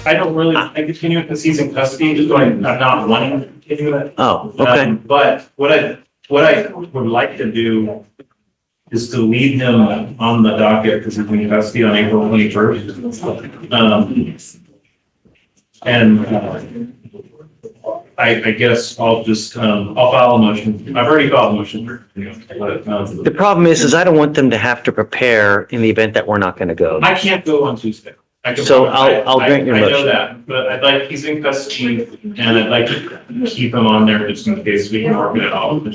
I don't really, I continue because he's in custody, just going, I'm not wanting to continue it. Oh, okay. But what I would like to do is to leave him on the docket because he's in custody on April 21st. I guess I'll just, I'll file a motion. I've already filed a motion for, The problem is I don't want them to have to prepare in the event that we're not going to go. I can't go on Tuesday. So I'll grant your motion. I know that, but I'd like, he's in custody and I'd like to keep him on there just in case we can work it out.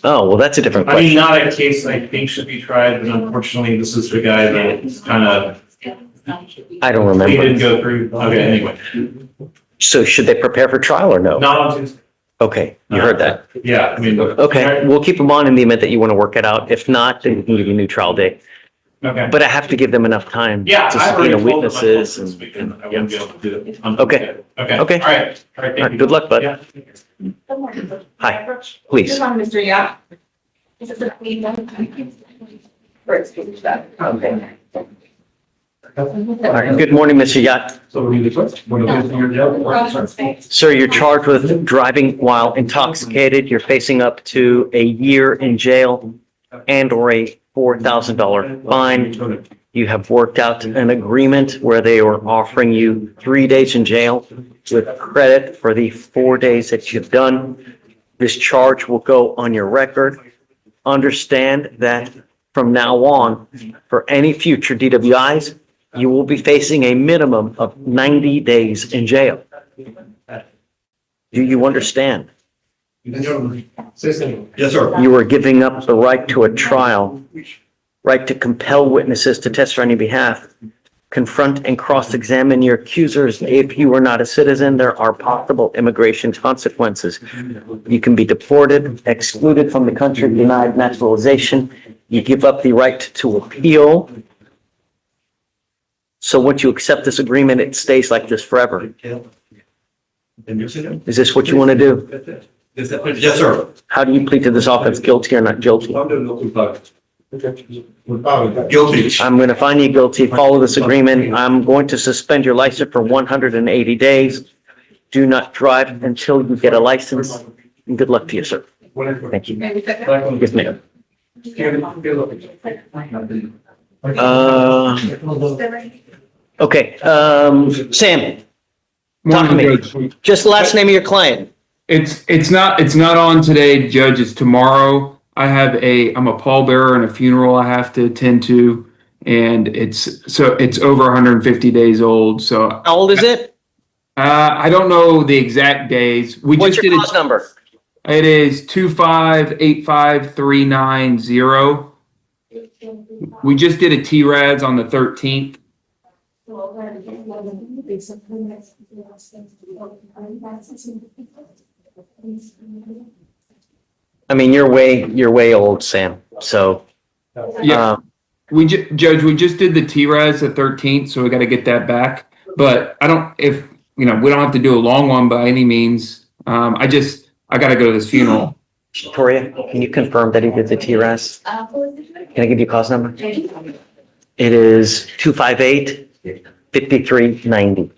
Oh, well, that's a different I mean, question. not a case I think should be tried, but unfortunately, this is the guy that kind of, I don't he didn't remember. go through. Okay, anyway, So should they prepare for trial or no? not on Tuesday. Okay, you heard that. Yeah, I mean. Okay, we'll keep them on in the event that you want to work it out. If not, then we can give you a new trial date. Okay. But I have to give them enough time Yeah, to I already subpoena told him witnesses this and, weekend I wouldn't be able to do it. Okay. Okay. Okay. All right. all right, good luck, bud. Yeah. Hi, please. This one, Mr. Yap. Is it the Plea done? Or it's finished up? Okay. All right, good morning, Mr. Yacht. So we need to Sir, you're charged with driving while intoxicated. You're facing up to a year in jail and or a $4,000 fine. You have worked out an agreement where they were offering you 3 days in jail with credit for the 4 days that you've done. This charge will go on your record. Understand that from now on, for any future DWIs, you will be facing a minimum of 90 days in jail. Do you understand? Yes, sir. You are giving up the right to a trial, right to compel witnesses to testify on your behalf, confront and cross-examine your accusers. If you are not a citizen, there are possible immigration consequences. You can be deported, excluded from the country, denied naturalization. You give up the right to appeal. So once you accept this agreement, it stays like this forever. Is this what you want to do? Yes, sir. How do you plead to this offense, guilty or not guilty? Guilty. I'm going to find you guilty. Follow this agreement. I'm going to suspend your license for 180 days. Do not drive until you get a license. And good luck to you, sir. Thank you. Yes, ma'am. Okay, Sam, talk to me. Just the last name of your client. It's not on today, Judge. It's tomorrow. I'm a pallbearer in a funeral I have to attend to, and it's over 150 days old. So How old is it? I don't know the exact days. What's your clause number? It is 2585390. We just did a TRADS on the 13th. I mean, you're way old, Sam. So, Yeah, Judge, we just did the TRADS the 13th, so we got to get that back. But we don't have to do a long one by any means. I got to go to this funeral. Victoria, can you confirm that he did the TRS? Can I give you a cause number? It is 258-5390.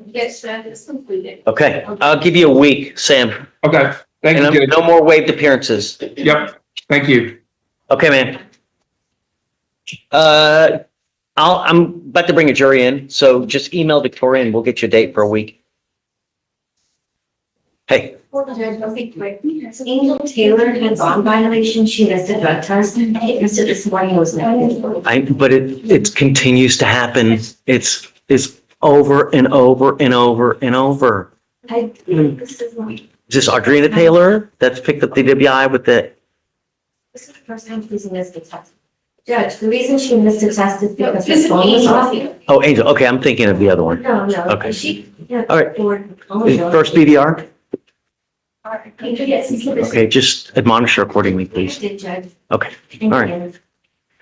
Yes, sir, it's completed. Okay, I'll give you a week, Sam. Okay, thank you, And Judge. no more waived appearances. Yep, thank you. Okay, man. I'm about to bring a jury in, so just email Victoria and we'll get you a date for a week. Hey, Angel Taylor had bond violation. She missed a drug test. It was this morning. It was negative. but it continues to happen. It's over and over and over and over. This is Is this Audrina Taylor that's picked up the DWI with the, the first time she's missed a test. Judge, the reason she missed a test is because This her phone was off. oh, Angel, okay, I'm thinking of the other one. No. Okay. She. Yeah, All right. right. First BVR? Yes. Okay, just admonish her accordingly, please. Did, Judge. Okay, Thank all right.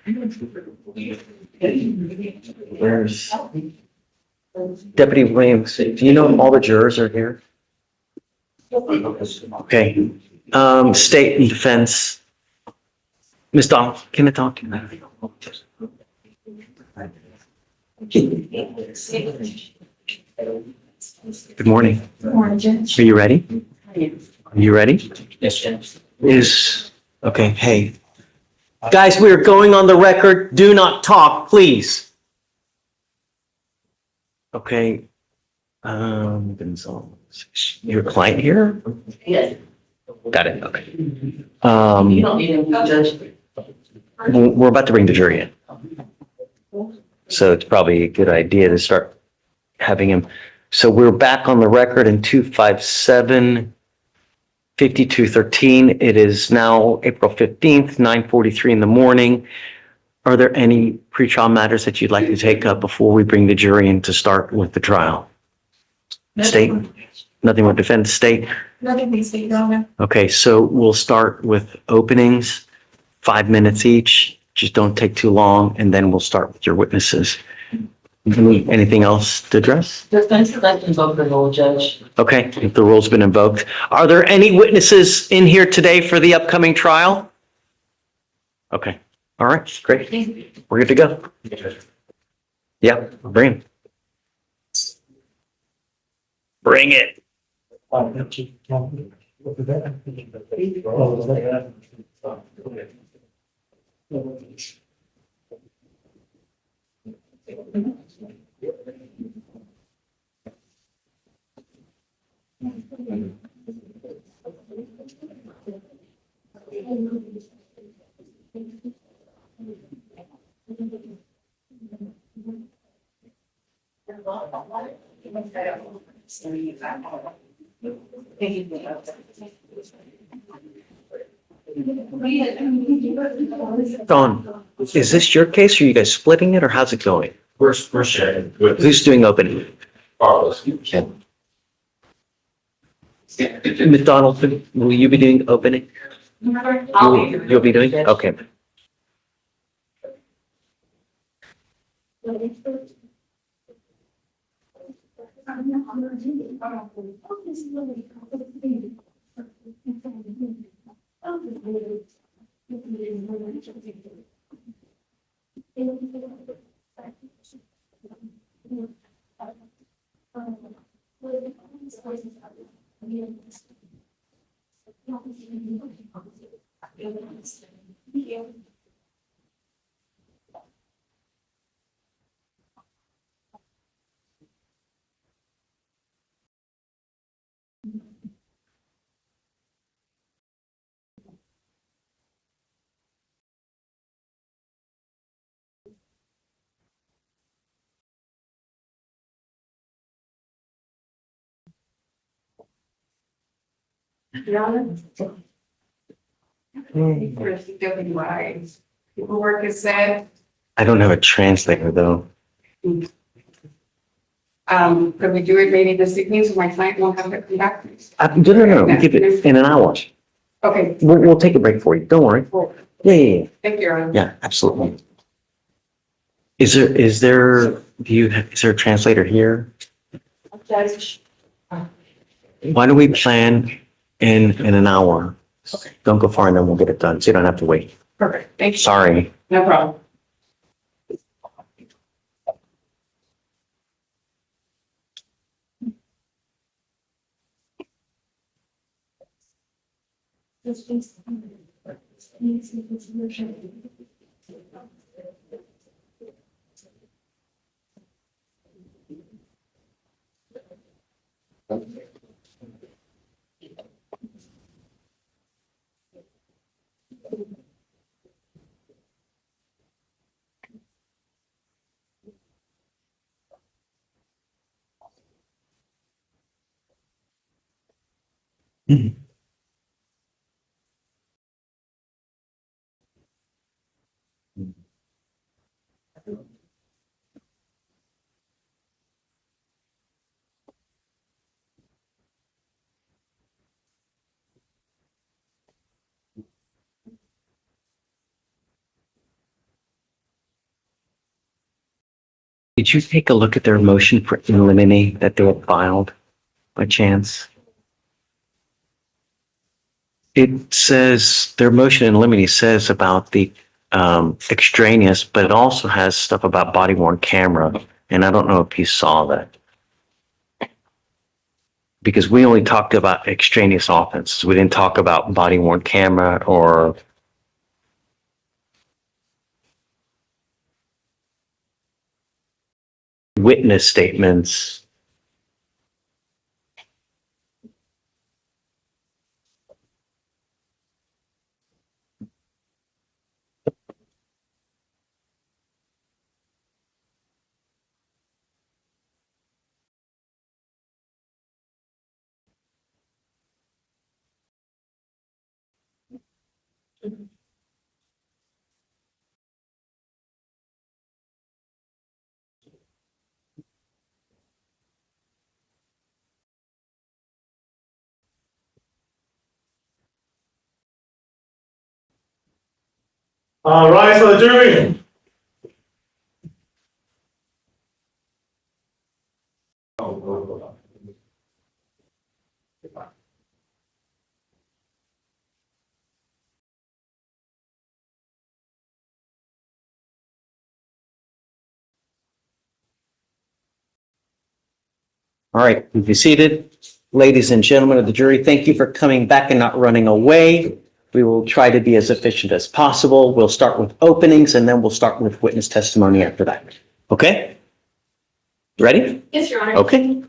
you. Where's Deputy Williams? Do you know if all the jurors are here? Okay, state and defense. Ms. Donald, can I talk to you? Good morning. Are you ready? Are you ready? Yes. Okay, hey. Guys, we are going on the record. Do not talk, please. Okay. Your client here? Yes. Got it, okay. You don't need him, Judge. We're about to bring the jury in. So it's probably a good idea to start having him. So we're back on the record in 257-5213. It is now April 15th, 9:43 in the morning. Are there any pre-trial matters that you'd like to take up before we bring the jury in to start with the trial? State? Nothing with defense, state? Nothing needs to be done. Okay, so we'll start with openings, 5 minutes each. Just don't take too long, and then we'll start with your witnesses. Anything else to address? Defense elections over the rule, Judge. Okay, if the rule's been invoked. Are there any witnesses in here today for the upcoming trial? Okay, all right, great. We're good to go. Yeah, bring him. Bring it. Dawn, is this your case? Or are you guys splitting it, or how's it going? We're sharing with. Who's doing opening? Okay. Ms. Donaldson, will you be doing opening? You'll be doing? Okay. Paperwork is set. I don't have a translator though. Could we do it maybe this evening so my client won't have to come back? No. We give it in an hour. Okay. We'll take a break for you. Don't worry. Yeah. Thank you, Your Honor. Yeah, absolutely. Is there a translator here? Judge. Why don't we plan in an hour? Okay. Don't go far and then we'll get it done, so you don't have to wait. Perfect. Thank you. Sorry. No problem. Did you take a look at their motion for in limine that they had filed by chance? It says, their motion in limine says about the extraneous, but it also has stuff about body worn camera. And I don't know if you saw that. Because we only talked about extraneous offenses. We didn't talk about body worn camera or witness statements. Rise for the jury. All right, be seated. Ladies and gentlemen of the jury, thank you for coming back and not running away. We will try to be as efficient as possible. We'll start with openings and then we'll start with witness testimony after that. Okay? Ready? Yes, Your Honor. Okay.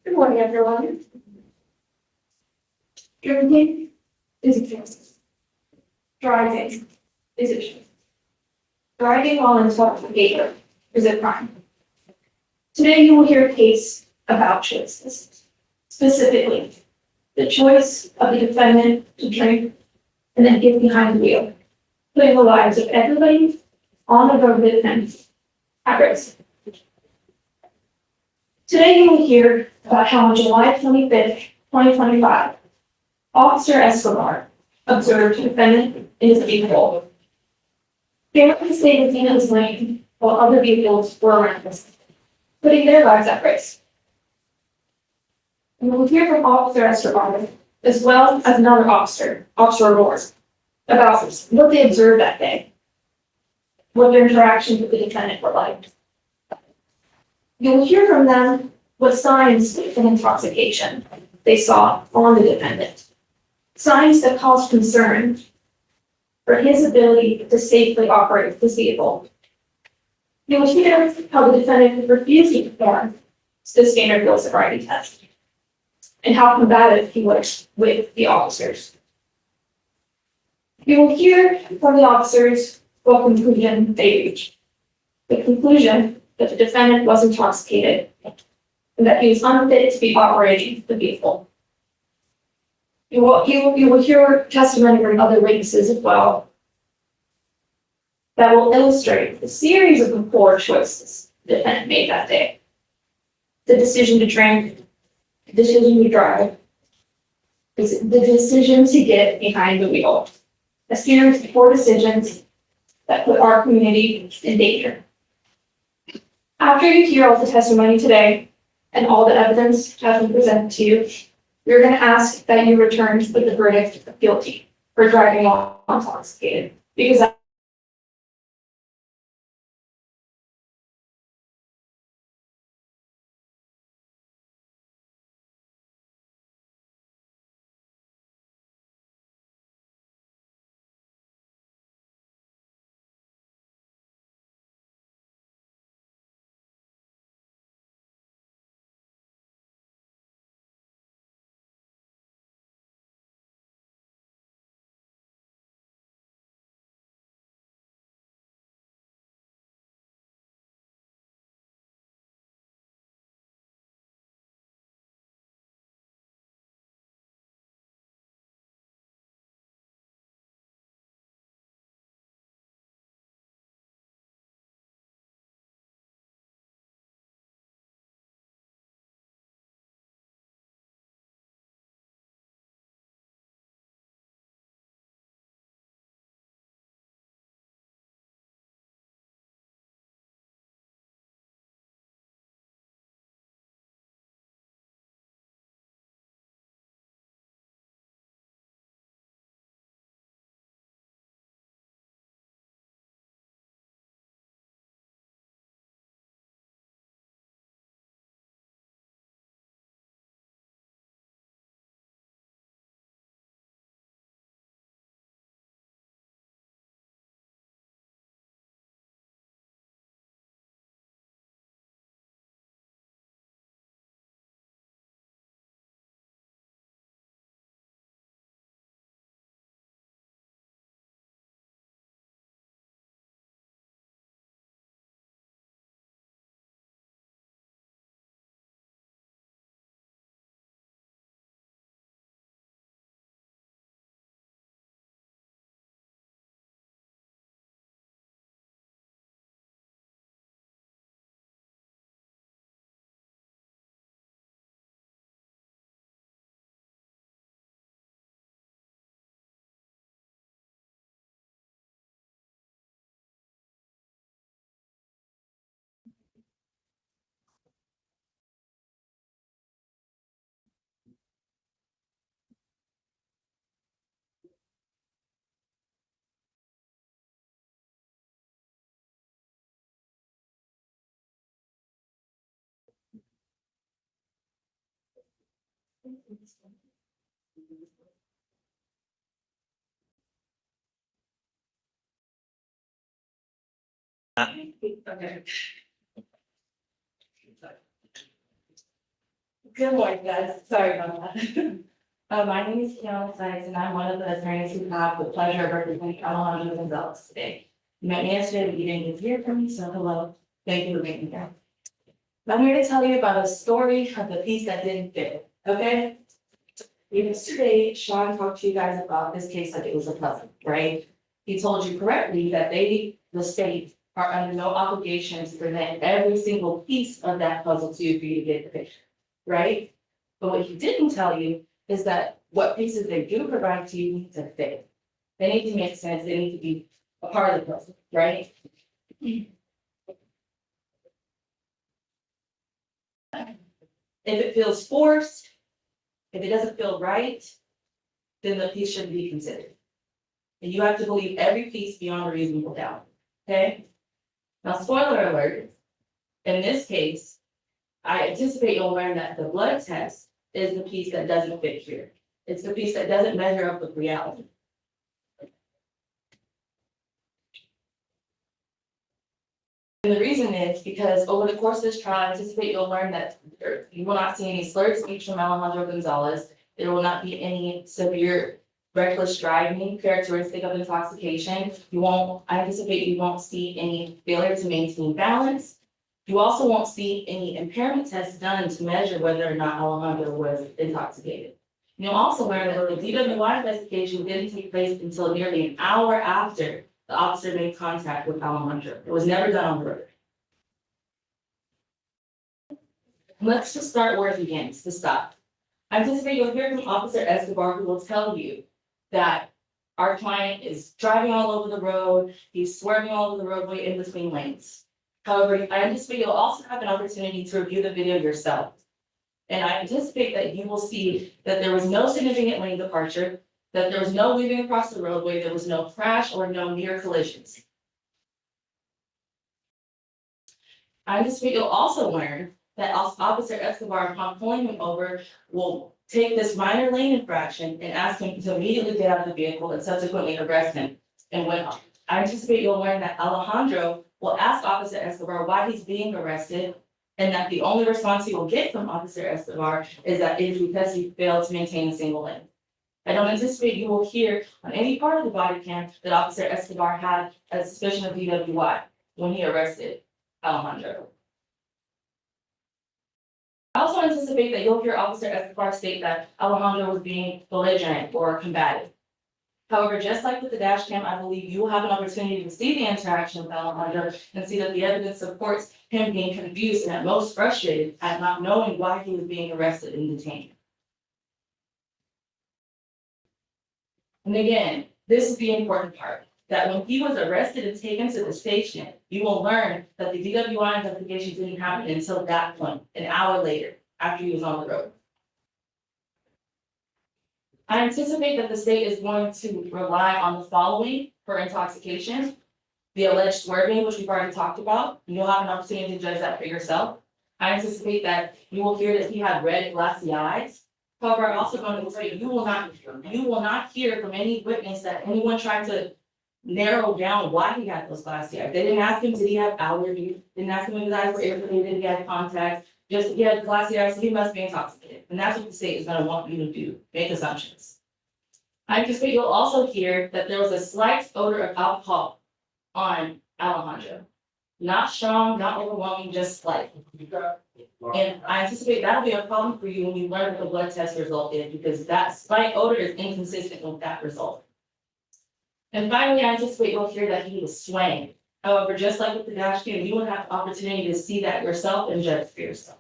Good morning, everyone. Drinking is a offense. Driving is a shame. Driving while intoxicated is a crime. Today you will hear a case about choices. Specifically, the choice of the defendant to drink and then get behind the wheel, putting the lives of everybody on the road with them at risk. Today you will hear about how on July 25th, 2025, Officer Escobar observed the defendant in his vehicle. Barely stayed in his lane while other vehicles were around us, putting their lives at risk. And we will hear from Officer Escobar, as well as another officer, Officer Aurora, about what they observed that day, what their interactions with the defendant were like. You will hear from them what signs of intoxication they saw on the defendant, signs that caused concern for his ability to safely operate this vehicle. You will hear how the defendant refused to perform the standard field sobriety test, and how combative he was with the officers. You will hear from the officers what conclusion they reached. The conclusion that the defendant was intoxicated and that he was unfit to be operating the vehicle. You will hear testimony from other witnesses as well that will illustrate the series of poor choices the defendant made that day. The decision to drink, the decision to drive, the decision to get behind the wheel. A series of poor decisions that put our community in danger. After you hear all the testimony today and all the evidence has been presented to you, we're going to ask that you return with the verdict of guilty for driving while intoxicated, because Okay. Good morning, guys. Sorry about that. My name is Kiana Sykes, and I'm one of the attorneys who have the pleasure of representing Alejandro Gonzalez today. You met me yesterday, but you didn't get to hear from me, so hello. Thank you for being here. I'm here to tell you about a story of the piece that didn't fit, okay? Yesterday, Sean talked to you guys about this case like it was a puzzle, right? He told you correctly that the state, are under no obligation to present every single piece of that puzzle to you for you to get the picture, right? But what he didn't tell you is that what pieces they do provide to you need to fit. They need to make sense, they need to be a part of the puzzle, right? If it feels forced, if it doesn't feel right, then the piece shouldn't be considered. And you have to believe every piece beyond a reasonable doubt, okay? Now, spoiler alert, in this case, I anticipate you'll learn that the blood test is the piece that doesn't fit here. It's the piece that doesn't measure up with reality. And the reason is because over the course of this trial, I anticipate you'll learn that you will not see any slurred speech from Alejandro Gonzalez. There will not be any severe reckless driving characteristic of intoxication. I anticipate you won't see any failure to maintain balance. You also won't see any impairment tests done to measure whether or not Alejandro was intoxicated. You'll also learn that the DWI investigation didn't take place until nearly an hour after the officer made contact with Alejandro. It was never done on the road. Let's just start where it begins, to stop. I anticipate you'll hear from Officer Escobar, who will tell you that our client is driving all over the road, he's swerving all over the roadway in between lanes. However, I anticipate you'll also have an opportunity to review the video yourself. And I anticipate that you will see that there was no significant lane departure, that there was no weaving across the roadway, there was no crash or no near collisions. I anticipate you'll also learn that Officer Escobar, upon pulling him over, will take this minor lane infraction and ask him to immediately get out of the vehicle and subsequently arrest him. And when I anticipate you'll learn that Alejandro will ask Officer Escobar why he's being arrested, and that the only response he will get from Officer Escobar is that it is because he failed to maintain a single lane. I don't anticipate you will hear on any part of the body cam that Officer Escobar had a suspicion of DWI when he arrested Alejandro. I also anticipate that you'll hear Officer Escobar state that Alejandro was being belligerent or combative. However, just like with the dash cam, I believe you will have an opportunity to see the interaction with Alejandro and see that the evidence supports him being confused and at most frustrated at not knowing why he was being arrested and detained. And again, this is the important part, that when he was arrested and taken to the station, you will learn that the DWI investigation didn't happen until that point, an hour later, after he was on the road. I anticipate that the state is going to rely on the following for intoxication: the alleged swerving, which we've already talked about, and you'll have an opportunity to judge that for yourself. I anticipate that you will hear that he had red, glassy eyes. However, I'm also going to say you will not hear from any witness that anyone tried to narrow down why he had those glassy eyes. They didn't ask him, did he have allergies? Didn't ask him if his eyes were irritated, did he have contacts? Just he had glassy eyes, so he must be intoxicated. And that's what the state is going to want you to do, make assumptions. I anticipate you'll also hear that there was a slight odor of alcohol on Alejandro. Not strong, not overwhelming, just slight. And I anticipate that'll be a problem for you when you learn what the blood test result is, because that slight odor is inconsistent with that result. And finally, I anticipate you'll hear that he was swaying. However, just like with the dash cam, you will have the opportunity to see that yourself and judge for yourself.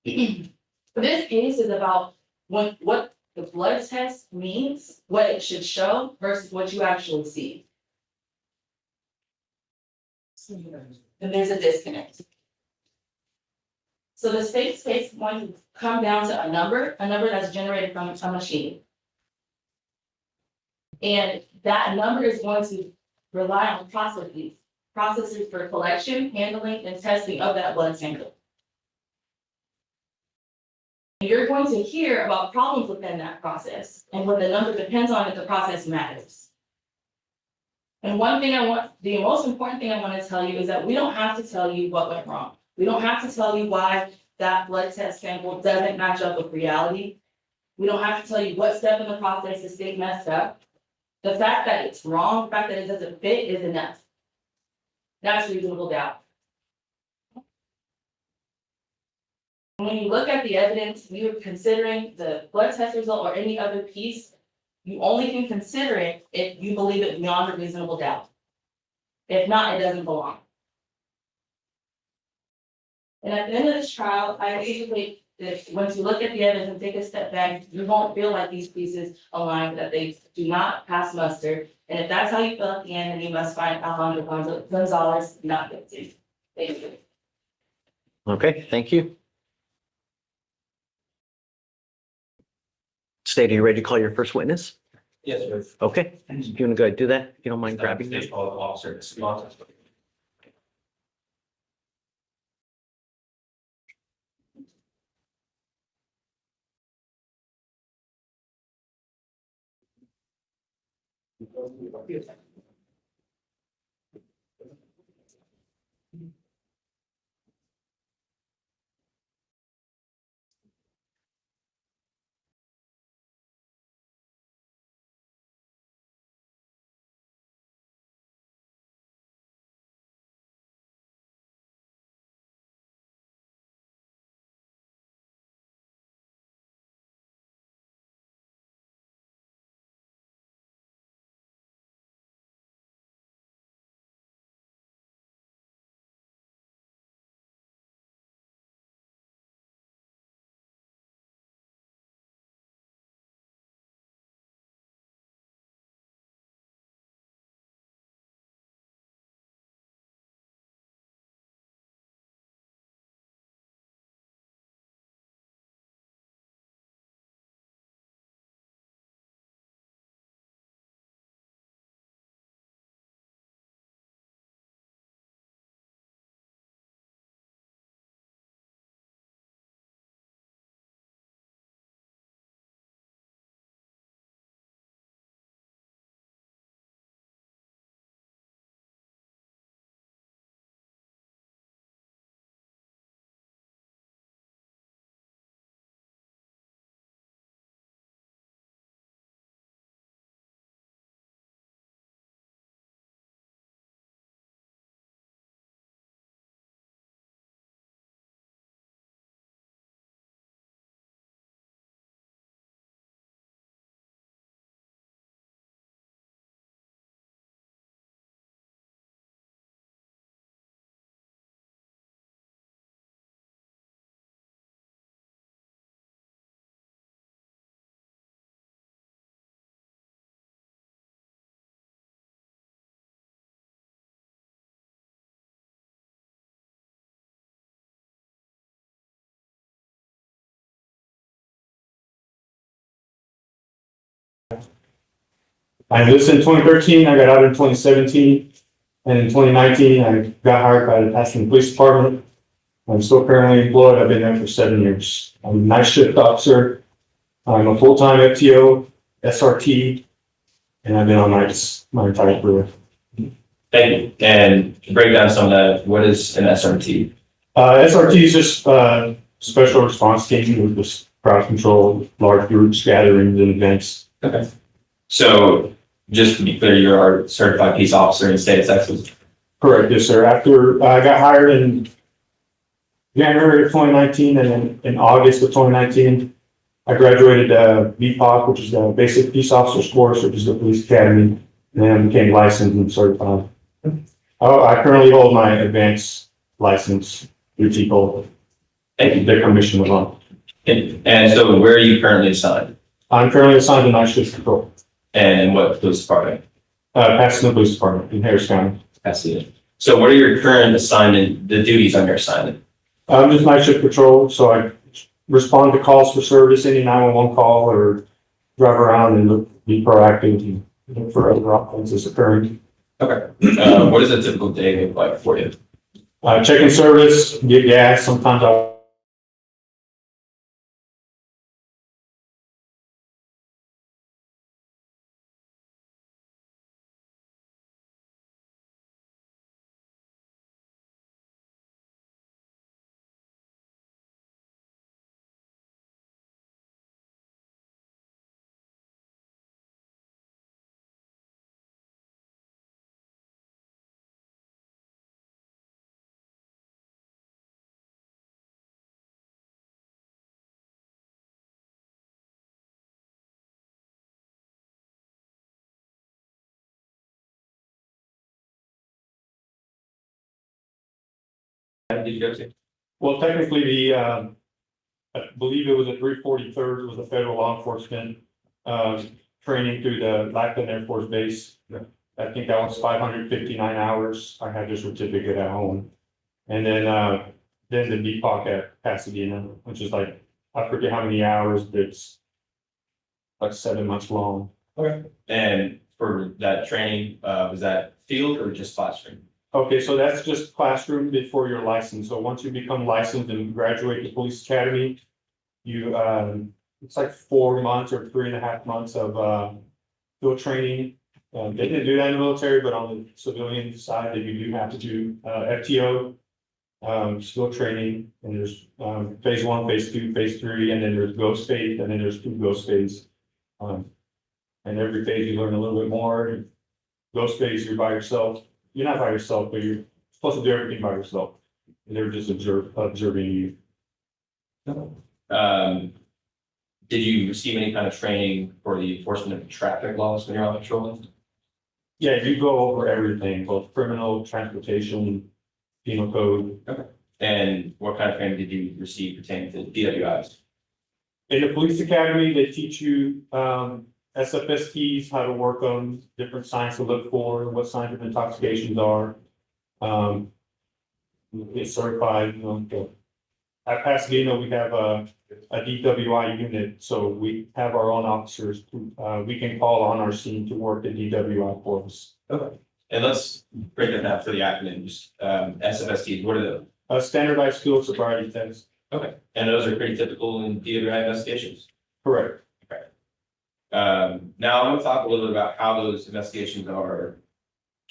This case is about what the blood test means, what it should show versus what you actually see. And there's a disconnect. So the state's case is going to come down to a number that's generated from a machine. And that number is going to rely on processes for collection, handling, and testing of that blood sample. You're going to hear about problems within that process, and when the number depends on it, the process matters. And the most important thing I want to tell you is that we don't have to tell you what went wrong. We don't have to tell you why that blood test sample doesn't match up with reality. We don't have to tell you what step in the process the state messed up. The fact that it's wrong, the fact that it doesn't fit is enough. That's reasonable doubt. When you look at the evidence, you're considering the blood test result or any other piece, you only can consider it if you believe it beyond a reasonable doubt. If not, it doesn't belong. And at the end of this trial, I anticipate that once you look at the evidence and take a step back, you won't feel like these pieces align, that they do not pass muster. And if that's how you feel at the end, then you must find Alejandro Gonzalez not guilty. Thank you. Okay, thank you. State, are you ready to call your first witness? Yes, sir. Okay, if you want to go ahead and do that, if you don't mind grabbing Just that. call the officer. Escobar. I enlisted in 2013, I got out in 2017, and in 2019, I got hired by the Pasadena Police Department. I'm still currently employed, I've been there for 7 years. I'm a night shift officer, I'm a full-time FTO, SRT, and I've been on nights my entire career. Thank you. And to break down some of that, what is an SRT? SRT is just special response team with just crowd control, large groups, gatherings, and events. Okay. So just to be clear, you're our certified peace officer in the state of Texas. Correct, yes, sir. After I got hired in January of 2019, and then in August of 2019, I graduated BPOC, which is the Basic Peace Officers Course, which is the police academy, and then became licensed and certified. I currently hold my advanced license through TCO. Thank you. The commission was on. And so where are you currently assigned? I'm currently assigned to night shift control, And what police department? Pasadena Police Department in Harris County. Pasadena. So what are your current assignment, the duties on your assignment? I'm just night shift patrol, so I respond to calls for service, any 911 call, or drive around and be proactive and look for other offenses occurring. Okay. What does a typical day look like for you? Checking service, get gas, sometimes I'll How did you go to? Well, technically, I believe it was a 343rd, was a federal law enforcement, training through the Lackland Air Force Base. I think that was 559 hours. I had the certificate at home. And then the DPOC at Pasadena, which is like, I forget how many hours, but it's like 7 months long. And for that training, was that field or just classroom? Okay, so that's just classroom before you're licensed. So once you become licensed and graduate the police academy, you, it's like 4 months or 3.5 months of, field training. They didn't do that in the military, but on the civilian side, that you do have to do, FTO, field training, and there's, phase 1, phase 2, phase 3, and then there's ghost phase, and then there's 2 ghost phase. And every phase you learn a little bit more. Ghost phase, you're by yourself. You're not by yourself, but you're supposed to do everything by yourself. And they're just observing you. Did you receive any kind of training for the enforcement of traffic laws when you're on patrol? Yeah, you go over everything, both criminal, transportation, penal code. And what kind of training did you receive pertaining to DWIs? In the police academy, they teach you, SFSTs, how to work them, different signs to look for, what signs of intoxications are. Get certified, at Pasadena, we have a DWI unit, so we have our own officers. We can call on our scene to work the DWI for us. Okay. And let's break that down for the acronyms. SFSTs, what are those? Standardized field sobriety test. Okay. And those are pretty typical in DWI investigations. Correct. Now I want to talk a little bit about how those investigations are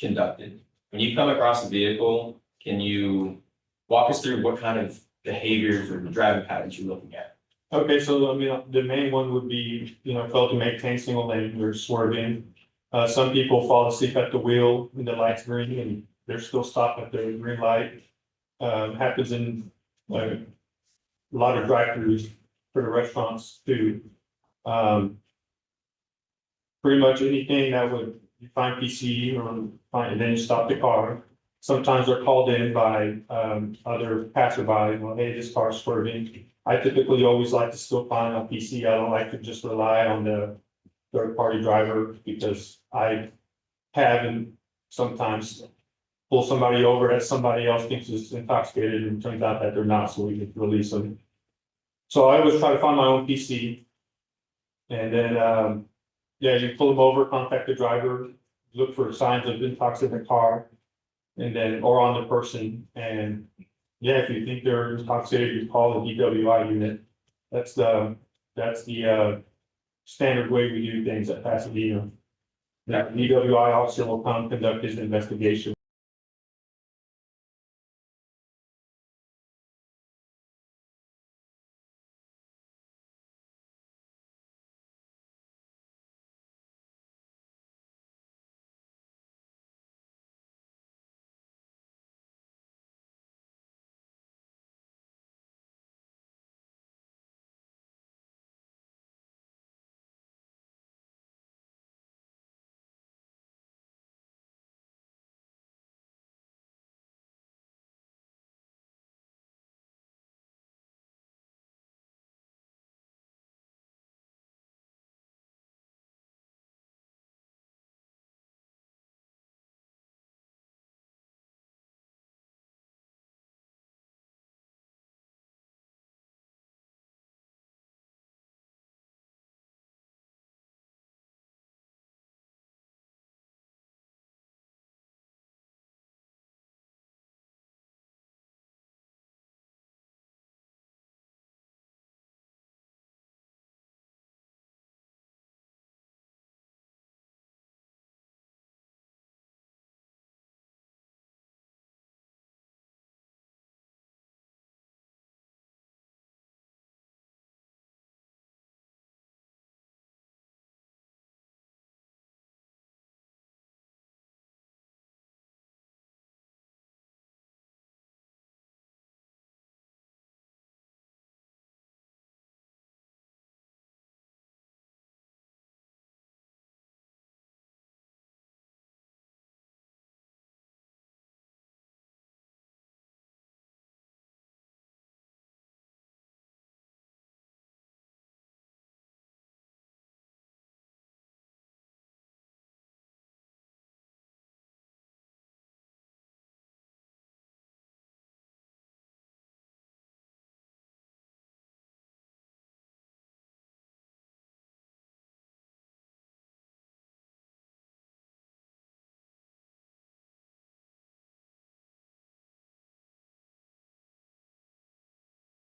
conducted. When you come across a vehicle, can you walk us through what kind of behaviors or driving patterns you're looking at? Okay, so I mean, the main one would be, fail to maintain single lane, they're swerving. Some people fall asleep at the wheel when the light's green and they're still stopped at the green light. Happens in a lot of drive-throughs for the restaurants too. Pretty much anything that would, you find PC and then you stop the car. Sometimes they're called in by, other passerby, hey, this car's swerving. I typically always like to still find a PC. I don't like to just rely on the third-party driver because I haven't sometimes pull somebody over that somebody else thinks is intoxicated and it turns out that they're not, so we can release them. So I always try to find my own PC. And then, you pull them over, contact the driver, look for signs of intoxication in the car. And then, or on the person, and if you think they're intoxicated, you call the DWI unit. That's the standard way we do things at Pasadena. That DWI officer will come conduct his investigation.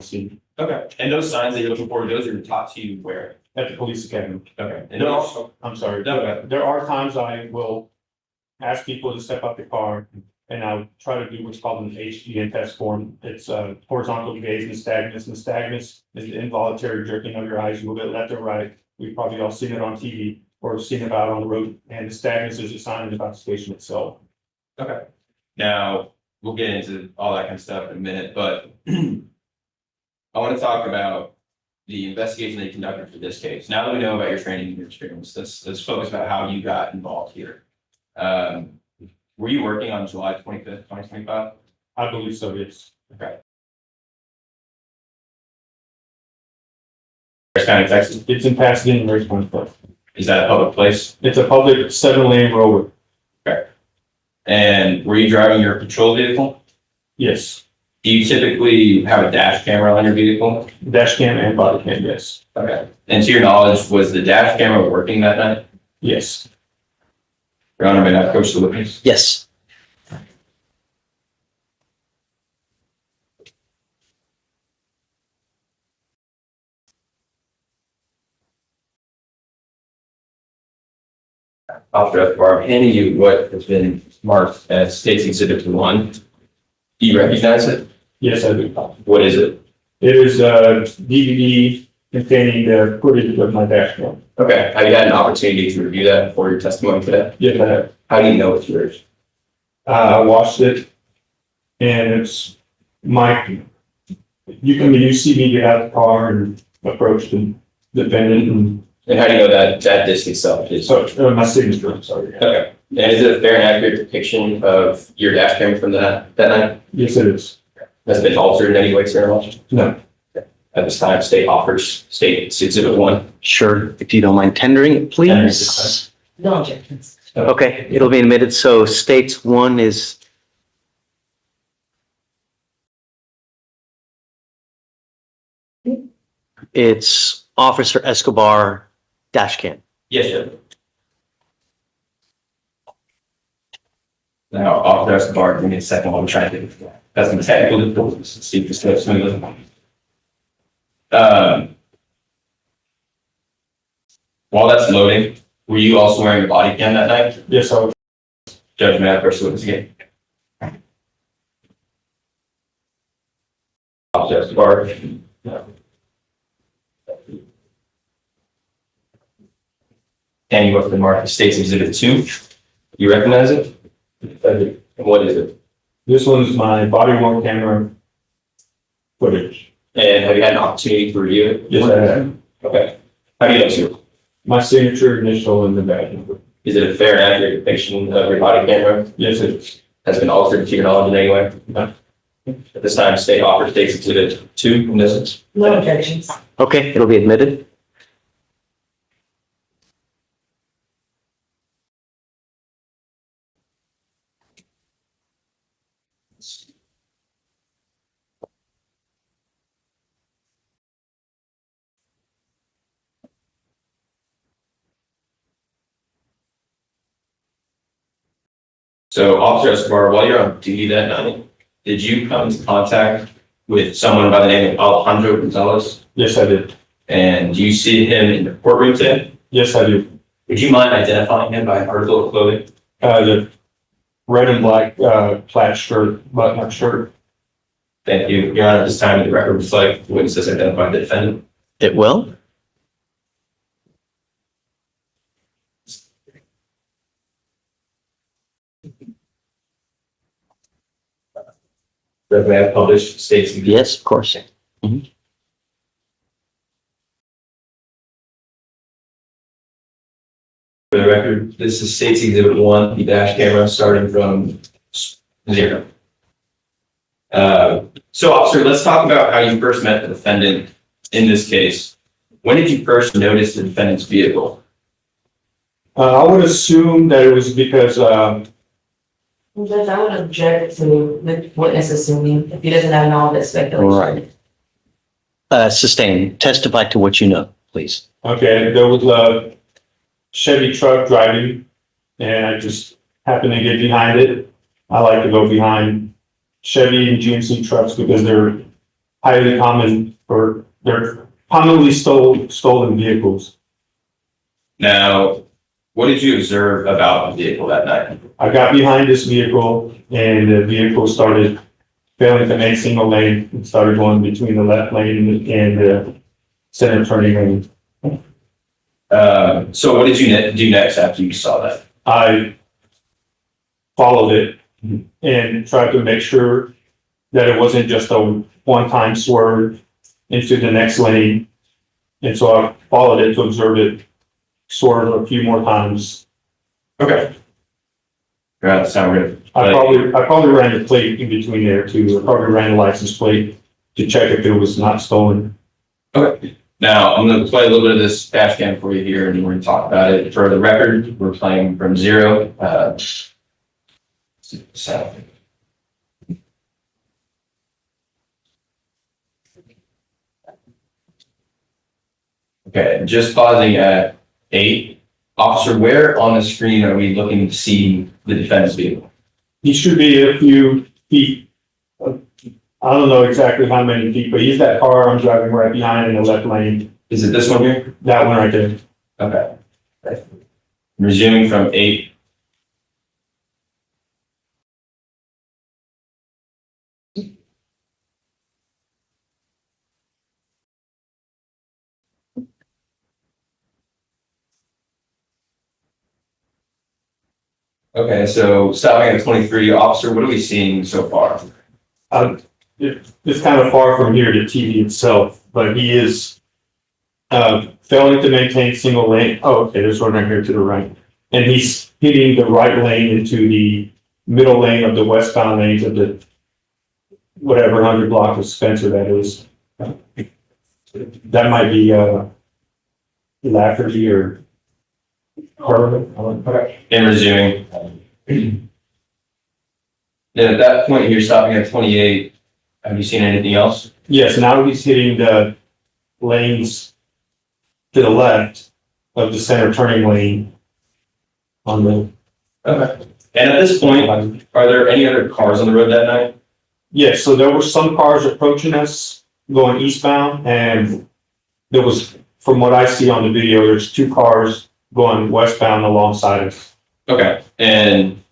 scene Okay, and those signs that you're looking for, those are taught to you where? at the police academy. Okay. And There those, are, I'm sorry, No, go ahead. there are times I will ask people to step out the car and I'll try to do what's called an HGN test form. It's horizontal gaze nystagmus. Nystagmus is the involuntary jerking of your eyes a little bit left or right. We've probably all seen it on TV or seen it out on the road. And nystagmus is a sign of intoxication itself. okay. Now, we'll get into all that kind of stuff in a minute, but I want to talk about the investigation that you conducted for this case. Now that we know about your training and your experience, let's focus about how you got involved here. Were you working on July 25th, 2025? I believe so, yes. Okay. Harris County, Texas. It's in Pasadena, Richmond. Is that a public place? It's a public 7-lane roadway. And were you driving your patrol vehicle? Yes. Do you typically have a dash camera on your vehicle? Dash cam and body cam, yes. Okay. And to your knowledge, was the dash camera working that night? Yes. Your Honor, may I approach the witness? Yes. Officer Escobar, I'm handing you what has been marked as State's Exhibit 1. Do you recognize it? Yes, I do. What is it? It is a DVD containing the footage of my dash cam. Okay. Have you had an opportunity to review that before your testimony today? Yes, I have. How do you know it's yours? I watched it and it's my, you see me get out of the car and approach the defendant And how do you know that that disc itself is? and my signature, I'm sorry. Okay. And is it a fair and accurate depiction of your dash cam from that night? Yes, it is. Has been altered in any way, sir? No. At this time, State offers State's Exhibit 1. Sure. If you don't mind tendering it, please. No objections. Okay, it'll be admitted. So states one is it's Officer Escobar dash cam. Yes, sir. Now, Officer Escobar, give me a second while I'm trying to do that's some technical difficulties. See if this goes smoothly. While that's loading, were you also wearing a body cam that night? Yes, I was. Judge, may I first witness again? Officer Escobar. And you have been marked as State's Exhibit 2. You recognize it? And what is it? This one's my body worn camera footage. And have you had an opportunity to review it? Yes, I have. Okay. How do you know it's yours? My signature initial in the badge number. Is it a fair and accurate depiction of your body camera? Yes, it is. Has been altered to your knowledge in any way? No. At this time, State offers State's Exhibit 2 from this. No objections. Okay, it'll be admitted. So Officer Escobar, while you're on duty that night, did you come into contact with someone by the name of Alejandro Gonzalez? Yes, I did. And do you see him in the courtroom today? Yes, I do. Would you mind identifying him by article of clothing? The red and black, plaid shirt, button-up shirt. Thank you. Your Honor, at this time, the record reflect the witnesses identified the defendant. It will. That may have published State's Exhibit. Yes, of course. For the record, this is State's Exhibit 1, the dash camera starting from 0. So officer, let's talk about how you first met the defendant in this case. When did you first notice the defendant's vehicle? I would assume that it was because, Judge, I would object to the witness assuming if he doesn't have knowledge of speculation. Right. Sustain. Testify to what you know, please. okay, there was a Chevy truck driving and I just happened to get behind it. I like to go behind Chevy and GMC trucks because they're highly common, or they're commonly stolen vehicles. Now, what did you observe about the vehicle that night? I got behind this vehicle and the vehicle started failing to make single lane and started going between the left lane and the center turning lane. So what did you do next after you saw that? I followed it and tried to make sure that it wasn't just a one-time swerve into the next lane. And so I followed it to observe it swerve a few more times. Okay. That sounds good. I probably ran the plate in between there too. I probably ran the license plate to check if it was not stolen. Okay. Now, I'm gonna play a little bit of this dash cam for you here, and we're gonna talk about it. For the record, we're playing from 0. So. Okay, just pausing at 8. Officer, where on the screen are we looking to see the defendant's vehicle? He should be a few feet. I don't know exactly how many feet, but he's that car I'm driving right behind in the left lane. Is it this one here? That one right there. Okay. Resuming from 8. Okay, so stopping at 23, officer, what are we seeing so far? It's kind of far from here to TV itself, but he is failing to maintain single lane. Oh, okay, there's one right here to the right. And he's hitting the right lane into the middle lane of the westbound lanes of the whatever 100 block of Spencer that is. That might be Lafferty or Harlan. And resuming. And at that point, you're stopping at 28. Have you seen anything else? Yes, now he's hitting the lanes to the left of the center turning lane on the. Okay. And at this point, are there any other cars on the road that night? Yes, so there were some cars approaching us going eastbound, and there was, from what I see on the video, there's 2 cars going westbound alongside us. Okay. And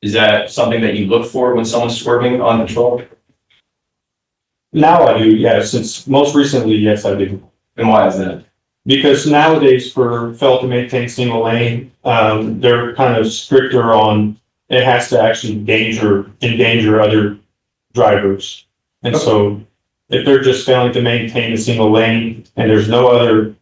is that something that you look for when someone's swerving on patrol? Now I do, yeah, since most recently, yes, I do. And why is that? Because nowadays for fail to maintain single lane, they're kind of stricter on, it has to actually endanger other drivers. And so if they're just failing to maintain a single lane and there's no other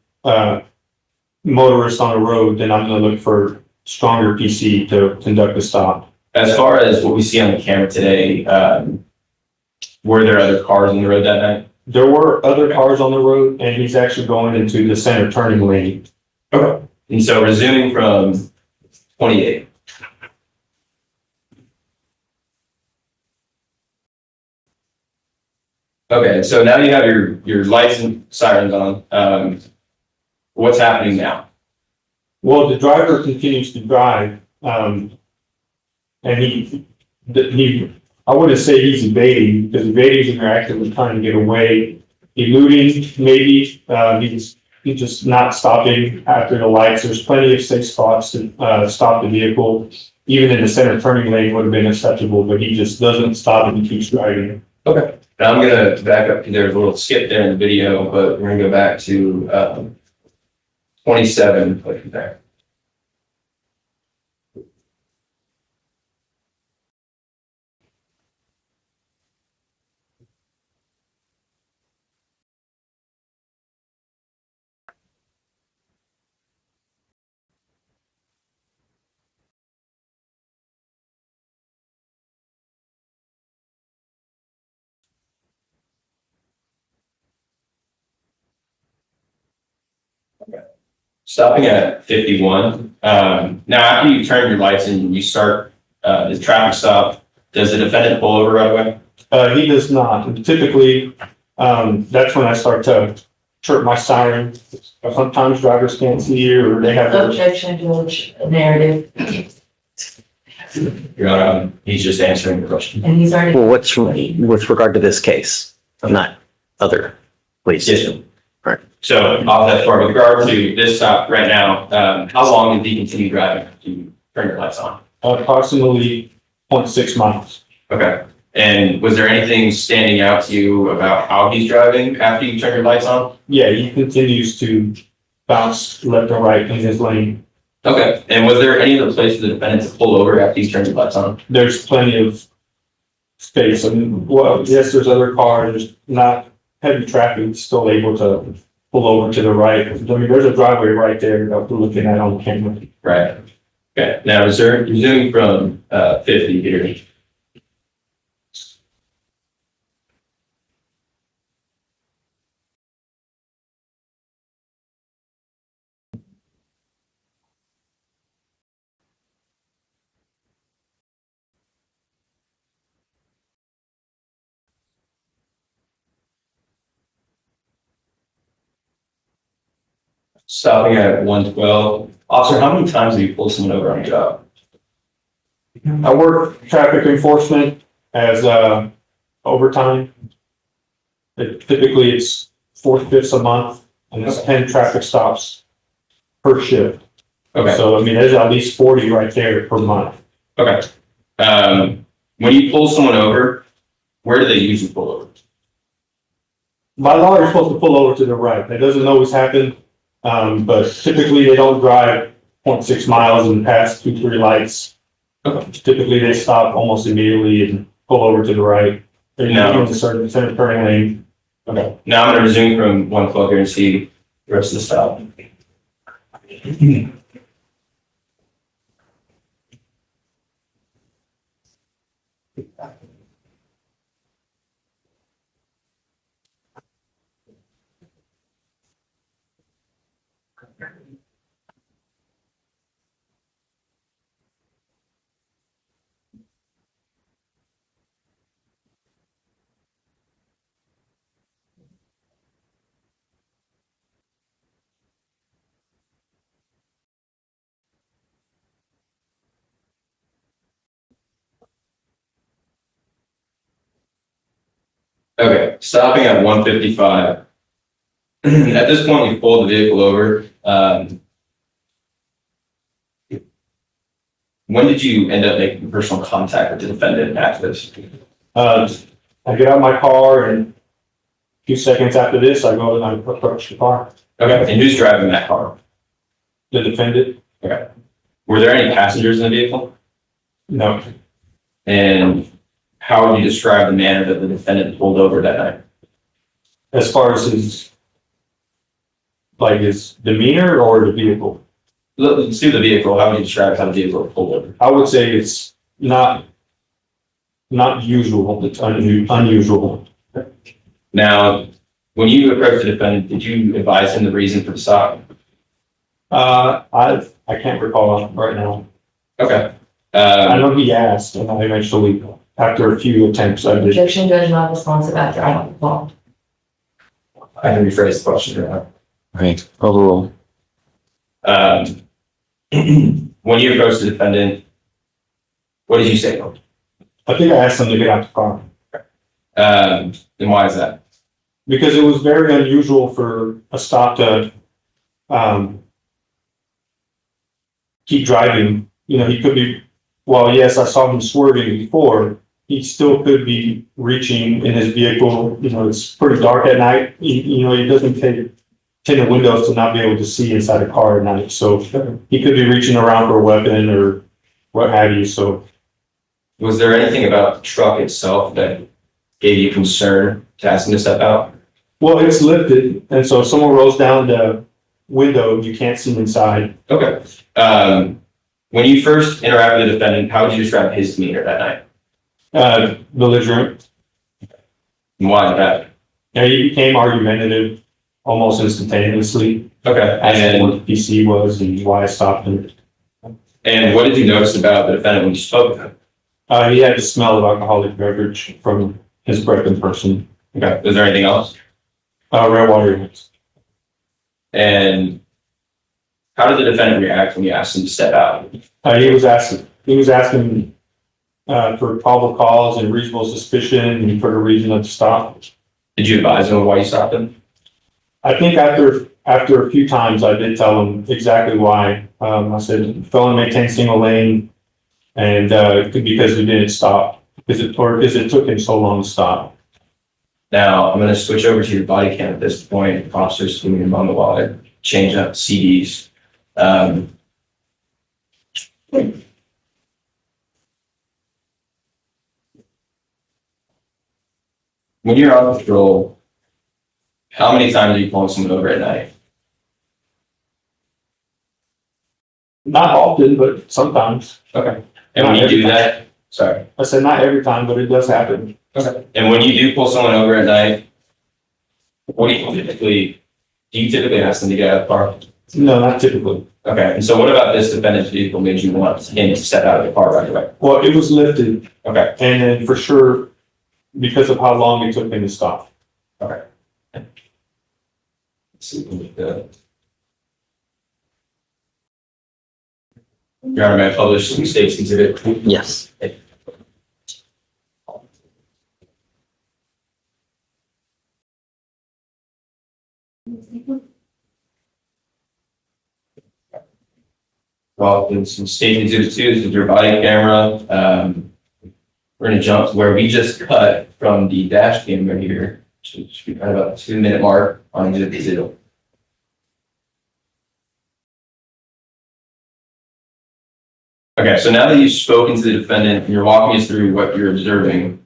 motorist on the road, then I'm gonna look for stronger PC to conduct a stop. As far as what we see on the camera today, were there other cars on the road that night? There were other cars on the road, and he's actually going into the center turning lane. Okay. And so resuming from 28. Okay, so now you have your lights and sirens on. What's happening now? Well, the driver continues to drive, and he, I wouldn't say he's evading, because evading is when you're actively trying to get away. Eluding, maybe, he's just not stopping after the lights. There's plenty of safe spots to, stop the vehicle. Even in the center turning lane would have been acceptable, but he just doesn't stop and he keeps driving. Okay. Now I'm gonna back up, there's a little skip there in the video, but we're gonna go back to 27, click there. Stopping at 51. Now, after you turn your lights and you start the traffic stop, does the defendant pull over right away? He does not. And typically, that's when I start to chirp my siren. Sometimes drivers can't see or they have. Objection to narrative, Your Honor, he's just answering the question. and he's already. Well, what's with regard to this case? I'm not other places. Yes, sir. Right. So off that part, with regard to this stop right now, how long did he continue driving after you turned your lights on? Approximately 0.6 miles. Okay. And was there anything standing out to you about how he's driving after you turned your lights on? Yeah, he continues to bounce left and right in his lane. Okay. And was there any other place for the defendant to pull over after you turned your lights on? There's plenty of space. I mean, well, yes, there's other cars, there's not heavy traffic, still able to pull over to the right. I mean, there's a driveway right there that we're looking at on camera. Right. Okay. Now, resuming from 50 here. Stopping at 112. Officer, how many times have you pulled someone over on a job? I work traffic enforcement as overtime. Typically, it's 4/5 a month, and it's 10 traffic stops per shift. Okay. So, I mean, there's at least 40 right there per month. Okay. When you pull someone over, where do they usually pull over? By law, you're supposed to pull over to the right. That doesn't always happen, but typically they don't drive 0.6 miles and pass 2-3 lights. Typically, they stop almost immediately and pull over to the right. They're No. in the center turning lane. Okay. Now I'm gonna resume from 112 here and see the rest of the stop. Okay, stopping at 155. At this point, we pulled the vehicle over. When did you end up making personal contact with the defendant after this? I get out of my car and a few seconds after this, I go and I approach the car. Okay, and who's driving that car? The defendant? Okay. Were there any passengers in the vehicle? No. And how would you describe the manner that the defendant pulled over that night? As far as his demeanor or the vehicle? Let's do the vehicle. How would you describe how the vehicle pulled over? I would say it's not usual, it's unusual. Now, when you approached the defendant, did you advise him the reason for the stop? I can't recall right now. Okay. I know he asked, and I eventually, after a few attempts, I did. Objection, judge not responsive after I don't call. I can rephrase the question here. Okay, overall. When you approached the defendant, what did you say? I think I asked him to get out the car. And why is that? Because it was very unusual for a stop to, keep driving. You know, he could be, well, yes, I saw him swerving before. He still could be reaching in his vehicle. You know, it's pretty dark at night. He doesn't take tinted windows to not be able to see inside a car at night. So he could be reaching around for a weapon or what have you. So Was there anything about the truck itself that gave you concern to ask him to step out? well, it's lifted, and so if someone rolls down the window, you can't see inside. Okay. When you first interacted with the defendant, how would you describe his demeanor that night? Belligerent. And why is that? Yeah, he became argumentative almost instantaneously. Okay. Asking what And, the PC was and why I stopped him. and what did you notice about the defendant when you spoke with him? He had the smell of alcoholic beverage from his breath in person. Okay. Was there anything else? Red water units. And how did the defendant react when you asked him to step out? He was asking for probable cause and reasonable suspicion and for the reason of the stop. Did you advise him why you stopped him? I think after a few times, I did tell him exactly why. I said, felon maintained single lane, and because we didn't stop, because it took him so long to stop. Now, I'm gonna switch over to your body cam at this point. Officers moving him on the wall, change up CDs. When you're on patrol, how many times are you pulling someone over at night? Not often, but sometimes. Okay. And when you do that, sorry. I said not every time, but it does happen. Okay. And when you do pull someone over at night, what do you typically ask them to get out of the car? No, not typically. Okay, and so what about this defendant's vehicle made you want him to step out of the car right away? Well, it was lifted, Okay, and then for sure, because of how long it took him to stop. okay. Let's see what we got. Your Honor, may I publish some state's exhibit? Yes. Well, in some state exhibit 2, this is your body camera. We're gonna jump to where we just cut from the dash cam right here. Should be right about the 2-minute mark on exhibit 2. Okay, so now that you've spoken to the defendant and you're walking us through what you're observing,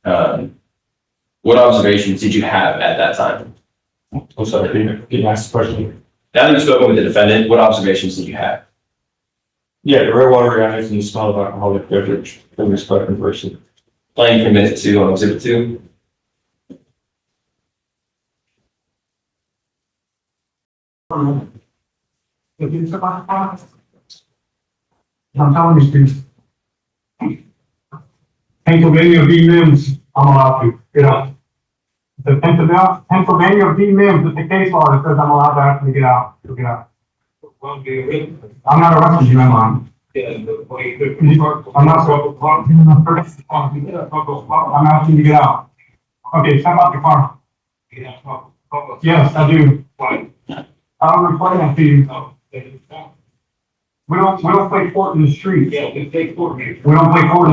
what observations did you have at that time? I'm sorry, can you ask the question? Now that you've spoken with the defendant, what observations did you have? Yeah, the red water eyes and the smell of alcoholic beverage from this fucking person. Playing for minute 2 on exhibit 2. I'm telling you, Steve. Pennsylvania v. Mims, I'm allowed to, get out. The Pennsylvania v. Mims, it's the case law that says I'm allowed to actually get out, so get out. I'm not arresting you, am I? I'm not, I'm asking you to get out. Okay, step out the car. Yes, I do. I'll report that to you. We don't play court in the street. We don't play court in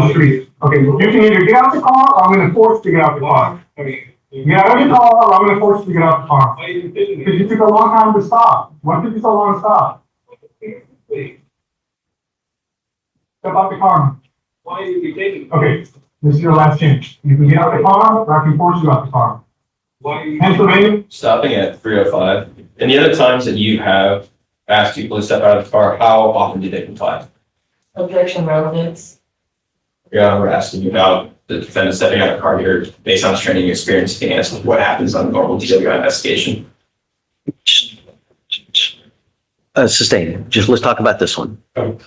the street. Okay, you can either get out the car or I'm gonna force you to get out the car. Get out of the car or I'm gonna force you to get out the car. Because you took a long time to stop. What took you so long to stop? Step out the car. Why are you taking? Okay, this is your last chance. You can get out the car or I can force you out the car. Pennsylvania? Stopping at 305. And the other times that you have asked people to step out of the car, how often do they comply? Objection relevance. Yeah, we're asking you about the defendant stepping out of the car here based on his training experience and what happens on a normal DWI investigation. Sustained. Just let's talk about this one. How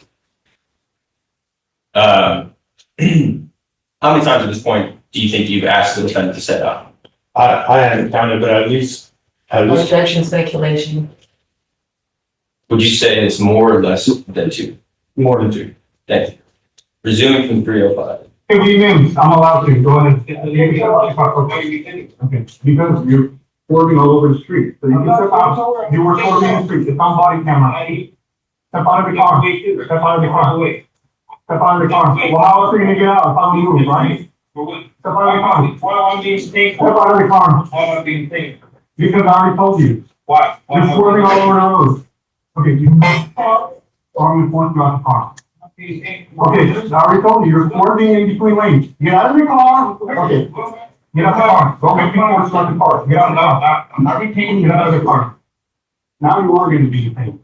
many times at this point do you think you've asked the defendant to step out? I haven't counted, but at least Objection speculation. Would you say it's more or less than 2? more than 2. Thank you. Resuming from 305. Hey, what do you mean? I'm allowed to go ahead. Okay, because you're swerving all over the street. So you can step out. You were swerving in the street. It's on body camera. Step out of the car. Step out of the car. Step out of the car. Well, how else are you gonna get out? If I don't move, right? Step out of the car. Step out of the car. Because I already told you. Why? You're swerving all over the road. Okay, you can or I'm gonna force you out the car. Okay, I already told you, you're swerving in between lanes. Get out of the car. Okay, get out of the car. Don't make me force you out the car. Get out of the car. I'm not retaining you out of the car. Now you are gonna be detained.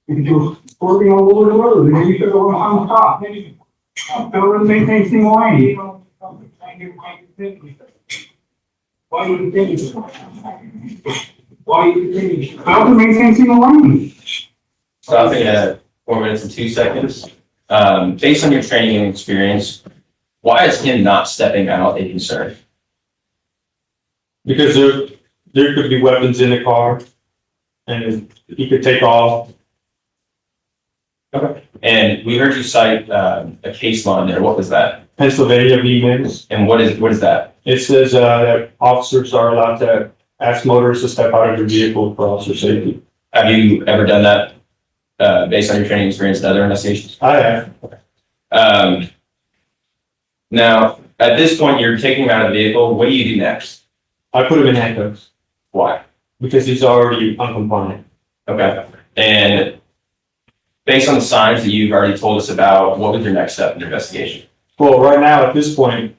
Because you're swerving all over the road, and then you should go on stop. Still in maintain single lane. Why are you thinking? Why are you thinking? Fail to maintain single lane. Stopping at 4 minutes and 2 seconds. Based on your training and experience, why is him not stepping out a concern? Because there could be weapons in the car and he could take off. Okay. And we heard you cite, a case law in there. What was that? Pennsylvania v. Mims. And what is that? It says, that officers are allowed to ask motorists to step out of their vehicle for officer safety. Have you ever done that, based on your training experience in other investigations? I have. Now, at this point, you're taking him out of the vehicle. What do you do next? I put him in handcuffs Why? because he's already uncompliant. Okay. And based on the signs that you've already told us about, what was your next step in the investigation? Well, right now, at this point,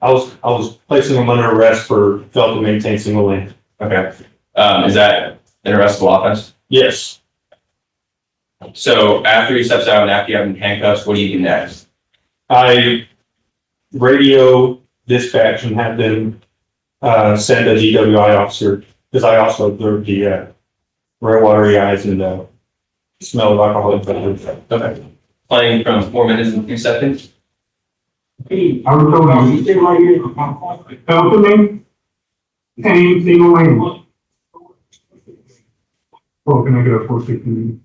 I was placing him under arrest for failed to maintain single lane. Okay. Is that an arrestable offense? Yes. So after he steps out and after you have him in handcuffs, what do you do next? I radio dispatch and have them send a DWI officer, because I also observed the red watery eyes and the smell of alcoholic beverages. Okay. Playing from 4 minutes and 2 seconds. I was told you stay right here. Failed to maintain single lane. Well, can I get a 460?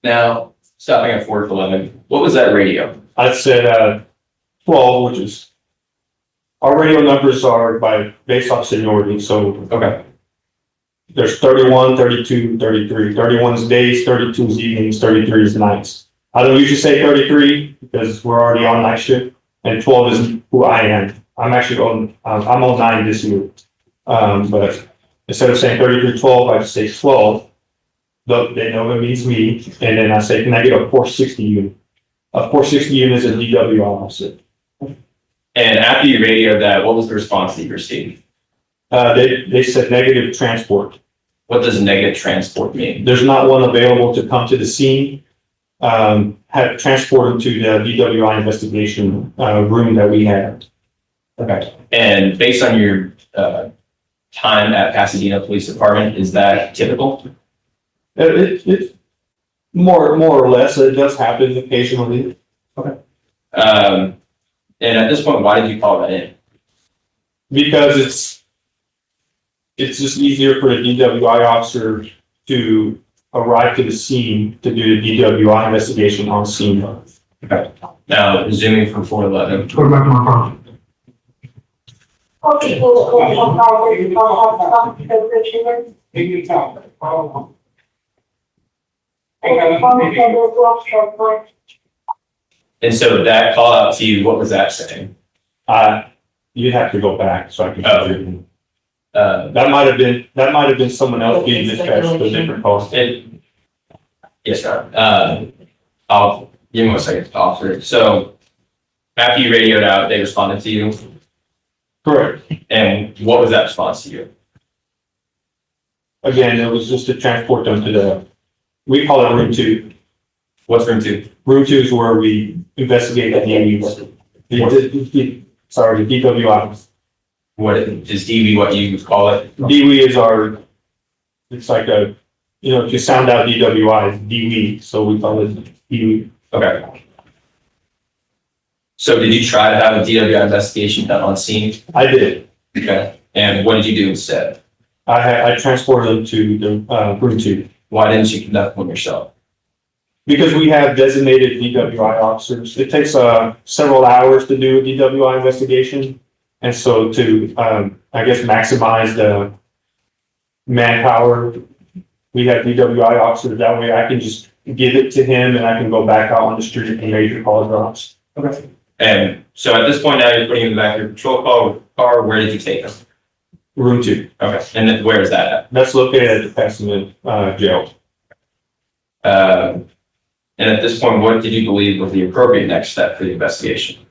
Now, stopping at 411, what was that radio? I said 12, which is, our radio numbers are based off seniority, so Okay. there's 31, 32, 33. 31 is days, 32 is evenings, 33 is nights. I don't usually say 33 because we're already on night shift, and 12 is who I am. I'm actually I'm on 9 this year. But instead of saying 3312, I just say 12. They know it means me, and then I say, can I get a 460 unit? A 460 unit is a DW officer. And after you radioed that, what was the response that you received? They said negative transport. What does negative transport mean? There's not one available to come to the scene. Have transport them to the DWI investigation room that we had. Okay. And based on your time at Pasadena Police Department, is that typical? It's more or less. It does happen occasionally. And at this point, why did you call that in? Because it's just easier for the DWI officer to arrive to the scene to do the DWI investigation on scene. Okay. Now, resuming from 411. Go back to my car. Take your time. And so that call out to you, what was that saying? You'd have to go back so I can. Oh. That might have been someone else being dispatched to a different call. Yes, sir. I'll give me 1 second to offer. So after you radioed out, they responded to you. Correct. And what was that response to you? Again, it was just to transport them to we call it room 2. What's room 2? Room 2 is where we investigate the DWI. The DWI. What is DV what you would call it? DWI is it's like if you sound out DWI, it's DWI, so we call it DWI. Okay. So did you try to have a DWI investigation done on scene? I did. Okay. And what did you do instead? I transported them to the room 2. Why didn't you conduct one yourself? Because we have designated DWI officers. It takes several hours to do a DWI investigation. And so to, maximize the manpower, we have DWI officers. That way I can just give it to him and I can go back out on the street and major call drops. Okay. And so at this point now you're putting him in the back of your patrol car. Where did you take him? Room 2. Okay. And then where is that at? That's located at the Pasadena jail. And at this point, what did you believe was the appropriate next step for the investigation?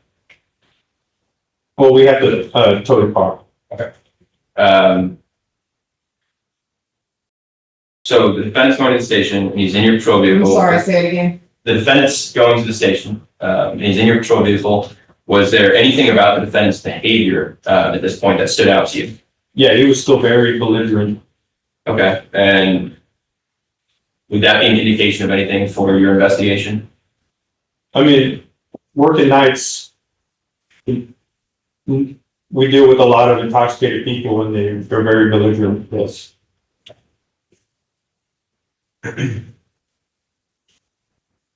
Well, we have to tow the car. So the defendant's going to the station, and he's in your patrol vehicle. say it again. The defendant's going to the station, and he's in your patrol vehicle. Was there anything about the defendant's behavior at this point that stood out to you? Yeah, he was still very belligerent. Okay, and would that be an indication of anything for your investigation? I mean, working nights, we deal with a lot of intoxicated people and they're very belligerent. Yes.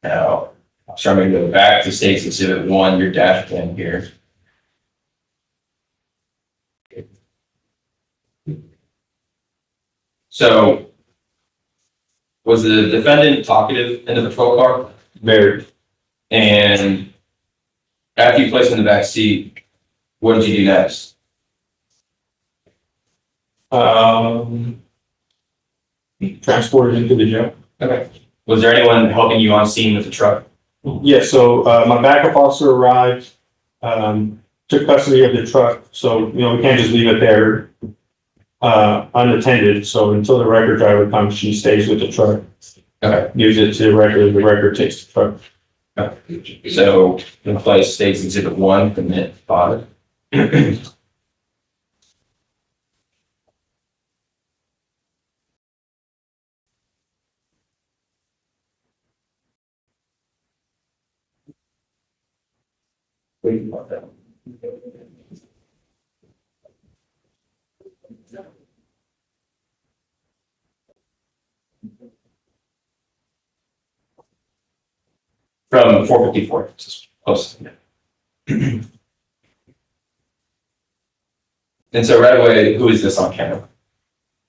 Now, So I'm gonna go back to State's Exhibit 1, your dash cam here. So was the defendant talkative in the patrol car? Very. And after you placed him in the back seat, what did you do next? Transported into the jail. Okay. Was there anyone helping you on scene with the truck? Yeah, so, my backup officer arrived, took custody of the truck, so, we can't just leave it there, unattended, so until the record driver comes, she stays with the truck. Okay. Gives it to the record takes the truck. So in place State's Exhibit 1, commit 5. From 454, close. And so right away, who is this on camera?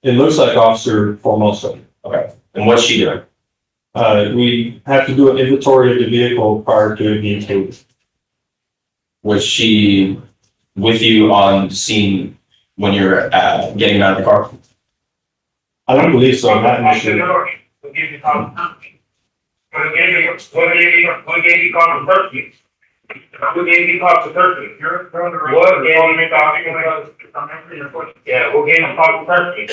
It looks like Officer Formosa. Okay, and what's she doing? We have to do an inventory of the vehicle prior to it being towed. Was she with you on scene when you're getting out of the car? I don't believe so, not initially. What gave you call the first week? What gave you call the first week? What gave you call Yeah, what gave you call the first week?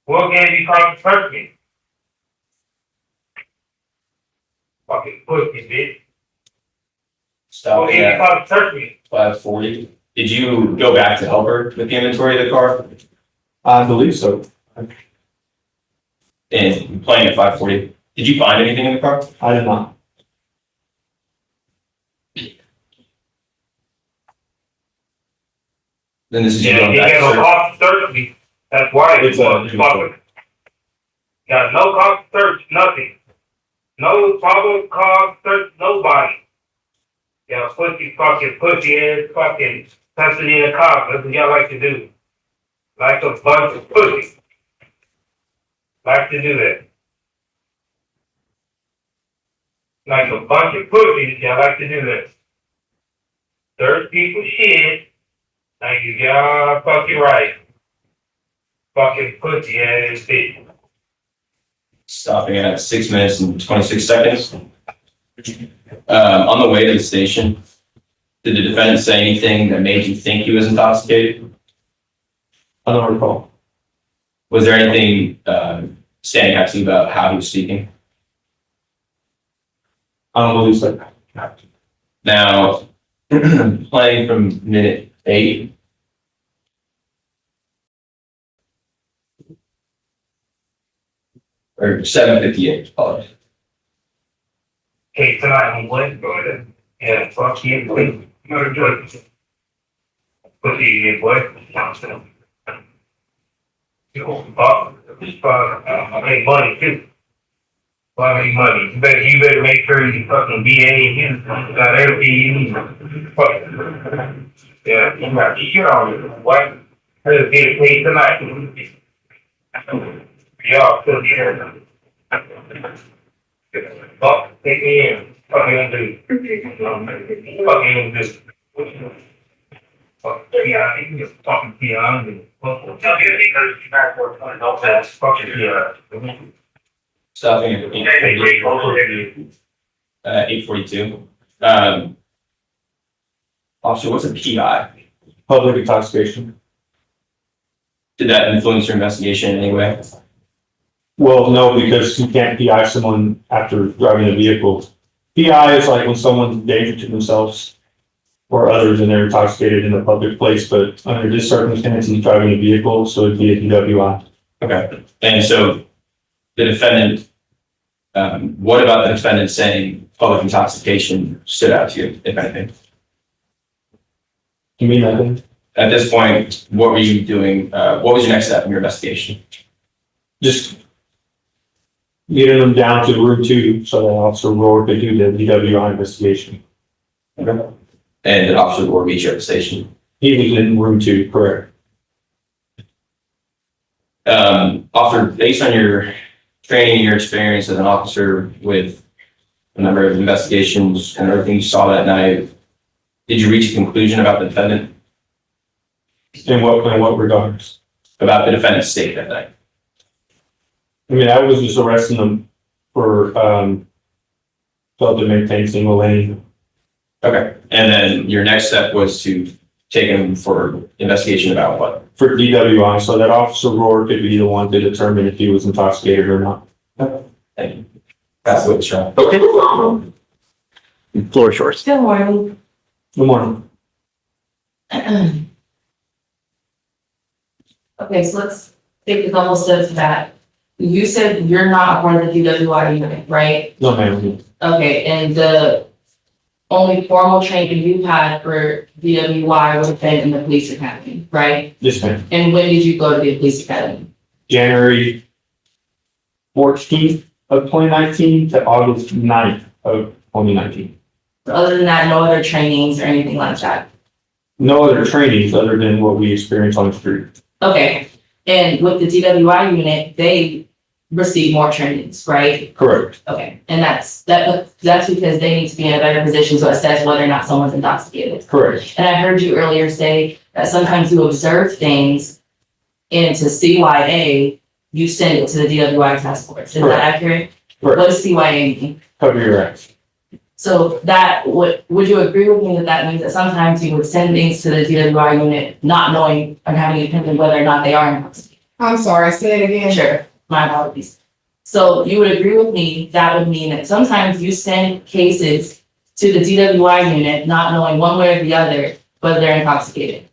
What gave you call the first week? Fucking pussy, bitch. Stop What gave you at call the first week? 540. Did you go back to help her with the inventory of the car? I believe so. And playing at 540. Did you find anything in the car? I did not. Then this is you Yeah, going you back got to no search. cost search me. That's why it's fucking. Got no cost search, nothing. No problem cost search, nobody. Yeah, pussy ass fucking testing in the car. That's what y'all like to do. Like a bunch of pussy. Like to do that. Like a bunch of pussies, y'all like to do that. Third people shit. Thank you, y'all fucking right. Fucking pussy ass bitch. Stopping at 6 minutes and 26 seconds. On the way to the station, did the defendant say anything that made you think he was intoxicated? I don't recall. Was there anything standing out to you about how he was speaking? I don't believe so. Now, playing from minute 8. Or 7:58, apologies. Hey, tonight, I'm going to yeah, fuck you, boy. You're a joke. Pussy, you boy. You fuck. I make money too. I make money. You better make sure you fucking BA and got everything you need. Fuck. Yeah, you got shit on you. What? Let's get it paid tonight. Y'all still here. Fuck, take me in. Fucking do. Fucking do. Fuck, yeah, you can just talking to you on Stopping at 8:42. Officer, what's a PI? Public intoxication. Did that influence your investigation in any way? Well, no, because you can't PI someone after driving a vehicle. PI is like when someone's a danger to themselves or others and they're intoxicated in a public place, but under this circumstance, he's driving a vehicle, so it'd be a DWI. Okay. And so the defendant, what about the defendant saying public intoxication stood out to you, if anything? You mean nothing? At this point, what were you doing? What was your next step in your investigation? Just getting them down to room 2 so that Officer Rohr could do the DWI investigation. And Officer Gore meet you at the station. He was in room 2, correct? Officer, based on your training and your experience as an officer with a number of investigations and everything you saw that night, did you reach a conclusion about the defendant, In what regards? about the defendant's state that night? I mean, I was just arresting them for, failed to maintain single lane. Okay, and then your next step was to take him for investigation about what? For DWI, so that Officer Rohr could be the one to determine if he was intoxicated or not. Thank you. That's what it's trying. Okay. The floor is yours. Good morning. Good morning. Okay, so let's take a couple steps back. You said you're not a part of the DWI unit, right? No, ma'am. Okay, and the only formal training you've had for DWI would have been in the police academy, right? Yes, ma'am. And when did you go to the police academy? January 14th of 2019 to August 9th of 2019. Other than that, no other trainings or anything like that? No other trainings other than what we experienced on the street. Okay, and with the DWI unit, they receive more trainings, right? Correct. Okay, and that's because they need to be in a better position to assess whether or not someone's intoxicated. Correct. And I heard you earlier say that sometimes you observe things into CYA, you send it to the DWI task force. Is that accurate? Correct. What does CYA mean? Cover your ass. So that, would you agree with me that that means that sometimes you would send things to the DWI unit, not knowing or having an opinion whether or not they are intoxicated? I'm sorry, say it again. Sure, my apologies. So you would agree with me, that would mean that sometimes you send cases to the DWI unit, not knowing one way or the other whether they're intoxicated.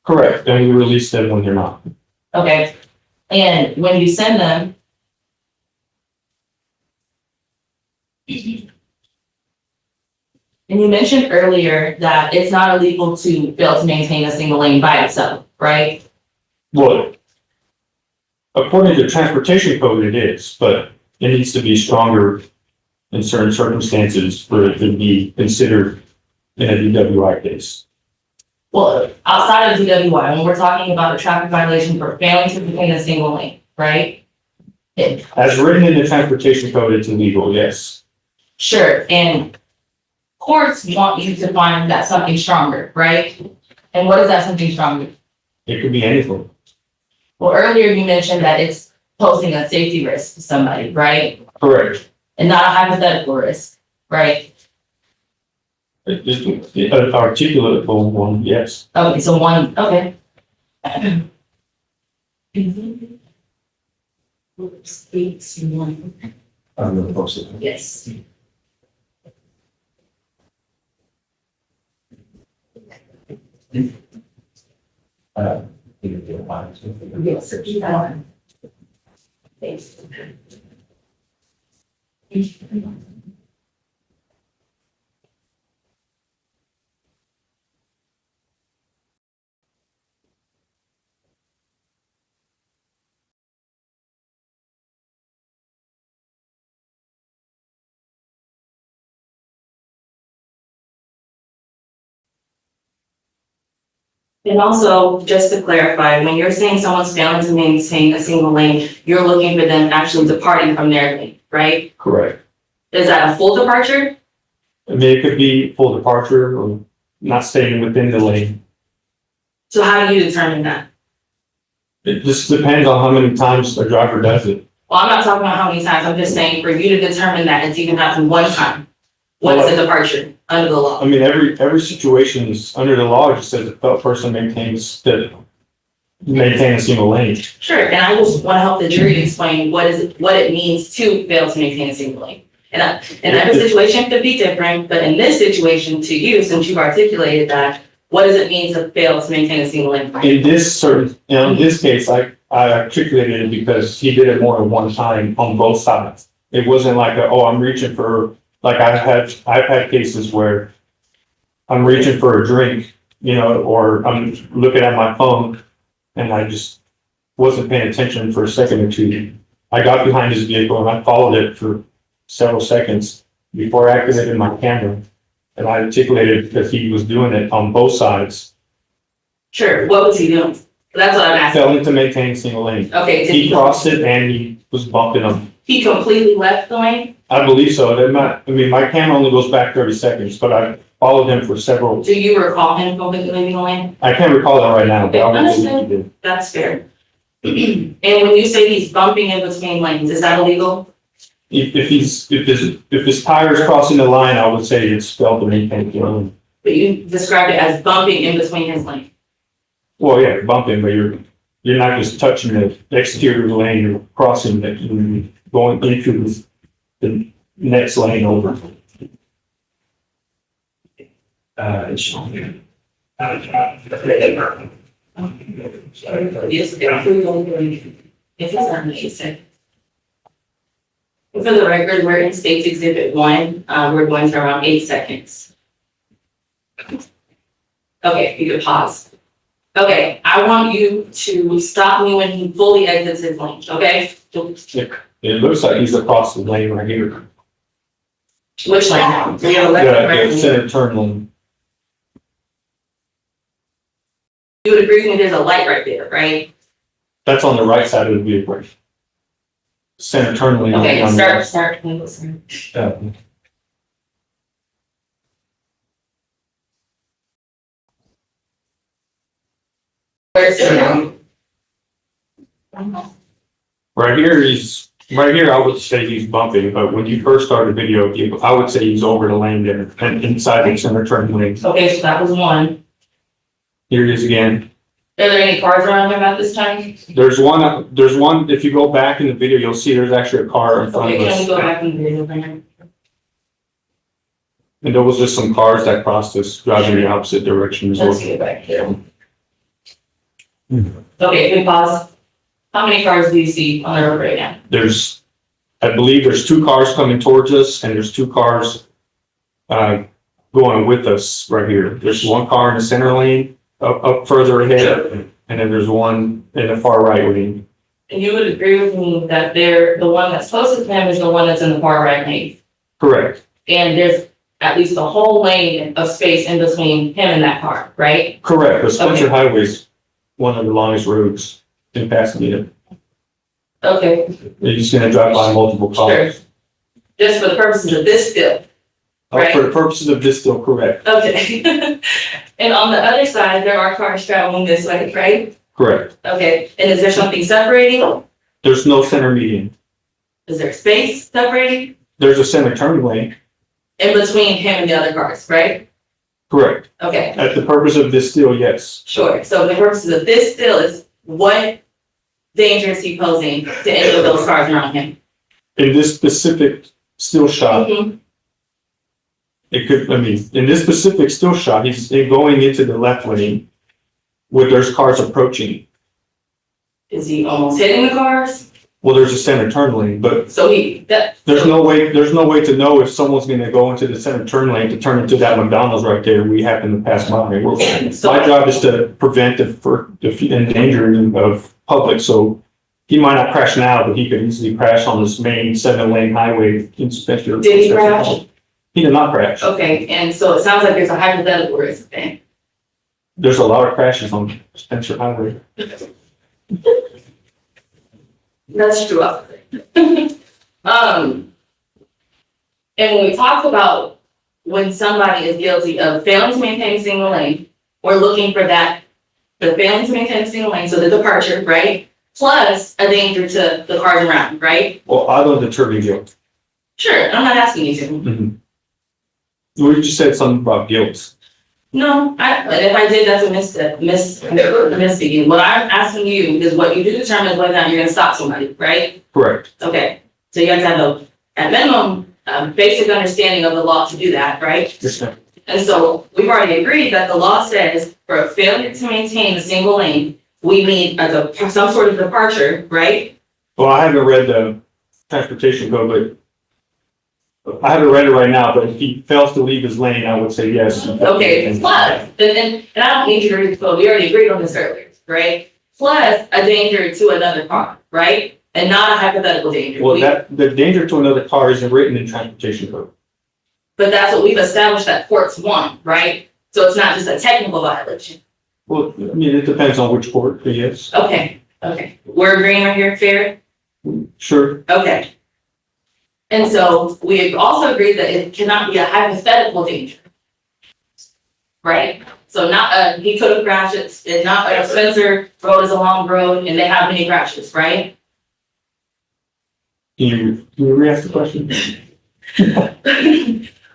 Correct. And we release them when they're not. Okay, and when you send them, and you mentioned earlier that it's not illegal to fail to maintain a single lane by itself, right? Well, according to the transportation code, it is, but it needs to be stronger in certain circumstances for it to be considered in a DWI case. Well, outside of DWI, when we're talking about a traffic violation for failing to maintain a single lane, right? As written in the transportation code, it's illegal, yes. Sure, and courts want you to find that something stronger, right? And what is that something stronger? It could be anything. Well, earlier you mentioned that it's posing a safety risk to somebody, right? Correct. And not a hypothetical risk, right? An articulable one, yes. Okay, so one, okay. Yes. Yes. And also, just to clarify, when you're saying someone's failing to maintain a single lane, you're looking for them actually departing from their lane, right? Correct. Is that a full departure? I mean, it could be full departure or not staying within the lane. So how do you determine that? It just depends on how many times a driver does it. Well, I'm not talking about how many times, I'm just saying for you to determine that it's even happened one time. What's a departure under the law? I mean, every situation is under the law, it just says a person maintain a single lane. Sure, and I just want to help the jury explain what it means to fail to maintain a single lane. And every situation could be different, but in this situation, to you, since you've articulated that, what does it mean to fail to maintain a single lane? In this case, I articulated it because he did it more than one time on both sides. It wasn't like, I'm reaching for, like I've had cases where I'm reaching for a drink, or I'm looking at my phone and I just wasn't paying attention for a second or two. I got behind his vehicle and I followed it for several seconds before I activated my camera. And I articulated that he was doing it on both sides, Sure, what was he doing? That's what I'm asking. failing to maintain single lane. Okay, did He crossed it and he was bumping him. he completely left the lane? I believe so. My camera only goes back 30 seconds, but I followed him for several, Do you recall him completely leaving the lane? I can't recall that right now, but I believe he Understood. did. That's fair. And when you say he's bumping in between lanes, is that illegal? If his tire is crossing the line, I would say it's failed to maintain single lane. But you described it as bumping in between his lane. Well, yeah, bumping, but you're not just touching the exterior of the lane, you're crossing it, you're going into the next lane over. Yes, if it's not, she said. For the record, we're in State's Exhibit 1, we're going to around 8 seconds. Okay, you could pause. Okay, I want you to stop me when he fully exits his lane, okay? It looks like he's across the lane right here. Which lane now? We have a left and right The lane. center turn lane. You would agree with me, there's a light right there, right? That's on the right side of the vehicle. Center turn lane. Okay, on the start. left. Where's the, Right here, I would say he's bumping, but when you first started the video, I would say he's over the lane there and inside the center turn lane. okay, so that was one. Here it is again. Are there any cars around him at this time? There's one, if you go back in the video, you'll see there's actually a car in front Okay, of can we go us. back in the video then? And there was just some cars that crossed us driving the opposite direction as Let's well. get back there. Okay, can we pause? How many cars do you see on the road right now? I believe there's 2 cars coming towards us and there's 2 cars going with us right here. There's 1 car in the center lane up further ahead, and then there's one in the far right lane. And you would agree with me that the one that's closest to him is the one that's in the far right lane? Correct. And there's at least a whole lane of space in between him and that car, right? Correct. The Spencer Okay. Highway's one of the longest roads in Pasadena. Okay, You're just gonna drive by multiple sure. cars. Just for the purposes of this bill, right? For the purposes of this, still correct. okay. And on the other side, there are cars traveling this way, right? Correct. Okay, and is there something separating? There's no center median. Is there space separating There's a center turn lane. in between him and the other cars, right? Correct. Okay, At the purpose of this still, yes. sure. So the purposes of this still is what danger is he posing to any of those cars around him? In this specific still shot, Mhm. in this specific still shot, he's going into the left lane where there's cars approaching. Is he almost hitting the cars? Well, there's a center turn lane, but So there's no way to know if someone's gonna go into the center turn lane to turn into that McDonald's right there. We happen to pass by. My job is to prevent the endangering of public, so he might not crash now, but he could easily crash on this main 7-lane highway in Spencer. Did he crash? He did not crash. Okay, and so it sounds like there's a hypothetical risk then. There's a lot of crashes on Spencer Highway. That's true. And when we talk about when somebody is guilty of failing to maintain a single lane, we're looking for that, the failing to maintain a single lane, so the departure, right? Plus a danger to the cars around, right? Well, I don't deter the guilt. Sure, I'm not asking you to. Mhm. We just said something about guilt. No, but if I did, that's a misspeaking. What I'm asking you is what you do determine whether or not you're gonna stop somebody, right? Correct. Okay, so you have to have at minimum, basic understanding of the law to do that, right? Yes, ma'am. And so we've already agreed that the law says for a failure to maintain a single lane, we need some sort of departure, right? Well, I haven't read the transportation code, but I haven't read it right now, but if he fails to leave his lane, I would say yes. Okay, plus, and I don't need you to read the code, we already agreed on this earlier, right? Plus a danger to another car, right? and not a hypothetical danger. Well, the danger to another car isn't written in transportation code. But that's what we've established that courts want, right? So it's not just a technical violation. Well, I mean, it depends on which court it is. Okay, we're agreeing right here, fair? Sure. Okay. And so we also agreed that it cannot be a hypothetical danger. Right? So not, he could have crashed it, it's not, Spencer Road is a long road and they have many crashes, right? Can you re-ask the question?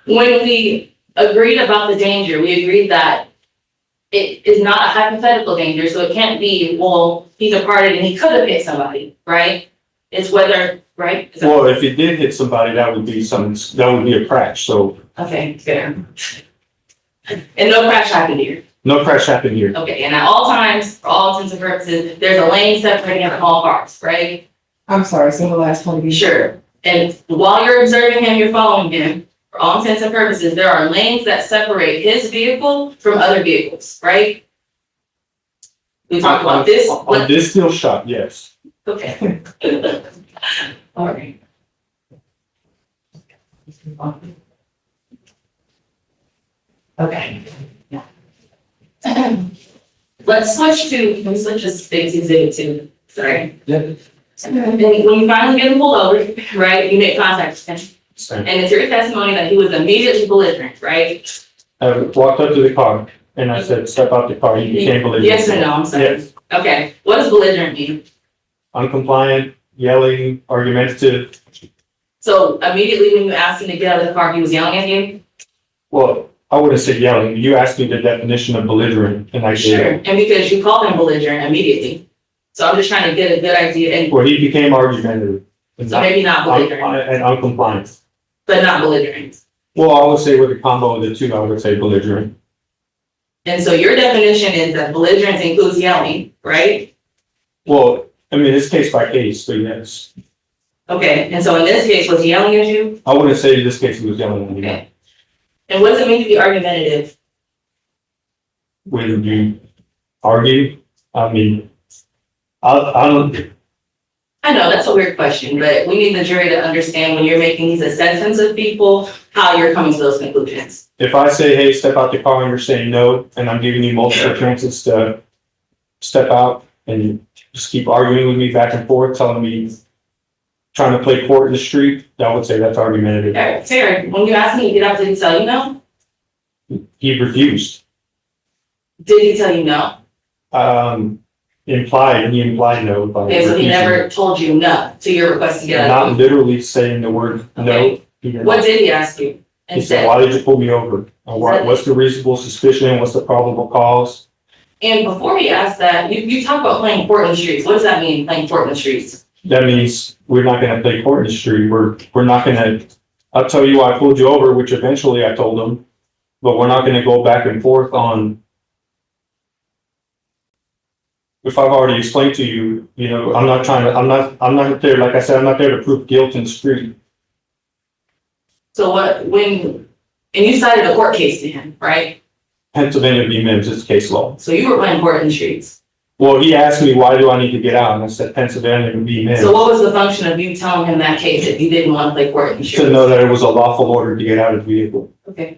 When we agreed about the danger, we agreed that it is not a hypothetical danger, so it can't be, well, he departed and he could have hit somebody, right? It's whether, right? Is that- Well, if he did hit somebody, that would be a crash, so Okay, fair. And no crash happened here. no crash happened here. Okay, and at all times, for all intents and purposes, there's a lane separating from all cars, right? I'm sorry, say the last one again. Sure. And while you're observing him, you're following him, for all intents and purposes, there are lanes that separate his vehicle from other vehicles, right? We talked about this. On this still shot, yes. Okay. All right. Okay. Let's switch to, let's switch to Big's exhibit 2, sorry. Yeah. When you finally get him pulled over, right, you make contact with him. Same. And it's your testimony that he was immediately belligerent, right? I walked up to the car and I said, step out the car, he became belligerent. Yes or no, I'm sorry. Yes. Okay, what does belligerent mean? Uncompliant, yelling, argumentative. So immediately when you asked him to get out of the car, he was yelling at you? Well, I wouldn't say yelling. You asked me the definition of belligerent and I Sure, did. and because you called him belligerent immediately. So I'm just trying to get a good idea, and Well, he became argumentative. so maybe not belligerent, And uncompliant. but not belligerent. Well, I would say with a combo of the two, I would say belligerent. And so your definition is that belligerence includes yelling, right? Well, I mean, it's case by case, so yes. Okay, and so in this case, was he yelling at you? I wouldn't say in this case he was yelling at me. Okay. And what does it mean to be argumentative? When you argue, I mean, I don't, I know, that's a weird question, but we need the jury to understand when you're making these assessments of people, how you're coming to those conclusions. if I say, hey, step out the car and you're saying no, and I'm giving you multiple chances to step out and you just keep arguing with me back and forth, telling me, trying to play court in the street, I would say that's argumentative. Alright, fair, when you asked me to get out, did he tell you no? He refused. Did he tell you no? He implied no by Okay, so he refusing. never told you no to your request to get out. Not literally saying the word no. Okay. He did What not. did he ask you He said, instead? why did you pull me over? And what's the reasonable suspicion? What's the probable cause? And before he asked that, you talk about playing court in the streets. What does that mean, playing court in the streets? That means we're not gonna play court in the street. We're not gonna, I'll tell you why I pulled you over, which eventually I told him, but we're not gonna go back and forth on. If I've already explained to you, you know, I'm not there, like I said, I'm not there to prove guilt in the street. So and you cited a court case to him, right? Pennsylvania v. Mims is case law. So you were playing court in the streets. Well, he asked me, why do I need to get out? And I said, Pennsylvania v. Mims. So what was the function of you telling him that case if you didn't want to play court in the To streets? know that it was a lawful order to get out of the vehicle. Okay.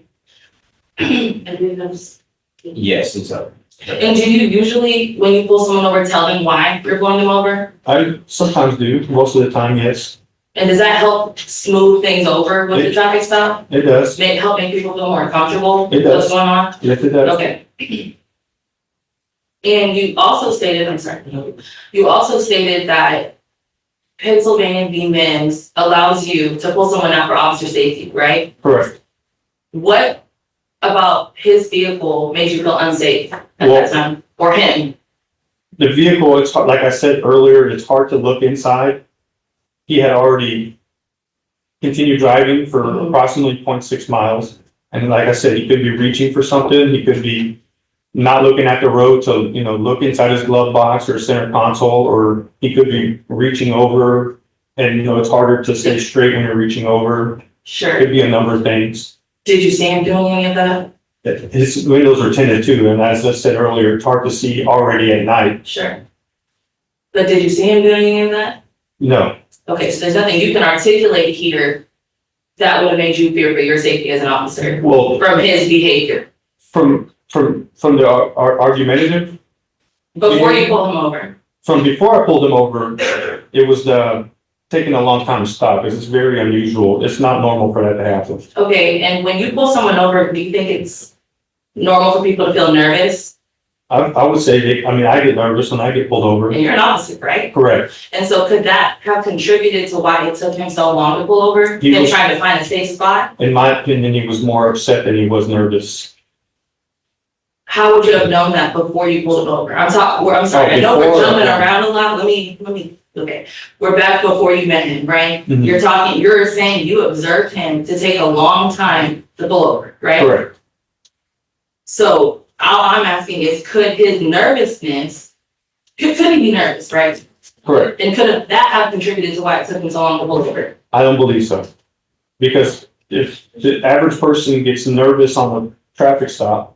And then there's- Yes, it's up. and do you usually, when you pull someone over, tell them why you're pulling them over? I sometimes do, most of the time, yes, And does that help smooth things over with the traffic stop? it does. Help make people feel more comfortable It with does. what's going on? Yes, it does. Okay. And you also stated, I'm sorry, you also stated that Pennsylvania v. Mims allows you to pull someone out for officer safety, right? Correct. What about his vehicle made you feel unsafe at that time, or him? The vehicle, it's hard, like I said earlier, it's hard to look inside. He had already continued driving for Mhm. approximately 0.6 miles. And like I said, he could be reaching for something, he could be not looking at the road to, you know, look inside his glove box or center console, or he could be reaching over. And, you know, it's harder to stay straight when you're reaching over. Sure. Could be a number of things. Did you see him doing any of that? His windows are tinted too, and as I said earlier, it's hard to see already at night. Sure. But did you see him doing any of that? No, Okay, so there's nothing you can articulate here that would have made you fear for your safety as an officer well, from his behavior from the argumentative, before you pull him over. from before I pulled him over, it was taking a long time to stop, because it's very unusual. It's not normal for that to happen. Okay, and when you pull someone over, do you think it's normal for people to feel nervous? I would say, I get nervous when I get pulled over. And you're an officer, right? Correct. And so could that have contributed to why it took him so long to pull over? He Him was- trying to find a safe spot? In my opinion, he was more upset than he was nervous. How would you have known that before you pulled him over? I'm sorry, I know we're before- jumping around a lot. Let me, okay. We're back before you met him, right? Mhm. You're saying you observed him to take a long time to pull over, right? Correct. So all I'm asking is, could his nervousness, could he be nervous, right? Correct. And could that have contributed to why it took him so long to pull over? I don't believe so. Because if the average person gets nervous on a traffic stop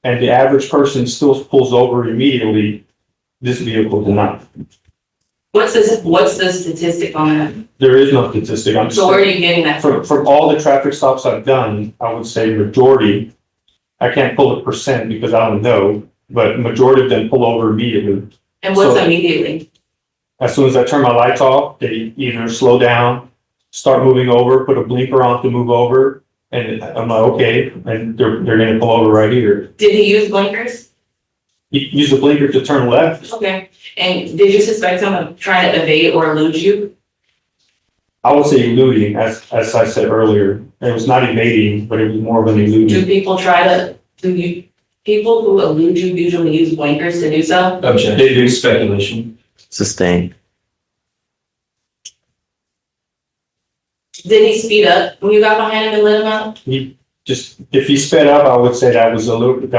and the average person still pulls over immediately, this vehicle did not. What's the statistic on that? There is no statistic. I'm just So where are you getting that from? from all the traffic stops I've done, I would say majority, I can't pull a percent because I don't know, but majority of them pull over immediately. And what's so- immediately? As soon as I turn my lights off, they either slow down, start moving over, put a blinker on to move over, and I'm like, okay, and they're gonna pull over right here. Did he use blinkers? Use the blinker to turn left. Okay. And did you suspect him of trying to evade or elude you? I would say eluding, as I said earlier. It was not evading, but it was more of an Do eluding. people who elude you usually use blinkers to do so? Objection. They do. Speculation. Sustained. Did he speed up when you got behind him and let him out? Just, if he sped up, I would say that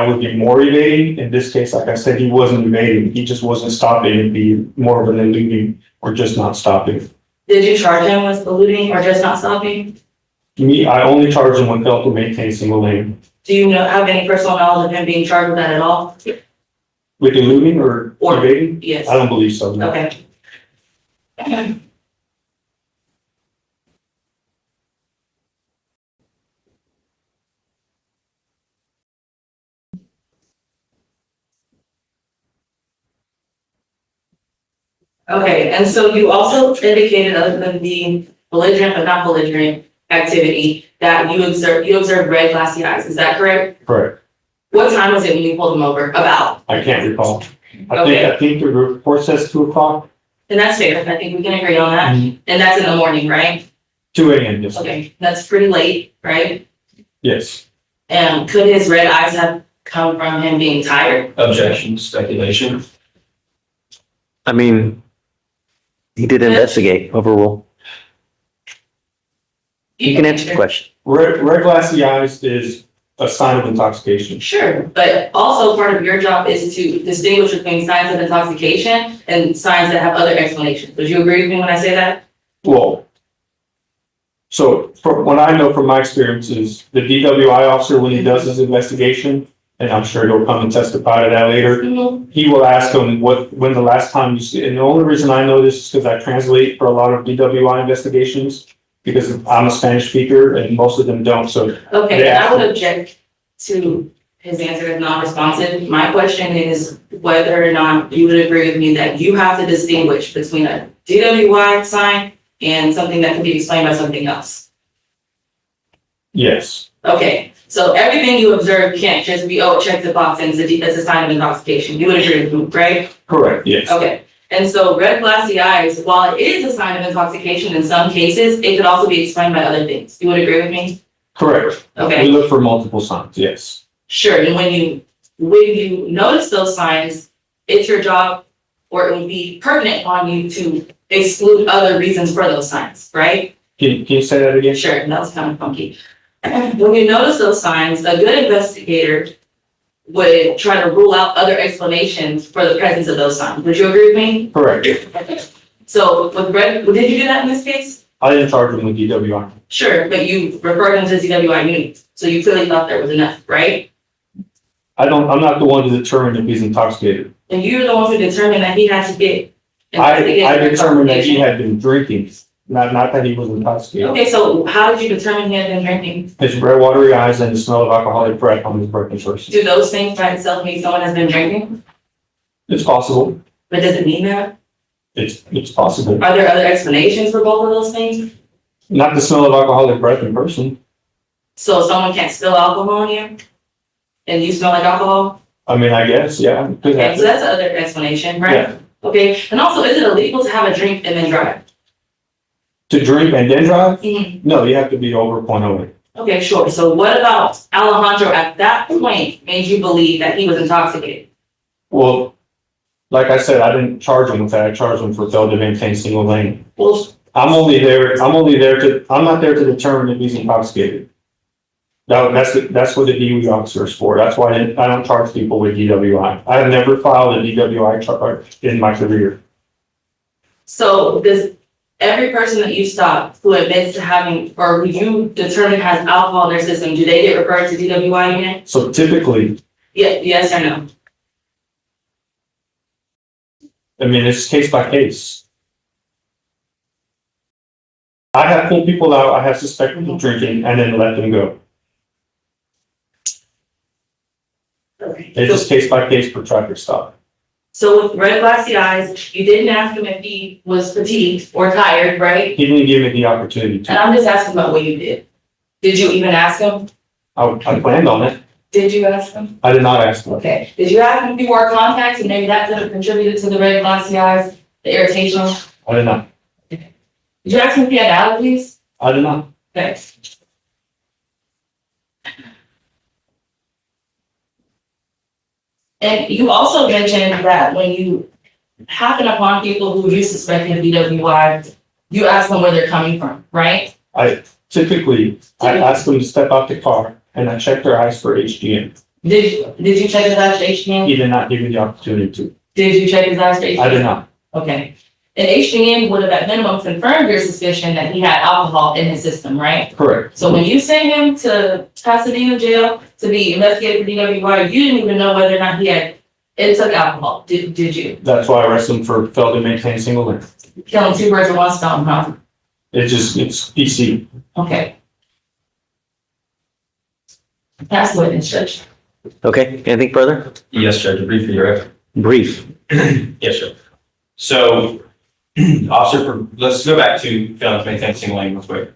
would be more evading. In this case, like I said, he wasn't evading. He just wasn't stopping. It'd be more of an eluding or just not stopping. Did you charge him with eluding or just not stopping? I only charge him with fail to maintain single lane. Do you have any personal knowledge of him being charged with that at all? With eluding or Or- evading? Yes. I don't believe so, no. Okay. Okay, and so you also indicated, other than the belligerent but not belligerent activity, that you observed red glassy eyes, is that correct? Correct. What time was it when you pulled him over? About? I can't recall. Okay. I think the report says 2:00, And that's fair, I think we can agree on that, and that's in the morning, right? 2 a.m. Yes. Okay, that's pretty late, right? Yes. And could his red eyes have come from him being tired? Objection. Speculation. I mean, he did investigate, overrule. You can answer the question. Red glassy eyes is a sign of intoxication. Sure, but also part of your job is to distinguish between signs of intoxication and signs that have other explanations. Would you agree with me when I say that? Well, so from what I know from my experiences, the DWI officer, when he does his investigation, and I'm sure he'll come and testify to that later, he will ask them when the last time you see, and the only reason I know this is because I translate for a lot of DWI investigations, because I'm a Spanish speaker and most of them don't, so. Okay, they and I ask would them- object to his answer is non-responsive. My question is whether or not you would agree with me that you have to distinguish between a DWI sign and something that can be explained by something else. Yes, Okay, so everything you observe can't just be, oh, check the box and it's a sign of intoxication. You would agree with me, right? correct, yes. Okay, and so red glassy eyes, while it is a sign of intoxication in some cases, it could also be explained by other things. You would agree with me? Correct. Okay. We look for multiple signs, yes. Sure, and when you notice those signs, it's your job, or it would be pertinent on you to exclude other reasons for those signs, right? Can you say that again? Sure, that was kind of funky. When you notice those signs, a good investigator would try to rule out other explanations for the presence of those signs. Would you agree with me? Correct. So with red, did you do that in this case? I didn't charge him with DWI. Sure, but you referred him to DWI units, so you clearly thought there was enough, right? I'm not the one to determine if he's intoxicated. And you're the one who determined that he had to get I determined that he had been drinking, not that he was intoxicated. Okay, so how did you determine he had been drinking? His red watery eyes and the smell of alcoholic breath on his breath first. Do those things by itself mean someone has been drinking? It's possible. But does it mean that? It's possible. Are there other explanations for both of those things? Not the smell of alcoholic breath in person. So someone can't spill alcohol on you? And you smell like alcohol? I mean, I guess, yeah. Could Okay, happen. so that's another explanation, right? Yeah. Okay, and also, is it illegal to have a drink and then drive? To drink and then drive? Mhm. No, you have to be over .08. Okay, sure. So what about Alejandro at that point made you believe that he was intoxicated? Well, like I said, I didn't charge him with that. I charged him for failure to maintain single lane. Well, I'm not there to determine if he's intoxicated. No, that's what the DUI officer is for. That's why I don't charge people with DWI. I have never filed a DWI charge in my career. so does every person that you stop who admits to having, or who you determine has alcohol in their system, do they get referred to DWI unit? So typically, Yeah, yes or no? I mean, it's case by case. I have pulled people out, I have suspected of drinking, and then let them go. It's just case by case per traffic stop. So with red glassy eyes, you didn't ask him if he was fatigued or tired, right? He didn't give me the opportunity And to. I'm just asking about what you did. Did you even ask him? I planned on it. Did you ask him? I did not ask him. Okay. Did you ask him if he wore contacts and maybe that could have contributed to the red glassy eyes, the irritation? I did not. Did you ask him if he had allergies? I did not. Okay. And you also mentioned that when you happen upon people who you suspect of DWI, you ask them where they're coming from, right? Typically, I ask them to step out the car and I check their eyes for HGM. Did you check his eyes for HGM? He did not give me the opportunity to. Did you check his eyes for HGM? I did not. Okay. And HGM would have at minimum confirmed your suspicion that he had alcohol in his system, right? Correct. So when you sent him to Pasadena jail to be investigated for DWI, you didn't even know whether or not he had took alcohol, did you? That's why I arrest him for failure to maintain single lane. Killing two birds with one stone, huh? It's PC. Okay. Pass the witness, Judge. Okay, anything further? Yes, Judge, a brief for your Brief. Yes, sir. So, let's go back to failing to maintain single lane real quick.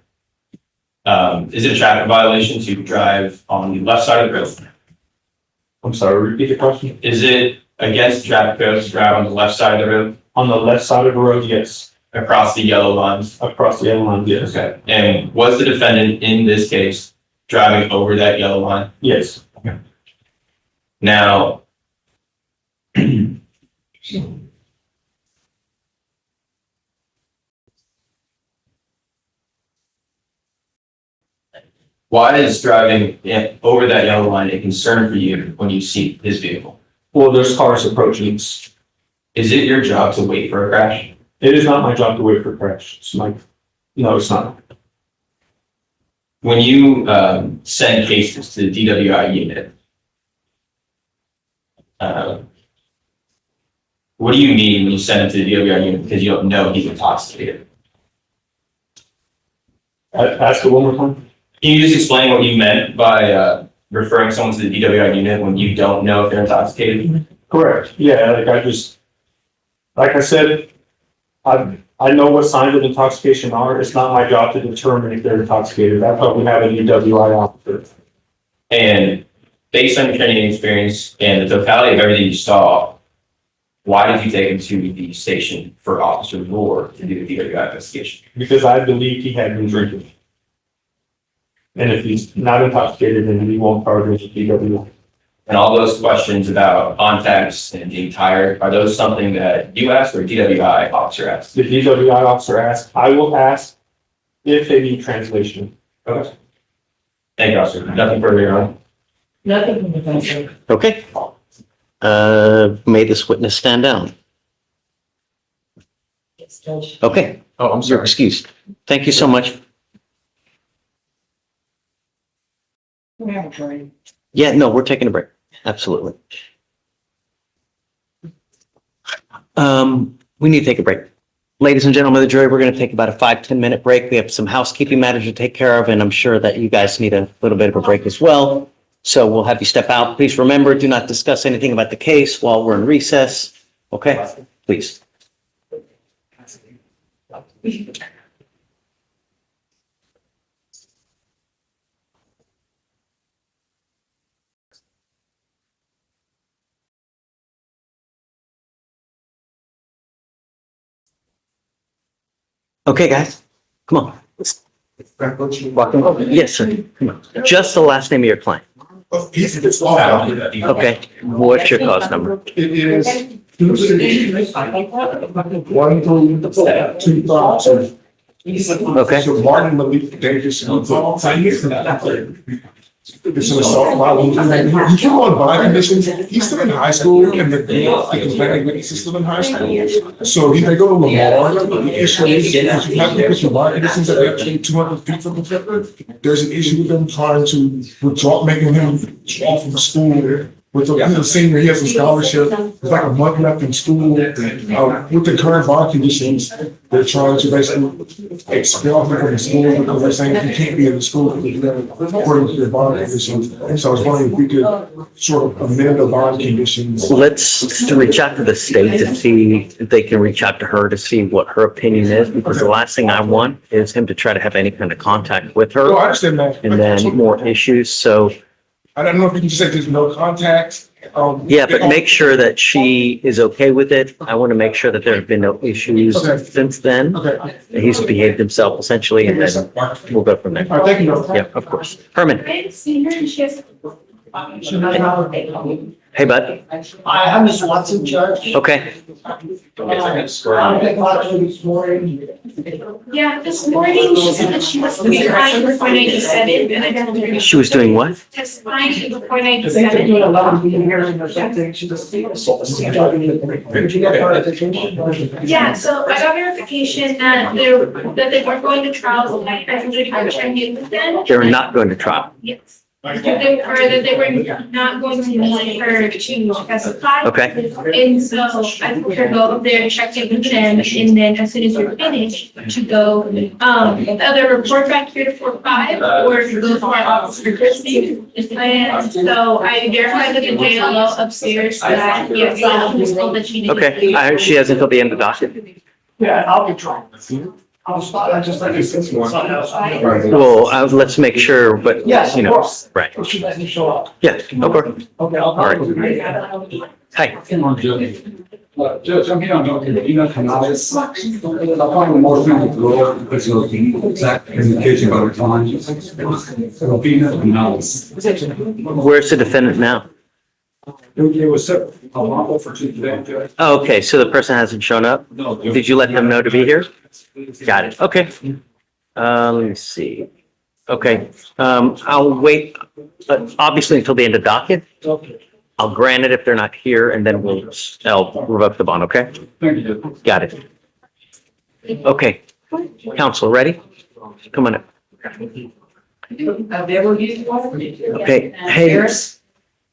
Is it a traffic violation to drive on the left side of the road? I'm sorry, repeat the question. Is it against traffic code to drive on the left side of the road On the left side of the road, yes. across the yellow lines? Across the yellow line, yes. Okay. And was the defendant in this case driving over that yellow line? Yes. Now, why is driving over that yellow line a concern for you when you see his vehicle? Well, there's cars approaching. Is it your job to wait for a crash? It is not my job to wait for crash. No, it's not. When you send cases to the DWI unit, what do you mean when you send them to the DWI unit because you don't know he's intoxicated? Ask it one more time. Can you just explain what you meant by referring someone to the DWI unit when you don't know if they're intoxicated? Correct. Yeah, like I said, I know what signs of intoxication are. It's not my job to determine if they're intoxicated. That's why we have a DWI officer. And based on your training and experience and the totality of everything you saw, why did you take him to the station for Officer Moore to do the DWI investigation? Because I believed he had been drinking. And if he's not intoxicated, then we won't charge him with DWI. And all those questions about contacts and being tired, are those something that you asked or DWI officer asked? The DWI officer asked, I will ask if they need translation. Okay. Thank you, officer. Nothing further, Your Honor. Nothing from the defense. Okay. May this witness stand down. Yes, Judge. Okay, Oh, I'm you're excused. Thank you so much. Yeah, no, we're taking a break. Absolutely. We need to take a break. Ladies and gentlemen of the jury, we're going to take about a 5-10 minute break. We have some housekeeping matters to take care of, and I'm sure that you guys need a little bit of a break as well. So we'll have you step out. Please remember, do not discuss anything about the case while we're in recess. Okay, please. Okay, guys, come on. Walk in. Yes, sir. Come on. Just the last name of your client. Okay, what's your cause number? It is 262. Okay. So Martin Malik Davis. It's an assault violation. He came on bond conditions. He's still in high school, and the complaining witness is still in high school. So they go to Lamar. The issue is if you have to put your bond conditions at actually 200 feet from each other, there's an issue with them trying to withdraw, making him off from school. He's a senior, he has a scholarship. It's like a month left in school. With the current bond conditions, they're trying to basically expel him from the school because they're saying you can't be in the school according to your bond conditions. So I was wondering if we could sort of amend the bond conditions. Let's reach out to the state to see if they can reach out to her to see what her opinion is, because the last thing I want is him to try to have any kind of contact with her. Well, I understand that. And then more issues. So I don't know if you can just say there's no contact. yeah, but make sure that she is okay with it. I want to make sure that there have been no issues Okay. since then. Okay. He's behaved himself essentially, and then we'll go from there. All right, thank you. Yeah, of course. Herman, I've seen her and she has. hey, bud. I'm Miss Watson, Judge. Okay. This morning. Yeah, this morning she said that she was testifying before 97 and I don't know. She was doing what? Testifying before I think they're doing 97. a lot of hearing or something. She just. Did you get clarification? Yeah, so I got verification that they weren't going to trial tonight. I usually have checked in with them. They're not going to trial. Yes. Or that they were not going to need her to testify. Okay. And so I told her go up there and check in with them, and then as soon as we're finished, to go, either report back here to 4-5 or to go to our office for Christie. And so I verified that the jail upstairs that, yes, was told that she didn't. Okay. I heard she has until the end of the docket. Yeah, I'll be trying. I'll start, I just like to say something else. Well, let's make sure, but Yes, you of know, course. right. If she doesn't show up. Yeah, okay. Okay, I'll. All right. Hi. Judge, I'm here on Dr. Canales. I find the motion to go because of the exact communication about the time. Canales. Where's the defendant now? It was set a lot for today, Judge. Oh, okay, so the person hasn't shown up? No. Did you let them know to be here? Got it, okay. Let me see. Okay, I'll wait, obviously until the end of docket. I'll grant it if they're not here, and then I'll revoke the bond, okay? Thank you. Got it. Okay, counsel, ready? Come on up. Okay, hey, give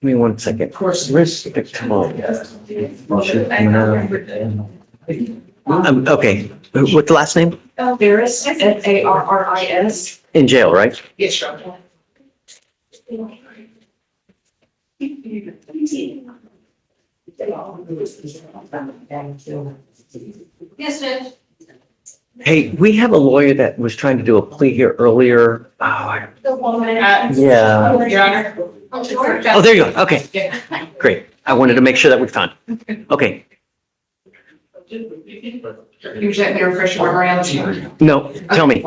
me 1 second. Of course. Where's the okay, what's the last name? Barris, Farris. In jail, right? Yes, sir. Yes, Judge. Hey, we have a lawyer that was trying to do a plea here earlier. Oh, The woman. yeah. Your Honor. Oh, there you go. Okay, great. I wanted to make sure that we found. Okay, You just let me refresh your memory on this. no, tell me.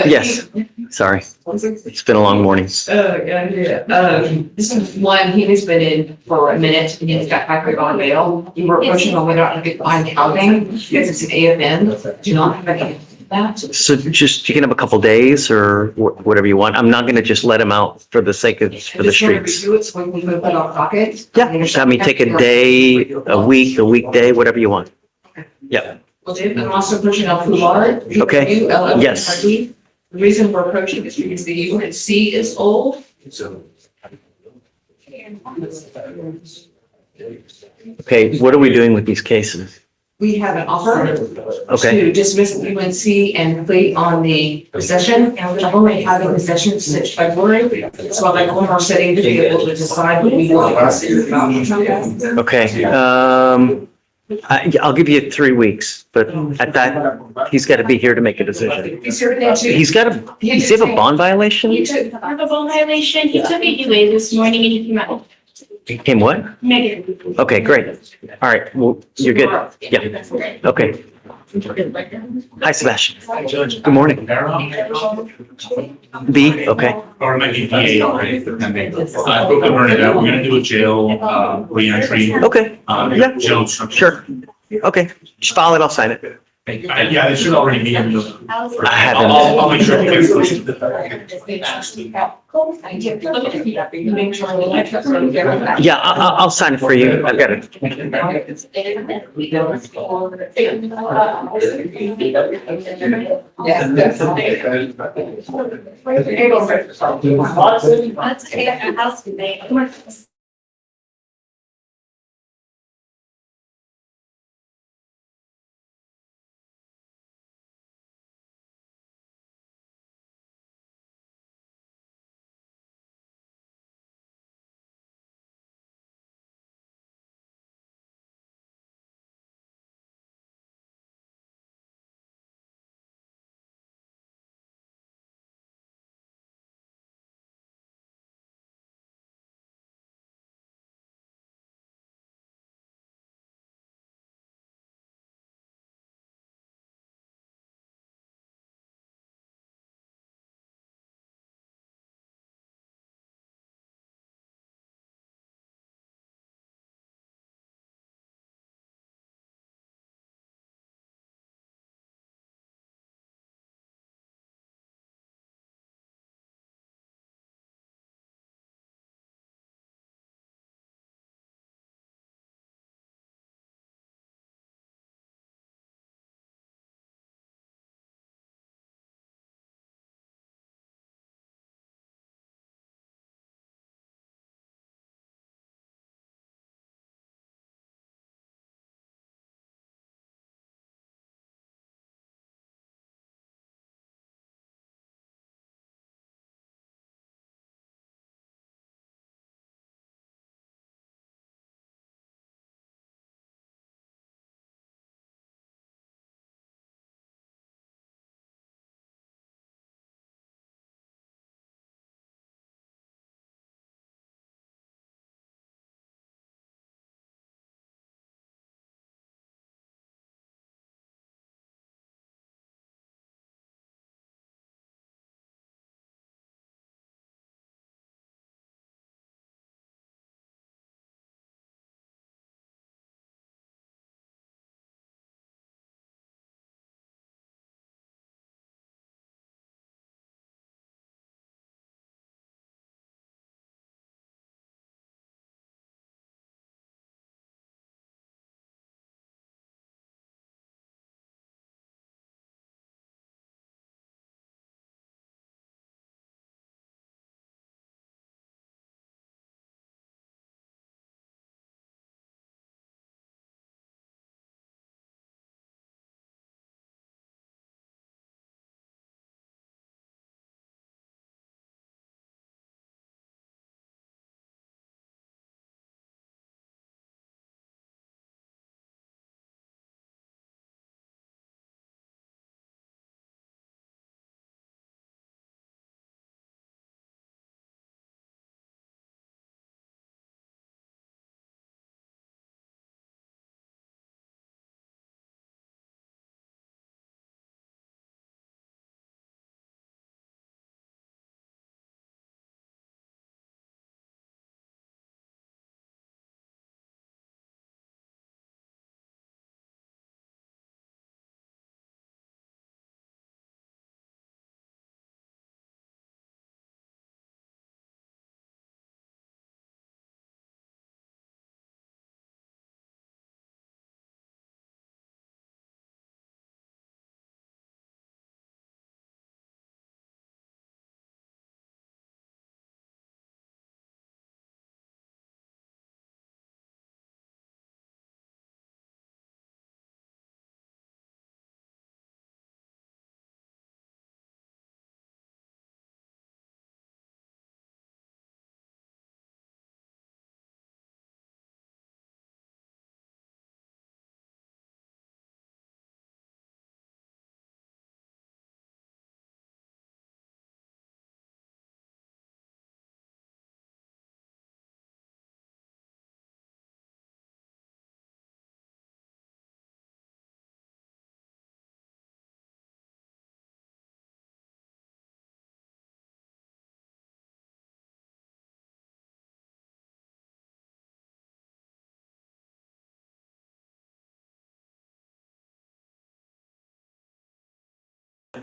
Yes, sorry. It's been a long morning. This is one, he has been in for a minute, and he's got back on bail. You were pushing on whether or not he could find housing, because it's an AFN, do not have any of that. So just, you can have a couple days or whatever you want. I'm not gonna just let him out for the sake of, for the I just wanted to streets. review it, so we can put it on docket. Yeah, I mean, take a day, a week, a weekday, whatever you want. Yeah, Well, Dave, I'm also pushing on Florida. Okay. Yes. The reason we're approaching is because the UNC is old. Okay, what are we doing with these cases? We have an offer Okay, to dismiss the UNC and plea on the possession. I'm only having possession since February, so I'd like one more setting to be able to decide what we want to. okay. I'll give you 3 weeks, but at that, he's got to be here to make a decision. He's here today too. He's got a, does he have a bond violation? He took a bone violation. He took a UA this morning and he came out He came what? negative. Okay, great. All right, well, you're good. Yeah, okay. Hi, Sebastian. Good morning. B, okay. Or might be PA already. Broke the burn out. We're gonna do a jail, reentry. Okay, yeah. Jail instruction. sure. Okay, just file it, I'll sign it. Yeah, it should already be in the. I haven't. I'll make sure. Yeah, I'll sign it for you. I've got it. That's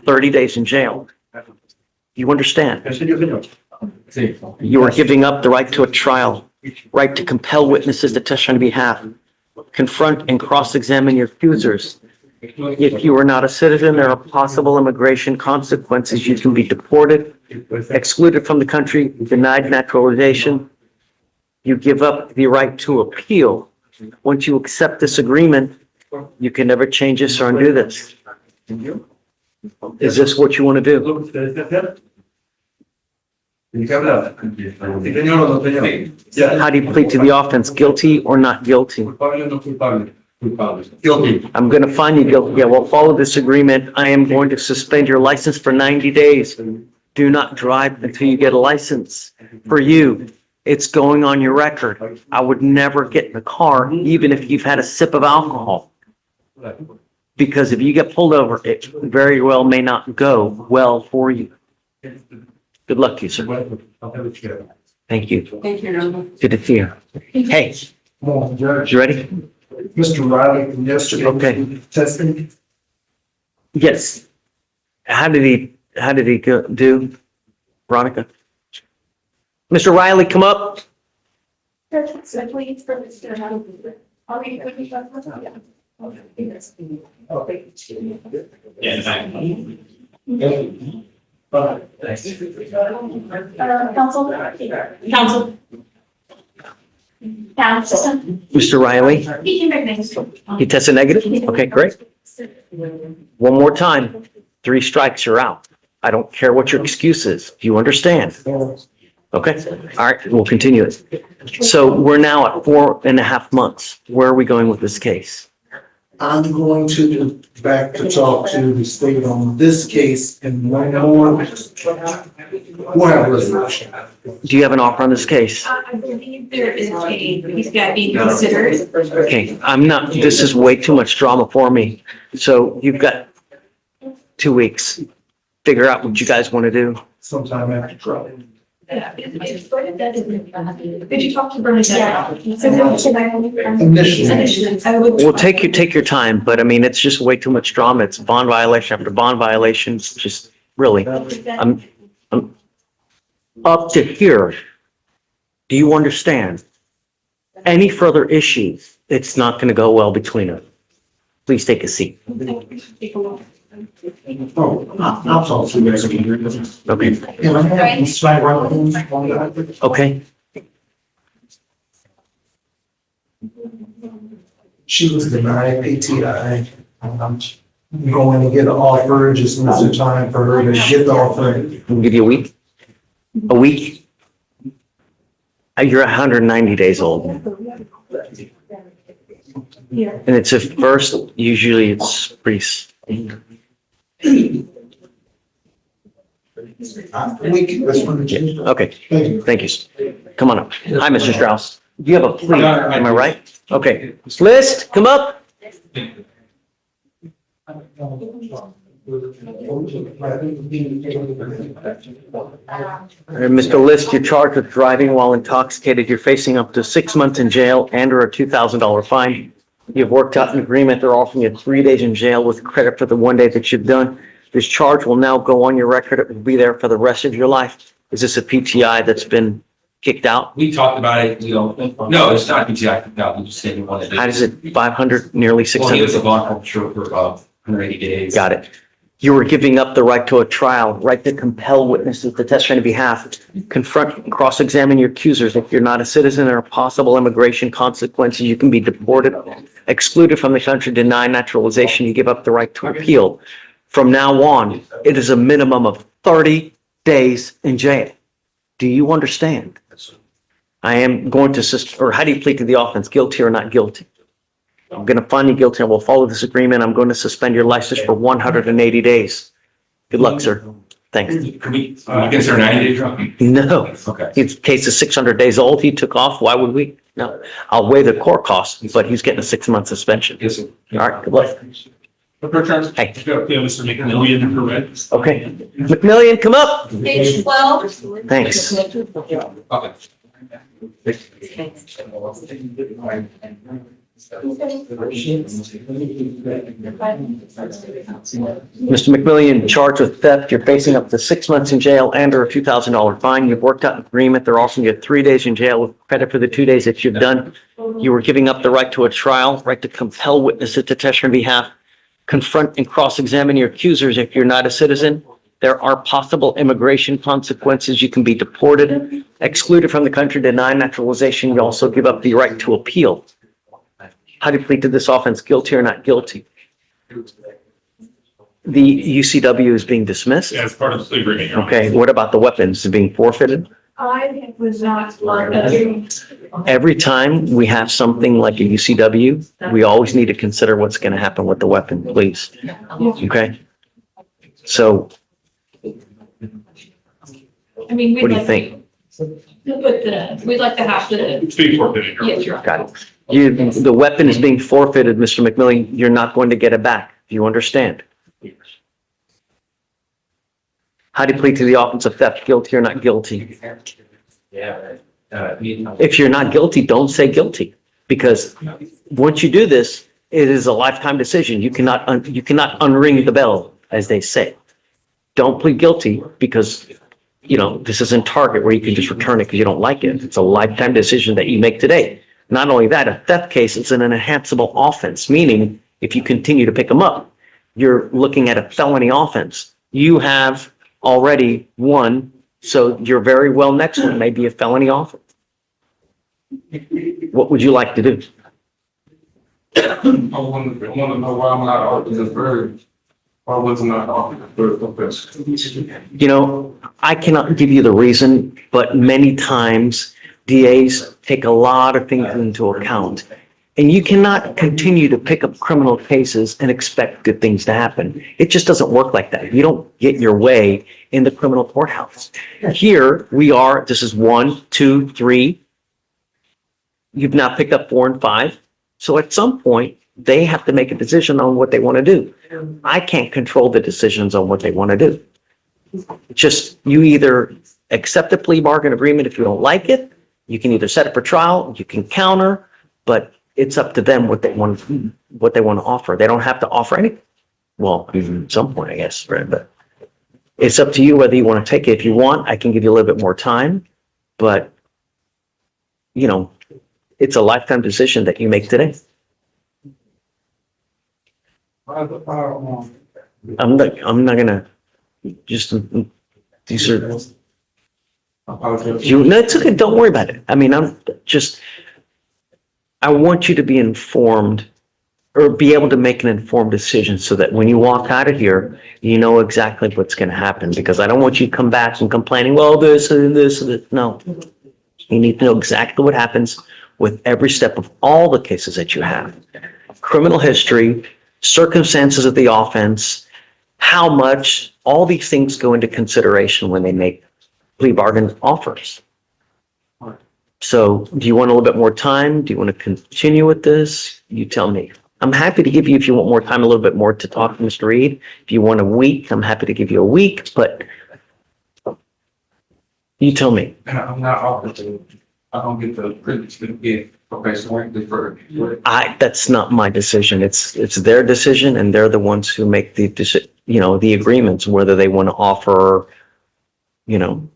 30 days in jail. You understand? You are giving up the right to a trial, right to compel witnesses to testify on your behalf, confront and cross-examine your accusers. If you are not a citizen, there are possible immigration consequences. You can be deported, excluded from the country, denied naturalization. You give up the right to appeal. Once you accept this agreement, you can never change this or undo this. Is this what you want to do? How do you plead to the offense? Guilty or not guilty? Guilty. I'm going to find you guilty. Yeah, well, follow this agreement. I am going to suspend your license for 90 days. Do not drive until you get a license. For you, it's going on your record. I would never get in the car, even if you've had a sip of alcohol. Because if you get pulled over, it very well may not go well for you. Good luck to you, sir. Thank you. Thank you. Good to see you. Hey, you ready? Mr. Riley from yesterday. Okay. Testing. Yes. How did he do, Veronica? Mr. Riley, come up. Counsel. Mr. Riley, He can make names. he tested negative? Okay, great. One more time, 3 strikes, you're out. I don't care what your excuse is. Do you understand? Okay, all right, we'll continue it. So we're now at 4.5 months. Where are we going with this case? I'm going to back to talk to the state on this case and one more. We'll have a resolution. Do you have an offer on this case? I believe there is a, he's got being considered. Okay, this is way too much drama for me. So you've got 2 weeks. Figure out what you guys want to do. Sometime after trial. Did you talk to Bernadette? Initially. I would. Well, take your time, but I mean, it's just way too much drama. It's bond violation after bond violation. It's just really, I'm up to here. Do you understand? Any further issues, it's not going to go well between us. Please take a seat. Oh, I'll talk to you guys. Okay, Can I have the slide right on that? okay. She was denied ATI. I'm going to get an offer, just needs some time for her to get the offer. We'll give you a week. A week? You're 190 days old. And it's a first, usually it's pretty. We can, that's one of the. Okay, Thank you. thank you. Come on up. Hi, Mr. Strauss. You have a plea, am I right? Okay. List, come up. Mr. List, you're charged with driving while intoxicated. You're facing up to 6 months in jail and or a $2,000 fine. You've worked out an agreement. They're offering you 3 days in jail with credit for the 1 day that you've done. This charge will now go on your record. It will be there for the rest of your life. Is this a PTI that's been kicked out? We talked about it, you know, no, it's not PTI, no, we just said we wanted to. How does it, 500, nearly Well, he was a 600? bond officer for 180 days. Got it. You were giving up the right to a trial, right to compel witnesses to testify on your behalf, confront and cross-examine your accusers. If you're not a citizen, there are possible immigration consequences. You can be deported, excluded from the country, denied naturalization. You give up the right to appeal. From now on, it is a minimum of 30 days in jail. Do you understand? I am going to, or how do you plead to the offense, guilty or not guilty? I'm going to find you guilty. I will follow this agreement. I'm going to suspend your license for 180 days. Good luck, sir. Thanks. Can we consider 90 days? No. Okay. His case is 600 days old. He took off. Why would we? No. I'll weigh the court costs, but he's getting a 6-month suspension. Yes, sir. All right, good luck. Hey, Mr. McMillian, correct? okay. McMillian, come up. Page 12. Thanks. Okay. Mr. McMillian, charged with theft, you're facing up to 6 months in jail and or a $2,000 fine. You've worked out an agreement. They're offering you 3 days in jail with credit for the 2 days that you've done. You were giving up the right to a trial, right to compel witnesses to testify on behalf, confront and cross-examine your accusers if you're not a citizen. There are possible immigration consequences. You can be deported, excluded from the country, denied naturalization. You also give up the right to appeal. How do you plead to this offense, guilty or not guilty? The UCW is being dismissed? As part of the plea agreement, Your Honor. Okay, what about the weapons being forfeited? I was not. Every time we have something like a UCW, we always need to consider what's going to happen with the weapon, please. Okay? So I mean, what do you think? We'd like to have to. It's being forfeited, Your Honor. Yes, Your Honor. Got it. The weapon is being forfeited, Mr. McMillan. You're not going to get it back. Do you understand? How do you plead to the offense of theft, guilty or not guilty? If you're not guilty, don't say guilty, because once you do this, it is a lifetime decision. You cannot unring the bell, as they say. Don't plead guilty because, you know, this isn't Target where you can just return it because you don't like it. It's a lifetime decision that you make today. Not only that, a theft case is an enhanceable offense, meaning if you continue to pick them up, you're looking at a felony offense. You have already won, so your very well next one may be a felony offense. What would you like to do? I want to know why I'm not offered the third. Why wasn't I offered the third offense? You know, I cannot give you the reason, but many times DAs take a lot of things into account. And you cannot continue to pick up criminal cases and expect good things to happen. It just doesn't work like that. You don't get your way in the criminal courthouse. Here we are, this is 1, 2, 3. You've now picked up 4 and 5. So at some point, they have to make a decision on what they want to do. I can't control the decisions on what they want to do. Just, you either accept a plea bargain agreement if you don't like it. You can either set it for trial, you can counter, but it's up to them what they want to offer. They don't have to offer anything. Well, at some point, I guess, right? But it's up to you whether you want to take it. If you want, I can give you a little bit more time, but you know, it's a lifetime decision that you make today. I'm not gonna just, these are, no, it's okay. Don't worry about it. I mean, I want you to be informed or be able to make an informed decision so that when you walk out of here, you know exactly what's going to happen, because I don't want you to come back and complaining, well, this and this and this. No, you need to know exactly what happens with every step of all the cases that you have. Criminal history, circumstances of the offense, how much, all these things go into consideration when they make plea bargain offers. So do you want a little bit more time? Do you want to continue with this? You tell me. I'm happy to give you, if you want more time, a little bit more to talk to Mr. Reed. If you want a week, I'm happy to give you a week, but you tell me. I'm not offered to, I don't get the privilege to get probation deferred. That's not my decision. It's their decision, and they're the ones who make the the agreements, whether they want to offer, you know.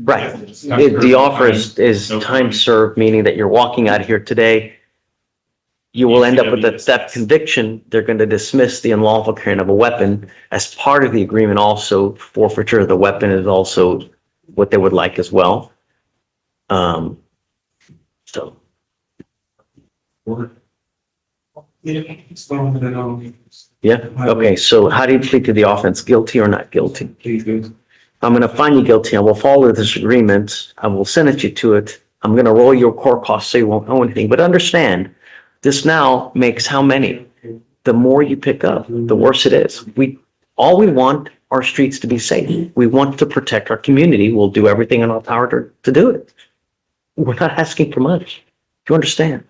Right. The offer is time served, meaning that you're walking out of here today. You will end up with a theft conviction. They're going to dismiss the unlawful carrying of a weapon. As part of the agreement, also forfeiture of the weapon is also what they would like as well. So. Yeah, okay, so how do you plead to the offense, guilty or not guilty? I'm gonna find you guilty, I will follow this agreement, I will sentence you to it, I'm gonna roll your court costs so you won't know anything, but understand, this now makes how many? The more you pick up, the worse it is. All we want our streets to be safe. We want to protect our community, we'll do everything in our power to do it. We're not asking for much, do you understand?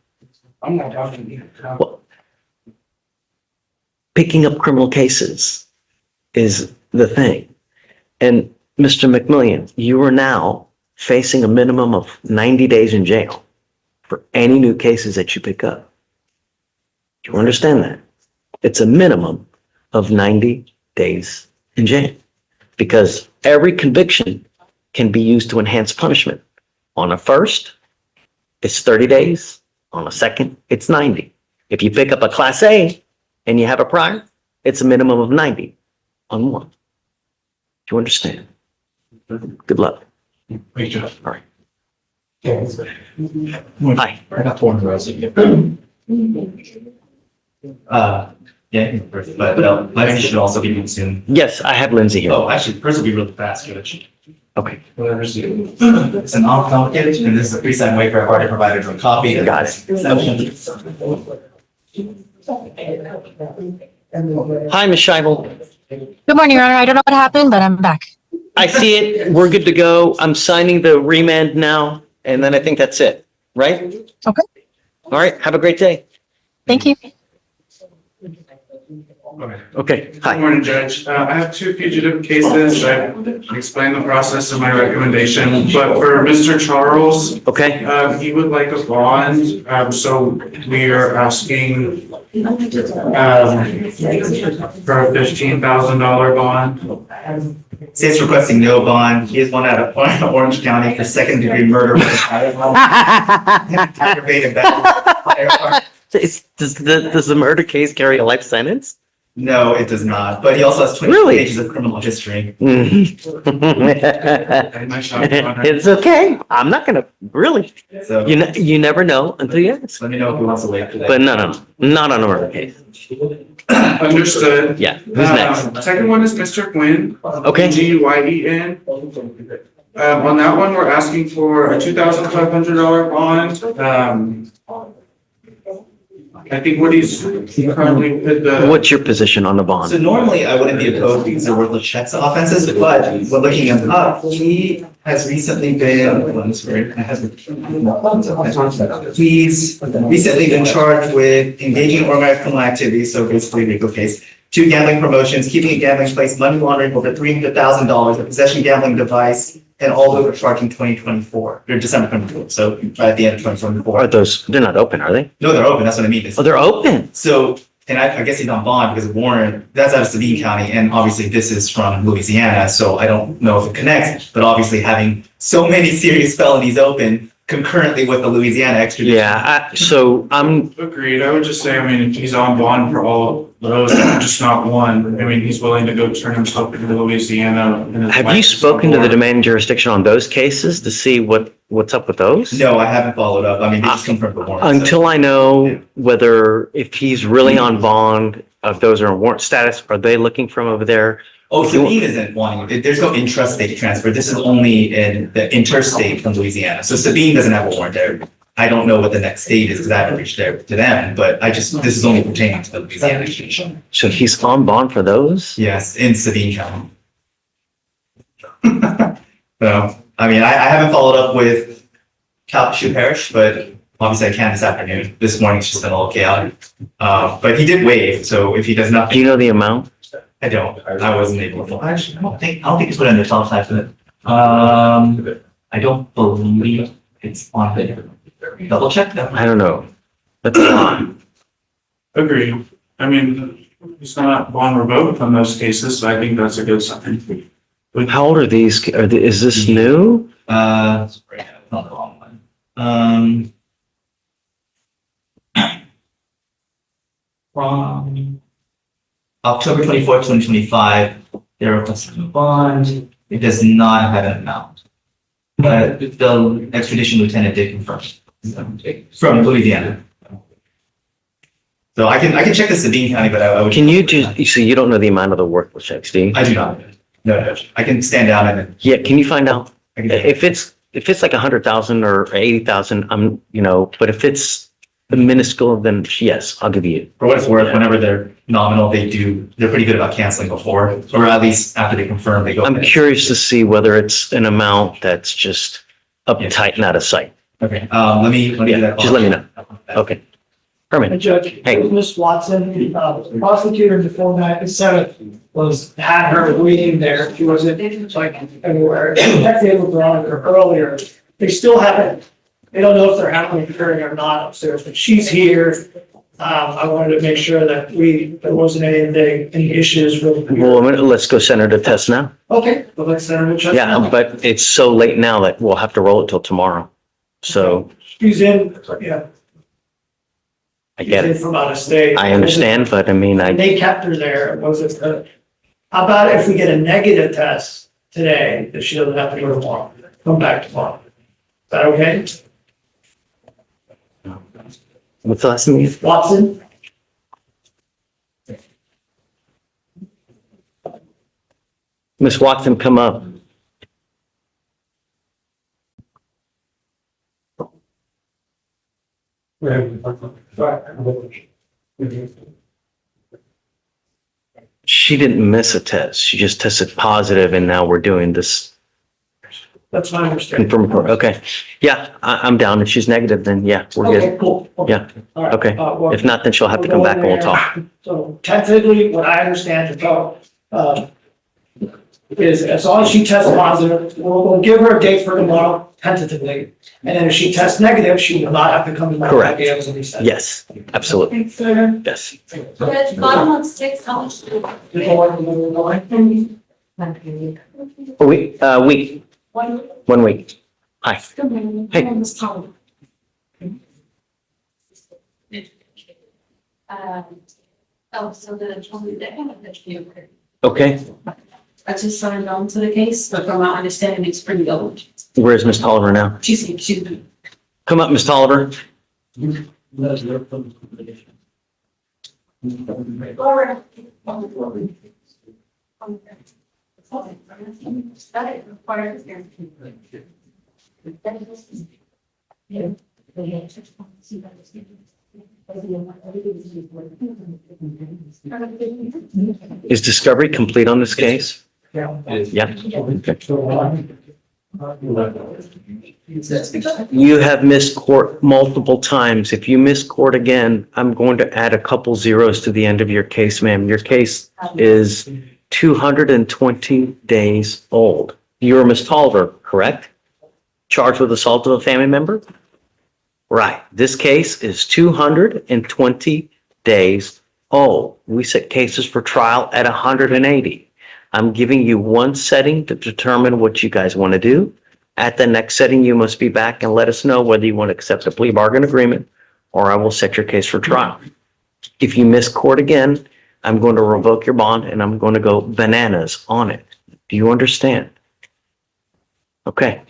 I'm not talking. Picking up criminal cases is the thing. And Mr. McMillian, you are now facing a minimum of 90 days in jail for any new cases that you pick up. You understand that? It's a minimum of 90 days in jail because every conviction can be used to enhance punishment. On a first, it's 30 days. On a second, it's 90. If you pick up a Class A and you have a prior, it's a minimum of 90 on one. Do you understand? Good luck. Great job. All right. Yeah. Hi. I got 4 rows of you. Yeah, but my name should also be soon. Yes, I have Lindsay here. Oh, actually, hers will be really fast, Judge. Okay. It's an uncomplicated, and this is a pre-signed waiver. I've already provided her a copy. Got it. Hi, Ms. Scheibel. Good morning, Your Honor. I don't know what happened, but I'm back. I see it. We're good to go. I'm signing the remand now, and then I think that's it, right? Okay. All right. Have a great day. Thank you. Okay. Good Hi. morning, Judge. I have 2 fugitive cases. I explained the process of my recommendation, but for Mr. Charles, Okay. he would like a bond. So we are asking for a $15,000 bond. State's requesting no bond. He is one out of Orange County for second-degree murder with aggravated battery. Does the murder case carry a life sentence? No, it does not, but he also has 20 Really? pages of criminal history. It's okay. I'm not gonna really. So You never know until you ask. let me know who wants to wait for that. But no, not on a murder case. Understood. Yeah. Who's next? Second one is Mr. Quinn. Okay. Guyen. On that one, we're asking for a $2,500 bond. I think what he's currently with the. What's your position on the So bond? normally I wouldn't be opposed because they're worthless checks offenses, but when looking him up, he has recently been, hold on, this word, he's recently been charged with engaging in organized criminal activities, so basically legal case. 2 gambling promotions, keeping a gambling place, money laundering over $300,000, a possession gambling device, and all those were charged in 2024, or December 2024, so right at the end of 2024. Are those, they're not open, are they? No, they're open, that's what I mean. It's- Oh, they're open. So, and I guess he's on bond because warrant, that's out of Sabine County, and obviously this is from Louisiana, so I don't know if it connects, but obviously having so many serious felonies open concurrently with the Louisiana extradition. Yeah, so I'm, Agreed. I would just say, I mean, if he's on bond for all those, just not one, I mean, he's willing to go turn himself into Louisiana. and his have wife you is on spoken to the board. demanding jurisdiction on those cases to see what's up with those? No, I haven't followed up. I mean, they just confirmed the warrant. so- Until I know whether, if he's really on bond, if those are on warrant status, are they looking from over there? Oh, Sabine isn't wanting, there's no intrastate transfer. This is only in the interstate from Louisiana. So Sabine doesn't have a warrant there. I don't know what the next state is because I haven't reached out to them, but this is only pertaining to the Louisiana extradition. So he's on bond for those? Yes, in Sabine County. So, I mean, I haven't followed up with Calcasieu Parish, but obviously I can this afternoon. This morning's just been a little chaotic. But he did waive, so if he does Do nothing, you know the amount? I don't. I wasn't able to. Actually, I don't think it's put in the top side for it. I don't believe it's on the, double check that. I don't know. That's a lot. Agreed. I mean, he's not bond revoked on those cases, so I think that's a good sign. How old are these? Is this new? Sorry, not the wrong one. From October 24th, 2025, they're requesting a bond. It does not have an amount. But the extradition lieutenant did confirm from Louisiana. So I can check the Sabine County, but I would. Can you just, you see, you don't know the amount of the worthless checks, do you? I do not. No, I can stand down and then. Yeah, can you find out? I can- If it's like 100,000 or 80,000, but if it's minuscule, then yes, I'll give you. For what it's worth, whenever they're nominal, they're pretty good about canceling before, or at least after they confirm, they go. I'm ahead. curious to see whether it's an amount that's just uptight and out of sight. Okay, let me do Yeah, that. just let me know. Okay. Herman, Judge, Hey. Ms. Watson, the prosecutor before that, the seventh, had her reading there. She wasn't like anywhere. They were drawing her earlier. They still haven't, they don't know if they're having a hearing or not upstairs, but she's here. I wanted to make sure that there wasn't any issues with. well, let's go send her to test now. Okay, well, let's send her to check. Yeah, but it's so late now that we'll have to roll it till tomorrow. So She's in, yeah. I get She's it. in from out of state. I understand, but I mean, And they kept her there. How about if we get a negative test today, that she doesn't have to go tomorrow, come back tomorrow? Is that okay? what's the last name? Watson? Miss Watson, come up. She didn't miss a test. She just tested positive and now we're doing this That's my understanding. confirm. Okay. Yeah, I'm down. If she's negative, then yeah, we're Okay, good. cool. Yeah. All right. Okay. Well, If not, then she'll have to come back and we'll talk. So tentatively, what I understand is as long as she tests positive, we'll give her a date for tomorrow tentatively. And then if she tests negative, she will not have to come to. Correct. Yes. Yes, absolutely. Yes. Judge, bottom of 6, how much do A week, 1 week. Hi. Hey. So the Okay. I just signed on to the case, but from my understanding, it's pretty old. Where's Miss Tolliver now? She's. Come up, Miss Tolliver. Is discovery complete on this case? Yeah. Yeah. You have missed court multiple times. If you miss court again, I'm going to add a couple zeros to the end of your case, ma'am. Your case is 220 days old. You're Miss Tolliver, correct? Charged with assault of a family member? Right. This case is 220 days old. We set cases for trial at 180. I'm giving you one setting to determine what you guys want to do. At the next setting, you must be back and let us know whether you want to accept a plea bargain agreement or I will set your case for trial. If you miss court again, I'm going to revoke your bond and I'm going to go bananas on it. Do you understand? Okay.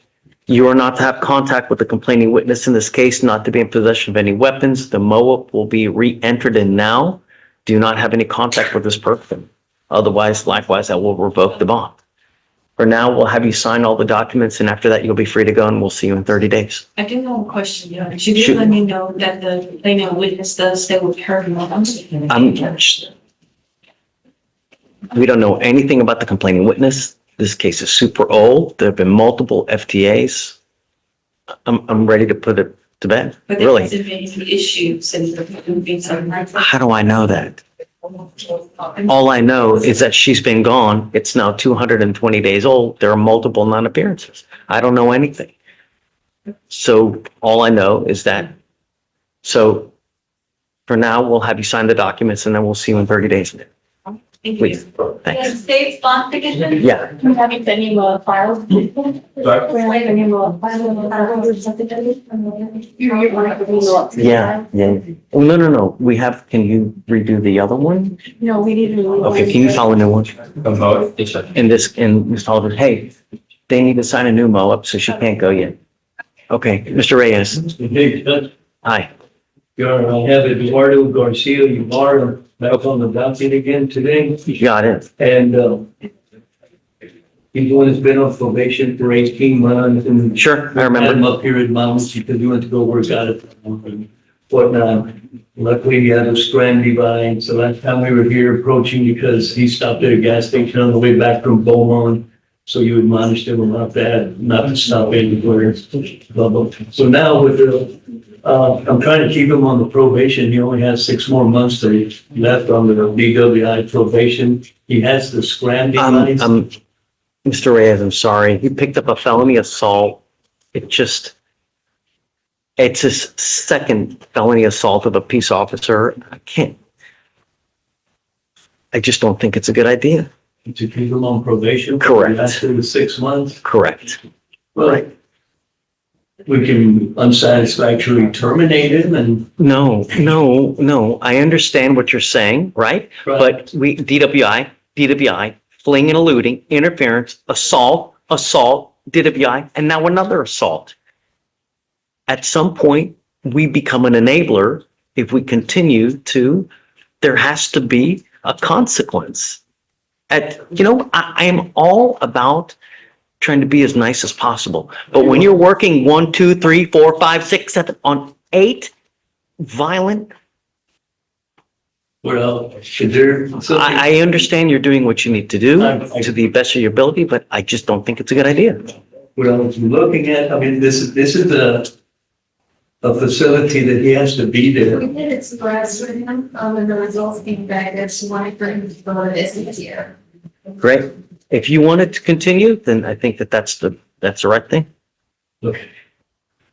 You are not to have contact with the complaining witness in this case, not to be in possession of any weapons. The MOA will be re-entered in now. Do not have any contact with this person. Otherwise, likewise, I will revoke the bond. For now, we'll have you sign all the documents and after that, you'll be free to go and we'll see you in 30 days. I do have a question, yeah. She Shoot. did let me know that the complainant witness does stay with her mom. We don't know anything about the complaining witness. This case is super old. There have been multiple FTAs. I'm ready to put it to bed, But there really. hasn't been any issues and been something like that. How do I know that? All I know is that she's been gone. It's now 220 days old. There are multiple non-appearances. I don't know anything. So all I know is that, so for now, we'll have you sign the documents and then we'll see you in 30 days. Please, thanks. State's bond petition? Yeah. We haven't the name of files. We're like the name of files. You're one of the name of. Yeah. Oh, no. We have, can you redo the other one? No, we need to. Okay, can you file a new one? In Ms. Tolliver, hey, they need to sign a new MOA, so she can't go yet. Okay, Mr. Reyes. Hey, Judge, Hi. I have Eduardo Garcia Ybarra back on the docket again today. Got it. And, he's the one that's been on probation for 18 months and. Sure, I remember. Had him up here in Mountains because he went to go work out at and whatnot. Luckily, he had a strand divine. So last time we were here approaching because he stopped at a gas station on the way back from Beaumont. So you admonished him about that, not to stop anywhere. So now with the I'm trying to keep him on the probation. He only has 6 more months left on the DWI probation. He has the scram device. Mr. Reyes, I'm sorry. He picked up a felony assault. It's his second felony assault of a peace officer. I just don't think it's a good idea. To keep him on probation. Correct. After the 6 months. Correct. Well, we can unsatisfactorily terminate him and. No. I understand what you're saying, right? But DWI, fleeing and eluding, interference, assault, DWI, and now another assault. At some point, we become an enabler. If we continue to, there has to be a consequence. I am all about trying to be as nice as possible. But when you're working 1, 2, 3, 4, 5, 6, 7 on 8 violent. Well, should there? I understand you're doing what you need to do to the best of your ability, but I just don't think it's a good idea. Well, looking at, I mean, this is a facility that he has to be there. We did express with him, and the results came back that she wanted for him to go to this year. Great. If you want it to continue, then I think that's the right thing. Okay.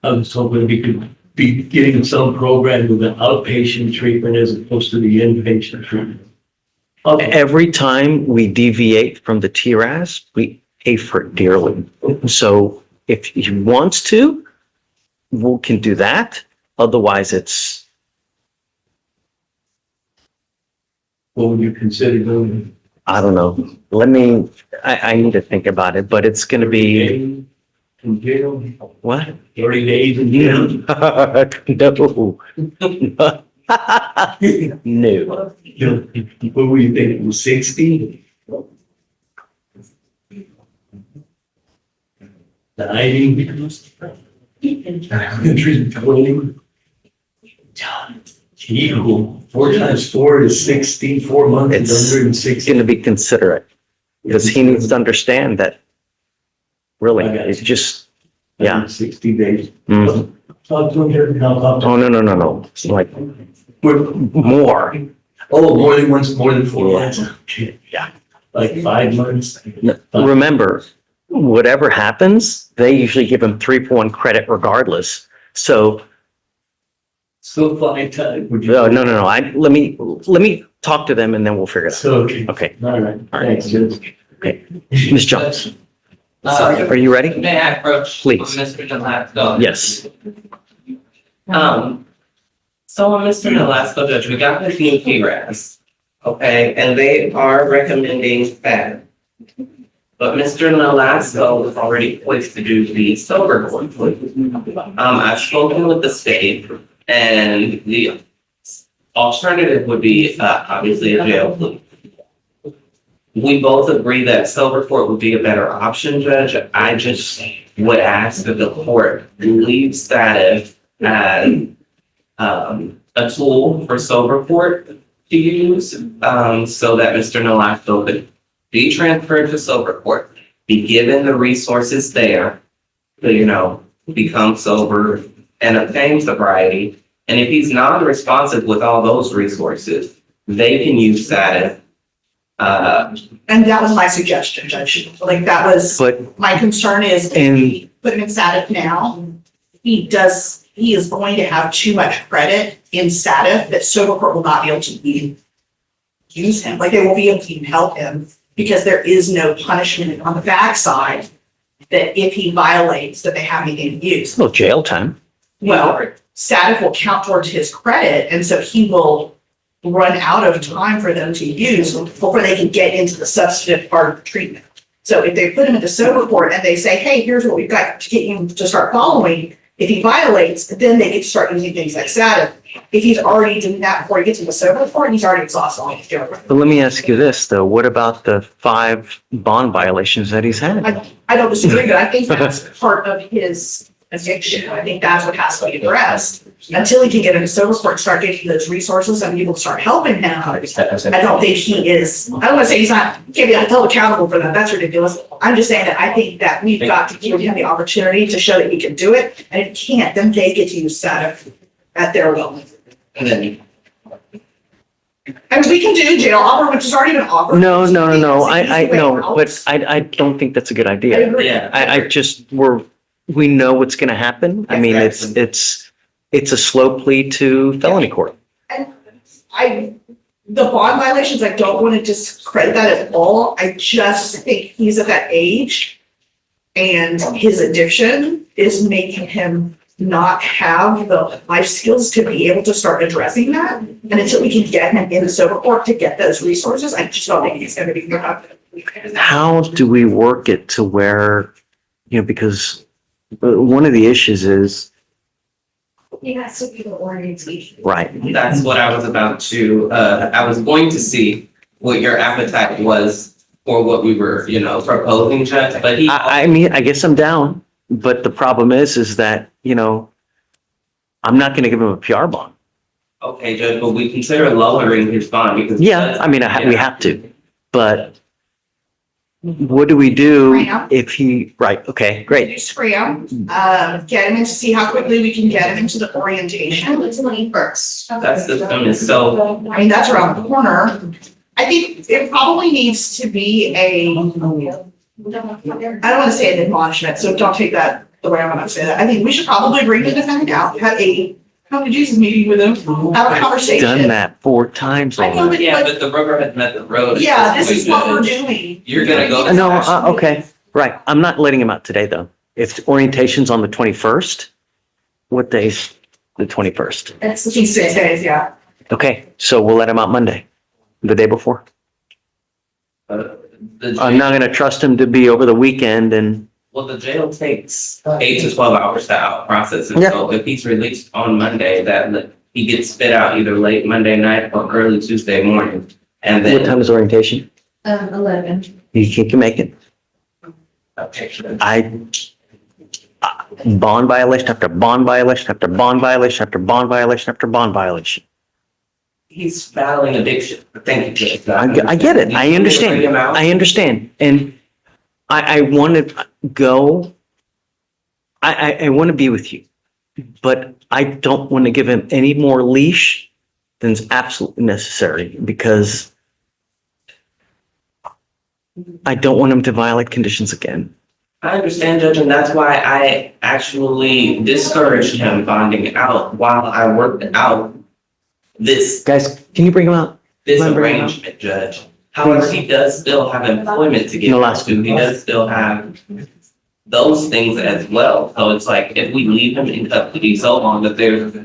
I was hoping we could be getting some program with an outpatient treatment as opposed to the inpatient treatment. Okay. Every time we deviate from the TRAS, we pay for it dearly. So if he wants to, we can do that. Otherwise, it's. What would you consider doing? I don't know. I need to think about it, but it's going to be. In jail? What? 30 days in jail? No. What were you thinking, 60? 90? 120? Equal. 4 times 4 is 60, 4 months is It's 160. going to be considerate because he needs to understand that really, it's just, yeah. 60 days. Mhm. Talk to him here. Oh, no. It's like more. Oh, more than once, more than 4 months. Yeah. Like 5 months. Remember, whatever happens, they usually give him 3-for-1 credit regardless. So. Still fine time. Would you? No. Let me talk to them and then we'll figure it out. Okay. Okay. All right. All right. Thanks, Judge. Okay. Ms. Jones, are you ready? May I approach? Please. Mr. Delasco? Yes. So on Mr. Delasco, Judge, we got this new PRAS, okay, and they are recommending that. But Mr. Delasco is already poised to do the sober court. I've spoken with the state, and the alternative would be obviously a jail plea. We both agree that sober court would be a better option, Judge. I just would ask that the court leave status as a tool for sober court to use, so that Mr. Delasco could be transferred to sober court, be given the resources there to, become sober and obtain sobriety. And if he's non-responsive with all those resources, they can use that as, And that was my suggestion, Judge. Like, that was, my concern is if we put him in SATF now, he is going to have too much credit in SATF that sober court will not be able to even use him. Like, they won't be able to even help him because there is no punishment on the backside that if he violates, that they have anything to use. No jail time. Well, SATF will count towards his credit, and so he will run out of time for them to use before they can get into the substantive part of the treatment. So if they put him into sober court and they say, hey, here's what we've got to get you to start following, if he violates, then they get to start using things like SATF. If he's already doing that before he gets into sober court, he's already exhausted all he's doing. But let me ask you this, though. What about the 5 bond violations that he's had? I don't disagree, but I think that's part of his addiction. I think that's what has to be addressed. Until he can get into sober court and start getting those resources and people start helping him, I don't think he is, I don't want to say can't be held accountable for that. That's ridiculous. I'm just saying that I think that we've got to give him the opportunity to show that he can do it. And if he can't, then they get to use SATF at their will. And then I mean, we can do jail offer, which has already been offered. No, I It's an easy way know, out. but I don't think that's a good I idea. agree. Yeah. I just, we know what's gonna happen. I mean, Exactly. it's a slow plea to felony court. The bond violations, I don't want to discredit that at all. I just think he's at that age and his addiction is making him not have the life skills to be able to start addressing that. And until we can get him in the sober court to get those resources, I just don't think he's going to be productive. How do we work it to where, because one of the issues is, He has to be the orientation. right, that's what I was about to, I was going to see what your appetite was for what we were, proposing, Judge, but he. I mean, I guess I'm down, but the problem is that, I'm not gonna give him a PR bond. Okay, Judge, but we consider lowering his bond because. Yeah, I mean, we have to, but what do we do if he, right, okay, great. Just free him, get him in to see how quickly we can get him into the orientation. It's first. That system is so, I mean, that's around the corner. I think it probably needs to be I don't want to say an admonishment, so don't take that the way I'm going to say that. I think we should probably bring the defendant out, have a come to Jesus meeting with him, have a conversation. Done that 4 times I know, already. yeah, but the rubber has met the road. Yeah, this is what we're doing. You're gonna go. No, okay, right, I'm not letting him out today, though. If orientation's on the 21st, what day's the 21st? It's 6 days, yeah. Okay, so we'll let him out Monday, the day before. The I'm not gonna trust him to be over the weekend and, Well, the jail takes 8 to 12 hours to out process, and Yeah. so if he's released on Monday, that he gets spit out either late Monday night or early Tuesday morning. And what then, time is orientation? 11. You can make it. okay, Bond violation after bond violation after bond violation after bond violation after bond violation. he's battling addiction. Thank you. Judge. I get it. I Bring understand. him out. I understand. And I want to go. I want to be with you, but I don't want to give him any more leash than is absolutely necessary because I don't want him to violate conditions again. I understand, Judge, and that's why I actually discouraged him bonding out while I worked out this Guys, can you bring him out? this Can I bring him out? arrangement, Judge. However, he does still have employment to get No, last to. He does still have those things as well. So it's like, if we leave him in custody so long that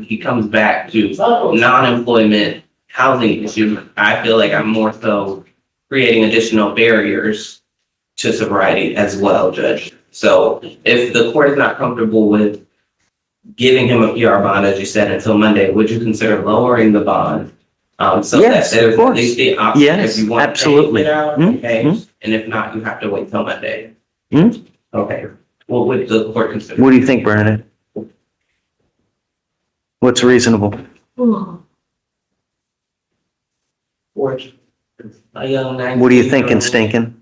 he comes back to non-employment housing issues, I feel like I'm more so creating additional barriers to sobriety as well, Judge. So if the court is not comfortable with giving him a PR bond, as you said, until Monday, would you consider lowering the bond? So Yes, that there's of at course. least the option, Yes, if you want to absolutely. take it out, Mhm, okay? mhm. And if not, you have to wait till Monday. Mhm. Okay, what would the court consider? What do you think, Bernadette? What's reasonable? For a young 19-year-old. What are you thinking, Stinking?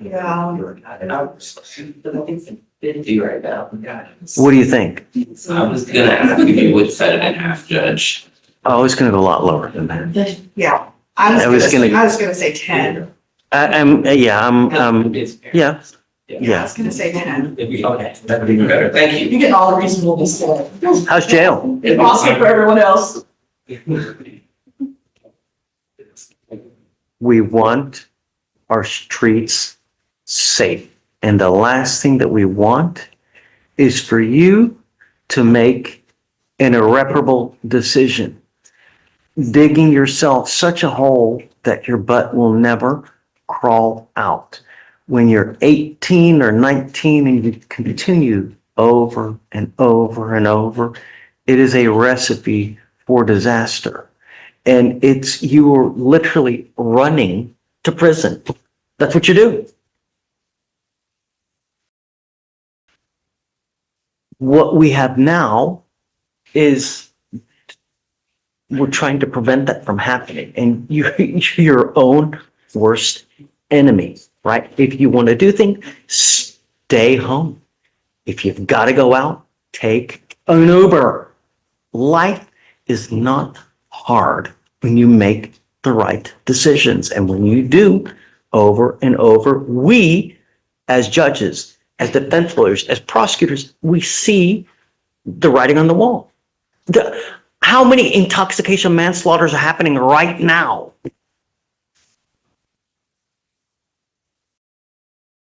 Yeah. I'm 50 right now. What do you think? I was gonna ask if you would set it in half, Judge. Oh, it's gonna go a lot lower than that. Yeah. I was gonna- I was gonna say 10. Yeah, yeah, I yeah. was gonna say 10. Okay, that would be even better. Thank you. You get all the reasonable discount. How's jail? It's awesome for everyone else. We want our streets safe. And the last thing that we want is for you to make an irreparable decision, digging yourself such a hole that your butt will never crawl out. When you're 18 or 19 and you continue over and over and over, it is a recipe for disaster. And you're literally running to prison. That's what you do. What we have now is we're trying to prevent that from happening. And you're your own worst enemy, right? If you want to do things, stay home. If you've got to go out, take an Uber. life is not hard when you make the right decisions. And when you do over and over, we as judges, as defense lawyers, as prosecutors, we see the writing on the wall. How many intoxication manslaughters are happening right now?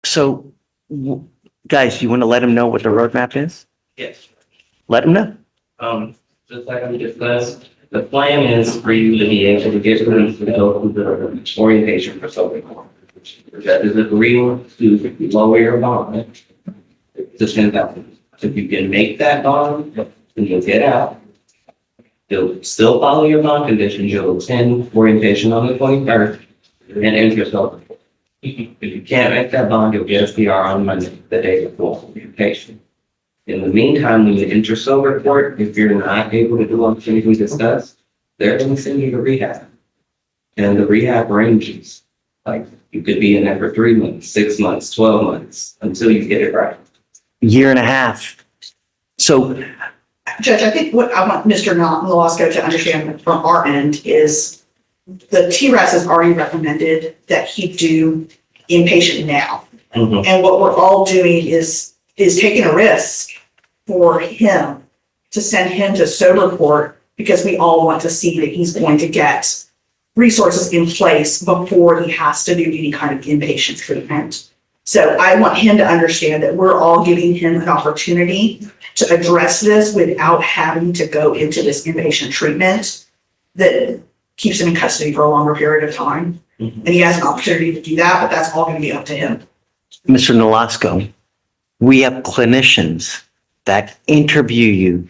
So, guys, you want to let him know what the roadmap is? Yes. Let him know. Just like we discussed, the plan is for you to be able to get them to go through the orientation for something. That is agreeing to lower your bond to 10,000. If you can make that bond, then you'll get out. You'll still follow your bond conditions. You'll attend orientation on the 23rd and enter yourself. If you can't make that bond, you'll get a PR on Monday, the day before orientation. In the meantime, when you enter sober court, if you're not able to do all the things we discussed, they're going to send you to rehab. And the rehab ranges. Like, you could be in there for 3 months, 6 months, 12 months, until you get it right. Year and a half. So, Judge, I think what I want Mr. Nolasco to understand from our end is the TRAS has already recommended that he do inpatient now. Mhm. And what we're all doing is taking a risk for him to send him to sober court because we all want to see that he's going to get resources in place before he has to do any kind of inpatient treatment. So I want him to understand that we're all giving him an opportunity to address this without having to go into this inpatient treatment that keeps him in custody for a longer period of time. And he has an opportunity to do that, but that's all going to be up to him. Mr. Nolasco, we have clinicians that interview you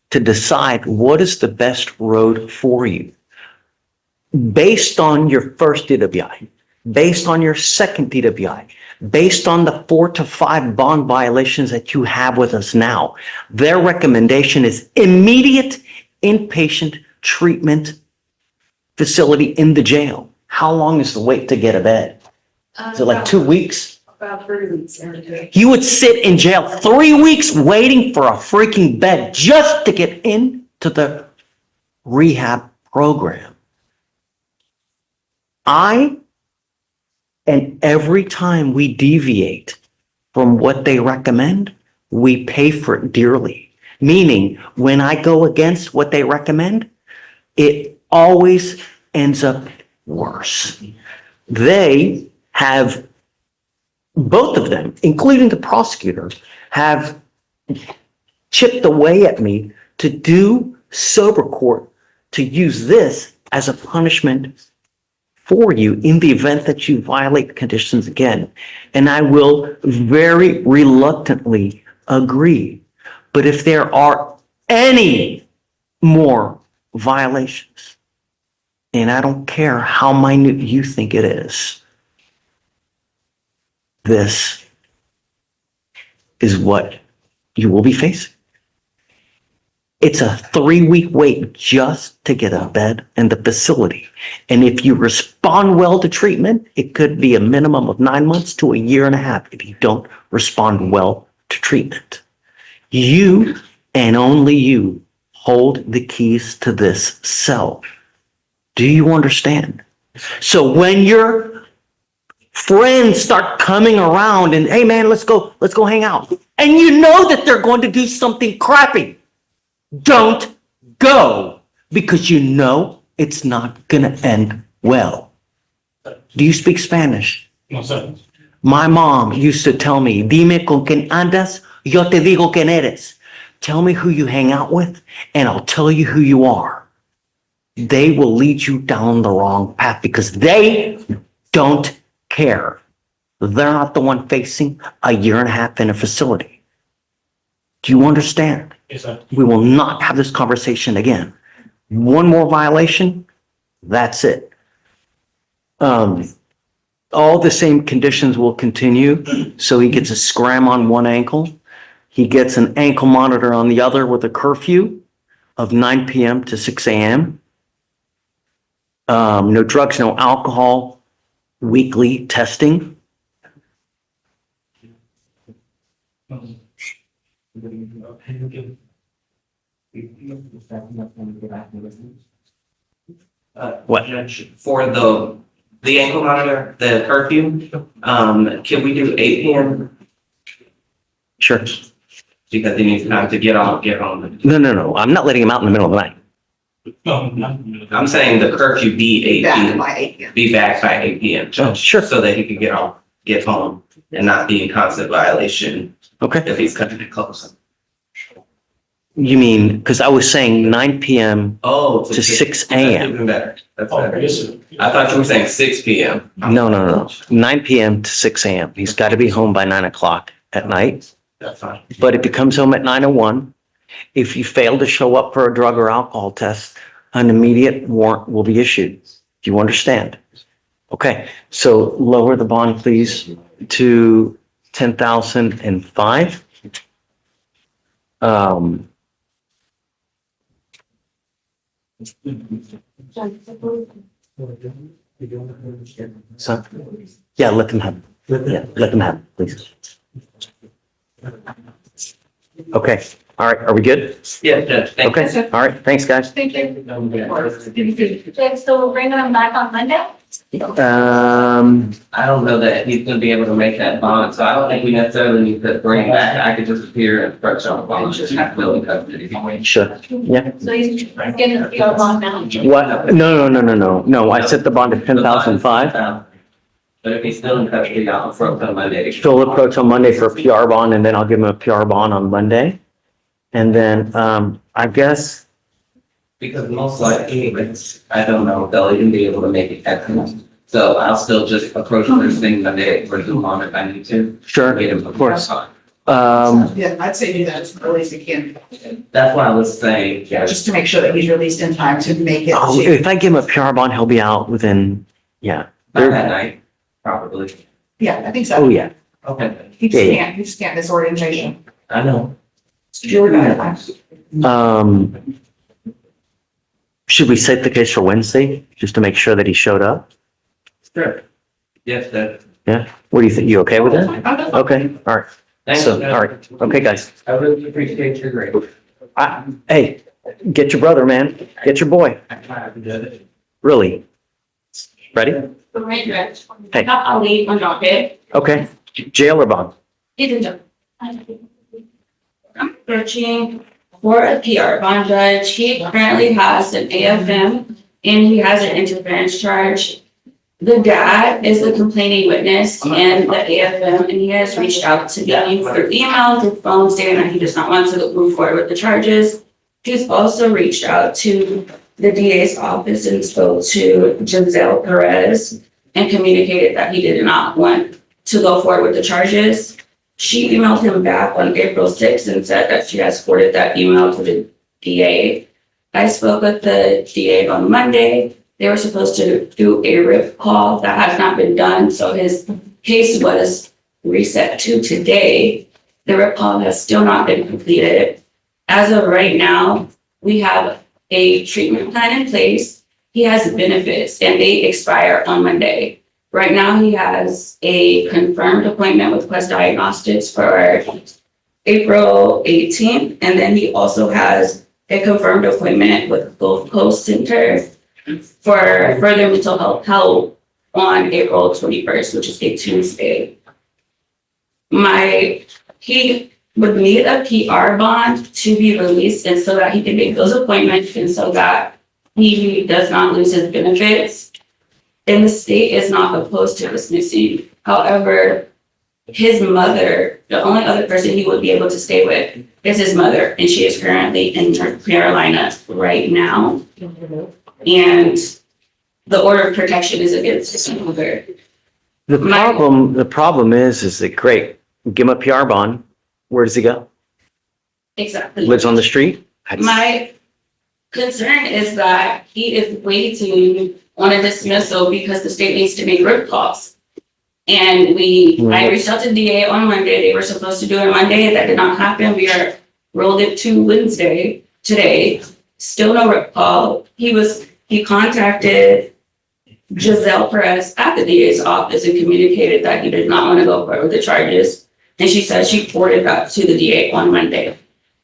to decide what is the best road for you. Based on your first DWI, based on your second DWI, based on the 4 to 5 bond violations that you have with us now, their recommendation is immediate inpatient treatment facility in the jail. How long is the wait to get a bed? Is it like 2 weeks? About 3 weeks. You would sit in jail 3 weeks waiting for a freaking bed just to get into the rehab program. And every time we deviate from what they recommend, we pay for it dearly. Meaning, when I go against what they recommend, it always ends up worse. They have, both of them, including the prosecutor, have chipped away at me to do sober court, to use this as a punishment for you in the event that you violate the conditions again. And I will very reluctantly agree. But if there are any more violations, and I don't care how minute you think it is, this is what you will be facing. It's a 3-week wait just to get a bed in the facility. And if you respond well to treatment, it could be a minimum of 9 months to a year and a half if you don't respond well to treatment. You and only you hold the keys to this cell. Do you understand? So when your friends start coming around and, hey man, let's go hang out. And you know that they're going to do something crappy. Don't go, because you know it's not going to end well. Do you speak Spanish? No, sir. My mom used to tell me, dime con quien andas, yo te digo quién eres. Tell me who you hang out with, and I'll tell you who you are. They will lead you down the wrong path because they don't care. They're not the one facing a year and a half in a facility. Do you understand? Yes, sir. We will not have this conversation again. One more violation, that's it. All the same conditions will continue. So he gets a scram on one ankle. He gets an ankle monitor on the other with a curfew of 9 p.m. to 6 a.m. No drugs, no alcohol, weekly testing. What? For the ankle monitor, the curfew, can we do 8 PM? Sure. Because he needs time to get home. No. I'm not letting him out in the middle of the night. I'm saying the curfew be 8 Back PM, by 8 p.m. be back by 8 PM. Oh, sure. So that he can get home and not be in constant violation Okay. if he's cutting it close. You mean, because I was saying 9 PM Oh. to 6 That's AM. even better. That's better. I thought you were saying 6 PM. No. 9 PM to 6 AM. He's got to be home by 9 o'clock at night. That's fine. But if he comes home at 9:01, if you fail to show up for a drug or alcohol test, an immediate warrant will be issued. Do you understand? Okay, so lower the bond, please, to 10,005. So, yeah, let them have it. Yeah, let them have it, please. Okay, all right, are we good? Yeah, Judge, thank you. Okay, all right, thanks, guys. Thank you. Okay, so we're bringing them back on Monday? I don't know that he's gonna be able to make that bond, so I don't think we necessarily need to bring him back. I could just appear and approach on the bond, just have building custody. Sure, yeah. So he's getting the PR bond now. What? No, I set the bond at 10,005. But if he's still in custody, I'll approach on Monday. Still approach on Monday for a PR bond, and then I'll give him a PR bond on Monday. And then, I guess, Because most likely, I don't know if they'll even be able to make it at home. So I'll still just approach first thing Monday for the bond if I need to. sure, Get him. of course. Yeah, I'd say do that as early as you can, That's why I was saying, yeah, just to make sure that he's released in time to make it. Oh, to- if I give him a PR bond, he'll be out within, yeah. not that night, probably. Yeah, I think Oh, so. yeah. Okay, He just Yeah, yeah. can't, he just can't miss orientation. I know. You're right. Should we set the case for Wednesday, just to make sure that he showed up? Sure. Yes, that. Yeah, what do you think? You okay with that? Okay, all right. Thanks. So, all right, okay, guys. I really appreciate your grace. Hey, get your brother, man. Get your boy. Really? Ready? Right, Judge. Hey. I'll leave on docket. Okay. Jail or bond? It's a joke. I'm searching for a PR bond judge. He currently has an AFM and he has an interference charge. The dad is the complaining witness and the AFM, and he has reached out to me through email, through phone, saying that he does not want to move forward with the charges. He's also reached out to the DA's office and spoke to Giselle Perez and communicated that he did not want to go forward with the charges. She emailed him back on April 6th and said that she has forwarded that email to the DA. I spoke with the DA on Monday. They were supposed to do a RIF call. That has not been done, so his case was reset to today. The RIF call has still not been completed. As of right now, we have a treatment plan in place. He has benefits and they expire on Monday. Right now, he has a confirmed appointment with Quest Diagnostics for April 18th. And then he also has a confirmed appointment with Gulf Coast Center for further mental health help on April 21st, which is a Tuesday. He would need a PR bond to be released and so that he can make those appointments and so that he does not lose his benefits. And the state is not opposed to dismissing. However, his mother, the only other person he would be able to stay with is his mother, and she is currently in North Carolina right now. And the order of protection is against his mother. The problem is that great, give him a PR bond. Where does he go? Exactly. Lives on the street? My concern is that he is waiting on a dismissal because the state needs to make RIF calls. And I reached out to DA on Monday. They were supposed to do it Monday. That did not happen. We are rolled it to Wednesday today. Still no RIF call. He contacted Giselle Perez at the DA's office and communicated that he did not want to go forward with the charges. And she said she forwarded that to the DA on Monday.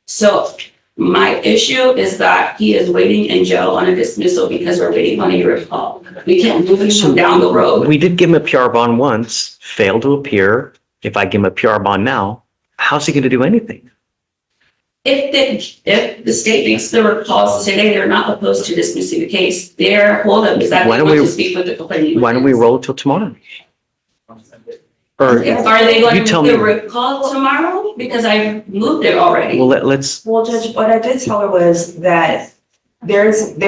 So My issue is that he is waiting in jail on a dismissal because we're waiting on a recall. We can't move him down the road. We did give him a PR bond once, failed to appear. If I give him a PR bond now, how's he gonna do anything? If the state makes the recalls today, they're not opposed to dismissing the case. Their holdup is that Why they don't want we- to speak with the complainant. Why don't we roll it till tomorrow? Or, Are they you going to tell make the me. recall tomorrow? Because I moved it already. Well, let's, Well, Judge, what I did tell her was that there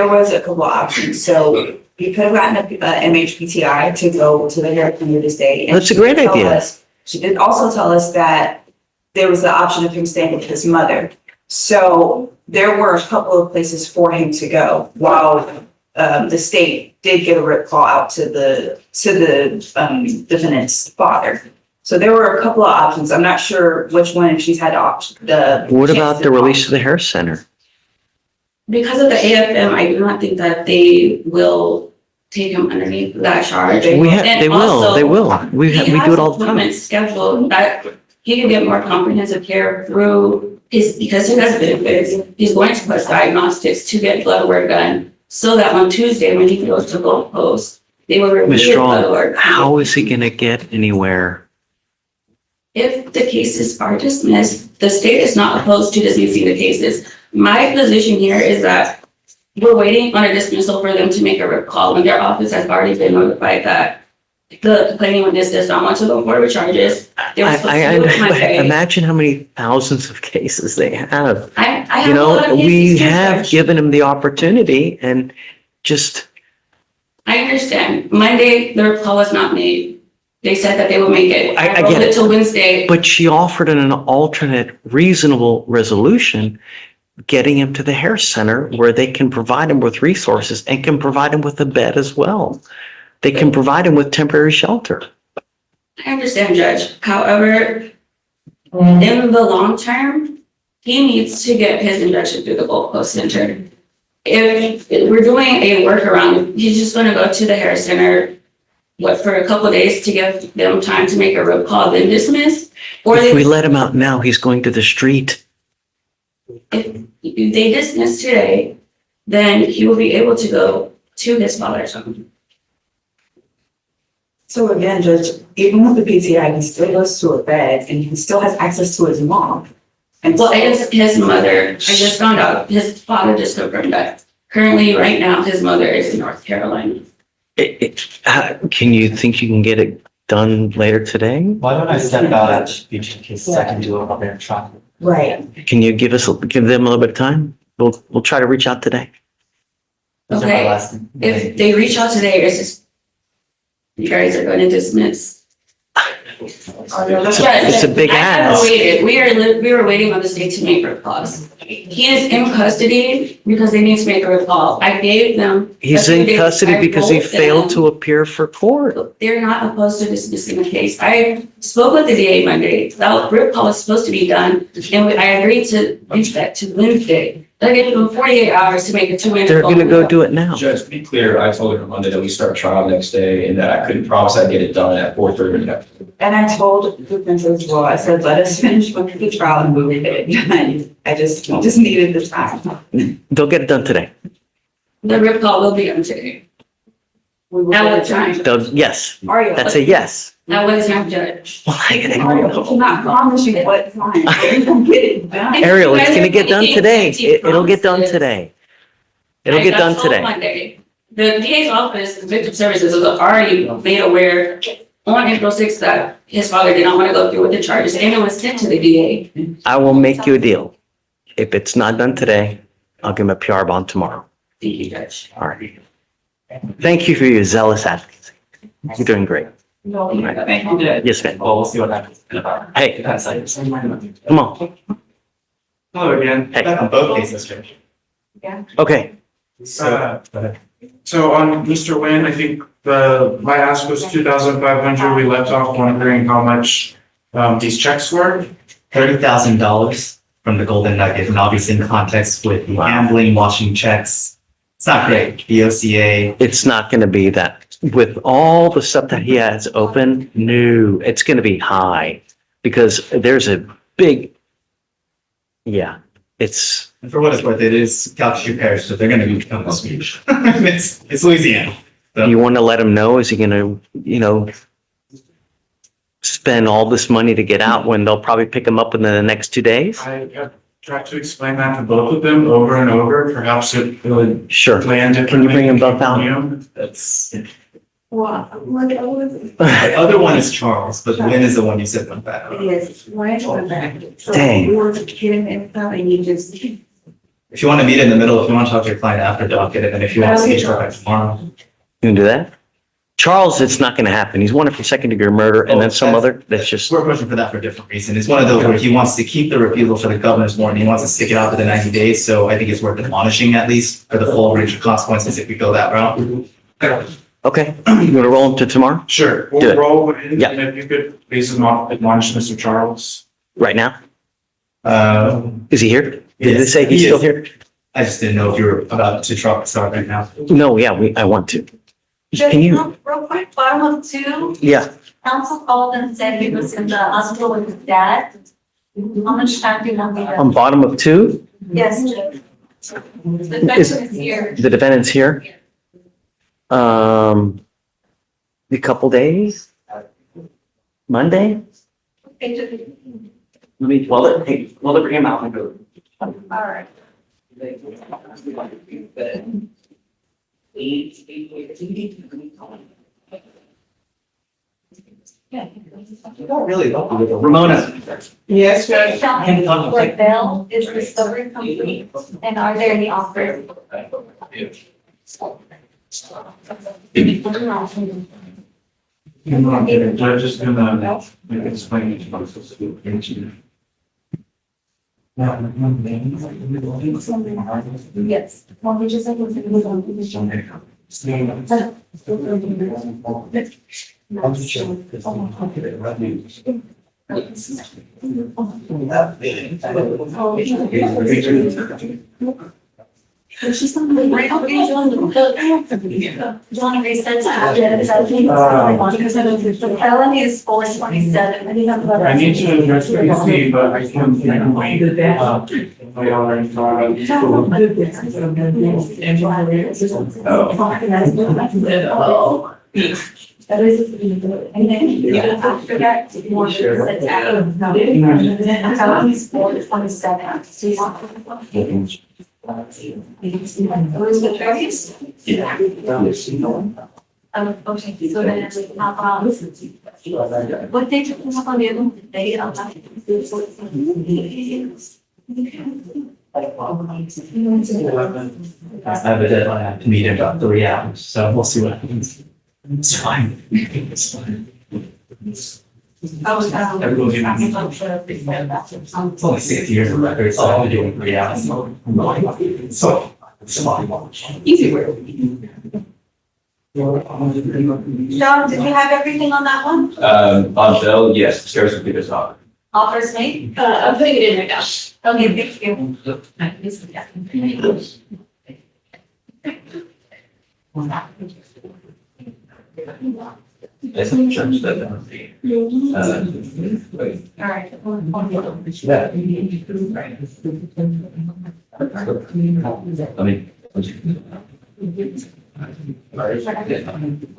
was a couple of options. So you could have gotten a MHPTI to go to the hearing committee this day. And That's a she great did tell idea. us- She did also tell us that there was the option of him staying with his mother. So there were a couple of places for him to go while the state did get a rip call out to the defendant's father. So there were a couple of options. I'm not sure which one she's had the. what chance about to the call. release to the Harris Center? Because of the AFM, I do not think that they will take him underneath that charge. We have, And they will, also, they will. We He do has it all the time. appointments scheduled that he can get more comprehensive care through because he has benefits. He's going to Quest Diagnostics to get blood work done so that on Tuesday when he goes to Gold Coast, they will review Ms. his blood Strong, work. how is he gonna get anywhere? If the cases are dismissed, the state is not opposed to dismissing the cases. My position here is that we're waiting on a dismissal for them to make a recall, and their office has already been notified that the complaining witness does not want to go forward with charges. They were supposed to do it Monday. Imagine how many thousands of cases they have. I have You a lot know, of we cases too, have Judge. given him the opportunity and just, I understand. Monday, the recall was not made. They said that they would make it. I rolled get it. Till Wednesday. but she offered an alternate reasonable resolution, getting him to the Harris Center where they can provide him with resources and can provide him with a bed as well. They can provide him with temporary shelter. I understand, Judge. However, in the long term, he needs to get his injection through the Gold Coast Center. If we're doing a workaround, he's just gonna go to the Harris Center, for a couple of days to give them time to make a road call, then dismiss? Or If we they, let him out now, he's going to the street. if they dismiss today, then he will be able to go to his father's home. So again, Judge, even with the PTI, he still goes to a bed and he still has access to his mom. And Well, I guess his mother, I just found out, his father just confirmed that currently, right now, his mother is in North Carolina. Can you think you can get it done later today? Why don't I step out at future cases? I can do it while they're trying. Right. Can you give them a little bit of time? We'll try to reach out today. Okay, if they reach out today, it's just, you guys are going to dismiss. It's a big I have ask. waited. We were waiting on the state to make a clause. He is in custody because they need to make a recall. I gave them. He's in custody because he failed to. to appear for court. They're not opposed to dismissing the case. I spoke with the DA Monday. That recall is supposed to be done, and I agreed to reach back to Wednesday. I gave them 48 hours to make a 2-minute. They're phone gonna go call. do it now. Judge, to be clear, I told her on Monday that we start trial next day and that I couldn't promise I'd get it done at 4:30. And I told the defense as well, I said, let us finish with the trial and we will get it done. I just needed the time. They'll get it done today. The recall will be done today. At what time? Yes, Mario. that's a yes. At what time, Judge? Well, I Mario, I know. cannot promise you what time. We can get it done. Ariel, it's gonna get done today. It'll get done today. It'll get done I got told today. Monday. The DA's office, the victim services, was already made aware on April 6th that his father did not want to go through with the charges, and it was sent to the DA. I will make you a deal. If it's not done today, I'll give him a PR bond tomorrow. Thank you, Judge. All right. Thank you for your zealous advocacy. You're doing great. Thank you, Judge. Yes, ma'am. Well, we'll see what happens. Hey, come on. Hello again. Hey, On both cases, Judge. okay. So on Mr. Nguyen, I think my ask was 2,500. We left off wondering how much these checks were. $30,000 from the Golden Nugget, and obviously in context with the gambling, washing checks. It's not great. The OCA. It's not gonna be that. With all the stuff that he has open, no, it's gonna be high. Because there's a big, yeah, it's, And for what it's worth, it is Calcasieu Parish, so they're gonna be coming to speech. It's Louisiana. do you want to let him know? Is he gonna, spend all this money to get out when they'll probably pick him up within the next 2 days? I have tried to explain that to both of them over and over, perhaps it would Sure. land Can you bring them both out? That's, the Wow. other one is Charles, but Lynn is the one you said went back. Yes, why went back? So Dang. we want to get him in, and you just. If you want to meet in the middle, if you want to talk to your client after docket, and then if you want to see each other tomorrow. You can do that? Charles, it's not gonna happen. He's wanted for second degree murder and then some other, that's just, We're pushing for that for a different reason. It's one of those where he wants to keep the refusal for the governor's warrant. He wants to stick it out for the 90 days. So I think it's worth admonishing at least for the full range of consequences if we go that route. okay. You wanna roll him to tomorrow? Sure, Do we'll it. roll with it, Yeah. and if you could please admonish Mr. Charles. Right now? Um, Is he here? Did they Yes, say he's he still is. here? I just didn't know if you were about to start right now. No, yeah, I want to. Can you, Real quick, bottom of 2, yeah, council called and said he was in the hospital with his dad. How much time do you want me to? on bottom of 2, Yes, Judge. The defendant is here. the defendant's here. A couple days? Monday? Let me, while they bring him out and go. All right. Really, Ramona. Yes, Judge. What bail is discovery complete, and are there any offers? The judge is gonna explain it to us. Yes. Well, we just She's not really right. Okay, John reset the felony is 427. I need to address the PC, but I can wait. My honor, in front Oh. That is, and then after that, more sets out. Felonies 427. So you want. Elizabeth Fergus? Yeah. Okay, so then, what day took you up on the other day? I have a deadline, I have to meet in about 3 hours, so we'll see what happens. It's fine. It's fine. Everyone's only 6 years of record, so I have to do it in 3 hours. So, it's fine. Easy way. John, did you have everything on that one? On bill, yes, stairs would be the top. Offers made? I'm putting it in right now. Okay, thank you. That's a church that, All right. I mean. Let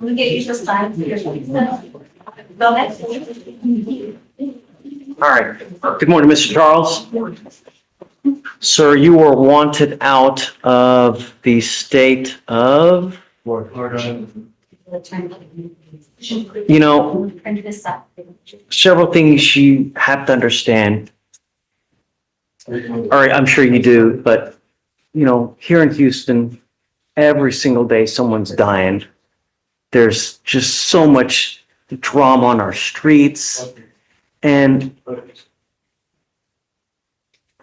me get you just time. Go next. All right. Good morning, Mr. Charles. Sir, you were wanted out of the state of, you know, several things you have to understand. All right, I'm sure you do, but, you know, here in Houston, every single day someone's dying. There's just so much drama on our streets. And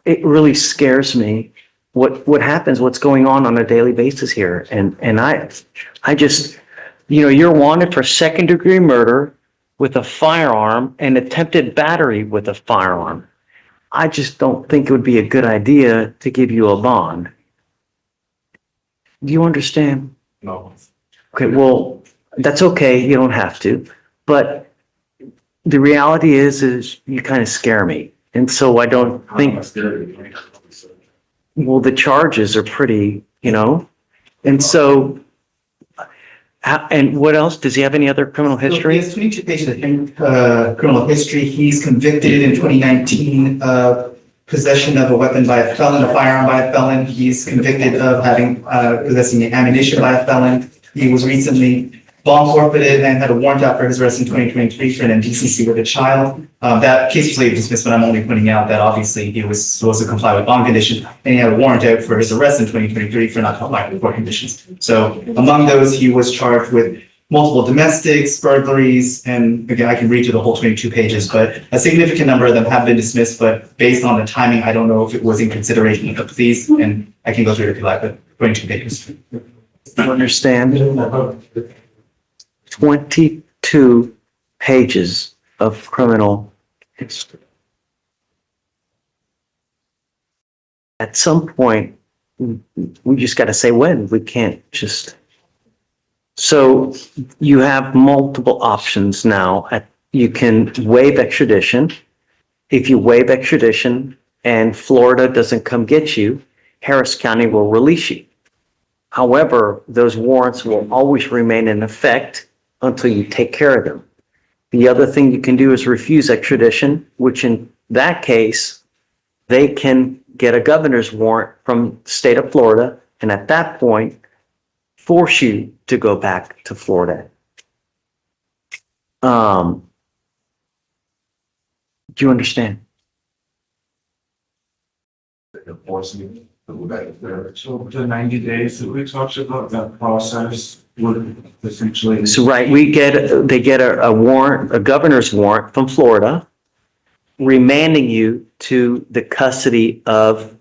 it really scares me what happens, what's going on a daily basis here. And I just, you know, you're wanted for second degree murder with a firearm and attempted battery with a firearm. I just don't think it would be a good idea to give you a bond. Do you understand? No. Okay, well, that's okay. You don't have to. But the reality is you kind of scare me. And so I don't think, Well, the charges are pretty, and so, and what else? Does he have any other criminal So he history? has 22 pages of criminal history. He's convicted in 2019 of possession of a weapon by a felon, a firearm by a felon. He's convicted of having, possessing ammunition by a felon. He was recently bond forfeited and had a warrant out for his arrest in 2023 for an indecency with a child. That case was later dismissed, but I'm only pointing out that obviously he was supposed to comply with bond conditions, and he had a warrant out for his arrest in 2023 for not complying with court conditions. So among those, he was charged with multiple domestics, burglaries, and again, I can read you the whole 22 pages, but a significant number of them have been dismissed, but based on the timing, I don't know if it was in consideration of the pleas, and I can go through it if you like, but 22 pages. You understand? 22 pages of criminal history. At some point, we just got to say when. We can't just. So you have multiple options now. You can waive extradition. If you waive extradition and Florida doesn't come get you, Harris County will release you. However, those warrants will always remain in effect until you take care of them. The other thing you can do is refuse extradition, which in that case, they can get a governor's warrant from the state of Florida, and at that point, force you to go back to Florida. Do you understand? So the 90 days that we talked about, that process would essentially. So, right, they get a warrant, a governor's warrant from Florida, remanding you to the custody of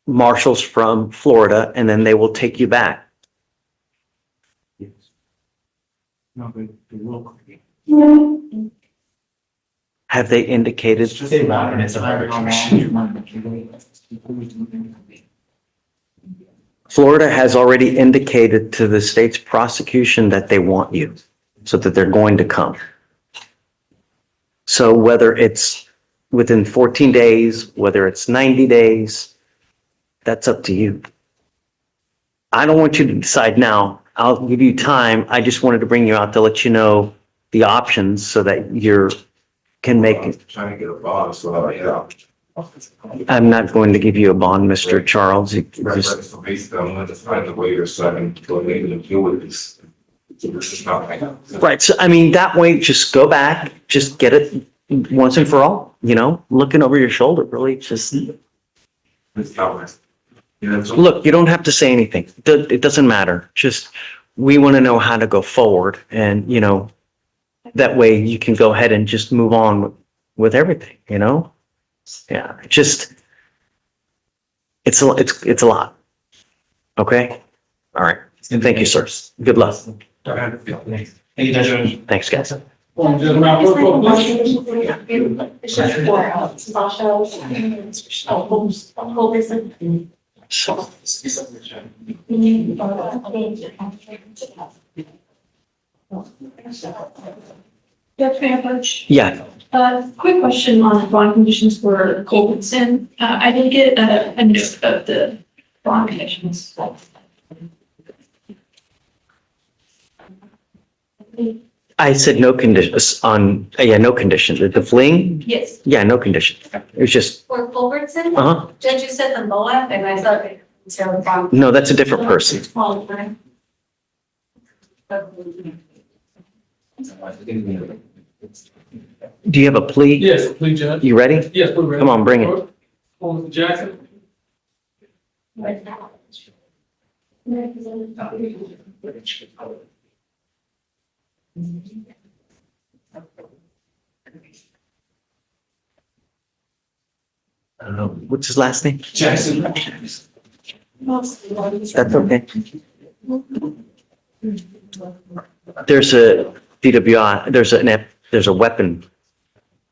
marshals from Florida, and then they will take you back. No, they will. Have they indicated? Florida has already indicated to the state's prosecution that they want you, so that they're going to come. So whether it's within 14 days, whether it's 90 days, that's up to you. I don't want you to decide now. I'll give you time. I just wanted to bring you out to let you know the options so that you can make it. Trying to get a bond, so yeah. I'm not going to give you a bond, Mr. Charles. You Right, just- right, so basically, I'm gonna find a way or so I can go ahead and deal with this. This is not like. Right, so I mean, that way, just go back, just get it once and for all, looking over your shoulder, really, just, It's not nice. Yeah, so. look, you don't have to say anything. It doesn't matter. Just, we want to know how to go forward and, that way you can go ahead and just move on with everything, Yeah, just, it's a lot. Okay? All right. Thank you, sir. Good luck. Thank you, Judge. Thanks, guys. Judge Pamperch, Yeah, quick question on bond conditions for Colvinson. I didn't get a note of the bond conditions. I said no conditions no conditions. The fleeing? Yes. Yeah, no condition. It was just, For Culbertson? uh-huh. Judge, you said the Moab, and I thought it was the wrong. No, that's a different person. Do you have a plea? Yes, please, Judge. You ready? Yes, we're ready. Come on, bring it. Mr. Jackson. I don't know. What's his last name? Jackson. That's okay. There's a DWI, there's a weapon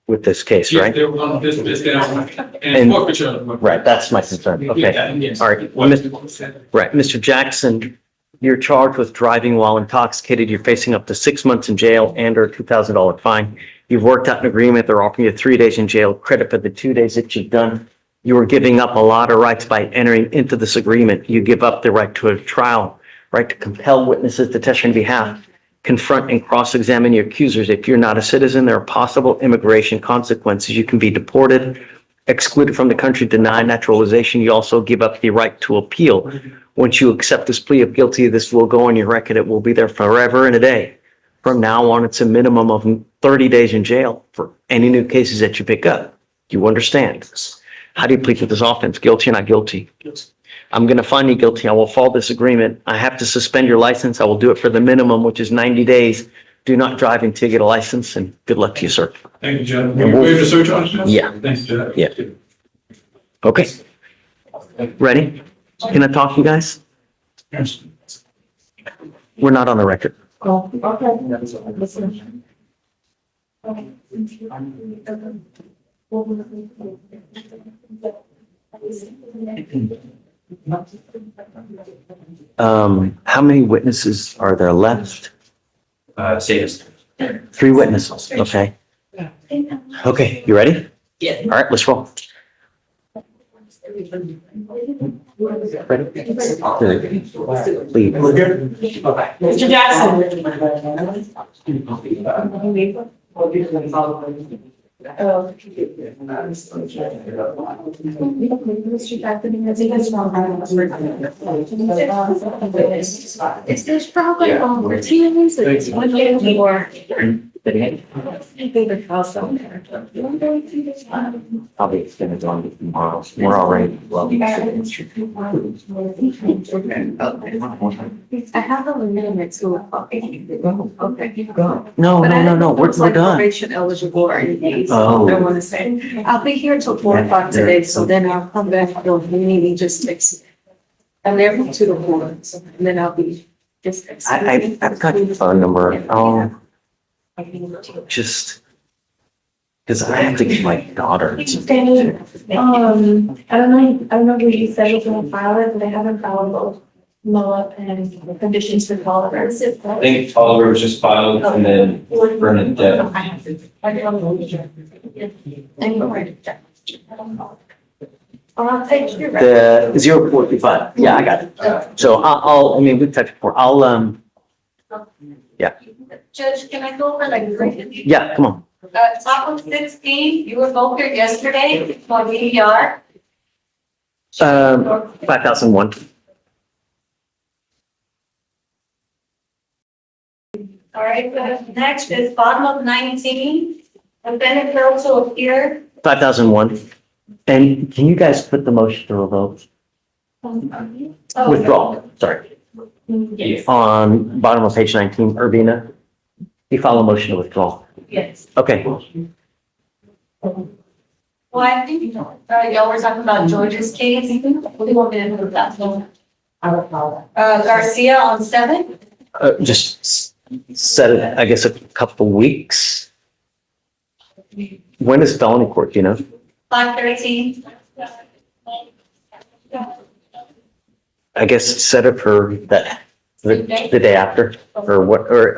with this case, Yes, right? they were on this, And- and forfeiture. Right, that's my concern. Okay. Yes. All right. Right, Mr. Jackson, you're charged with driving while intoxicated. You're facing up to 6 months in jail and or a $2,000 fine. You've worked out an agreement. They're offering you 3 days in jail, credit for the 2 days that you've done. You are giving up a lot of rights by entering into this agreement. You give up the right to a trial, right to compel witnesses to testify on behalf, confront and cross-examine your accusers. If you're not a citizen, there are possible immigration consequences. You can be deported, excluded from the country, denied naturalization. You also give up the right to appeal. Once you accept this plea of guilty, this will go on your record. It will be there forever and a day. From now on, it's a minimum of 30 days in jail for any new cases that you pick up. Do you understand? How do you plead to this offense? Guilty or not guilty? I'm going to find you guilty. I will follow this agreement. I have to suspend your license. I will do it for the minimum, which is 90 days. Do not drive until you get a license, and good luck to you, sir. Thank you, Judge. And we'll- Waive the surcharge? Yeah. Thanks, Judge. Yeah. Okay. Ready? Can I talk to you guys? Yes. We're not on the record. Oh, okay. How many witnesses are there left? Status. 3 witnesses, okay. Okay, you ready? Yeah. All right, let's roll. Ready? Please. Mr. Jackson. It's this probably for 2 years, it's 1 year more. Probably extended on tomorrow. We're already. I have a limit at 2 o'clock. Okay. No, we're done. Probation eligible or anything, so Oh. I want to say, I'll be here till 4 o'clock today, so then I'll come back, for the meeting, just fix it. I'm there from 2 to 4, and then I'll be just. I've got your phone number. Just because I have to get my daughter. I don't know who you said was gonna file it, but they haven't filed both MOA and conditions for Oliver. I think Oliver was just filed and then Bernadette. I have to. Anyway. I'll take your. The 0425. Yeah, I got it. So we've touched before. Judge, can I go over like? Yeah, come on. Top of 16, you were both here yesterday for VDR. 5001. All right, next is bottom of 19, and then it goes to appear. 5001. And can you guys put the motion to revoke? Oh, Withdrawal, sorry. Yes. On bottom of page 19, Urbina. You file a motion to withdraw. Yes. Okay. Well, I think, y'all were talking about George's case. What do you want me to move that one? Garcia on 7. Just set it, I guess, a couple weeks. When is felony court, do you know? 5:13. I guess set it for the day after, or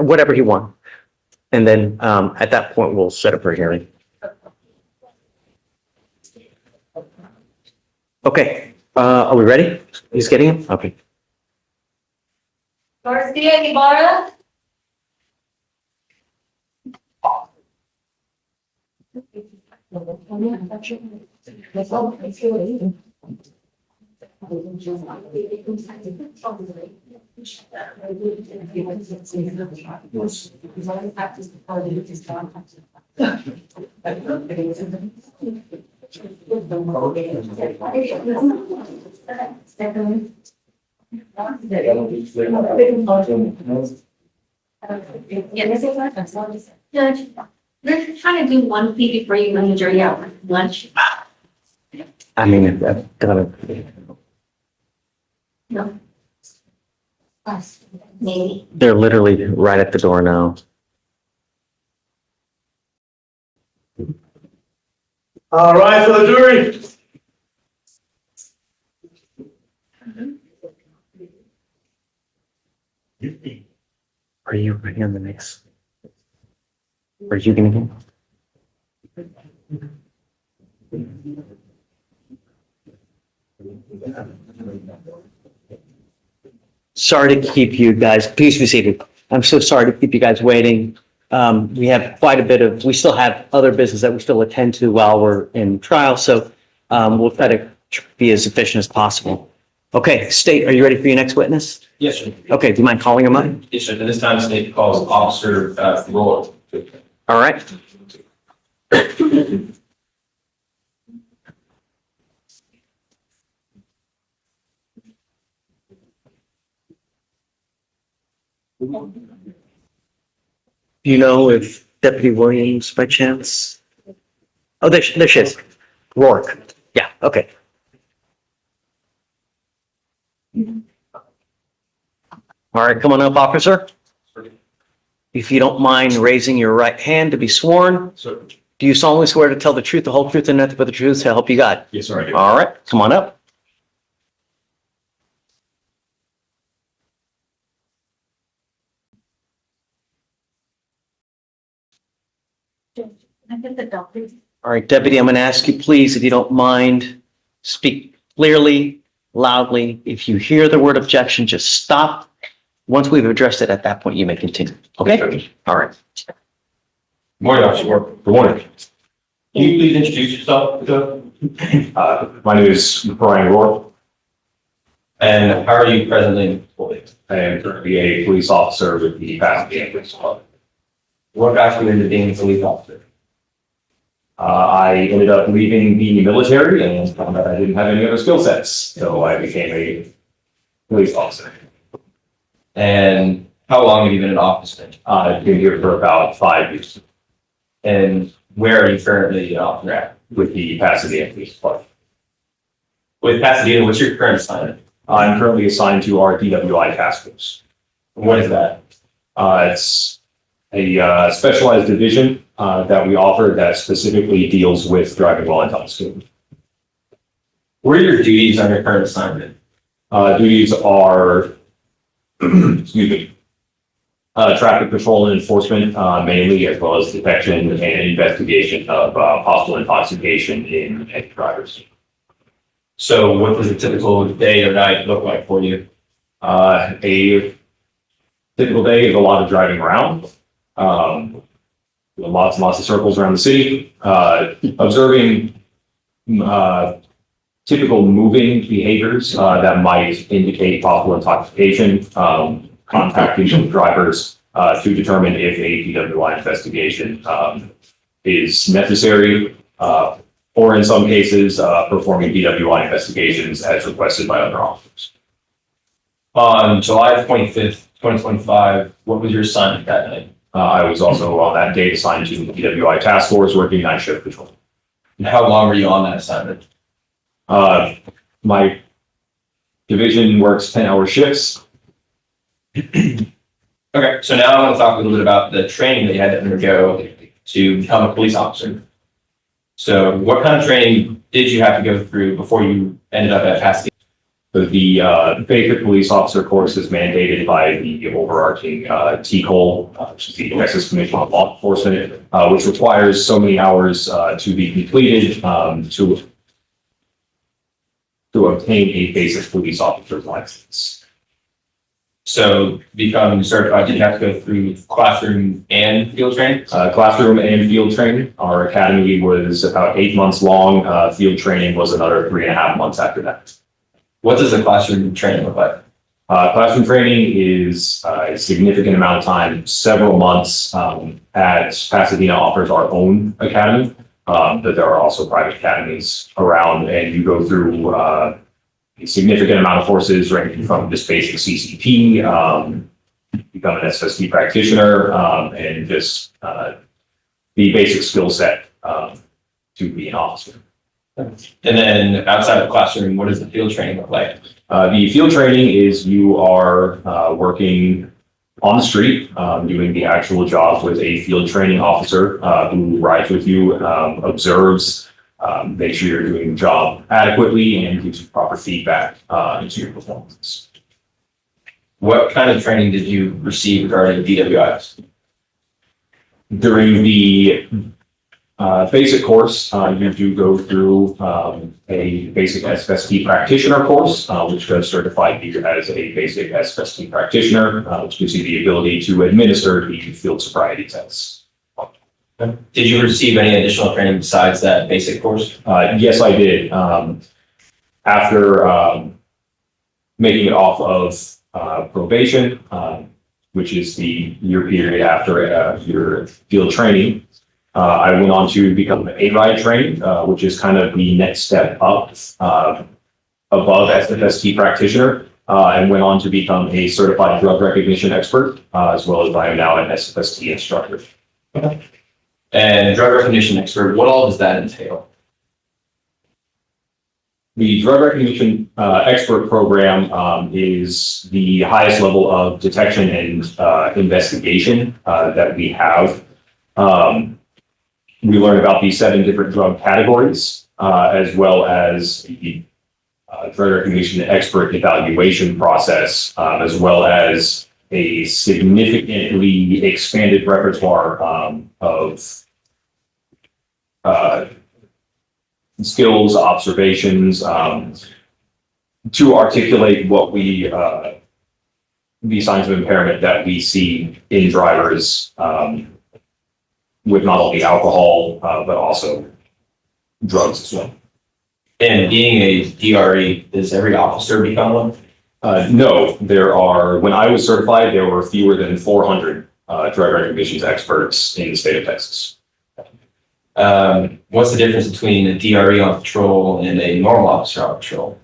whatever he wants. And then, at that point, we'll set it for a hearing. Okay, are we ready? He's getting it? Okay. Garcia Ibarra. Judge, we're trying to do one plea before you run the jury out for lunch. I mean, I've got to. No. Maybe. They're literally right at the door now. All right, for the jury. Are you ready on the next? Are you gonna go? Sorry to keep you guys, please be seated. I'm so sorry to keep you guys waiting. We have quite a bit of, we still have other business that we still attend to while we're in trial, so we'll try to be as efficient as possible. Okay, State, are you ready for your next witness? Yes, sir. Okay, do you mind calling him up? Yes, sir. And this time, state calls Officer Roy. All right. Do you know if Deputy Williams by chance? Oh, there she is. Rourke. Yeah, okay. All right, come on up, officer. If you don't mind raising your right hand to be sworn. So, Do you solemnly swear to tell the truth, the whole truth, and nothing but the truth to help you God? yes, sir, I do. All right, come on up. I get the doctor. All right, Deputy, I'm going to ask you, please, if you don't mind, speak clearly, loudly. If you hear the word objection, just stop. Once we've addressed it, at that point, you may continue. Okay? All right. Morning, Officer Roy. Good morning. Can you please introduce yourself? My name is Brian Rourke. And how are you presently employed? I am currently a police officer with the Pasadena Police Department. What got you into being a police officer? I ended up leaving the military and found that I didn't have any other skill sets, so I became a police officer. And how long have you been in office then? I've been here for about 5 years And where are you currently an officer at? with the Pasadena Police Department. With Pasadena, what's your current assignment? I'm currently assigned to our DWI task force. What is that? It's a specialized division that we offer that specifically deals with driving while intoxicated. What are your duties on your current assignment? Duties are, excuse me, traffic patrol and enforcement mainly, as well as detection and investigation of possible intoxication in drivers. So what does a typical day or night look like for you? A typical day is a lot of driving around. Lots and lots of circles around the city, observing typical moving behaviors that might indicate possible intoxication, contacting drivers to determine if a DWI investigation is necessary, or in some cases, performing DWI investigations as requested by other officers. On July 25th, 2025, what was your assignment that night? I was also on that date assigned to the DWI task force working night shift patrol. And how long were you on that assignment? My division works 10-hour shifts. Okay, so now I want to talk a little bit about the training that you had to undergo to become a police officer. So what kind of training did you have to go through before you ended up at Pasadena? So the basic police officer course is mandated by the overarching TCOL, which is the Texas Commission on Law Enforcement, which requires so many hours to be completed to obtain a basic police officer's license. So becoming certified, did you have to go through classroom and field training? Classroom and field training. Our academy was about 8 months long. Field training was another 3.5 months after that. What does the classroom training look like? Classroom training is a significant amount of time, several months. At Pasadena offers our own academy, but there are also private academies around, and you go through a significant amount of courses ranging from just basic CCP, become an SSP practitioner, and just the basic skill set to be an officer. And then outside of the classroom, what does the field training look like? The field training is you are working on the street, doing the actual job with a field training officer who rides with you, observes, make sure you're doing the job adequately, and gives you proper feedback into your performance. What kind of training did you receive regarding DWIs? During the Basic course, you do go through a basic SFST practitioner course, which does certify you as a basic SFST practitioner, which gives you the ability to administer the field sobriety tests. Did you receive any additional training besides that basic course? Yes, I did. After making it off of probation, which is the year period after your field training, I went on to become an A-ride trained, which is kind of the next step up above SFST practitioner, and went on to become a certified drug recognition expert, as well as I am now an SFST instructor. And drug recognition expert, what all does that entail? The drug recognition expert program is the highest level of detection and investigation that we have. We learn about the 7 different drug categories, as well as the drug recognition expert evaluation process, as well as a significantly expanded repertoire of skills, observations, to articulate what we, the signs of impairment that we see in drivers, with not only alcohol, but also drugs as well. And being a DRE, does every officer become one? No, when I was certified, there were fewer than 400 drug recognition experts in the state of Texas. What's the difference between a DRE on patrol and a normal officer on patrol?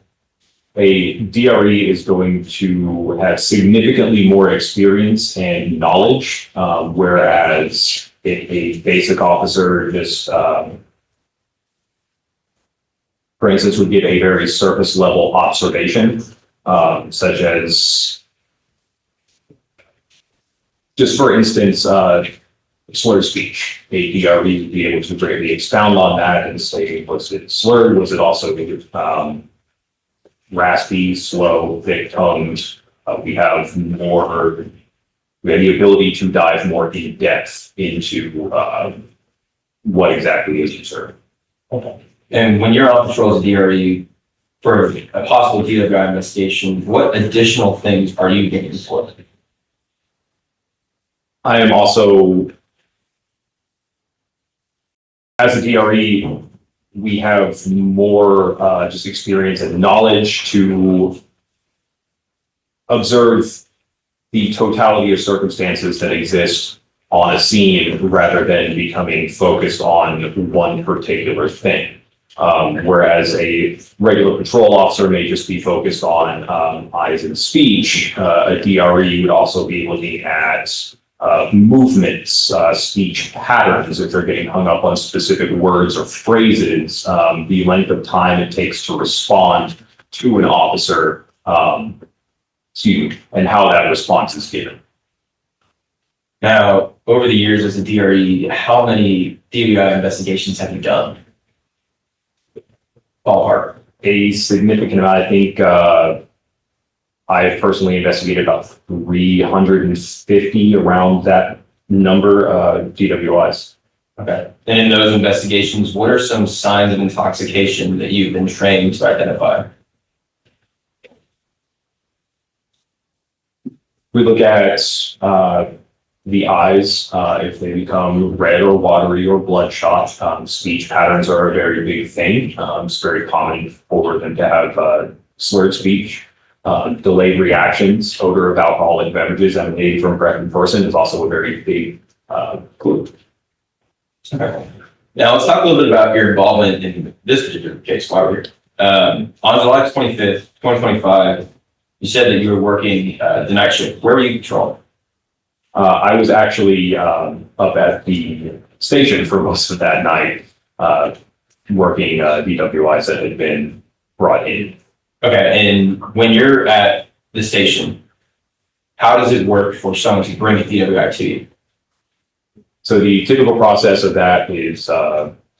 A DRE is going to have significantly more experience and knowledge, whereas a basic officer just, for instance, would give a very surface level observation, such as, just for instance, slurred speech. A DRE would be able to greatly expound on that and say, was it slurred? Was it also raspy, slow, thick-tongued? We have the ability to dive more in depth into what exactly is observed. Okay. And when you're on patrol as a DRE for a possible DWI investigation, what additional things are you looking for? I am also, as a DRE, we have more just experience and knowledge to observe the totality of circumstances that exist on a scene rather than becoming focused on one particular thing. Whereas a regular patrol officer may just be focused on eyes and speech, a DRE would also be looking at movements, speech patterns, if they're getting hung up on specific words or phrases, the length of time it takes to respond to an officer, and how that response is given. Now, over the years as a DRE, how many DWI investigations have you done? Ballpark. A significant amount. I think I've personally investigated about 350 around that number DWIs. Okay. And in those investigations, what are some signs of intoxication that you've been trained to identify? We look at the eyes, if they become red or watery or bloodshot. Speech patterns are a very big thing. It's very common for them to have slurred speech. Delayed reactions, odor of alcoholic beverages emanating from a pregnant person is also a very big clue. Okay. Now let's talk a little bit about your involvement in this particular case while we're here. On July 25th, 2025, you said that you were working the night shift. Where were you patrolling? I was actually up at the station for most of that night, working DWIs that had been brought in. Okay, and when you're at the station, how does it work for someone to bring a DWI to you? So the typical process of that is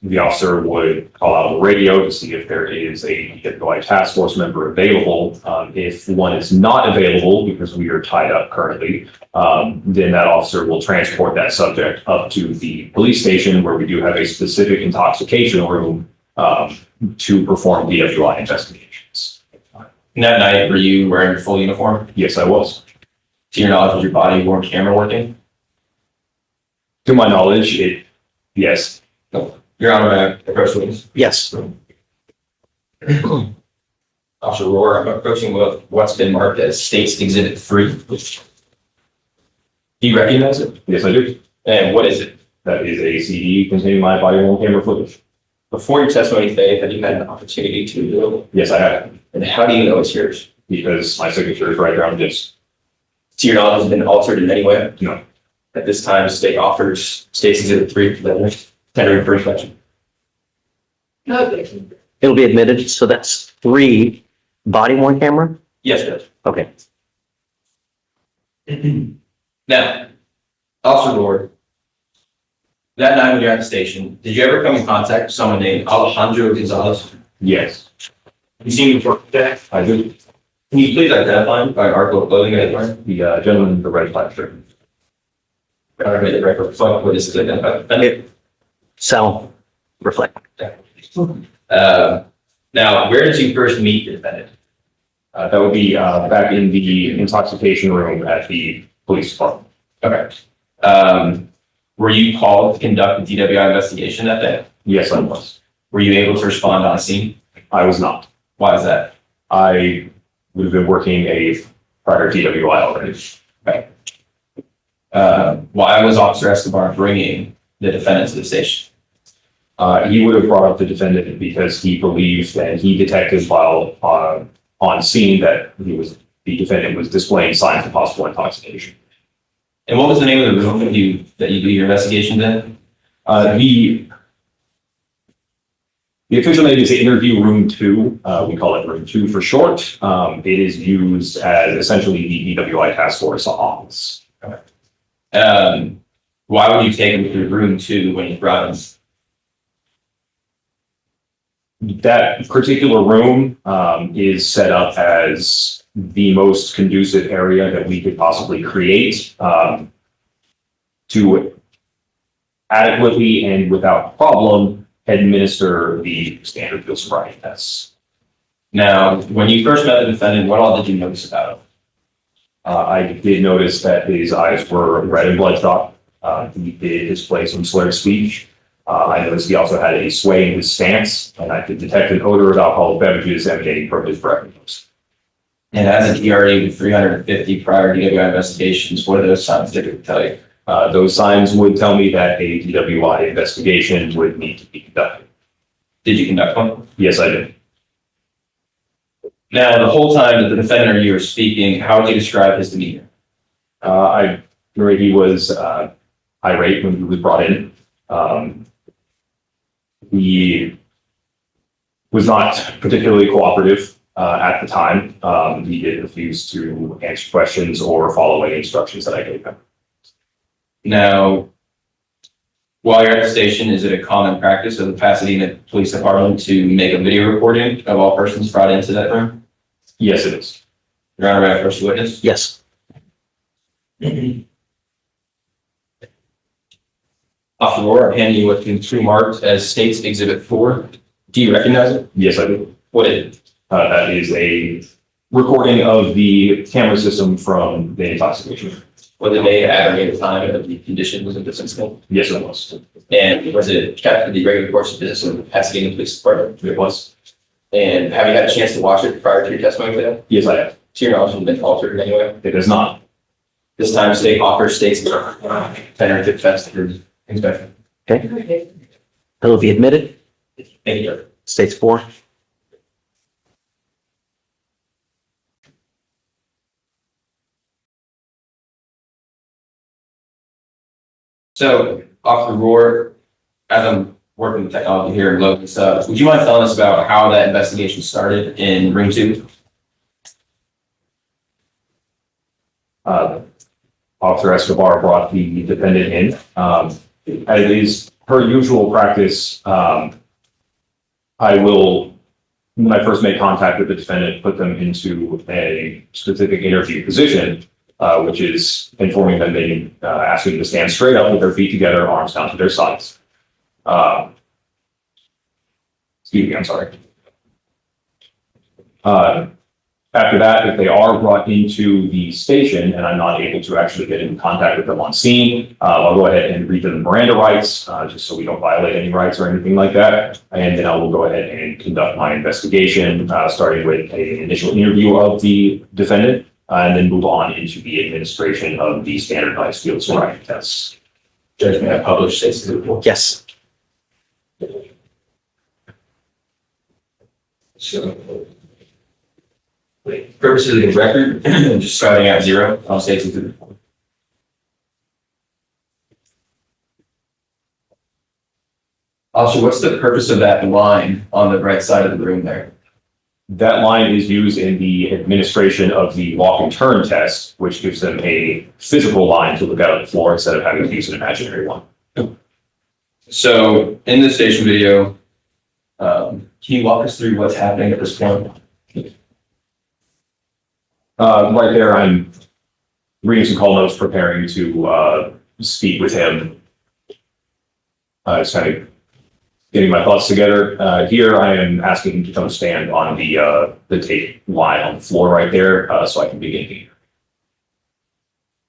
the officer would call out the radio to see if there is a DWI task force member available. If one is not available because we are tied up currently, then that officer will transport that subject up to the police station where we do have a specific intoxication room to perform DWI investigations. And that night, were you wearing your full uniform? Yes, I was. To your knowledge, was your body worn camera working? To my knowledge, yes. Your Honor, may I approach witness? Yes. Officer Rohr, I'm approaching what's been marked as State's Exhibit 3. Do you recognize it? Yes, I do. And what is it? That is a CD containing my body worn camera footage. Before your testimony today, have you had an opportunity to do it? Yes, I have. And how do you know it's yours? Because my signature is right there on this. To your knowledge, has it been altered in any way? No. At this time, State offers State's Exhibit 3 for the tendering for inspection. It'll be admitted, so that's 3 body worn camera? Yes, Judge. Okay. Now, Officer Rohr, that night when you're at the station, did you ever come in contact with someone named Alejandro Gonzalez? Yes, You seen him work today? I do. Can you please identify him by article of clothing that he's wearing? The gentleman in the red flag shirt. I made the record reflect what is identified. Cell reflect. Now, where did you first meet the defendant? That would be back in the intoxication room at the police department. Okay. Were you called to conduct a DWI investigation that day? Yes, I was. Were you able to respond on scene? I was not. Why is that? I would have been working a prior DWI already. Okay. Why was Officer Escobar bringing the defendant to the station? He would have brought up the defendant because he believes that he detected while on scene that the defendant was displaying signs of possible intoxication. And what was the name of the room that you do your investigations in? The official name is Interview Room 2. We call it Room 2 for short. It is used as essentially the DWI task force office. Why would you take him to Room 2 when you brought him? That particular room is set up as the most conducive area that we could possibly create to adequately and without problem administer the standard field sobriety tests. Now, when you first met the defendant, what all did you notice about him? I did notice that his eyes were red and bloodshot. He did display some slurred speech. I noticed he also had a sway in his stance, and I could detect an odor of alcoholic beverages emanating from his breath. And as an ERE with 350 prior DWI investigations, what are those signs typically tell you? Those signs would tell me that a DWI investigation would need to be conducted. Did you conduct one? Yes, I did. Now, the whole time that the defendant or you were speaking, how would you describe his demeanor? I remember he was irate when he was brought in. He was not particularly cooperative at the time. He did refuse to answer questions or follow any instructions that I gave him. Now, while you're at the station, is it a common practice of the Pasadena Police Department to make a video recording of all persons brought into that room? Yes, it is. Your Honor, may I first witness? Yes. Officer Rohr, I'm handing you what's been pre-marked as State's Exhibit 4. Do you recognize it? Yes, I do. What is it? That is a recording of the camera system from the intoxication. Was it made at a time of the conditions of this incident? Yes, it was. And was it kept in the regular course of business of the Pasadena Police Department? It was. And have you had a chance to watch it prior to your testimony today? Yes, I have. To your knowledge, has it been altered in any way? It is not. This time, State offers State's tender defense through inspection. Okay. It'll be admitted. Thank you, Judge. States 4. So, Officer Rohr, as I'm working with technology here and loading this up, would you mind telling us about how that investigation started in Room 2? Officer Escobar brought the defendant in. As is per usual practice, I will, when I first make contact with the defendant, put them into a specific interview position, which is informing them asking them to stand straight up with their feet together, arms down to their sides. Excuse me, I'm sorry. After that, if they are brought into the station and I'm not able to actually get in contact with them on scene, I'll go ahead and read them Miranda rights, just so we don't violate any rights or anything like that. And then I will go ahead and conduct my investigation, starting with an initial interview of the defendant, and then move on into the administration of the standardized field sobriety tests. Judge, may I publish this to the board? Yes. So, purposes of the record, just starting at 0, I'll say to the board. Officer, what's the purpose of that line on the right side of the room there? That line is used in the administration of the walk and turn test, which gives them a physical line to look out on the floor instead of having to use an imaginary one. So in the station video, can you walk us through what's happening at this point? Right there, I'm reading some call notes, preparing to speak with him. Just kind of getting my thoughts together. Here I am asking him to come stand on the tape line on the floor right there, so I can begin here.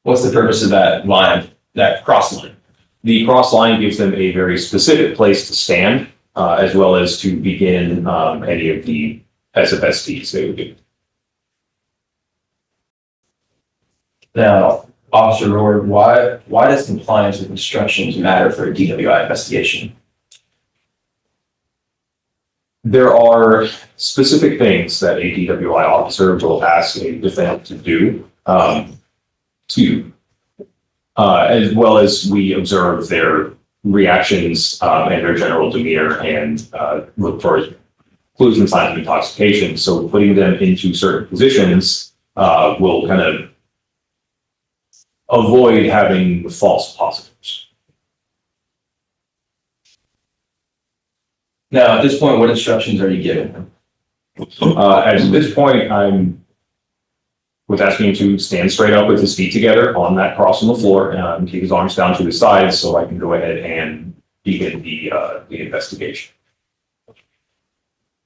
What's the purpose of that line, that cross line? The cross line gives them a very specific place to stand, as well as to begin any of the SFSTs they would do. Now, Officer Roard, why does compliance with instructions matter for a DWI investigation? There are specific things that a DWI officer will ask a defendant to do, as well as we observe their reactions and their general demeanor and look for clues and signs of intoxication. So putting them into certain positions will kind of avoid having false positives. Now, at this point, what instructions are you giving? At this point, I'm asking him to stand straight up with his feet together on that cross on the floor and keep his arms down to his sides so I can go ahead and begin the investigation.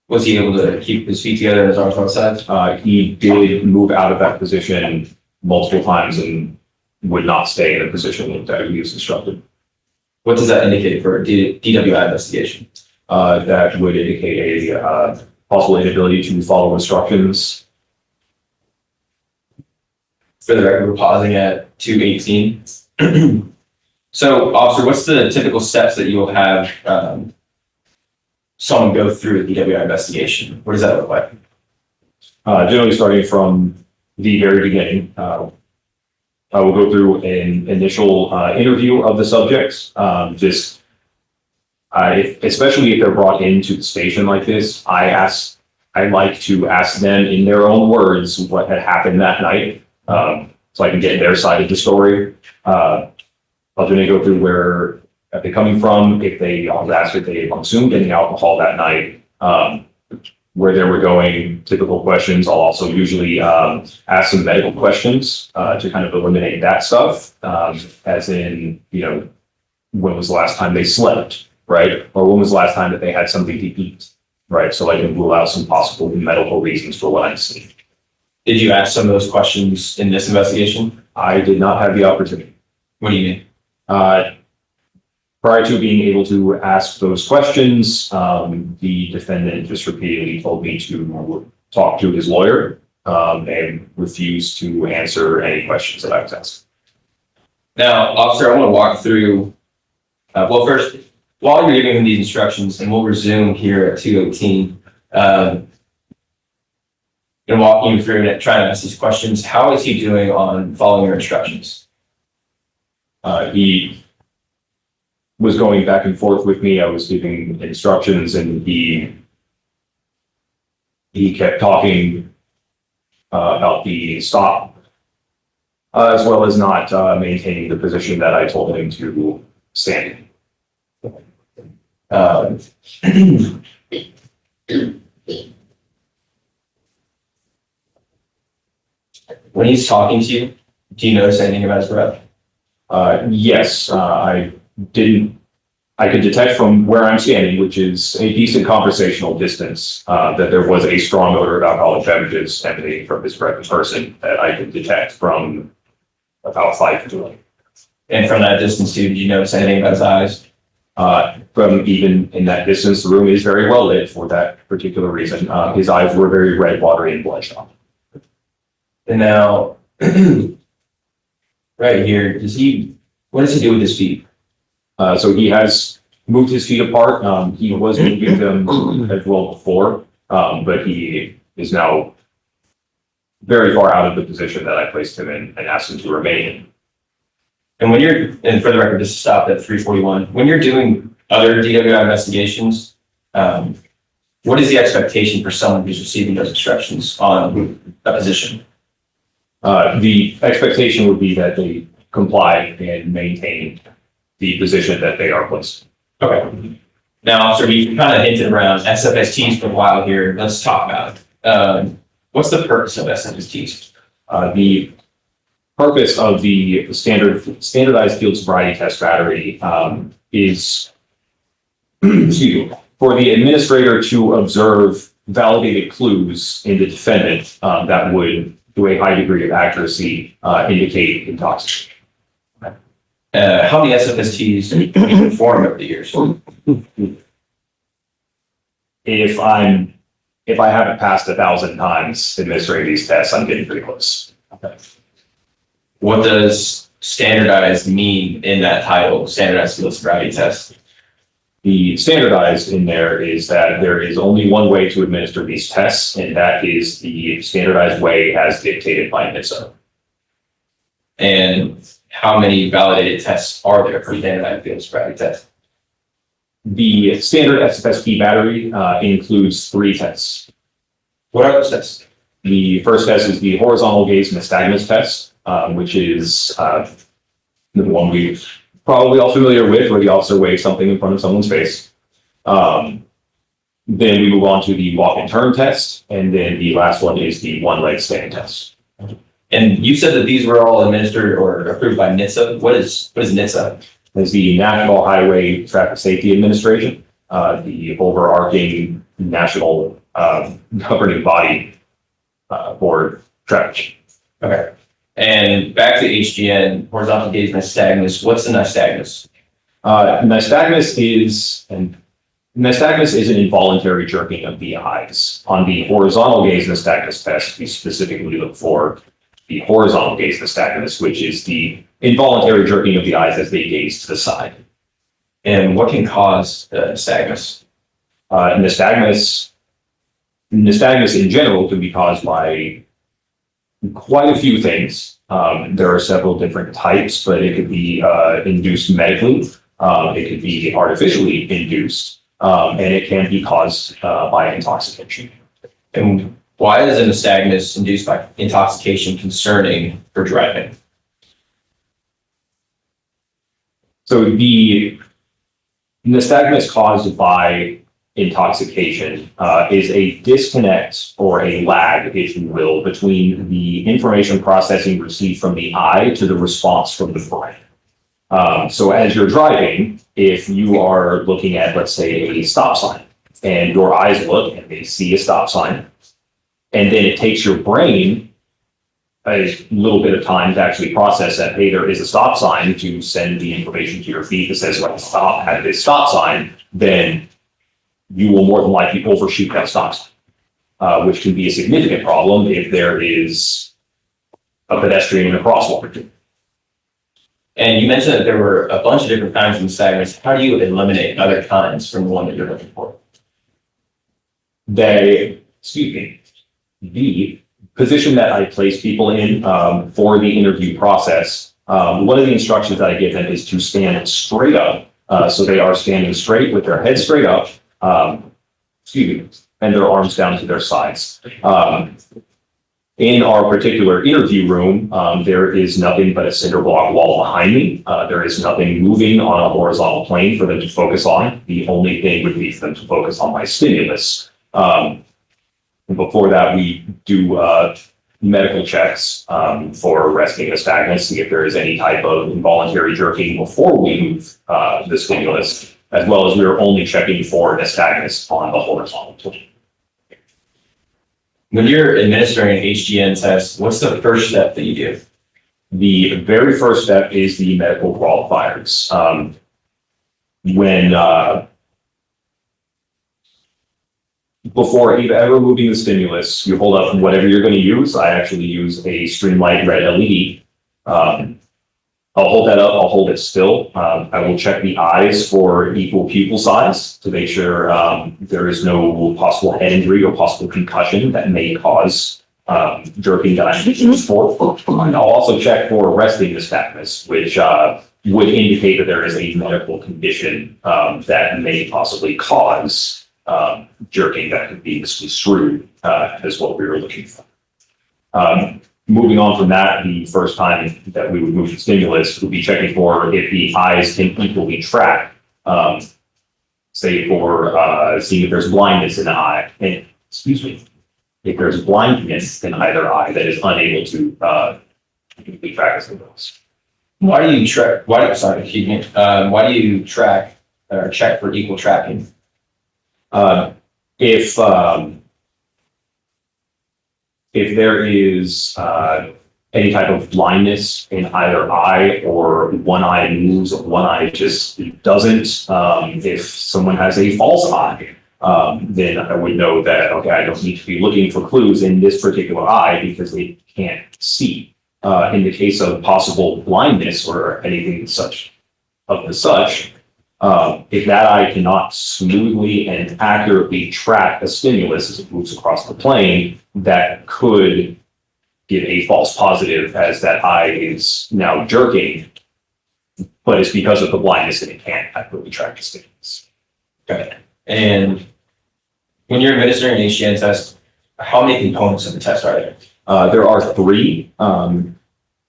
Was he able to keep his feet together and his arms on the sides? He did move out of that position multiple times and would not stay in a position that he was instructed. What does that indicate for a DWI investigation? That would indicate a possible inability to follow instructions. For the record, we're pausing at 2:18. So, officer, what's the typical steps that you'll have someone go through a DWI investigation? What does that look like? Generally starting from the very beginning, I will go through an initial interview of the subjects. Especially if they're brought into the station like this, I like to ask them in their own words what had happened that night, so I can get their side of the story. I'll generally go through where are they coming from, I'll ask if they consumed any alcohol that night, where they were going, typical questions. I'll also usually ask some medical questions to kind of eliminate that stuff, as in, when was the last time they slept, right? Or when was the last time that they had something to eat, right? So I can rule out some possible medical reasons for what I'm seeing. Did you ask some of those questions in this investigation? I did not have the opportunity. What do you mean? Prior to being able to ask those questions, the defendant just repeatedly told me to talk to his lawyer and refused to answer any questions that I was asked. Now, officer, I want to walk through, well, first, while you're giving him these instructions, and we'll resume here at 2:18, and walking you through and trying to ask these questions, how is he doing on following your instructions? He was going back and forth with me. I was giving instructions and he kept talking about the stop, as well as not maintaining the position that I told him to standing. Um, When he's talking to you, do you notice anything about his breath? Yes, I could detect from where I'm standing, which is a decent conversational distance, that there was a strong odor of alcoholic beverages emanating from his breath in person that I could detect from about 5 feet away. And from that distance too, did you notice anything about his eyes? From even in that distance, the room is very well lit for that particular reason. His eyes were very red, watery, and bloodshot. And now, right here, what does he do with his feet? So he has moved his feet apart. He was moving them as well before, but he is now very far out of the position that I placed him in and asked him to remain in. And for the record, just to stop at 341, when you're doing other DWI investigations, what is the expectation for someone who's receiving those instructions on a position? The expectation would be that they comply and maintain the position that they are placed. Okay. Now, so we kind of hinted around SFSTs for a while here. Let's talk about it. What's the purpose of SFSTs? The purpose of the standardized field sobriety test battery is excuse me, for the administrator to observe validated clues in the defendant that would, to a high degree of accuracy, indicate intoxication. How many SFSTs have you performed over the years? If I haven't passed 1,000 times administrating these tests, I'm getting pretty close. What does standardized mean in that title, standardized field sobriety test? The standardized in there is that there is only one way to administer these tests, and that is the standardized way as dictated by NHTSA. And how many validated tests are there for standardized field sobriety test? The standard SFST battery includes 3 tests. What are those tests? The first test is the horizontal gaze nystagmus test, which is the one we're probably all familiar with, where the officer waves something in front of someone's face. Then we move on to the walk and turn test, and then the last one is the one-leg stand test. And you said that these were all administered or approved by NHTSA. What is NHTSA? Is the National Highway Traffic Safety Administration, the overarching national governing body for traffic. Okay. And back to HGN, horizontal gaze nystagmus. What's the nystagmus? Nystagmus is an involuntary jerking of the eyes. On the horizontal gaze nystagmus test, we specifically look for the horizontal gaze nystagmus, which is the involuntary jerking of the eyes as they gaze to the side. And what can cause nystagmus? Nystagmus in general can be caused by quite a few things. There are several different types, but it could be induced medically. It could be artificially induced, and it can be caused by intoxication. And why is a nystagmus induced by intoxication concerning for driving? So the nystagmus caused by intoxication is a disconnect or a lag, if you will, between the information processing received from the eye to the response from the brain. So as you're driving, if you are looking at, let's say, a stop sign, and your eyes look and they see a stop sign, and then it takes your brain a little bit of time to actually process that, hey, there is a stop sign, to send the information to your feet that says, like, stop at this stop sign, then you will more than likely overshoot that stop sign, which can be a significant problem if there is a pedestrian in a crosswalk. And you mentioned that there were a bunch of different kinds of nystagmus. How do you eliminate other kinds from the one that you're looking for? The position that I place people in for the interview process, one of the instructions that I give them is to stand straight up. So they are standing straight with their head straight up, and their arms down to their sides. In our particular interview room, there is nothing but a cinder block wall behind me. There is nothing moving on a horizontal plane for them to focus on. The only thing would be for them to focus on my stimulus. Before that, we do medical checks for arresting nystagmus, see if there is any type of involuntary jerking before we move the stimulus, as well as we are only checking for nystagmus on the horizontal plane. When you're administering an HGN test, what's the first step that you do? The very first step is the medical qualifiers. Before ever moving the stimulus, you hold up whatever you're going to use. I actually use a Streamlight red LED. I'll hold that up, I'll hold it still. I will check the eyes for equal pupil size to make sure there is no possible head injury or possible concussion that may cause jerking that I'm using for. And I'll also check for arresting nystagmus, which would indicate that there is a medical condition that may possibly cause jerking that could be misconstrued as what we were looking for. Moving on from that, the first time that we would move the stimulus would be checking for if the eyes can equally track, say for seeing if there's blindness in the eye, and if there's blindness in either eye that is unable to equally track the stimulus. Why do you track? Why do you track or check for equal tracking? If there is any type of blindness in either eye, or one eye moves, or one eye just doesn't, if someone has a false eye, then I would know that, okay, I don't need to be looking for clues in this particular eye because they can't see. In the case of possible blindness or anything such, if that eye cannot smoothly and accurately track a stimulus as it moves across the plane, that could give a false positive as that eye is now jerking, but it's because of the blindness that it can't accurately track the stimulus. Okay. And when you're administering an HGN test, how many components of the test are there? There are 3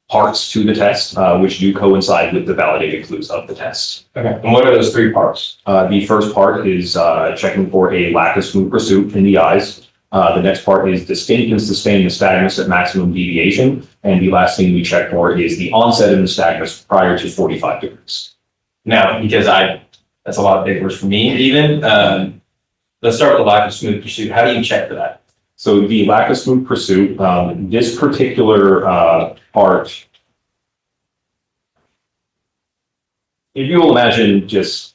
parts to the test, which do coincide with the validated clues of the test. Okay. And what are those 3 parts? The first part is checking for a lack of smooth pursuit in the eyes. The next part is distinct and sustained nystagmus at maximum deviation. And the last thing we check for is the onset of nystagmus prior to 45 degrees. Now, because that's a lot of big words for me even. Let's start with the lack of smooth pursuit. How do you check for that? So the lack of smooth pursuit, this particular part, if you will imagine just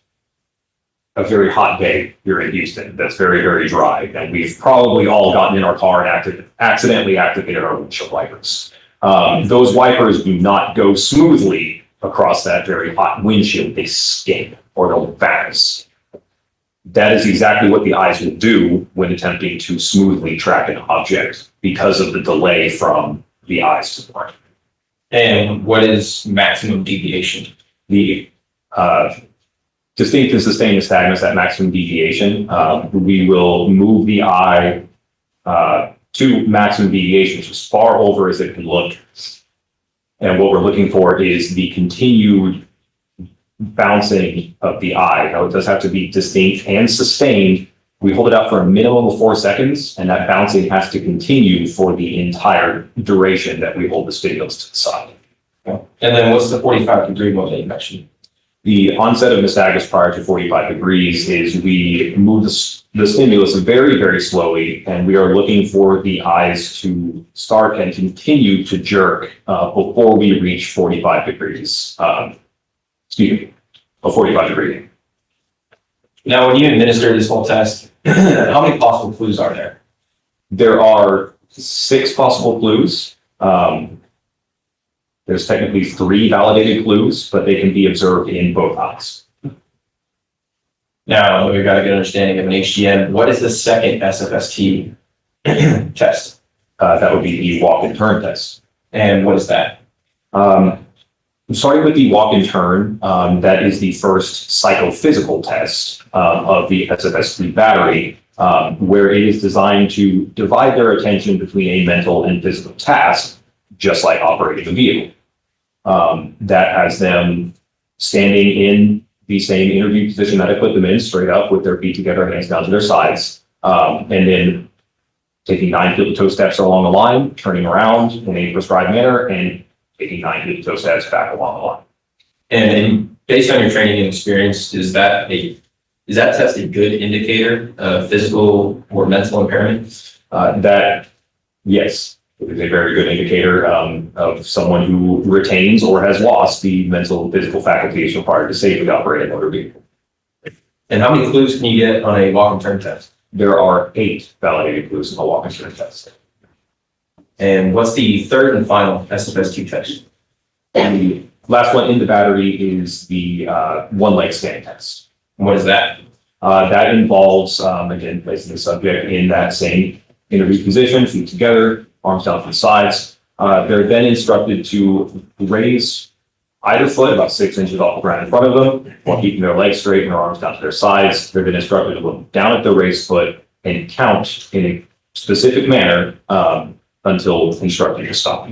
a very hot day here in Houston that's very, very dry, and we've probably all gotten in our car and accidentally activated our windshield wipers. Those wipers do not go smoothly across that very hot windshield. They skid or they'll bounce. That is exactly what the eyes will do when attempting to smoothly track an object because of the delay from the eyes to the brain. And what is maximum deviation? The distinct and sustained nystagmus at maximum deviation, we will move the eye to maximum deviation, which is as far over as it can look. And what we're looking for is the continued bouncing of the eye. Now, it does have to be distinct and sustained. We hold it out for a minimum of 4 seconds, and that bouncing has to continue for the entire duration that we hold the stimulus to the side. Okay. And then what's the 45-degree mode that you mentioned? The onset of nystagmus prior to 45 degrees is we move the stimulus very, very slowly, and we are looking for the eyes to start and continue to jerk before we reach 45 degrees. A 45 degree. Now, when you administer this whole test, how many possible clues are there? There are 6 possible clues. There's technically 3 validated clues, but they can be observed in both eyes. Now, we've got a good understanding of an HGN. What is the second SFST test? That would be the walk and turn test. And what is that? Starting with the walk and turn, that is the first psychophysical test of the SFST battery. where it is designed to divide their attention between a mental and physical task, just like operating a vehicle. That has them standing in the same interview position that I put them in, straight up with their feet together, hands down to their sides, and then taking 9 heel-to-toe steps along the line, turning around in a prescribed manner, and taking 9 heel-to-toe steps back along the line. And based on your training and experience, is that test a good indicator of physical or mental impairment? Yes, it is a very good indicator of someone who retains or has lost the mental and physical faculties required to safely operate a motor vehicle. And how many clues can you get on a walk and turn test? There are 8 validated clues in a walk and turn test. And what's the third and final SFST test? The last one in the battery is the one-leg stand test. And what is that? That involves, again, placing the subject in that same interview position, feet together, arms down to the sides. They're then instructed to raise either foot about 6 inches off the ground in front of them while keeping their legs straight and their arms down to their sides. They're then instructed to look down at the raised foot and count in a specific manner until instructed to stop.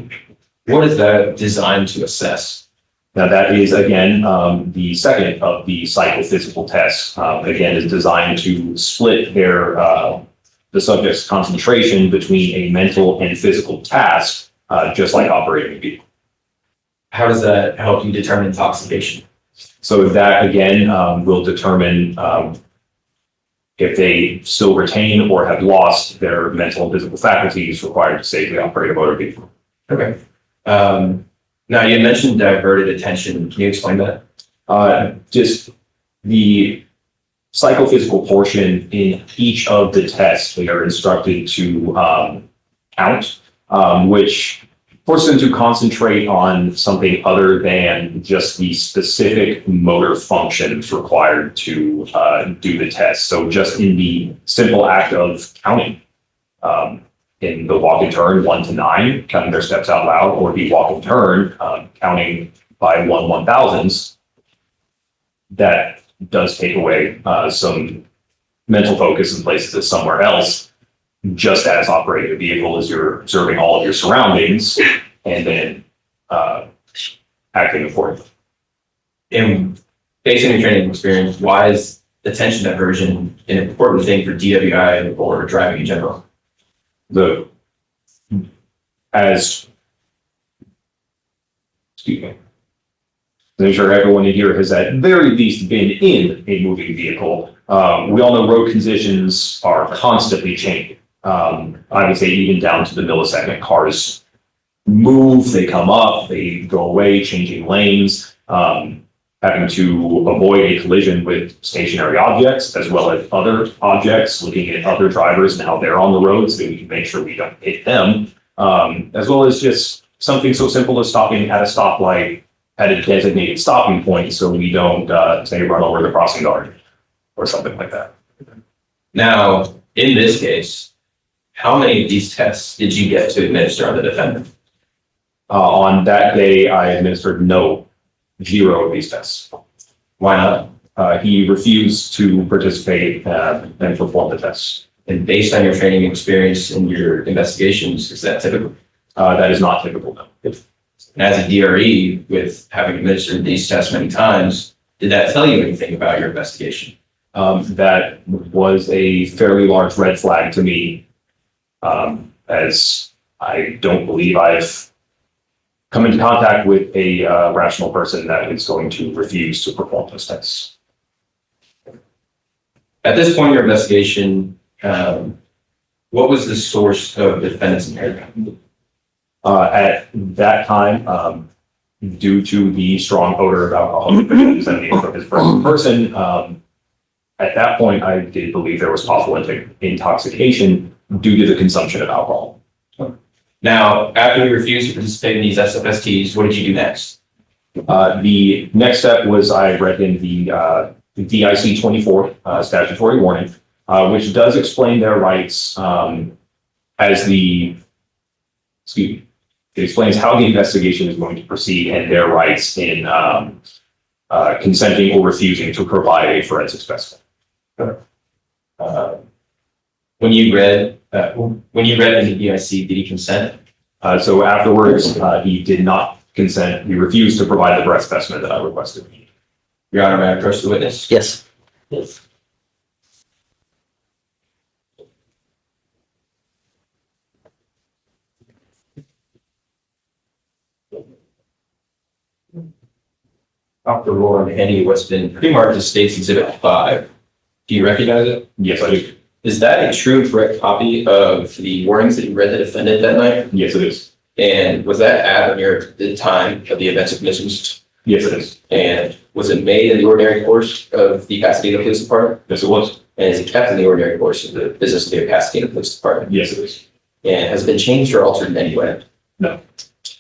What is that designed to assess? Now that is, again, the second of the psychophysical tests. Again, is designed to split the subject's concentration between a mental and physical task, just like operating a vehicle. How does that help you determine intoxication? So that, again, will determine if they still retain or have lost their mental and physical faculties required to safely operate a motor vehicle. Okay. Now you mentioned diverted attention. Can you explain that? Just the psychophysical portion in each of the tests, they are instructed to count, which forces them to concentrate on something other than just the specific motor functions required to do the test. So just in the simple act of counting, in the walk and turn 1 to 9, counting their steps out loud, or the walk and turn, counting by 1/1000s, that does take away some mental focus and places it somewhere else, just as operating a vehicle is you're observing all of your surroundings and then acting accordingly. And based on your training experience, why is attention diversion an important thing for DWI or driving in general? I'm sure everyone in here has at very least been in a moving vehicle. We all know road conditions are constantly changing. I would say even down to the millisecond. Cars move, they come up, they go away, changing lanes, having to avoid a collision with stationary objects as well as other objects, looking at other drivers and how they're on the road so we can make sure we don't hit them, as well as just something so simple as stopping at a stoplight at a designated stopping point so we don't, say, run over the crossing guard or something like that. Now, in this case, how many of these tests did you get to administer on the defendant? On that day, I administered 0 of these tests. Why not? He refused to participate and perform the tests. And based on your training experience and your investigations, is that typical? That is not typical, no. And as a DRE, with having administered these tests many times, did that tell you anything about your investigation? That was a fairly large red flag to me, as I don't believe I've come into contact with a rational person that is going to refuse to perform those tests. At this point in your investigation, what was the source of the defendant's impairment? At that time, due to the strong odor of alcohol emanating from his person, at that point, I did believe there was possible intoxication due to the consumption of alcohol. Now, after you refused to participate in these SFSTs, what did you do next? The next step was I read in the DIC 24 statutory warning, which does explain their rights it explains how the investigation is going to proceed and their rights in consenting or refusing to provide a forensic specimen. when you read in the DIC, did he consent? So afterwards, he did not consent. He refused to provide the breath specimen that I requested. Your Honor, may I approach the witness? Yes. Dr. Roar Henny, what's been pre-marked as State's Exhibit 5. Do you recognize it? Yes, I do. Is that a true and correct copy of the warnings that you read the defendant that night? Yes, it is. And was that at or near the time of the events of misuse? Yes, it is. And was it made in the ordinary course of the Pasadena Police Department? Yes, it was. And is it kept in the ordinary course of the business of the Pasadena Police Department? Yes, it is. And has it been changed or altered in any way? No.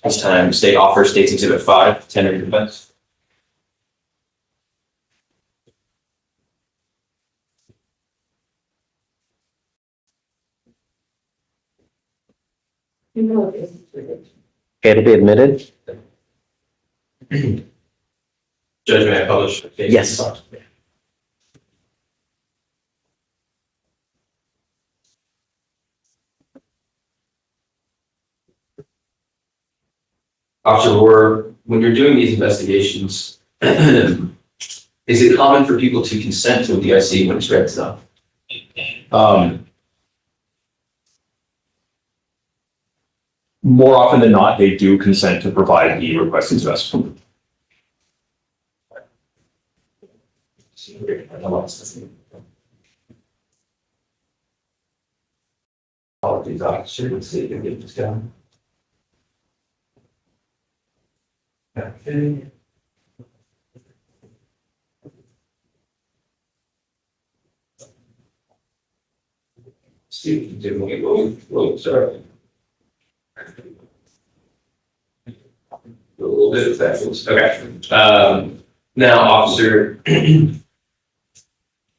This time, State offers State's Exhibit 5, tender your defense. Okay to be admitted? Judge, may I publish? Yes. Officer Rohr, when you're doing these investigations, is it common for people to consent to a DIC when it's read to them? More often than not, they do consent to provide the requested specimen. All of these officers, see if they get this down. Okay. See if you do it. Sorry. A little bit of that. Okay. Now, officer,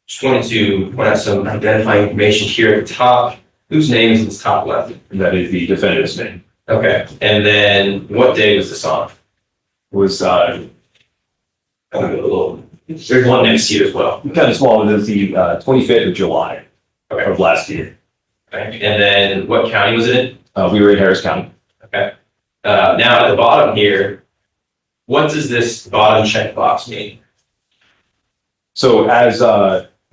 just wanted to point out some identifying information here at the top. Whose name is in the top left? That is the defendant's name. Okay. And then what day was this on? Was there's one next to you as well. kind of small. It was the 25th of July of last year. Okay. And then what county was it in? We were in Harris County. Okay. Now at the bottom here, what does this bottom checkbox mean? So as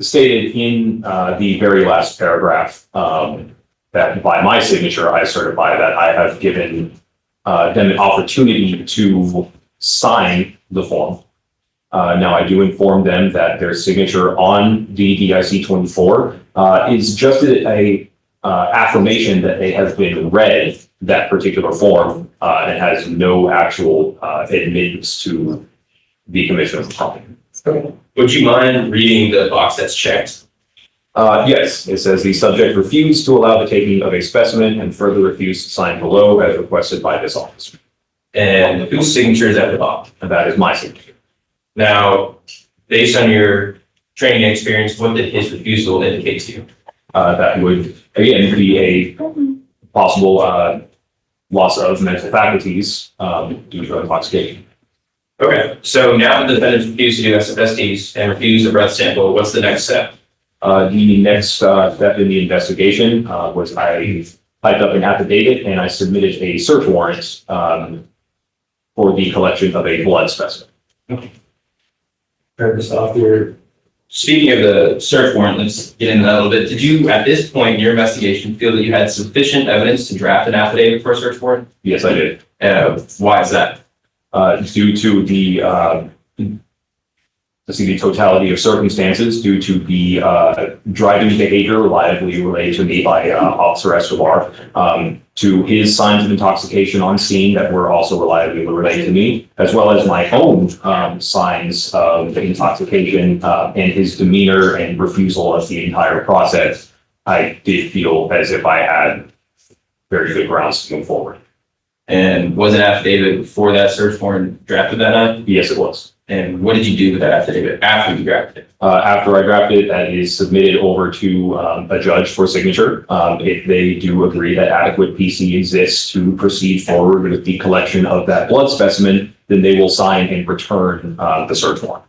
stated in the very last paragraph, that by my signature, I certify that I have given them an opportunity to sign the form. Now I do inform them that their signature on the DIC 24 is just a affirmation that they have been read that particular form and has no actual admittance to the commission of the crime. Would you mind reading the box that's checked? Yes, it says the subject refused to allow the taking of a specimen and further refused to sign below as requested by this officer. And whose signature is at the bottom? And that is my signature. Now, based on your training and experience, what did his refusal indicate to you? That would, again, be a possible loss of mental faculties due to intoxication. Okay, so now the defendant refused to do SFSTs and refused a breath sample, what's the next step? The next step in the investigation was I typed up an affidavit and I submitted a search warrant for the collection of a blood specimen. Start this off here. Speaking of the search warrant, let's get into that a little bit. Did you, at this point in your investigation, feel that you had sufficient evidence to draft an affidavit for a search warrant? Yes, I did. Why is that? Due to the totality of circumstances, due to the driving behavior reliably relayed to me by Officer Escobar, to his signs of intoxication on scene that were also reliably relayed to me, as well as my own signs of intoxication and his demeanor and refusal of the entire process. I did feel as if I had very good grounds to move forward. And was an affidavit before that search warrant drafted that night? Yes, it was. And what did you do with that affidavit after you drafted it? After I drafted it, that is submitted over to a judge for signature. If they do agree that adequate PC exists to proceed forward with the collection of that blood specimen, then they will sign and return the search warrant.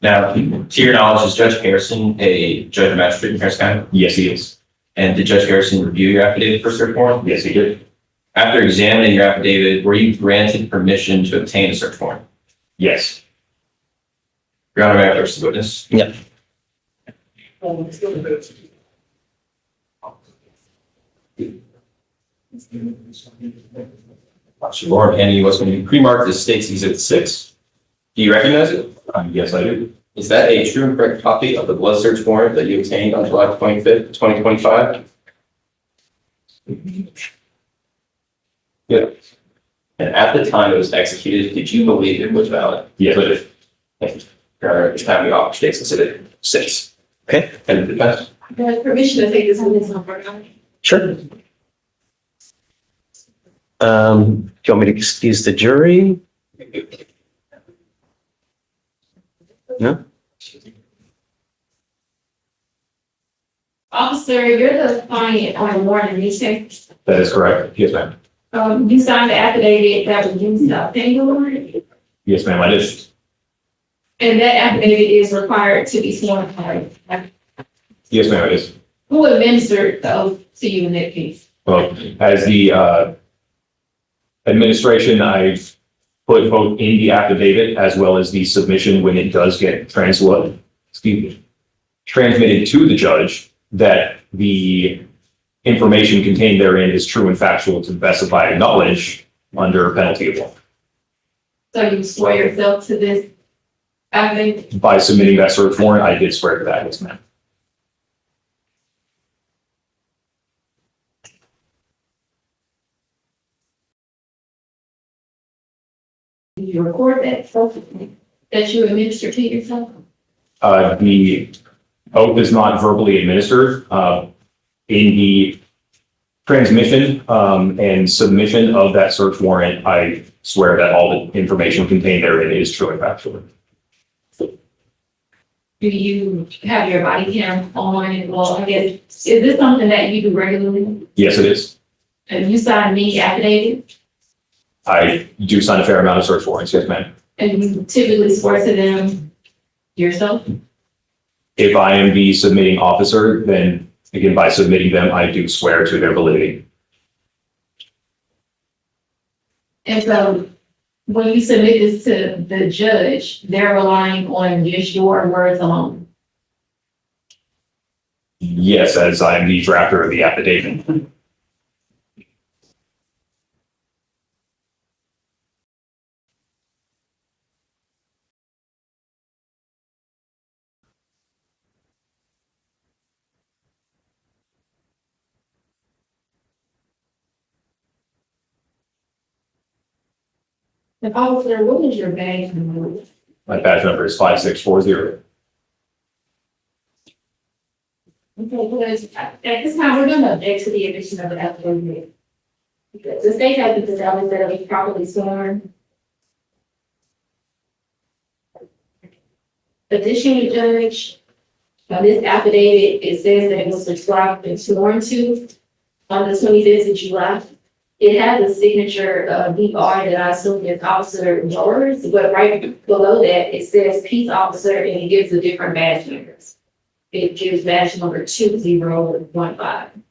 Now, to your knowledge, is Judge Harrison a judge or magistrate in Harris County? Yes, he is. And did Judge Harrison review your affidavit for search warrant? Yes, he did. After examining your affidavit, were you granted permission to obtain a search warrant? Yes. Your Honor, may I have the first witness? Yep. Officer Warren handing you what's going to be pre-marked as State's Exhibit 6. Do you recognize it? Yes, I do. Is that a true and correct copy of the blood search warrant that you obtained on July 25th, 2025? Yeah. And at the time it was executed, did you believe it was valid? Yes, I did. Thank you. Your Honor, this time we offer State's Exhibit 6. Okay. And the defense. I have permission to take this witness on board. Sure. Do you want me to excuse the jury? No? Officer, you're the client on the warrant, you said, That is correct. Yes, ma'am. you signed the affidavit that was used to obtain the warrant, Yes, ma'am, I did. and that affidavit is required to be sworn. Yes, ma'am, it is. Who administered the oath to you in that case? Well, as the administration, I've put both in the affidavit as well as the submission when it does get transmitted to the judge, that the information contained therein is true and factual to the best of my knowledge under penalty of law. So you swore yourself to this affidavit? By submitting that search warrant, I did swear to that, yes, ma'am. Did you record that oath that you administered to yourself? The oath is not verbally administered. In the transmission and submission of that search warrant, I swear that all the information contained therein is true and factual. Do you have your body cam on? Well, I guess, is this something that you do regularly? Yes, it is. And you signed me affidavit, I do sign a fair amount of search warrants, yes, ma'am. and you typically swear to them yourself? If I am the submitting officer, then again, by submitting them, I do swear to their validity. And so when you submit this to the judge, they're relying on just your words alone. Yes, as I am the drafter of the affidavit. And officer, what is your badge number? My badge number is 5640. Okay, because at this time, we're gonna object to the addition of the affidavit. Because the state has to establish that it was properly sworn. Additionally, judge, this affidavit, it says that it was subscribed and sworn to on the 25th of July. It has a signature of VR that I assume is Officer George, but right below that, it says peace officer, and it gives the different badge numbers. It gives badge number 2015.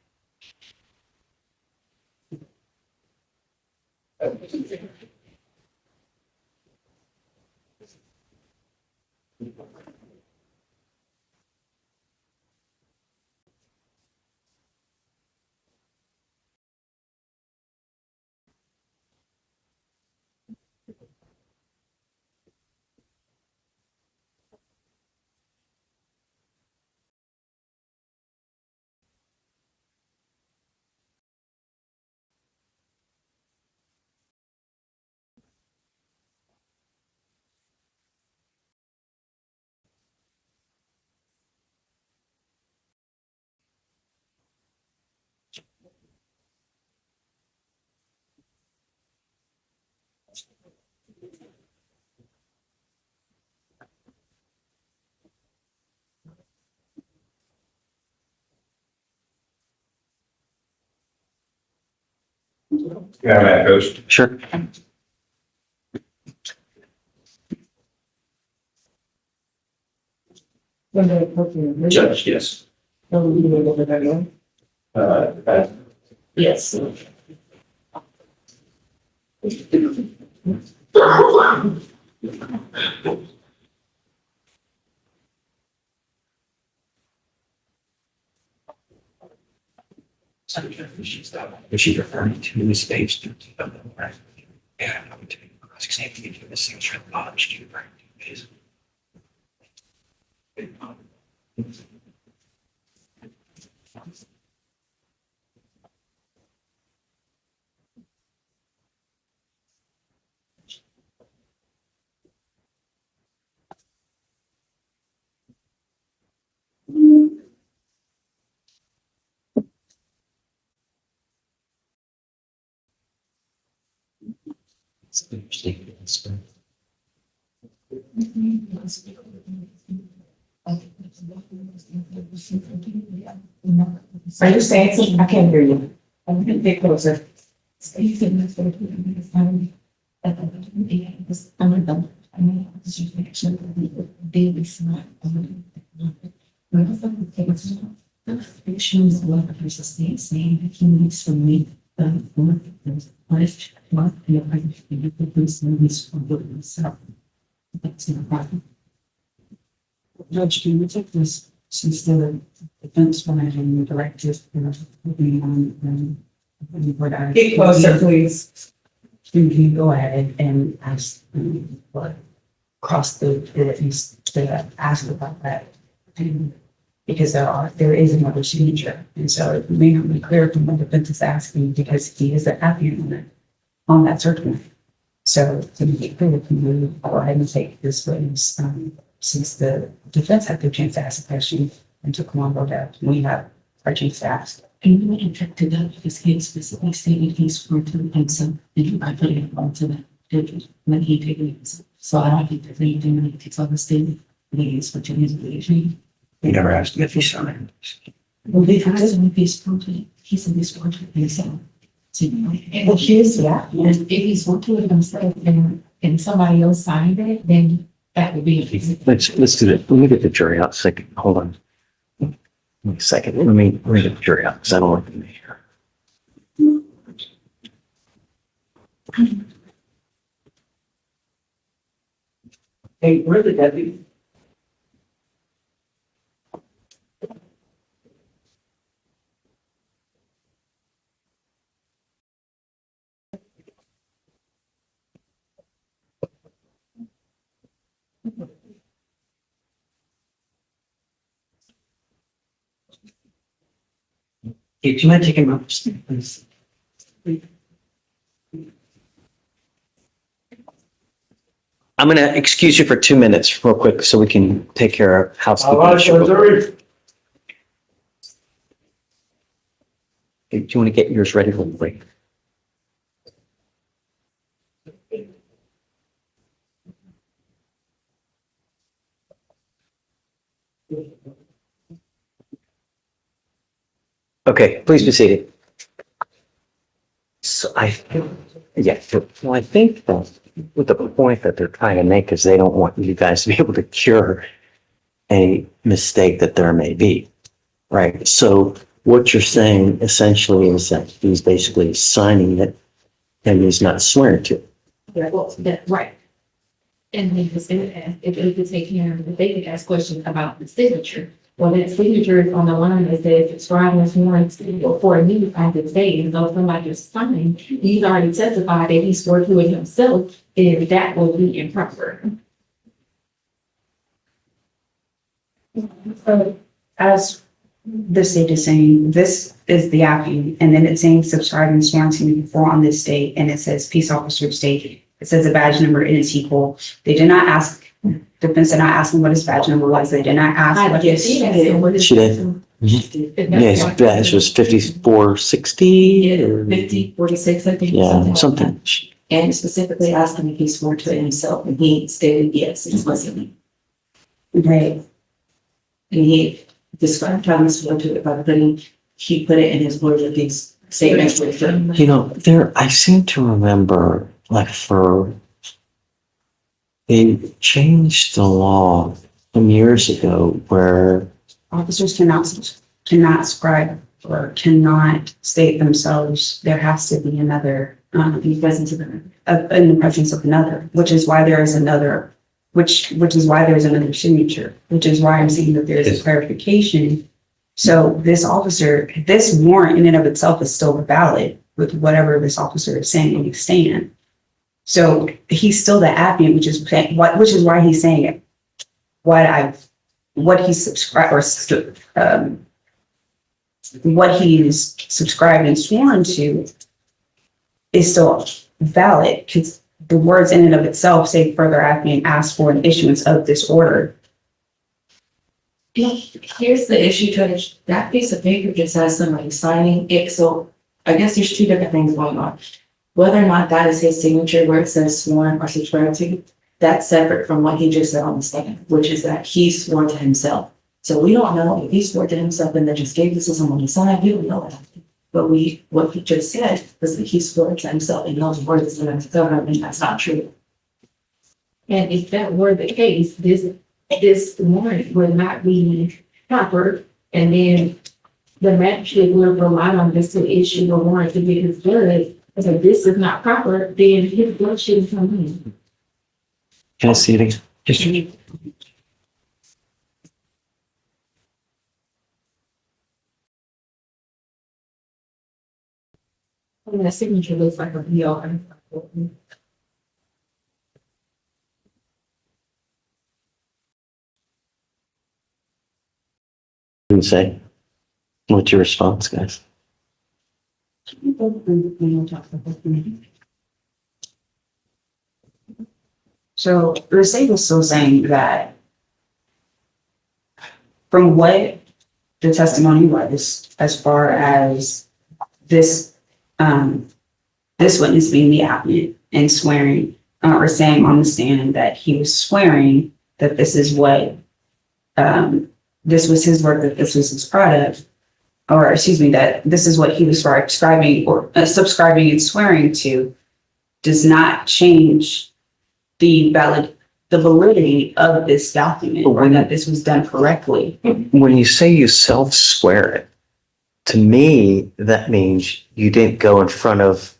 Yeah, Matt, Coach. Sure. Judge, yes. Yes. Is she referring to this page 13 of the warrant? Yeah, I would take cross examine the signature of the bond. Are you saying something? I can't hear you. I'm gonna get closer. Judge, can you take this, since the defense managing directive, Get closer, please. Can you go ahead and ask, what, cross the, at least, to ask about that? Because there is another signature, and so it may not be clear from what the defense is asking, because he is the applicant on that document. So to make it clear, can you go ahead and take this witness, since the defense had their chance to ask a question and took longer that we have our chance to ask. And you can check to that because he specifically stated he's for to himself, and I put it onto that, when he take it himself. So I don't think there's anything when he takes off the statement, that he is for to his relation. You never asked him if he signed. Well, they asked him if he's for to, he said he's for to himself. So, Well, here's, yeah, and if he's for to himself and somebody else signed it, then that would be. Let's do that. Let me get the jury out a second. Hold on. Wait a second. Let me get the jury out because I don't want them to hear. hey, where the deputy? Hey, do you mind taking my please? I'm going to excuse you for 2 minutes real quick so we can take care of housekeeping. Hey, do you want to get yours ready real quick? Okay, please be seated. So I think that with the point that they're trying to make is they don't want you guys to be able to cure a mistake that there may be, right? So what you're saying essentially is that he's basically signing it and he's not swearing to it. Well, that, right. And then if it's taking care of, they could ask questions about the signature. Well, that signature is on the line that says subscribing as warrants for a new practice day, and though somebody just signed, he's already testified that he swore to it himself, and that will be improper. So as the state is saying, this is the applicant, and then it's saying subscribing and sworn to before on this date, and it says peace officer state. It says a badge number and it's equal. They did not ask, defense did not ask him what his badge number was. They did not ask what his. She did. Yes, badge was 5460 or 5046, I think. yeah, something. And specifically asked him if he swore to it himself, and he stated yes, it was him. Right. And he described how he swore to it by putting, he put it in his words of these statements with him. You know, I seem to remember they changed the law some years ago where Officers cannot scribe or cannot state themselves, there has to be another, in the presence of another, which is why there is another, which is why there's another signature, which is why I'm saying that there's a clarification. So this officer, this warrant in and of itself is still valid with whatever this officer is saying in his stand. So he's still the applicant, which is why he's saying it. What he's subscribed or what he's subscribed and sworn to is still valid, because the words in and of itself say further applicant asks for an issuance of this order. Here's the issue, Judge. That piece of paper just has somebody signing it, so I guess there's two different things going on. Whether or not that is his signature where it says sworn or subscribed to, that's separate from what he just said on the stand, which is that he swore to himself. So we don't know if he swore to himself and then just gave this to someone to sign. We don't know that. But what he just said was that he swore to himself and those words in the government, and that's not true. And if that were the case, this warrant would not be proper, and then the magistrate would rely on this to issue the warrant to get his blood. If this is not proper, then his blood shouldn't come in. Can I see it again? Yes, sir. I mean, the signature looks like a PR. Didn't say. What's your response, guys? So the state is still saying that from what the testimony was, as far as this, this witness being the applicant and swearing, or saying on the stand that he was swearing that this is what, this was his work, that this was his product, or excuse me, that this is what he was subscribing and swearing to, does not change the validity of this document, or that this was done correctly. When you say you self-swear it, to me, that means you didn't go in front of,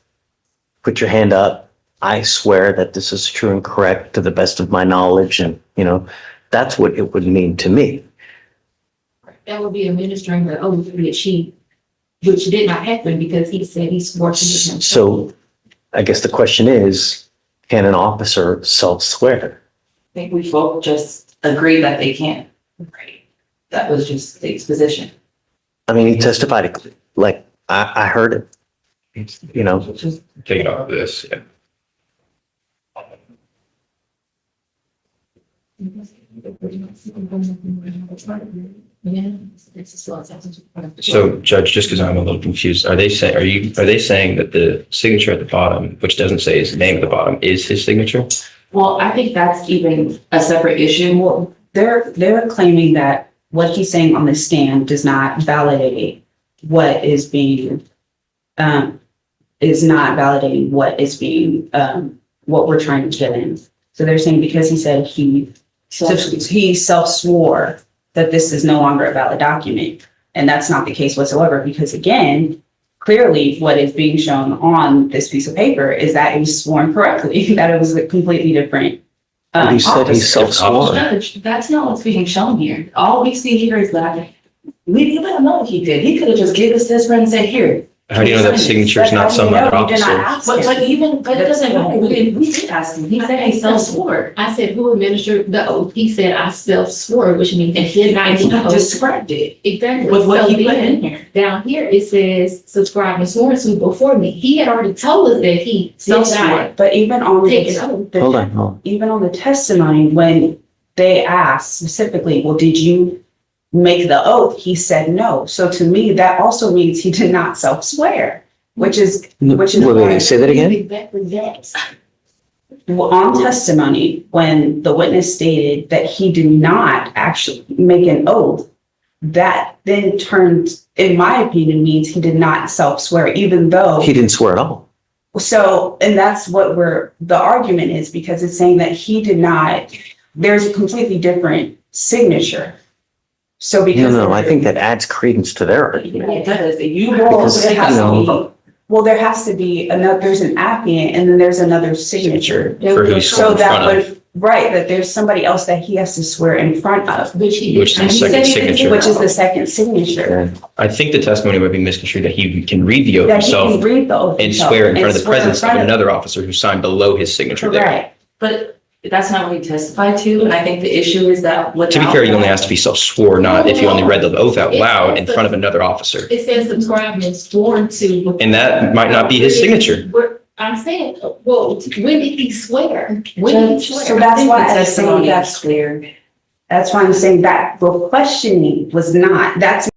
put your hand up, I swear that this is true and correct to the best of my knowledge, and, that's what it would mean to me. That would be administering the oath which did not happen because he said he swore to himself. So I guess the question is, can an officer self-swear? I think we both just agree that they can't. Right. That was just the state's position. I mean, he testified, like, I heard it. Take it off of this, yeah. So Judge, just because I'm a little confused, are they saying that the signature at the bottom, which doesn't say his name at the bottom, is his signature? Well, I think that's even a separate issue. Well, they're claiming that what he's saying on the stand does not validate what is being, is not validating what is being, what we're trying to get in. So they're saying because he said he self-swore that this is no longer a valid document. And that's not the case whatsoever, because again, clearly what is being shown on this piece of paper is that it was sworn correctly, that it was a completely different. He said he self-swore. Judge, that's not what's being shown here. All we see here is that we don't know what he did. He could have just gave us this friend and said, here. How do you know that signature is not some other officer? But it doesn't matter. We did ask him. He said he self-swore. I said, who administered the oath? He said, I self-swore, which means that he did not described it. Exactly. With what So he put then, in here. Down here, it says subscribe and sworn to before me. He had already told us that he Self-swore, but even on even on the testimony, when they asked specifically, well, did you make the oath? He said no. So to me, that also means he did not self-swear, which is Wait, say that again? exactly that. Well, on testimony, when the witness stated that he did not actually make an oath, that then turned, in my opinion, means he did not self-swear, even though He didn't swear at all. So, and that's what the argument is, because it's saying that he did not, there's a completely different signature. So No, because. no, I think that adds credence to their argument. It does, you. Well, Because, there has you to know- be, well, there has to be another, there's an applicant and then there's another signature. For who he's So in that front of, would, right, that there's somebody else that he has to swear in front of. which is the second signature. Which is the second signature. I think the testimony might be misconstrued that he can read the oath That he can himself read the oath and himself swear in front of the swear in presence of front another officer who signed below his signature there. Correct. But that's not what he testified to, and I think the issue is that without. To be fair, you only asked if he self-swore, not if you only read the oth out loud in front of another officer. It says subscribed and sworn to. And that might not be his signature. I'm saying, well, when did he swear? When did he swear? So that's why the I'm saying testimony that's is clear. That's why I'm saying that the questioning was not, that's.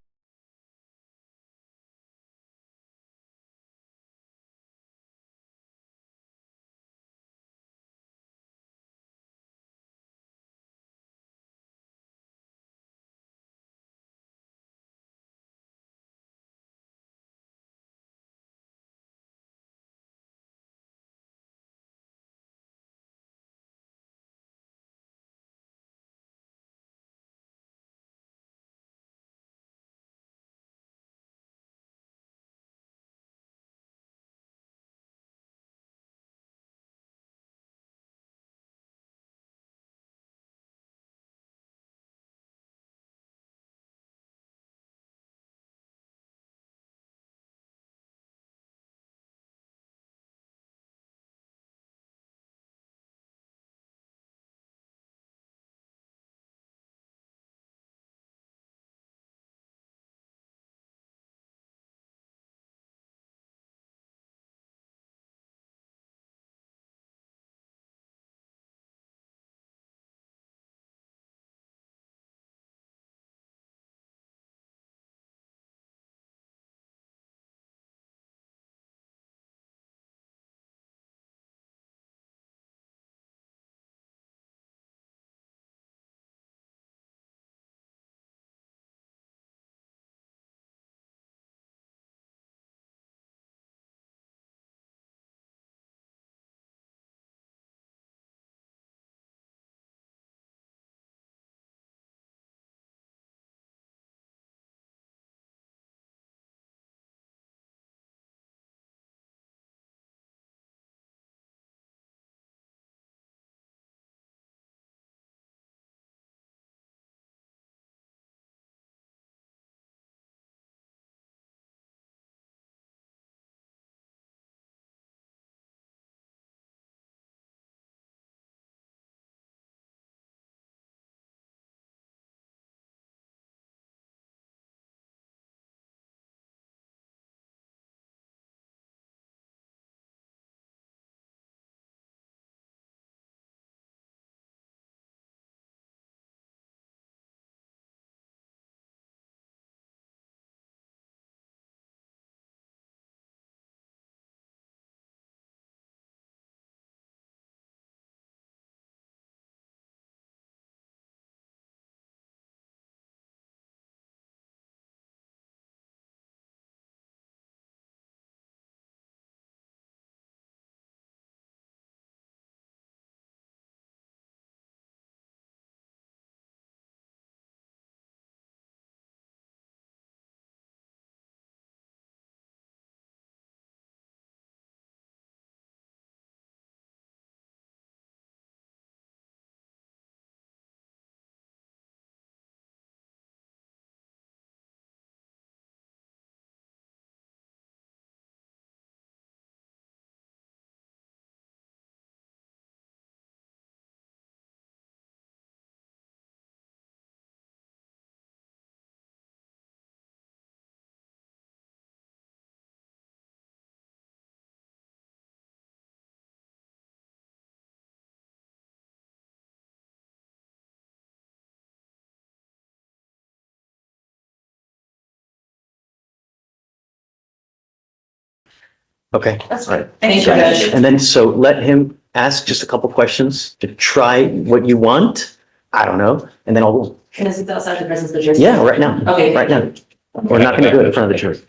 Okay, That's all right. Thank you, Judge. And then, so let him ask just a couple questions to try what you want. I don't know. And then I'll, Can I sit outside the presence of the jury? yeah, right now. Okay. Right now. We're not going to do it in front of the jury.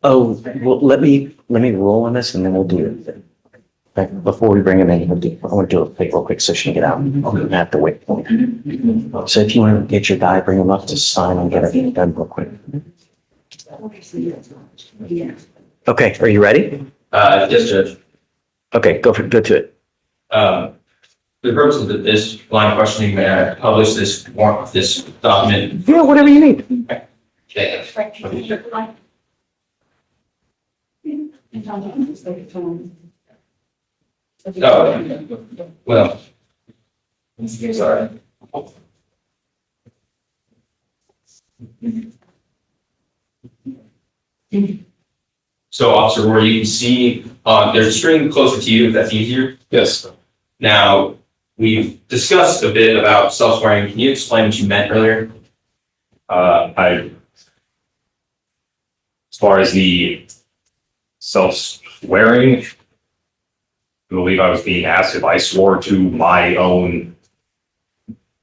Oh, well, let me roll on this and then we'll do it. But before we bring him in, I want to do a quick, real quick session to get out. I'm gonna have to wait. So if you want to get your guy, bring him up to sign and get it done real quick. Okay, are you ready? Yes, Judge. Okay, go to it. For the purposes of this line of questioning, may I publish this warrant, this document? Yeah, whatever you need. Okay. Oh, well. Sorry. So Officer Roy, you can see, there's a screen closer to you, if that's easier. Yes. Now, we've discussed a bit about self-swearing. Can you explain what you meant earlier? As far as the self-swearing, I believe I was being asked if I swore to my own,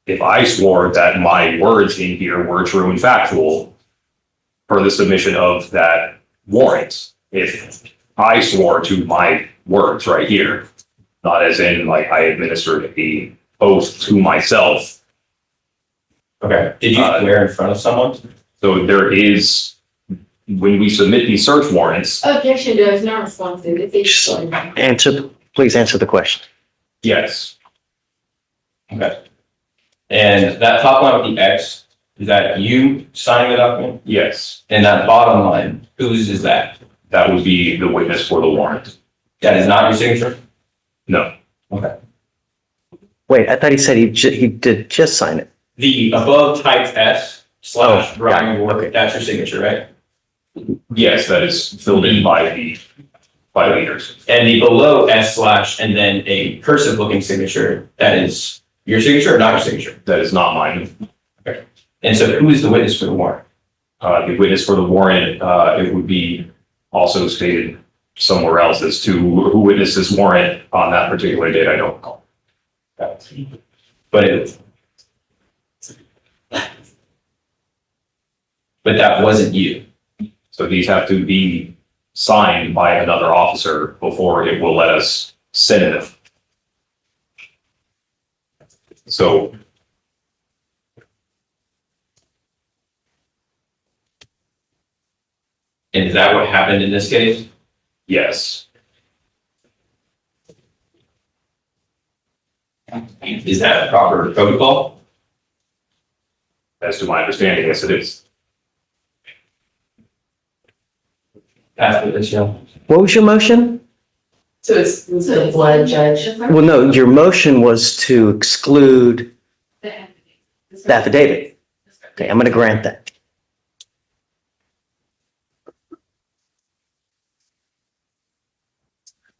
if I swore that my words in here were true and factual per the submission of that warrant. If I swore to my words right here, not as in like I administered the oath to myself. Okay. Did you swear in front of someone? So there is, when we submit these search warrants, Objection, there is no response to this. Please answer the question. yes, Okay. And that top line with the X, is that you signing the document? yes, And that bottom line, whose is that? that would be the witness for the warrant. That is not your signature? No, Okay. Wait, I thought he said he did just sign it. The above typed S slash Oh, Ryan yeah, Ward, okay. that's your signature, right? yes, that is filled in by the leaders. And the below S slash and then a cursive looking signature, that is your signature or not your signature? That is not mine. And so who is the witness for the warrant? The witness for the warrant, it would be also stated somewhere else as to who witnessed this warrant on that particular date, I don't recall. But that wasn't you. So these have to be signed by another officer before it will let us send them. So And is that what happened in this case? yes, Is that proper protocol? as to my understanding, yes, it is. After this, yeah. What was your motion? So it's the blood judge. Well, no, your motion was to exclude the affidavit. Okay, I'm going to grant that.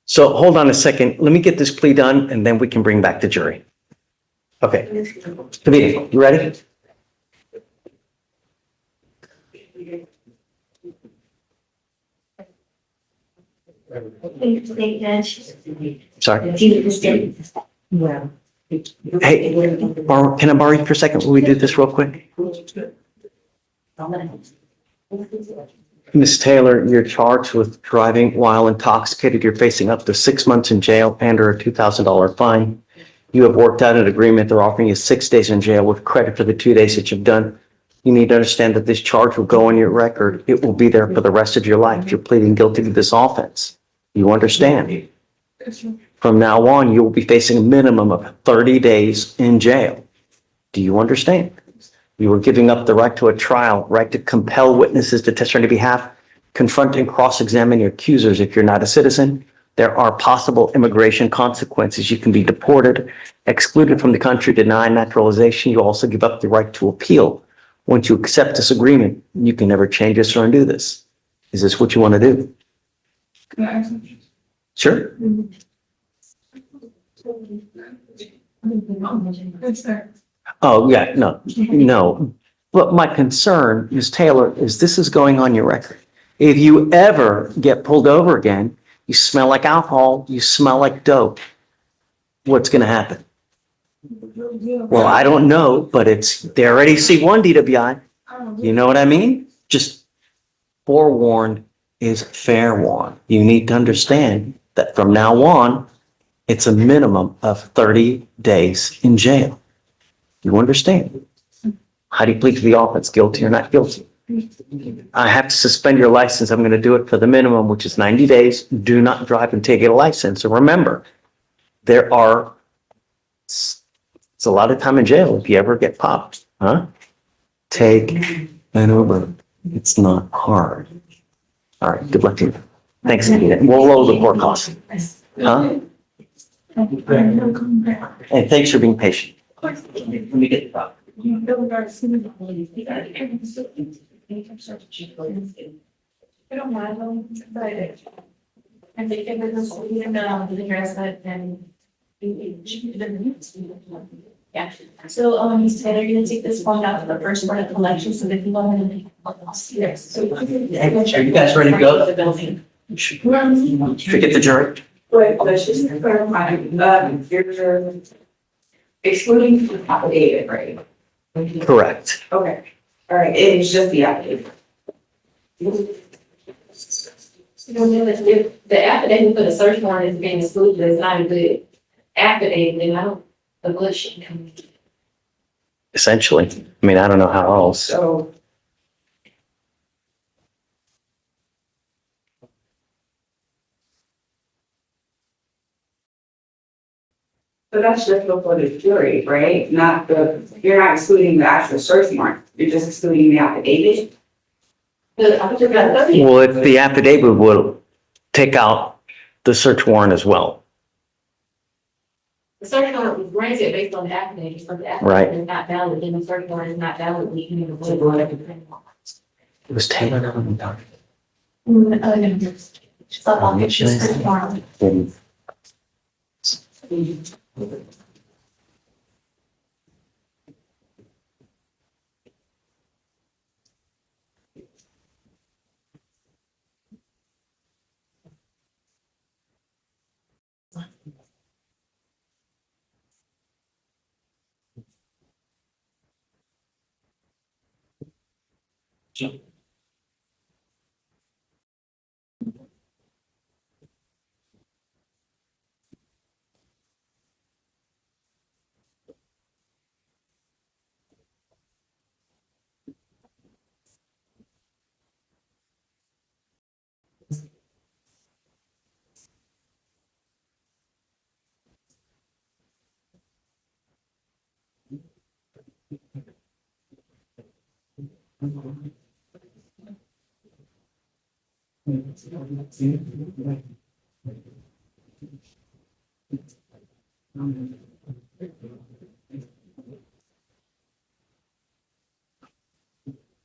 So hold on a second. Let me get this plea done and then we can bring back the jury. Okay. Kavita, you ready? Sorry. Well. Hey, can I borrow you for a second? Will we do this real quick? Ms. Taylor, you're charged with driving while intoxicated. You're facing up to 6 months in jail and or a $2,000 fine. You have worked out an agreement. They're offering you 6 days in jail with credit for the 2 days that you've done. You need to understand that this charge will go on your record. It will be there for the rest of your life. You're pleading guilty to this offense. You understand? From now on, you will be facing a minimum of 30 days in jail. Do you understand? You are giving up the right to a trial, right to compel witnesses to testify on your behalf, confront and cross-examine your accusers if you're not a citizen. There are possible immigration consequences. You can be deported, excluded from the country, denied naturalization. You also give up the right to appeal. Once you accept this agreement, you can never change this or undo this. Is this what you want to do? Sure. Oh, yeah, no. But my concern, Ms. Taylor, is this is going on your record. If you ever get pulled over again, you smell like alcohol, you smell like dope, what's going to happen? Well, I don't know, but they already see one DWI. You know what I mean? Just forewarned, is fair one. You need to understand that from now on, it's a minimum of 30 days in jail. You understand? How do you plead to the offense, guilty or not guilty? I have to suspend your license. I'm going to do it for the minimum, which is 90 days. Do not drive and take a license. And remember, it's a lot of time in jail if you ever get popped, huh? Take an Uber. It's not hard. All right, good luck to you. Thanks, Anita. We'll lower the court costs. Huh? And thanks for being patient. Let me get the problem. I don't mind, but and they can the address that and. Yeah, so, Taylor, you're gonna take this one out for the first part of the election, so that you want to. Are you guys ready to go? The building. Forget the jury. Wait, let's just clarify, you're excluding the affidavit, right? Correct. Okay, all right, it's just the affidavit. If the affidavit for the search warrant is being excluded, it's not a good affidavit, then I don't, the bullshit. Essentially. I mean, I don't know how else. So. So that's just before the jury, right? You're not excluding the actual search warrant, you're just excluding the affidavit? Well, if the affidavit will take out the search warrant as well. The search warrant was granted based on the affidavit, so the Right. affidavit is not valid, then the search warrant is not valid, we can even. It was Taylor never been done.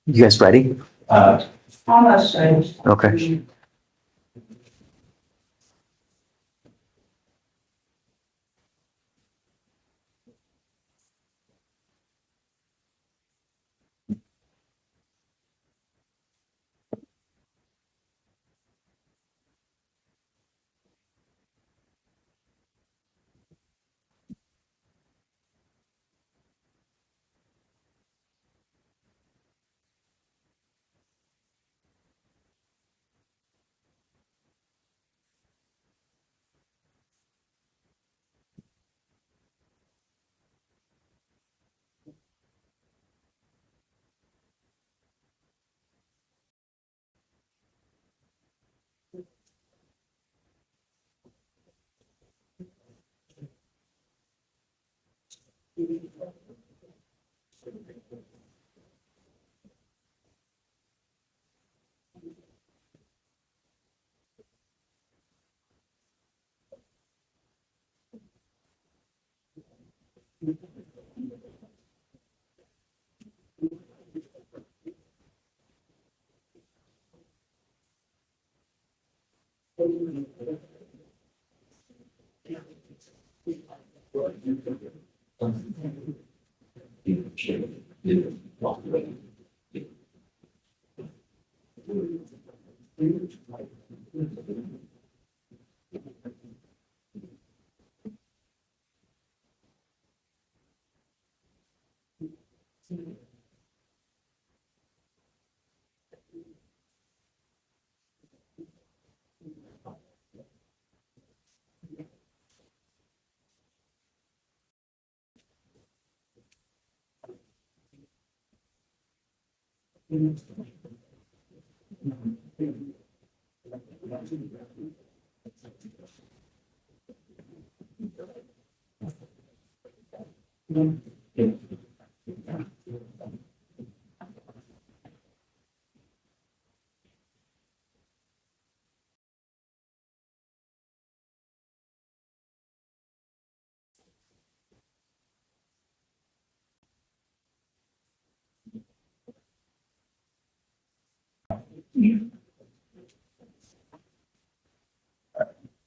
You guys ready? Almost, right? Okay.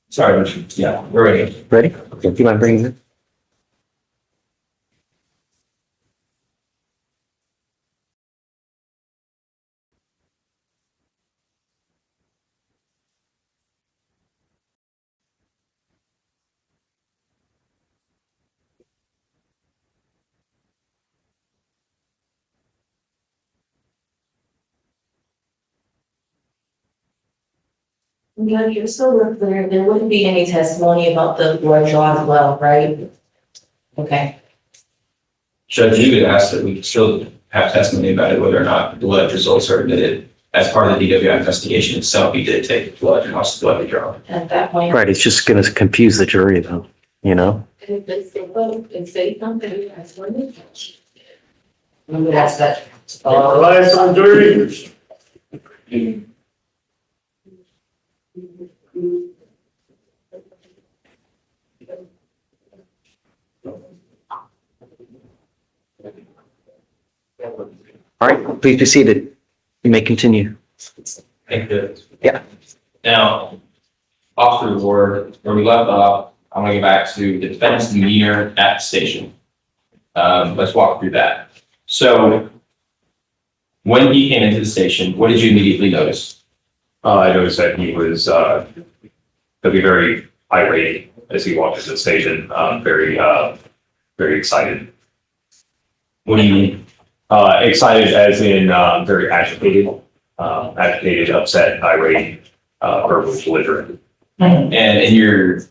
Sorry, Richard. Yeah, we're ready. Ready? Okay, do you mind bringing it? Judge, you're so clear, there wouldn't be any testimony about the blood draw as well, right? Okay. Judge David asked that we still have testimony about it, whether or not blood results are admitted. As part of the DWI investigation itself, he did take blood and lost blood to draw. At that point. Right, it's just gonna confuse the jury though, you know? If they say, well, and say something, that's what it is. That's that. All right, so jury. All right, please be seated. You may continue. Thank you. Yeah. Now, off the reward, where we left off, I want to get back to the defendant's demeanor at the station. Let's walk through that. So, when he came into the station, what did you immediately notice? I noticed that he was, to be very irate as he walked into the station, very excited. What do you mean? Excited as in, very agitated, upset, irate, verbally belligerent. And in your,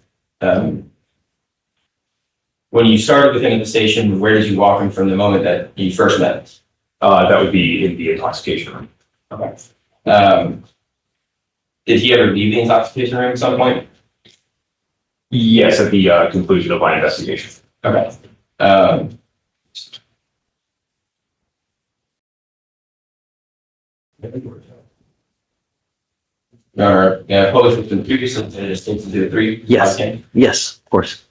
when you started with him at the station, where did you walk him from the moment that you first met him? That would be in the intoxication room. Okay. Did he ever leave the intoxication room at some point? Yes, at the conclusion of my investigation. Okay. All right, yeah, published within previously to the states into the three. Yes, Okay. yes, of course.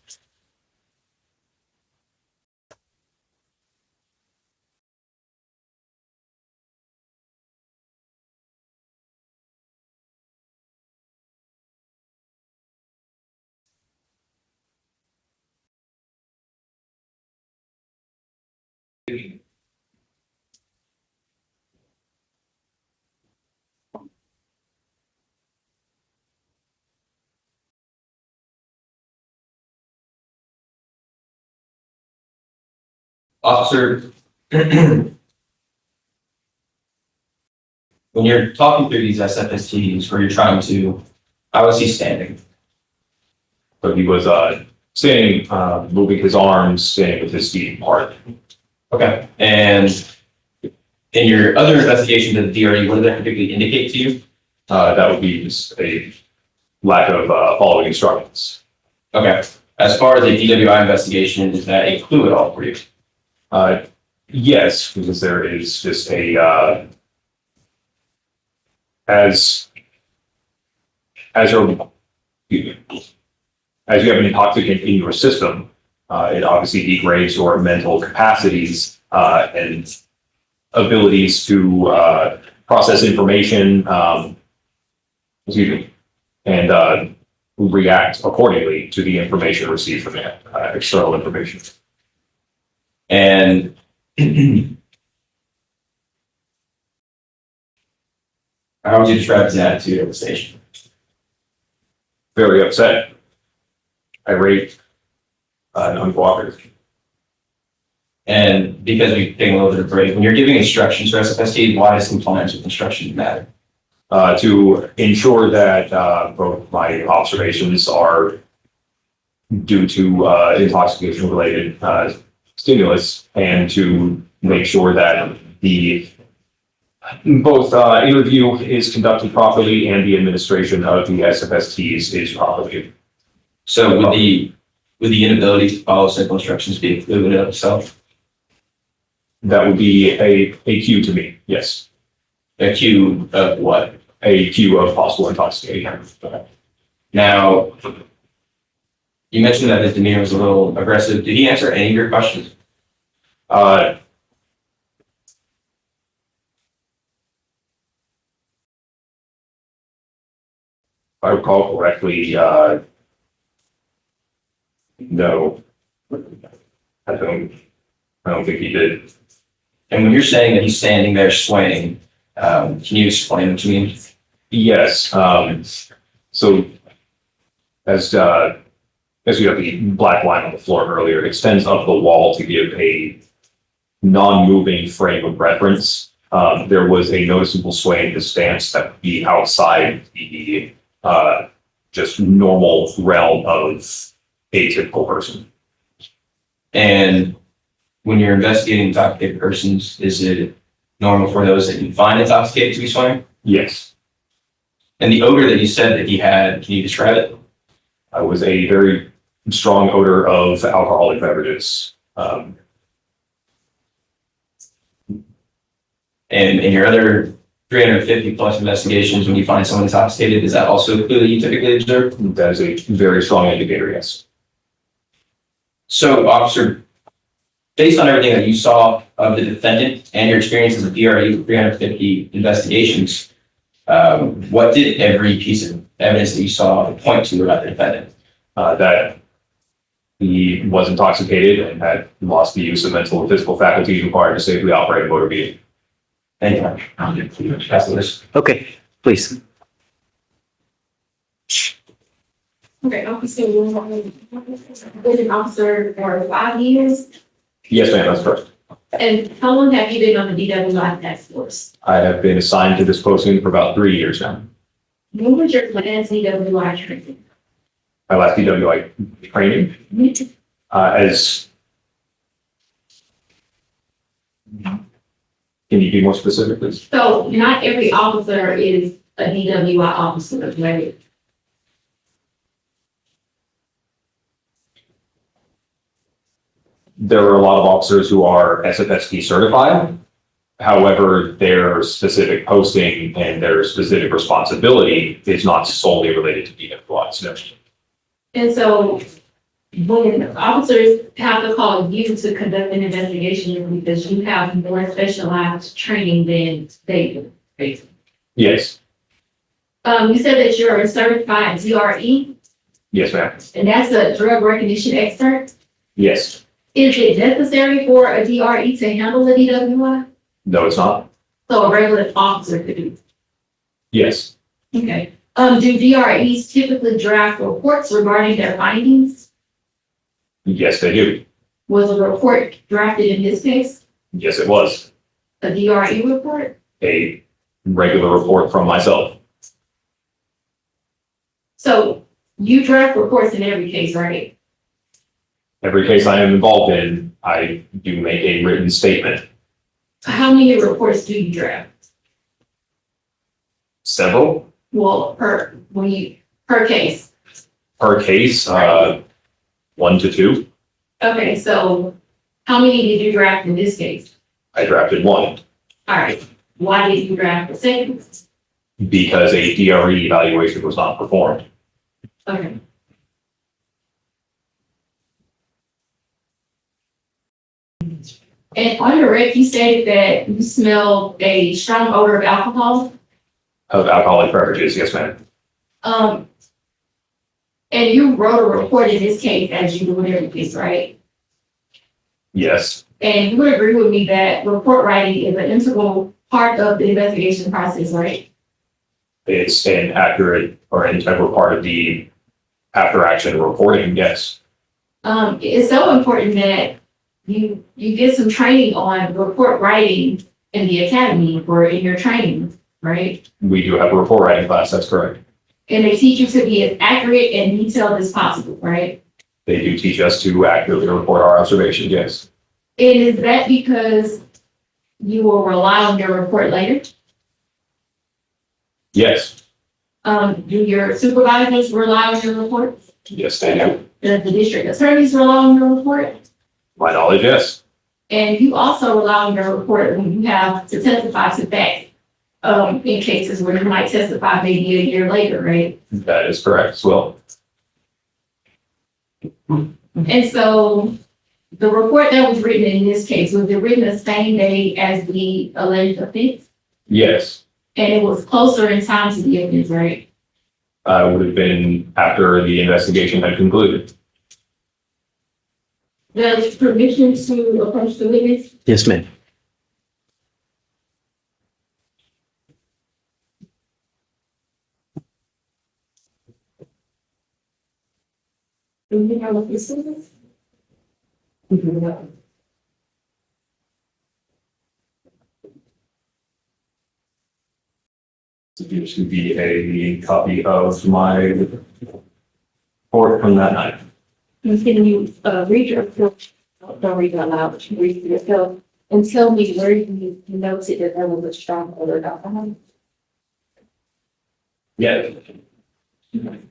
Officer, when you're talking through these SFSTs where you're trying to, how was he standing? So he was, standing, moving his arms, standing with his feet apart. Okay. And in your other investigation to the DRE, what did that particularly indicate to you? That would be just a lack of, following instructions. Okay. As far as a DWI investigation, is that a clue at all for you? Yes, because there is just a, as you have an intoxicant in your system, it obviously degrades your mental capacities, and abilities to, process information, and, react accordingly to the information received from that, external information. And how would you describe his attitude at the station? Very upset, irate, and uncooperative. And because we've taken a little bit of a break, when you're giving instructions for SFST, why does compliance with instructions matter? To ensure that, both my observations are due to, intoxication-related, stimulus, and to make sure that the Both, interview is conducted properly and the administration of the SFSTs is properly. So would the inability to follow simple instructions be included in itself? That would be a cue to me, yes. A cue of what? A cue of possible intoxication. Now, you mentioned that his demeanor was a little aggressive. Did he answer any of your questions? If I recall correctly, no. I don't think he did. And when you're saying that he's standing there swaying, can you explain it to me? Yes, so as we have the black line on the floor earlier, it extends up the wall to give a non-moving frame of reference. There was a noticeable sway in the stance that would be outside the just normal realm of a typical person. And when you're investigating intoxicated persons, is it normal for those that you find intoxicated to be swaying? Yes. And the odor that you said that he had, can you describe it? It was a very strong odor of alcoholic beverages. And in your other 350 plus investigations, when you find someone intoxicated, is that also a clue that you typically observe? That is a very strong indicator, yes. So, officer, based on everything that you saw of the defendant and your experience as a DRE with 350 investigations, what did every piece of evidence that you saw point to about the defendant? That he was intoxicated and had lost the use of mental and physical faculties required to safely operate a motor vehicle. Thank you. Pass the list. Okay, please. Okay, officer, been an officer for 5 years, Yes, ma'am, that's correct. and how long have you been on the DWI task force? I have been assigned to this posting for about 3 years now. When was your last DWI training? My last DWI training, as can you be more specific, please? So not every officer is a DWI officer, right? There are a lot of officers who are SFST certified. However, their specific posting and their specific responsibility is not solely related to DWIs. No. And so when officers have to call you to conduct an investigation because you have more specialized training than they do, basically. Yes, You said that you're a certified DRE, yes, ma'am. and that's a drug recognition expert. Yes, Is it necessary for a DRE to handle a DWI? no, it's not. So a regular officer could do. Yes, Okay. Do DREs typically draft reports regarding their findings? yes, they do. Was a report drafted in this case, Yes, it was a DRE report? a regular report from myself. So you draft reports in every case, right? Every case I am involved in, I do make a written statement. How many reports do you draft? Several Well, per case. per case, 1 to 2. Okay, so how many did you draft in this case? I drafted 1 All right, why did you draft the second? because a DRE evaluation was not performed. Okay. And on your rec, you stated that you smelled a strong odor of alcohol. Of alcoholic beverages, yes, ma'am. And you wrote a report in this case as you do in every case, right? Yes, And you would agree with me that report writing is an integral part of the investigation process, right? it's an accurate or integral part of the after action reporting, yes. It's so important that you get some training on report writing in the academy or in your training, right? We do have a report writing class, that's correct. And they teach you to be as accurate and detailed as possible, right? They do teach us to accurately report our observations, yes. And is that because you will rely on your report later? Yes, Do your supervisors rely on your reports? yes, they do. Does the district attorneys rely on your report? My knowledge, yes. And you also rely on your report when you have to testify to facts, in cases where you might testify maybe a year later, right? That is correct as well. And so the report that was written in this case, was it written the same day as the alleged offense? Yes, And it was closer in time to the offense, right? would have been after the investigation had concluded. There's permission to approach the witness? Yes, ma'am. Do you know what this is? It should be a copy of my report from that night. Can you, read your, don't read it out loud, but you read it yourself and tell me where you noted that there was a strong odor of alcohol? Yeah, You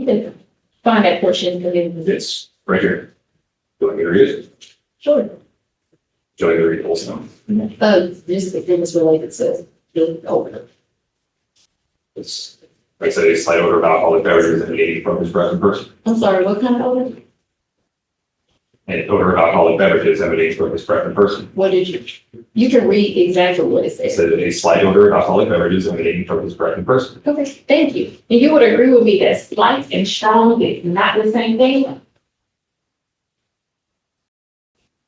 can find that portion and then. it's right here. Do you want me to read it? Sure. Do you want me to read it also? This is related to the odor. It's, like I said, a slight odor of alcoholic beverages emanating from his present person. I'm sorry, what kind of odor? And odor of alcoholic beverages emanating from his present person. What did you can read exactly what it It says. said a slight odor of alcoholic beverages emanating from his present person. Okay, thank you. And you would agree with me that slight and strong is not the same thing?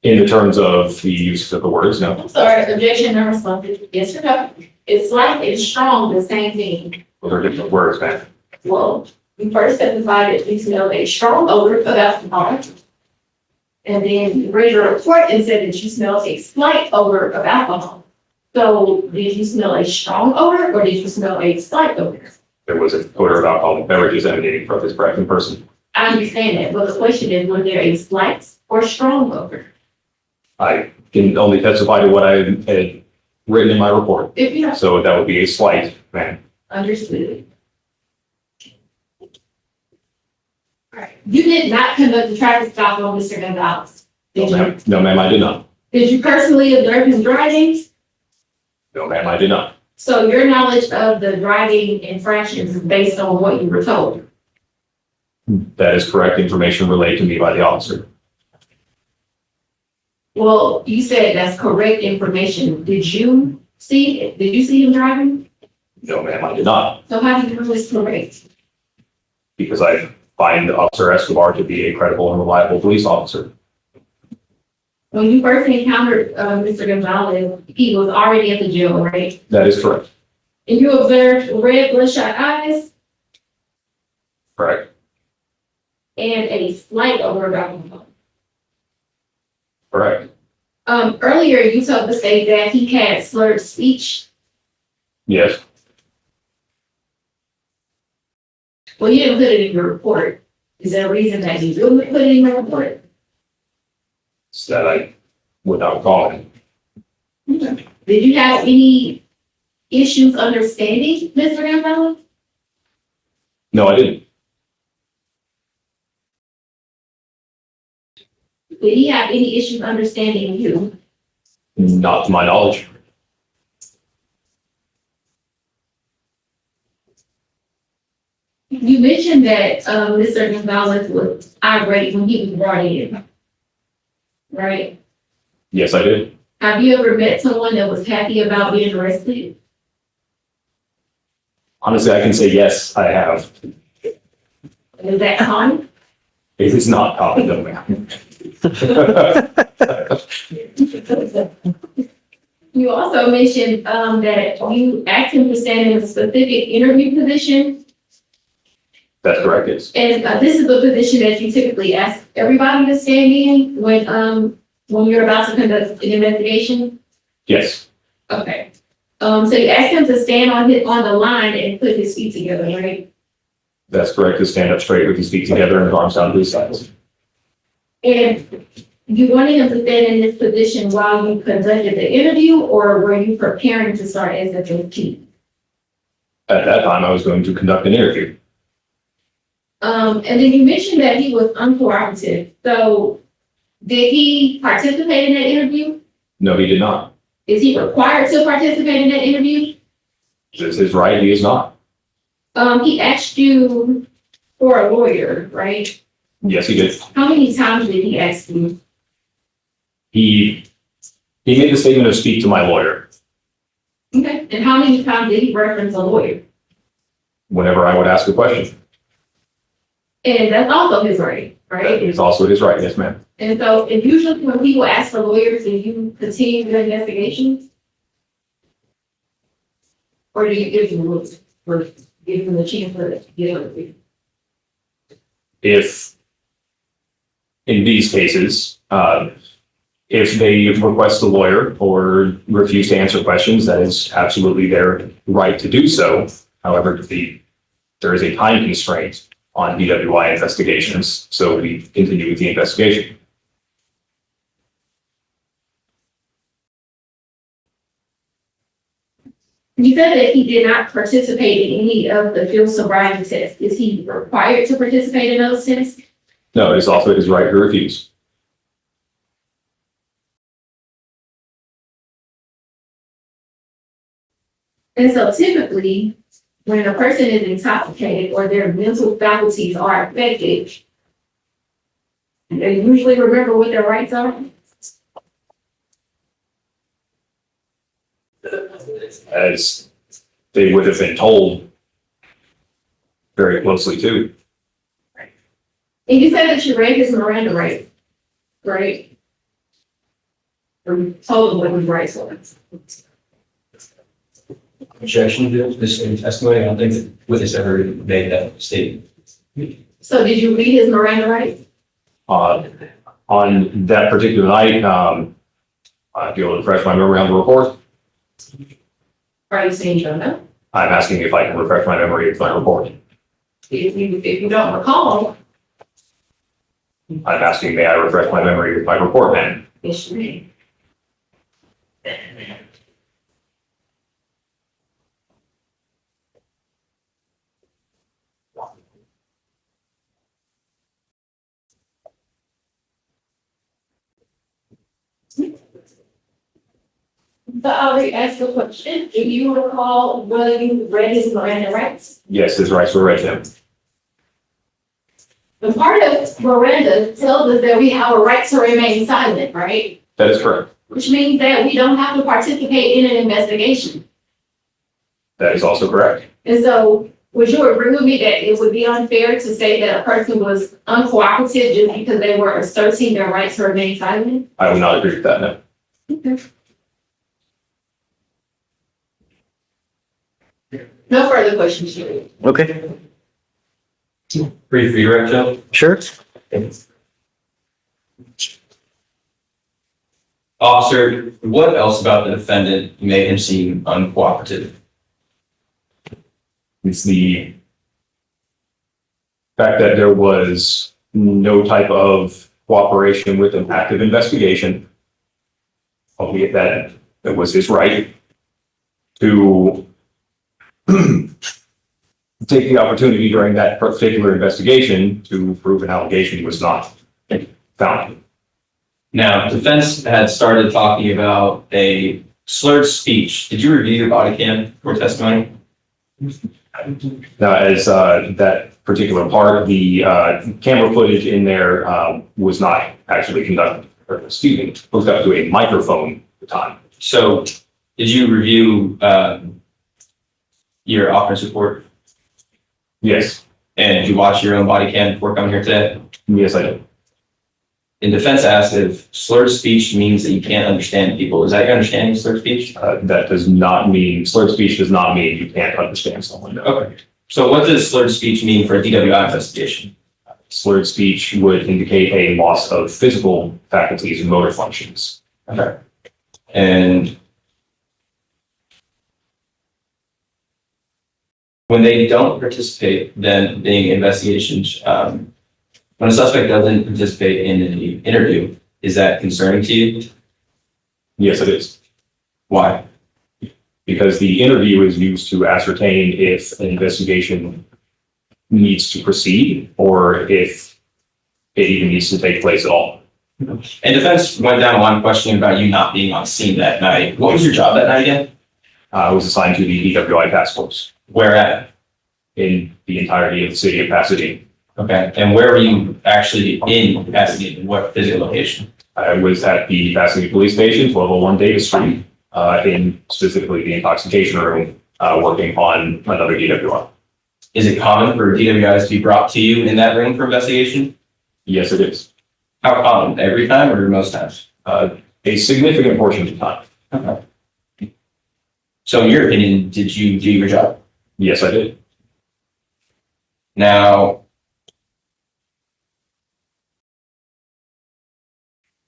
In the terms of the use of the words, no. I'm sorry, objection or response, yes or no? Is slight and strong the same thing? Those are different words, man. Well, you first testified that you smelled a strong odor of alcohol. And then you read your report and said that you smelled a slight odor of alcohol. So did you smell a strong odor or did you smell a slight odor? There was an odor of alcoholic beverages emanating from his present person. I understand that, but the question is, was there a slight or strong odor? I can only testify to what I had written in my report. If you have So that would be a slight, man. understood. Alright, you did not conduct a traffic stop on Mr. Gonzalez, No, did you? ma'am. No, ma'am, I did not. Did you personally observe his driving? No, ma'am, I did not. So your knowledge of the driving infractions is based on what you were told? That is correct information relayed to me by the officer. Well, you said that's correct information. Did you see him driving? No, ma'am, I did not. So how do you know it's correct? Because I find Officer Escobar to be a credible and reliable police officer. When you first encountered, Mr. Gonzalez, he was already at the jail, right? That is correct. And you observed red bloodshot eyes Correct. and a slight odor of alcohol. Correct. Earlier you told the state that he had slurred speech. Yes. Well, you didn't put it in your report. Is there a reason that you didn't put it in your report? It's that I would not recall it. Did you have any issues understanding Mr. Gonzalez? No, I didn't. Did he have any issues understanding you? Not to my knowledge. You mentioned that, Mr. Gonzalez was irate when he was brought in. Right? Yes, I did. Have you ever met someone that was happy about being arrested? Honestly, I can say yes, I have. Is that common? It is not common, no, ma'am. You also mentioned, that you asked him to stand in a specific interview position. That's correct, yes. And this is the position that you typically ask everybody to stand in when you're about to conduct an investigation? Yes, Okay. So you asked him to stand on the line and put his feet together, right? that's correct, to stand up straight with his feet together and his arms down to his sides. And you wanted him to stand in this position while you conducted the interview, or were you preparing to start as a chief? At that time, I was going to conduct an interview. And then you mentioned that he was uncooperative. So did he participate in that interview? No, he did not. Is he required to participate in that interview? It's his right, he is not. He asked you for a lawyer, right? Yes, he did. How many times did he ask you? He made the statement of speak to my lawyer Okay. And how many times did he reference a lawyer? whenever I would ask a question. And that's also his right, That right? is also his right, yes, ma'am. And so, and usually when people ask for lawyers, do you continue your investigations? Or do you give them rules for giving them the chance to get it? If, in these cases, if they request a lawyer or refuse to answer questions, that is absolutely their right to do so. However, there is a time constraint on DWI investigations, so we continue with the investigation. You said that he did not participate in any of the field sobriety tests. Is he required to participate in those tests? No, it is also his right to refuse. And so typically, when a person is intoxicated or their mental faculties are affected, they usually remember what their rights are. As they would have been told very closely too. And you said that you read his Miranda rights, right? Or you told him what his rights were. Objection to this testimony, I don't think the witness ever made that statement. So did you read his Miranda rights? On that particular night, if you'll refresh my memory on the report, Are you saying you don't know? I'm asking if I can refresh my memory of my report. If you don't recall, I'm asking, may I refresh my memory of my report, ma'am? yes, you may. So I'll re-ask the question. Do you recall whether you read his Miranda rights? Yes, his rights were read to him. The part of Miranda tells us that we have a right to remain silent, right? That is correct. Which means that we don't have to participate in an investigation. That is also correct. And so, would you agree with me that it would be unfair to say that a person was uncooperative just because they were asserting their right to remain silent? I would not agree with that, no. Okay. No further questions, Julie. Okay, Brief redirect, Joe? sure. Officer, what else about the defendant made him seem uncooperative? It's the fact that there was no type of cooperation with an active investigation, albeit that it was his right to take the opportunity during that particular investigation to prove an allegation was not found. Now, defense had started talking about a slurred speech. Did you review your body cam for testimony? Now, as that particular part, the camera footage in there was not actually conducted, or excuse me, hooked up to a microphone at the time. So did you review your offense report? Yes. And did you watch your own body cam before coming here today? Yes, I did. And defense asked if slurred speech means that you can't understand people. Is that your understanding of slurred speech? That does not mean, slurred speech does not mean you can't understand someone. Okay. So what does slurred speech mean for a DWI investigation? Slurred speech would indicate a loss of physical faculties and motor functions. Okay. And when they don't participate, then being investigations, when a suspect doesn't participate in an interview, is that concerning to you? Yes, it is. Why? Because the interview is used to ascertain if an investigation needs to proceed or if it even needs to take place at all. And defense went down a line of questioning about you not being on scene that night. What was your job that night again? I was assigned to the DWI task force Where at? in the entirety of the city of Pasadena. Okay, and where were you actually in Pasadena? What physical location? I was at the Pasadena Police Station, 1201 Davis Street, in specifically the intoxication room, working on another DWI. Is it common for DWIs to be brought to you in that room for investigation? Yes, it is. How common? Every time or most times? A significant portion of the time. Okay. So in your opinion, did you do your job? Yes, I did. Now,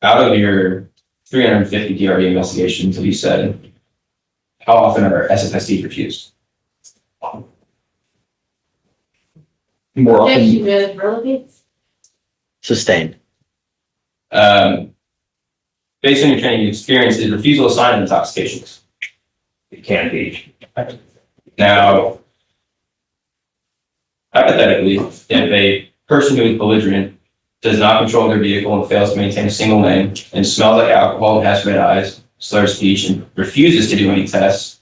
out of your 350 DRE investigations that you said, how often are SFSDs refused? More often Objection with relevance. sustained. Based on your training and experience, is refusal a sign of intoxication? It can be. Now, hypothetically, if a person who is belligerent does not control their vehicle and fails to maintain a single lane and smells like alcohol and has red eyes, slurs speech, and refuses to do any tests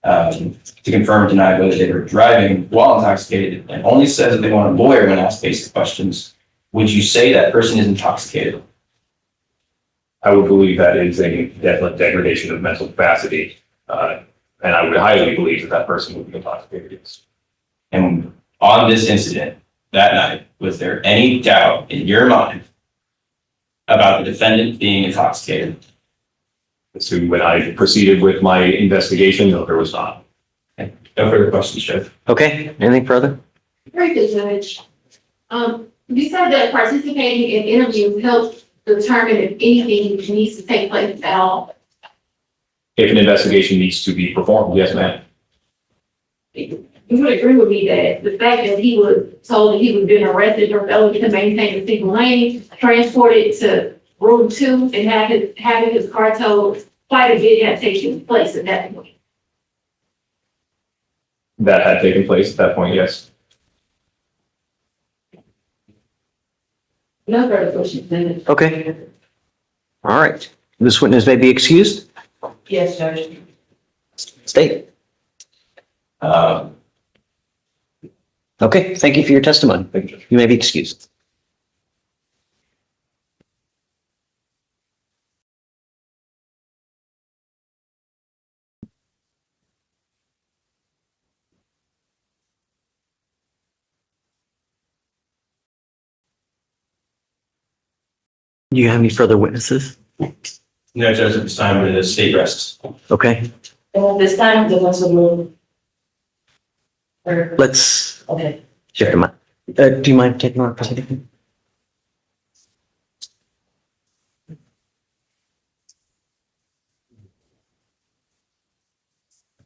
to confirm or deny whether they were driving while intoxicated and only says that they want a lawyer when asked basic questions, would you say that person is intoxicated? I would believe that is a definite degradation of mental capacity. And I would highly believe that that person would be intoxicated. And on this incident that night, was there any doubt in your mind about the defendant being intoxicated? So when I proceeded with my investigation, no, there was not. No further questions, Judge. Okay, anything further? Very good, Judge. You said that participating in interviews helps determine if anything needs to take place at all. If an investigation needs to be performed, yes, ma'am. You would agree with me that the fact that he was told that he was being arrested or failing to maintain a single lane, transported to room 2 and having his car towed, quite a bit had taken place at that point. That had taken place at that point, yes. No further questions, then. Okay. All right. This witness may be excused. Yes, Judge. State. Okay, thank you for your testimony. You may be excused. Do you have any further witnesses? No, Judge, at this time, the state rests. Okay, And at this time, the ones will move. Or, let's okay. shift them out. Do you mind taking on proceeding?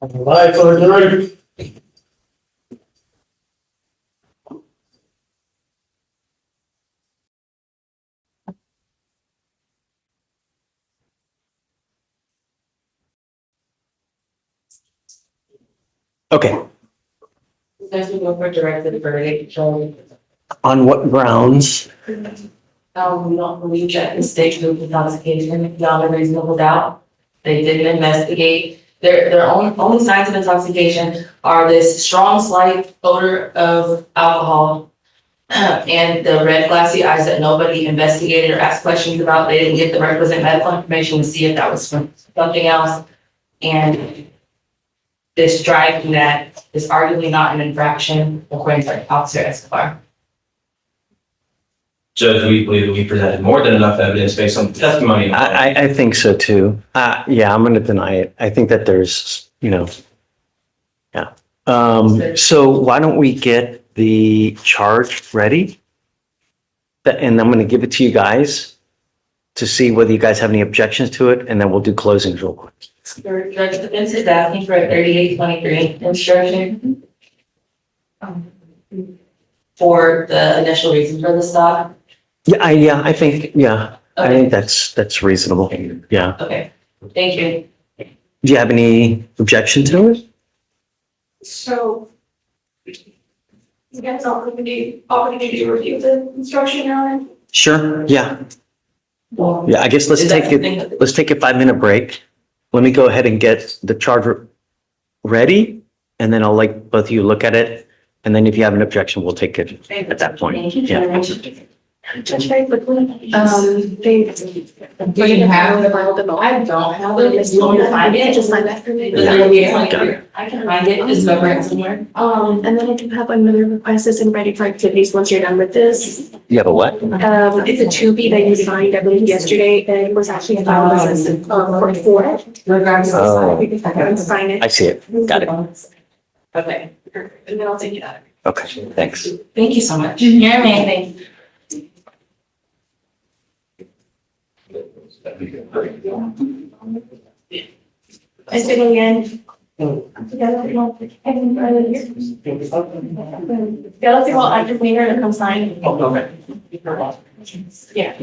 Live for the record. Okay, Next we go for directed verdict, so, on what grounds? we don't believe that the state proved intoxication beyond a reasonable doubt. They didn't investigate. Their only signs of intoxication are this strong, slight odor of alcohol and the red glassy eyes that nobody investigated or asked questions about. They didn't get the requisite medical information to see if that was from something else. And this driving that is arguably not an infraction according to Officer Escobar. Judge, we believe that we presented more than enough evidence based on the testimony. I think so too. Yeah, I'm gonna deny it. I think that there's, yeah. So why don't we get the charge ready? And I'm gonna give it to you guys to see whether you guys have any objections to it, and then we'll do closings real quick. Your judge defense is asking for a 3823 instruction for the initial reason for the stop. Yeah, I think that's reasonable. Yeah. Okay, thank you. Do you have any objection to it? So. You guys opportunity to review the instruction now? Sure, yeah. Yeah, I guess let's take it, let's take a 5-minute break. Let me go ahead and get the charger ready, and then I'll let both of you look at it. And then if you have an objection, we'll take it at that point. Yeah. Just very quickly, Do you have the Bible demo? I don't have it. If you want to find it, just find that for me. I can find it, just go bring it somewhere. and then I do have another request is in ready for activities once you're done with this. You have a what? It's a 2B that you signed, I believe, yesterday, and it was actually filed as a, for. Regardless of Oh. the sign, I can sign it. I see it. Got it. Okay, and then I'll take it out. Okay, thanks. Thank you so much. You're amazing. I said again. Gotta see what active cleaner to come sign. Yeah.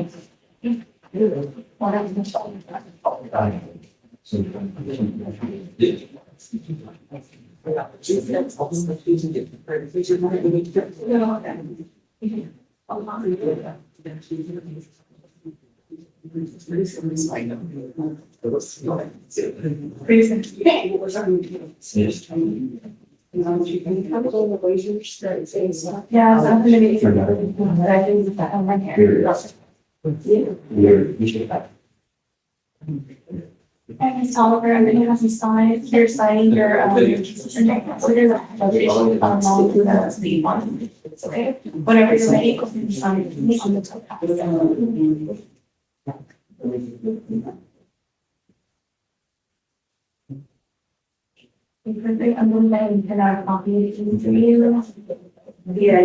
Yeah, I'm gonna be. And Ms. Oliver, I'm gonna have you sign, you're signing your, so there's a application, along to the one. Okay, whenever you're ready, go ahead and sign me on the top. Perfect, I'm gonna then can I copy it to you? Yeah,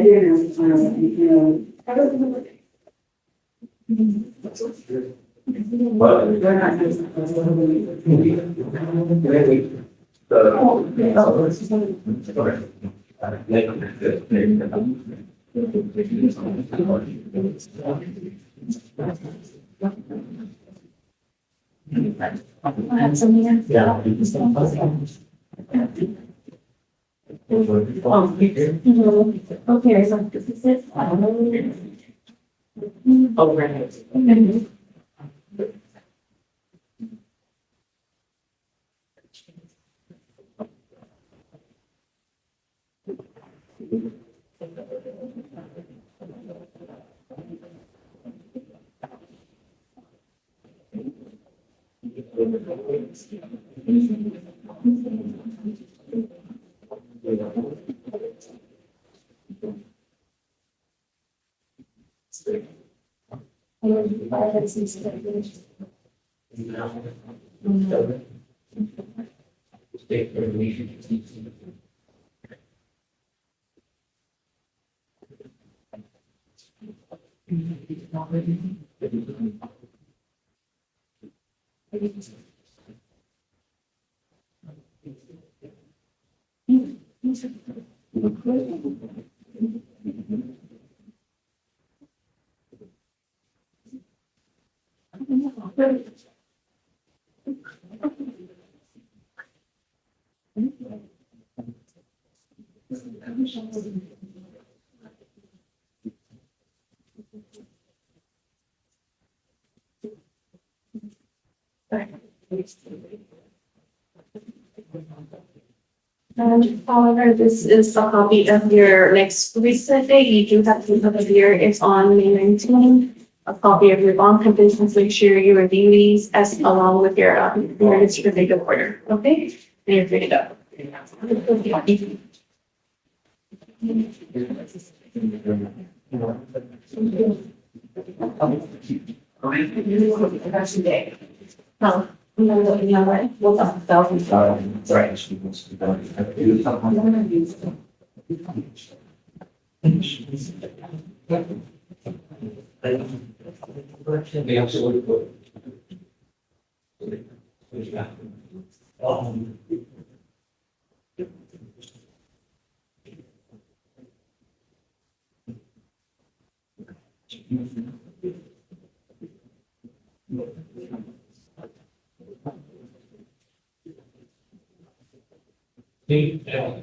I have some here. Yeah. Okay, so this is it. Oh, right. However, this is a copy of your next recent date. You do have to have it here. It's on May 19th. A copy of your bond conditions. Make sure you review these as along with your certificate order. Okay, and you're free to go. Oh. We'll talk about it. Sorry. Yeah.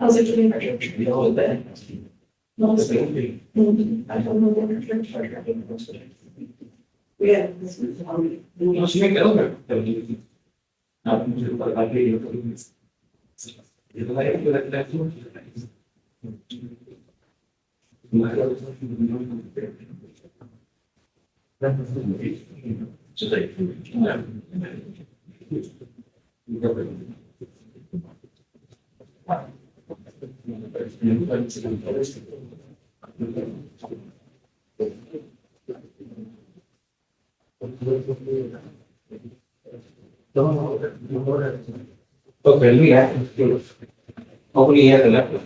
I was like, doing our church. You know that. Mostly. I don't know what our church was. Yeah. Okay, we have to. Only have enough.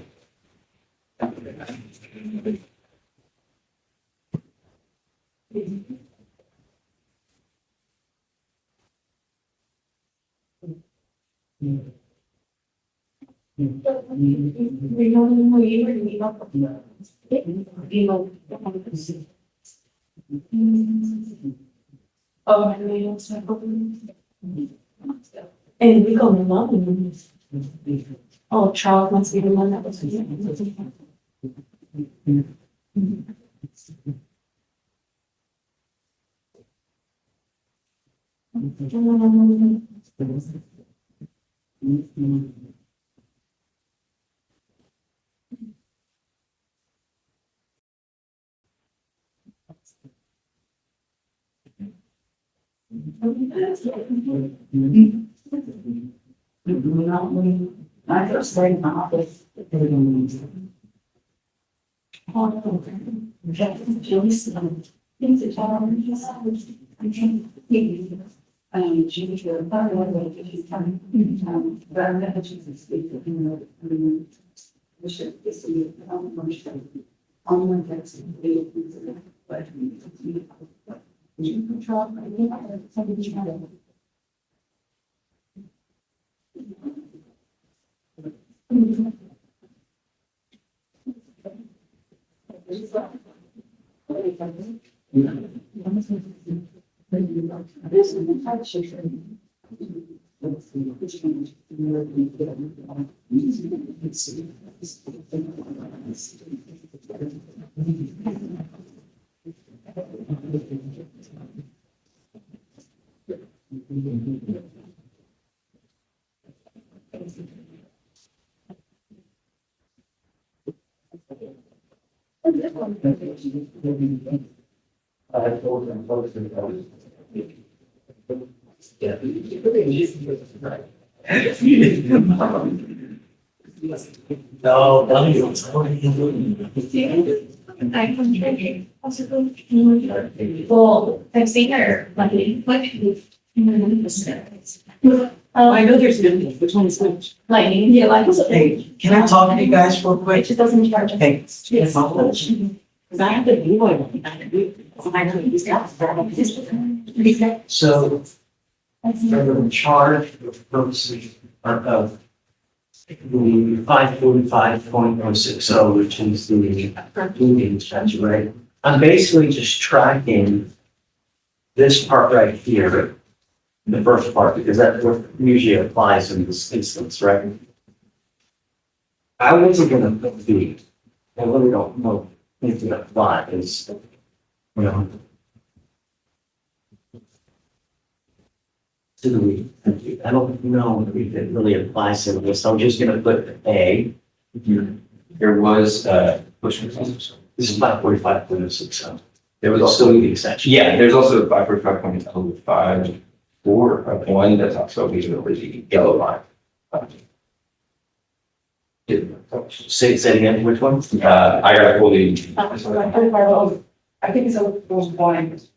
Oh, my nails. And we go in love with them. Oh, Charles must be the one that was here. I just started my office. No, Well, I've seen her, like, I know there's gonna be, which one is which? Lightning, yeah, like. Hey, can I talk to you guys real quick? It just doesn't charge us. Hey, Yes. Cause I have to be one. I know these guys. so they're in charge of purposes of the 545.060, which is the meeting statute, right? I'm basically just tracking this part right here, the first part, because that's what usually applies in this instance, right? I wasn't gonna put the, I really don't know anything that applies, you know. To the, I don't know if it really applies to this, so I'm just gonna put A. There was, This is 545.060. there was It's still also, the exception. yeah, there's also 545.054.1 that's also leaving over the yellow line. Say it again, which one? I gotta pull the, I think it's a, those blinds.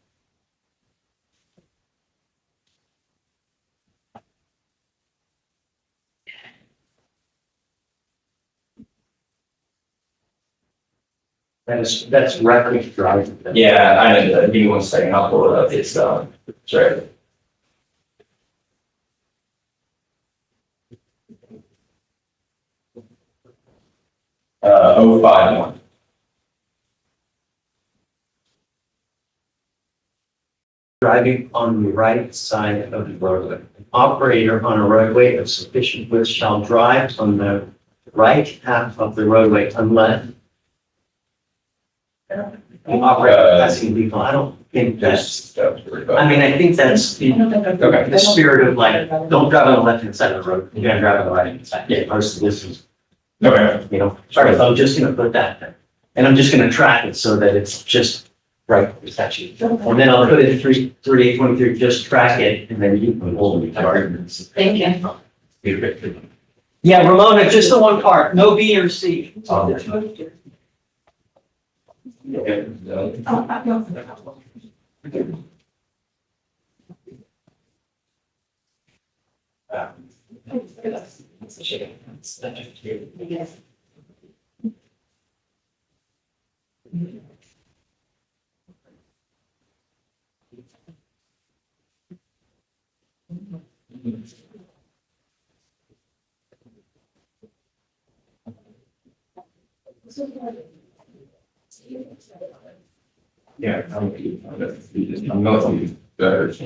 That's record driving. yeah, I know, give me 1 second, I'll pull it up, it's, sorry. 051. Driving on the right side of the roadway. Operator on a roadway of sufficient width shall drive on the right half of the roadway unless the operator passing vehicle. I don't think that's, I mean, I think that's the spirit of like, don't drive on the left hand side of the road, you're gonna drive on the right hand side. Yeah, most of this is, Okay. you know, sorry, I'm just gonna put that there. And I'm just gonna track it so that it's just right, statute. And then I'll put it 3823, just track it, and then you can hold the arguments. Thank you. Yeah, Ramona, just the one part, no B or C. Yeah. I'm not better.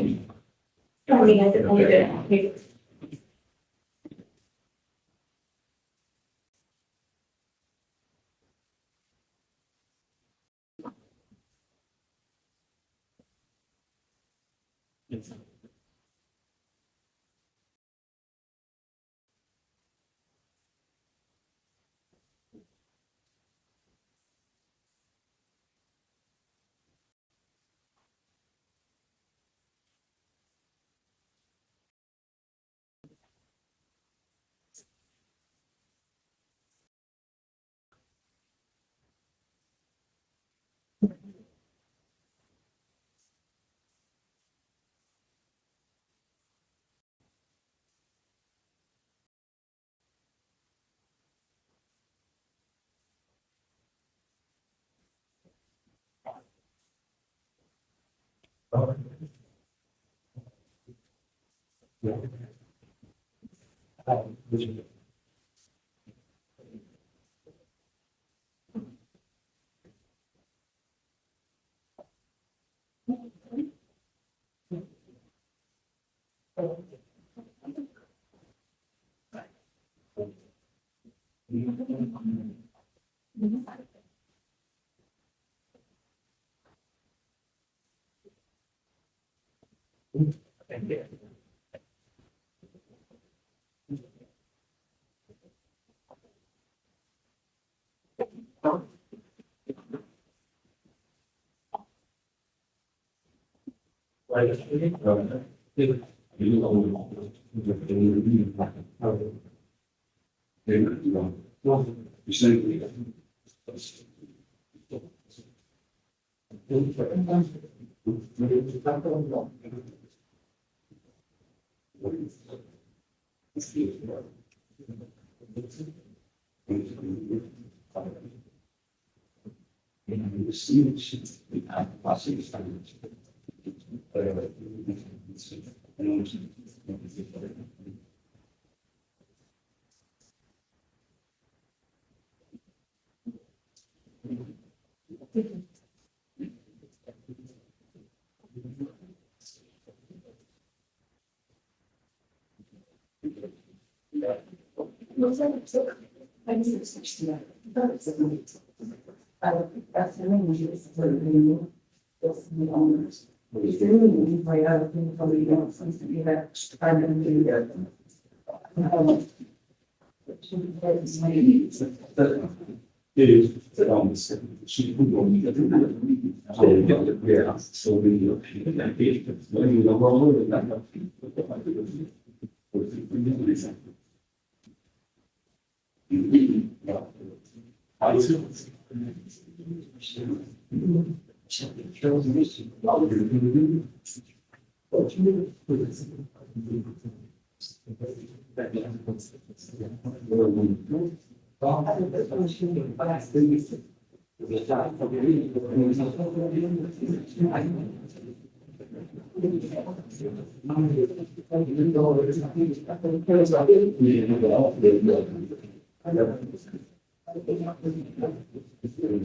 Thank you.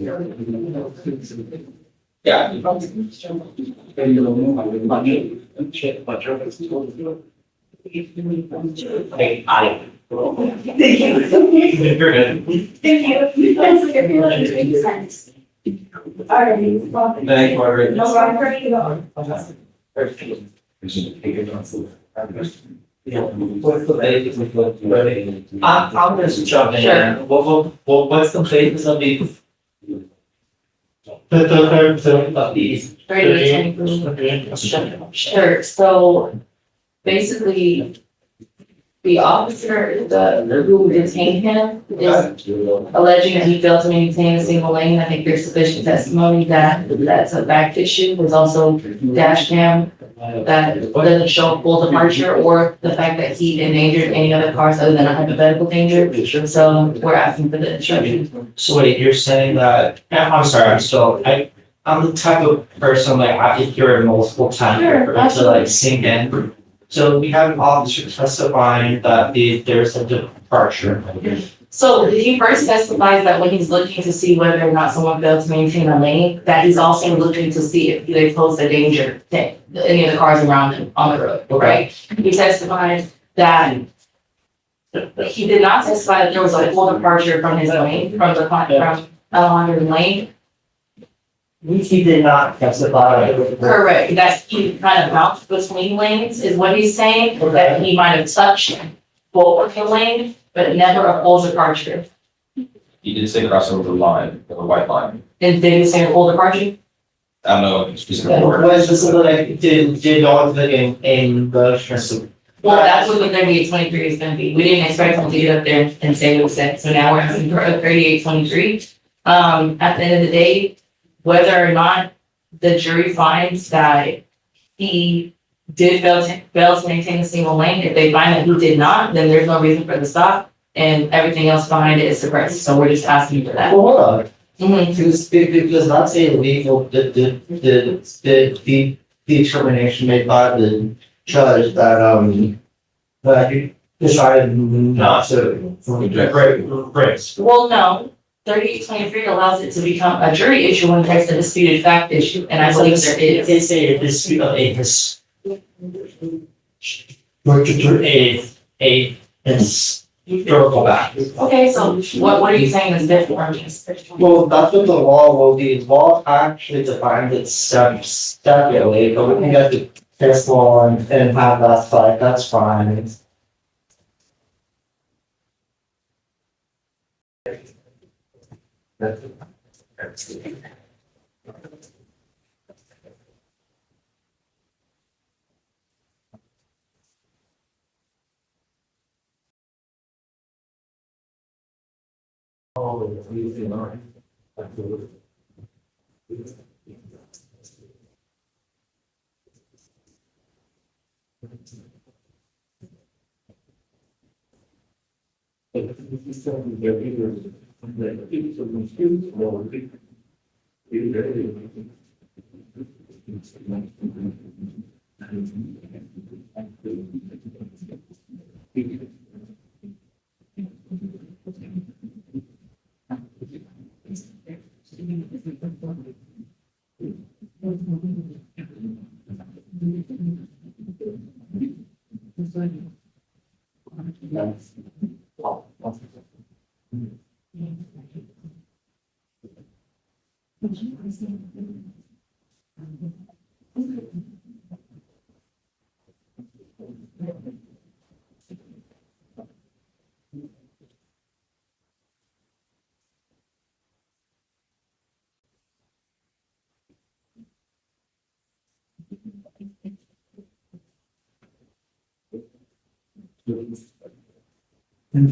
You're good. Thank you. That's like a feeling that makes sense. All right. Thank you, Margaret. No, I'm ready to go. I'm just jump in. Sure. What's the basis of these? Of these? 38. Sure, so basically, the officer, who detained him is alleging that he failed to maintain a single lane. I think there's sufficient testimony that that's a fact issue. There's also dash cam that doesn't show full departure or the fact that he endangered any other cars other than a hypothetical danger. So we're asking for the instruction. So wait, you're saying that, I'm sorry, I'm the type of person like I can hear it multiple times Sure, for it to absolutely. like sink in. So we have an officer testifying that there's a departure. So he first testifies that when he's looking to see whether or not someone failed to maintain a lane, that he's also looking to see if they pose a danger to any of the cars around him on the road, right? He testified that he did not testify that there was a full departure from his lane, from Alejandro's lane. He did not testify. Correct, that he kind of bounced between lanes is what he's saying, that he might have touched both of the lane, but never a full departure. You did say cross over the line, the white line. And did he say a full departure? I don't know specific What word. is this like, did all of it in the. Well, that's what the 3823 is gonna be. We didn't expect him to get up there and say what he said, so now we're asking for a 3823. At the end of the day, whether or not the jury finds that he did fail to maintain a single lane, if they find that he did not, then there's no reason for the stop, and everything else behind it is suppressed, so we're just asking for that. Well, hold on. Mhm. Because not say legal, the determination made by the judge that he decided not to. Right. Well, no, 3823 allows it to become a jury issue when there's a disputed fact issue, and I believe there is. It's a dispute of a historical fact. Okay, so what are you saying is different? Well, that's what the law will be. The law actually defines it separately, but we can get the test law and have that fight, that's fine. And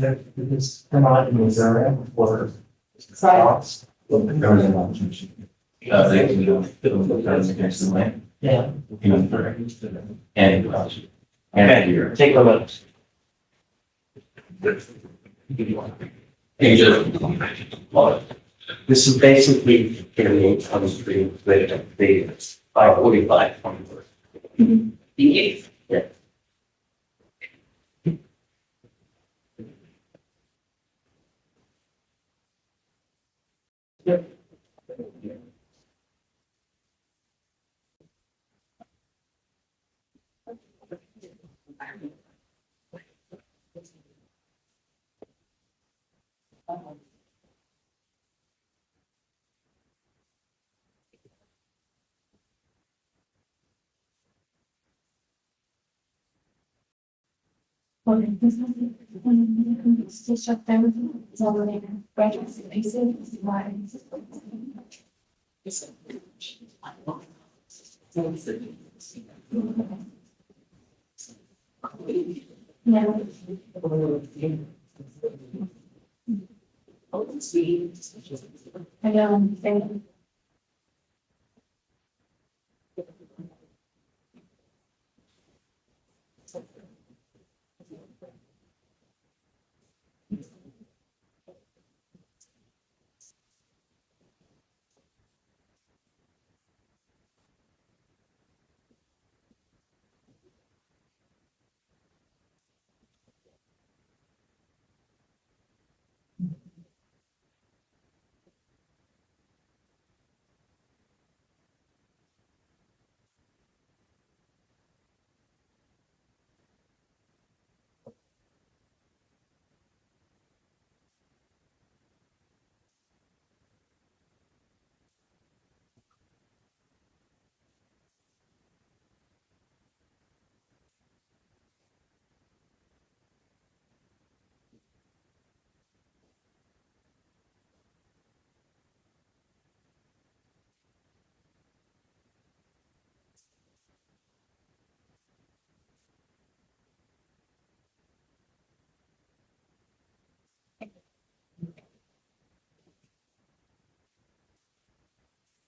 that is not in Missouri or. Stops. They can do it against the land. Yeah. And. Take a look. This is basically 3823, they 545. Yeah.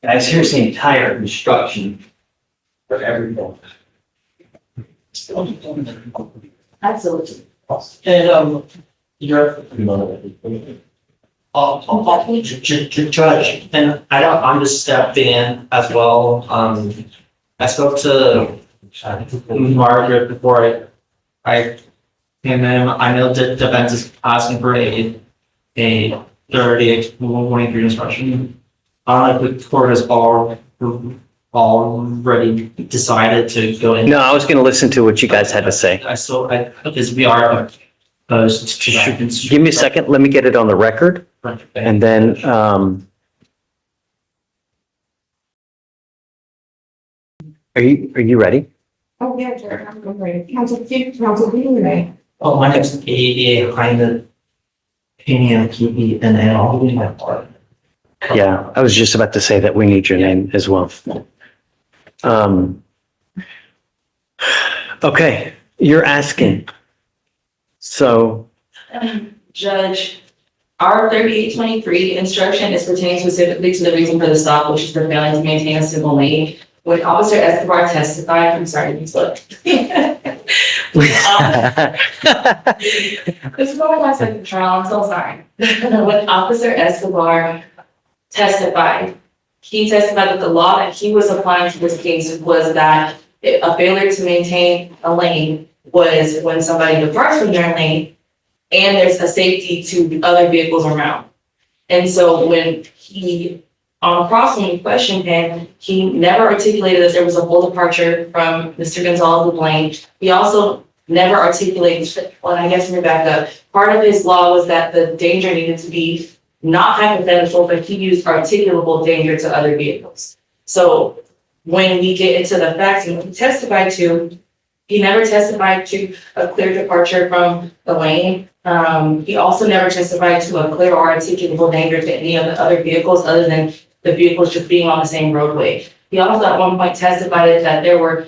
Guys, here's the entire instruction for everything. Absolutely. And, you're. Judge, and I'm just stepping in as well. I spoke to Margaret before I came in. I know that defense is asking for a 30-23 instruction. The court has already decided to go in. No, I was going to listen to what you guys had to say. Because we are opposed to that. Give me a second. Let me get it on the record. And then, are you ready? Oh, yeah, sure, I'm ready. Council, ready? Oh, my name's A. Hyman, opinion, PE, and I'll do my part. Yeah, I was just about to say that we need your name as well. Okay, you're asking. So, Judge, our 3823 instruction is pertaining specifically to the reason for the stop, which is for failing to maintain a civil lane. When Officer Escobar testified, I'm sorry, this look. This is probably my second trial, I'm so sorry. When Officer Escobar testified, he testified that the law that he was applying to this case was that a failure to maintain a lane was when somebody departs from their lane and there's a safety to the other vehicles around. And so when he, on cross, when we questioned him, he never articulated that there was a full departure from Mr. Gonzalez's lane. He also never articulated, well, I guess let me back up. Part of his law was that the danger needed to be not hypothetical, but he used articulable danger to other vehicles. So when we get into the facts and what he testified to, he never testified to a clear departure from the lane. He also never testified to a clear or articulable danger to any of the other vehicles other than the vehicles just being on the same roadway. He also at one point testified that there were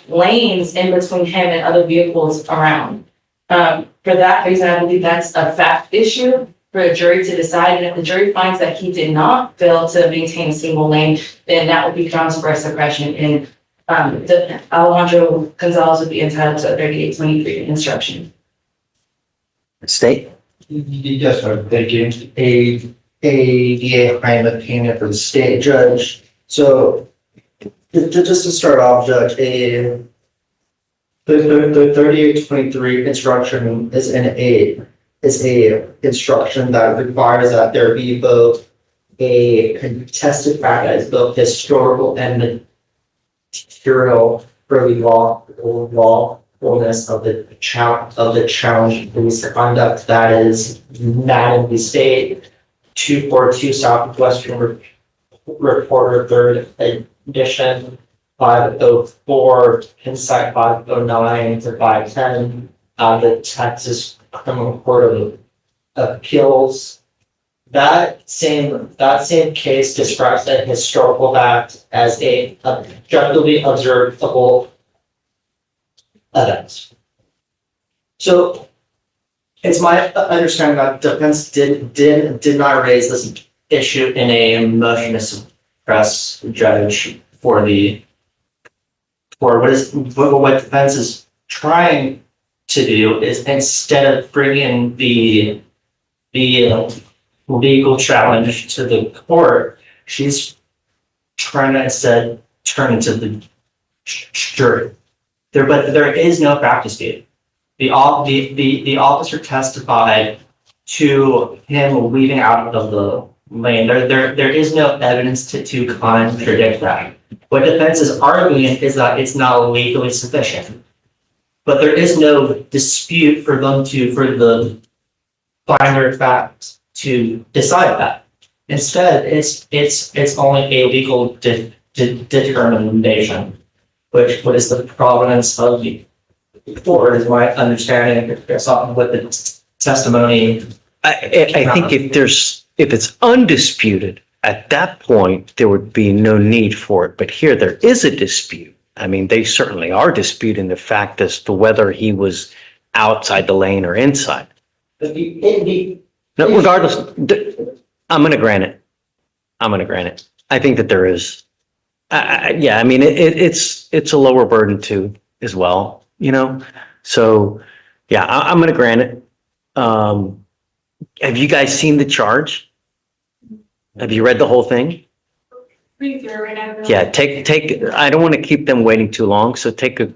lanes in between him and other vehicles around. For that reason, I believe that's a fact issue for a jury to decide. And if the jury finds that he did not fail to maintain a single lane, then that would be grounds for a suppression. And Alejandro Gonzalez would be entitled to a 3823 instruction. State? Yes, sir. Thank you. DA Hyman opinion for the state judge. So just to start off, Judge, the 3823 instruction is a instruction that requires that there be both a contested fact that is both historical and material for the lawfulness of the challenge police conduct that is not in the state. 242 Southwestern Reporter, third edition, 504, Insight 509 to 510, the Texas Criminal Court of Appeals. That same case describes a historical fact as a objectively observable event. So it's my understanding that defense did not raise this issue in a motion to suppress judge for what defense is trying to do is instead of bringing the legal challenge to the court, she's trying to instead turn it to the jury. But there is no fact dispute. The officer testified to him leaving out of the lane. There is no evidence to contradict that. What defense is arguing is that it's not legally sufficient. But there is no dispute for the finder of fact to decide that. Instead, it's only a legal determination, which is the provenance of the court, is my understanding with the testimony. I think if it's undisputed, at that point, there would be no need for it. But here there is a dispute. I mean, they certainly are disputing the fact as to whether he was outside the lane or inside. No, regardless, I'm going to grant it. I think that there is. Yeah, I mean, it's a lower burden too, as well, you know? So, yeah, I'm going to grant it. Have you guys seen the charge? Have you read the whole thing? Read through right now. Yeah, I don't want to keep them waiting too long, so take 5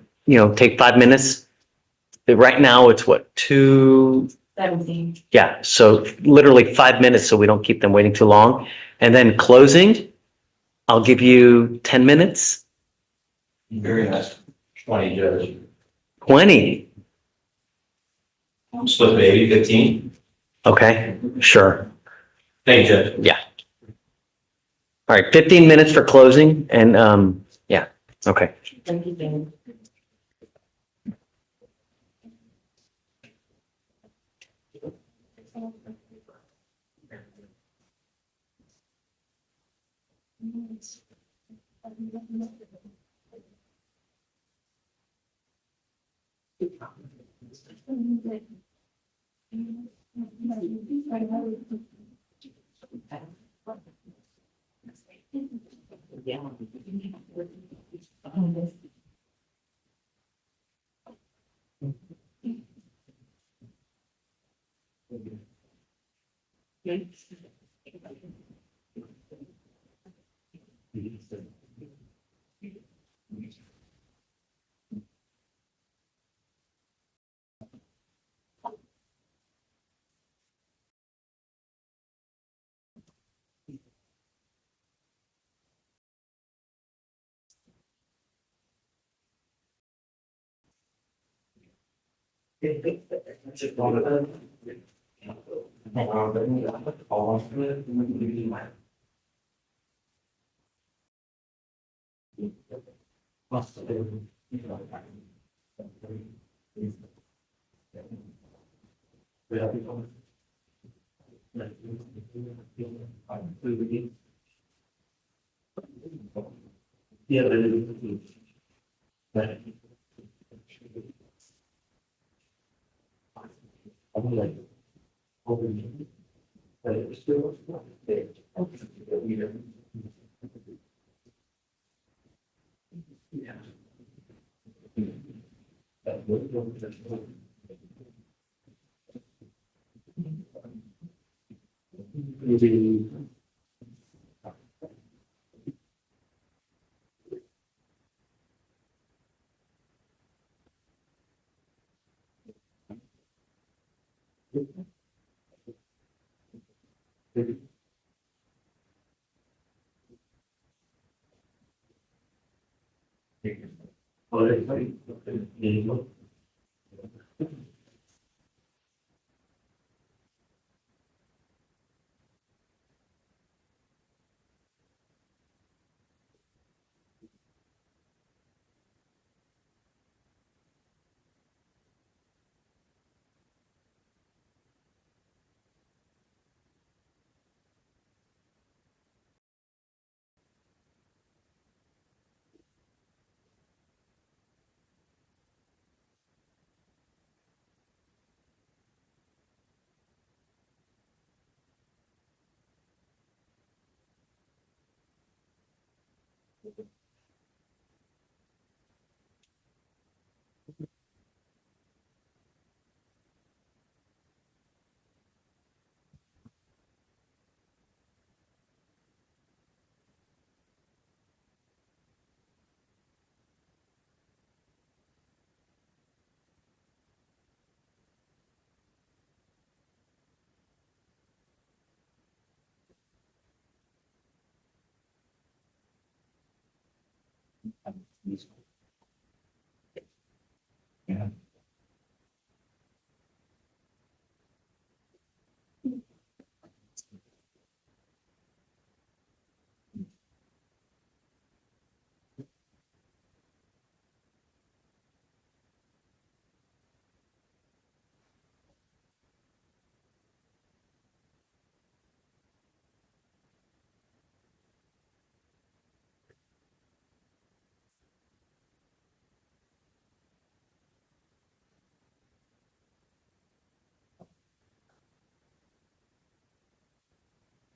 minutes. Right now, it's what, 17. Yeah, so literally 5 minutes so we don't keep them waiting too long. And then closing, I'll give you 10 minutes. Very nice. 20, Judge. 20. Split maybe 15. Okay, sure. Thank you, Judge. Yeah. All right, 15 minutes for closing and, yeah, okay. Thank you, Jane.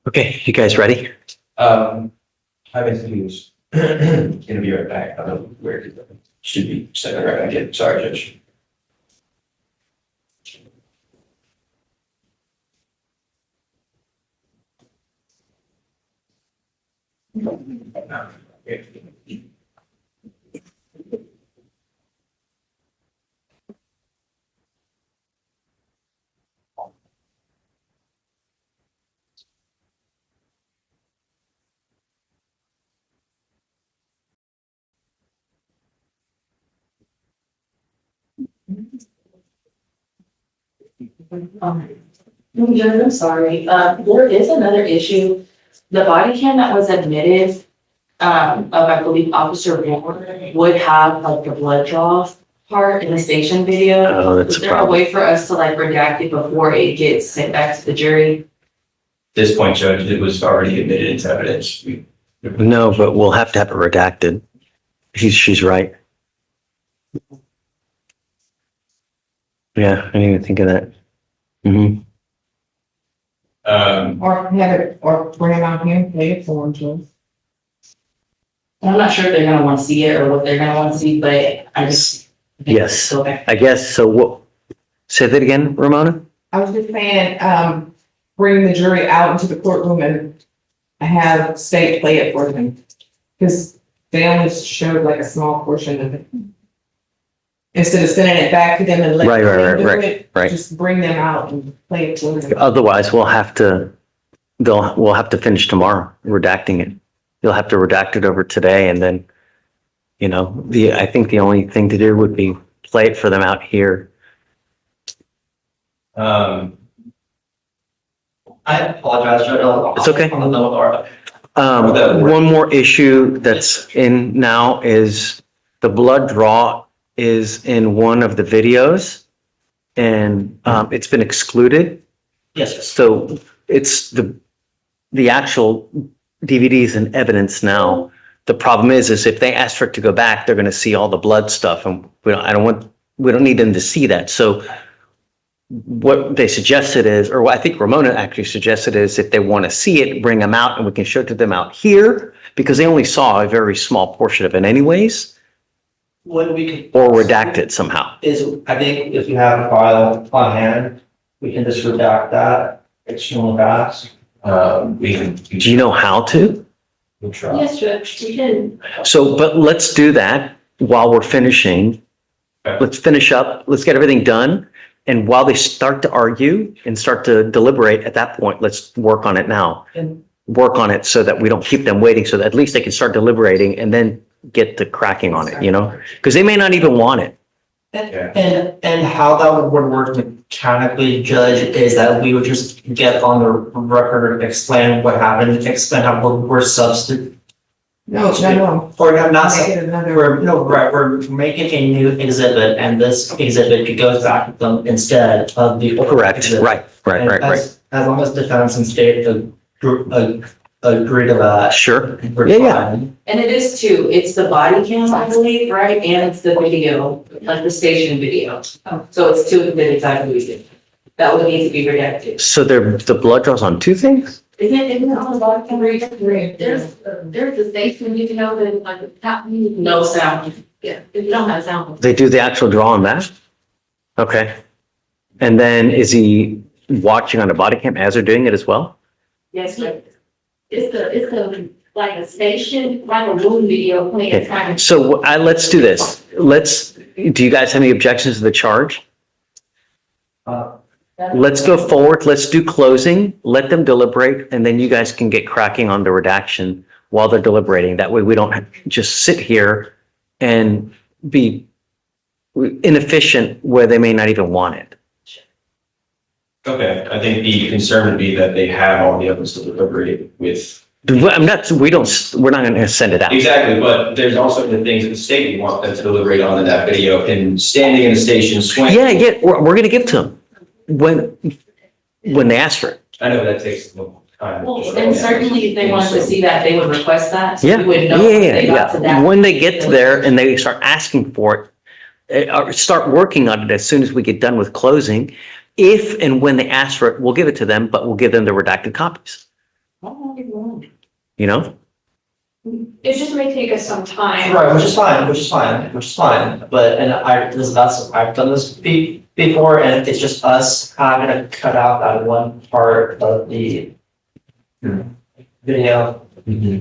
Okay, you guys ready? I'm confused. Gonna be right back. I don't know where it should be sitting right back in. Sorry, Judge. Judge, I'm sorry, there is another issue. The body cam that was admitted, of, I believe, Officer Moore would have like the blood draw part in the station video. Oh, that's Is a there a problem. way for us to like redact it before it gets sent back to the jury? At this point, Judge, it was already admitted into evidence. No, but we'll have to have it redacted. She's right. Yeah, I didn't even think of that. Mm-hmm. Or have it, or bring it out here and play it for them, too. I'm not sure if they're gonna wanna see it or what they're gonna wanna see, but I just. Yes, Okay. I guess, so what, say that again, Ramona? I was just saying, bring the jury out into the courtroom and have state play it for them. Because they only showed like a small portion of it. Instead of sending it back to them and letting them do it, Right. just bring them out and play it for them. Otherwise, we'll have to finish tomorrow redacting it. You'll have to redact it over today and then, I think the only thing to do would be play it for them out here. I apologize, Judge. It's okay. On the note, or- One more issue that's in now is the blood draw is in one of the videos and it's been excluded. Yes, So it's the actual DVDs and evidence now. The problem is if they ask for it to go back, they're going to see all the blood stuff and we don't need them to see that. So what they suggested is, or what I think Ramona actually suggested is if they want to see it, bring them out and we can show it to them out here because they only saw a very small portion of it anyways, What we could. or redact it somehow. Is, I think if you have a file on hand, we can just redact that, extremely fast. Do you know how to? We'll try. Yes, Judge, we can. So, but let's do that while we're finishing. Let's finish up, let's get everything done. And while they start to argue and start to deliberate at that point, let's work on it now. And- Work on it so that we don't keep them waiting, so that at least they can start deliberating and then get to cracking on it, you know? Because they may not even want it. And how that would work mechanically, Judge, is that we would just get on the record, explain what happened, explain how we're substitute. No. Or not, we're making a new exhibit, and this exhibit goes back to them instead of the. Correct, exhibit. right. And As long as defense and state agree to that. Sure. we're Yeah. fine. And it is too, it's the body cam, I believe, right, and it's the video, like the station video. So it's two exhibits, I believe. That would need to be redacted. So the blood draws on two things? Isn't it on the body cam? There's the station, you know, that like the top. No sound. Yeah, if you don't have sound. They do the actual draw on that? Okay. And then is he watching on a body cam as they're doing it as well? Yes, but it's the, like a station, like a movie video playing. Okay. So let's do this. Do you guys have any objections to the charge? Let's go forward. Let's do closing, let them deliberate, and then you guys can get cracking on the redaction while they're deliberating. That way we don't just sit here and be inefficient where they may not even want it. Okay, I think the concern would be that they have all the evidence to deliberate with. We're not gonna send it out. Exactly, but there's also the things that the state would want them to deliberate on in that video, and standing in the station swing. Yeah, we're gonna give to them when they ask for it. I know that takes a little time. Well, and certainly if they wanted to see that, they would request that. So Yeah, we would know yeah, if they got to that. When they get to there and they start asking for it, or start working on it as soon as we get done with closing. If and when they ask for it, we'll give it to them, but we'll give them the redacted copies, you know? It just may take us some time. Right, which is fine, but, I've done this before, and it's just us having to cut out that one part of the video,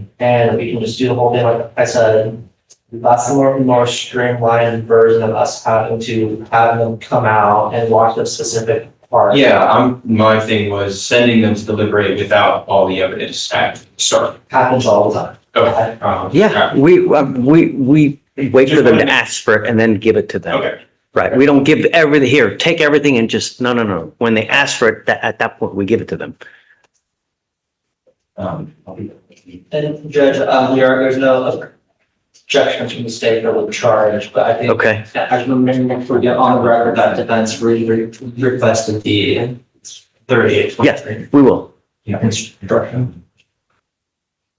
and we can just do the whole thing, like I said, that's a more streamlined version of us having to have them come out and watch the specific part. Yeah, my thing was sending them to deliberate without all the evidence at start. Happens all the time. Okay. Yeah, we wait for them to ask for it and then give it to them. Okay. Right, we don't give everything here, take everything and just, no. When they ask for it, at that point, we give it to them. And Judge, there's no objection from the state or the charge, but I think. Okay. I remember for get on the record that defense requested the 38. Yes, we will. Instruction.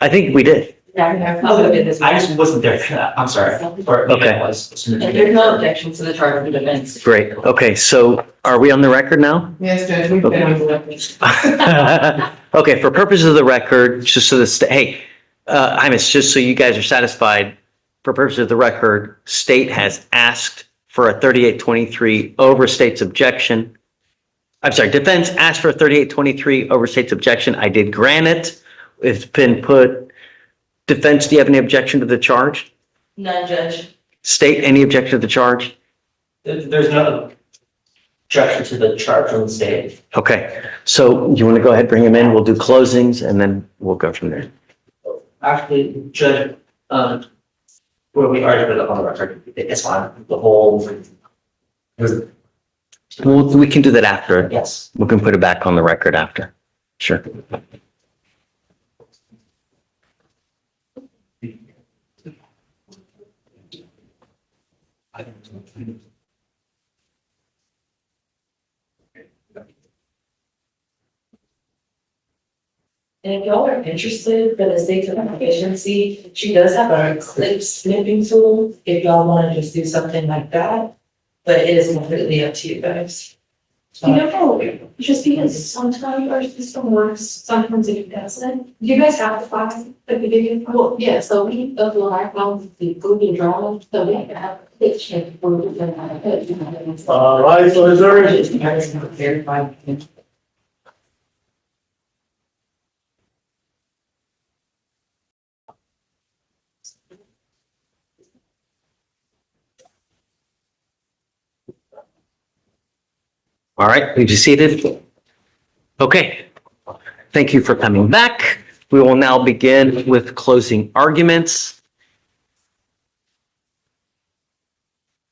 I think we did. I just wasn't there. I'm sorry. Okay. And there's no objection to the charge of defense. Great, okay, so are we on the record now? Yes, Judge, we've been on the record. Okay, for purposes of the record, just so this, hey, Hymus, just so you guys are satisfied, for purposes of the record, state has asked for a 3823 over state's objection. I'm sorry, defense asked for a 3823 over state's objection. I did grant it. It's been put. Defense, do you have any objection to the charge? None, Judge. State, any objection to the charge? There's no objection to the charge from the state. Okay, so you want to go ahead, bring him in, we'll do closings, and then we'll go from there. Actually, Judge, where we already put it on the record, it's fine, the whole. Well, we can do that after. Yes. We can put it back on the record after. Sure. And if y'all are interested for the state of efficiency, she does have a clip snipping tool, if y'all wanna just do something like that. But it is completely up to you guys. You know, just because sometimes our system works, sometimes it doesn't. You guys have the file, the video. Well, yeah, so we upload our phones to Google Drive, so we can have a picture for the. All right, so is there any- You guys can verify. All right, please be seated. Okay, thank you for coming back. We will now begin with closing arguments.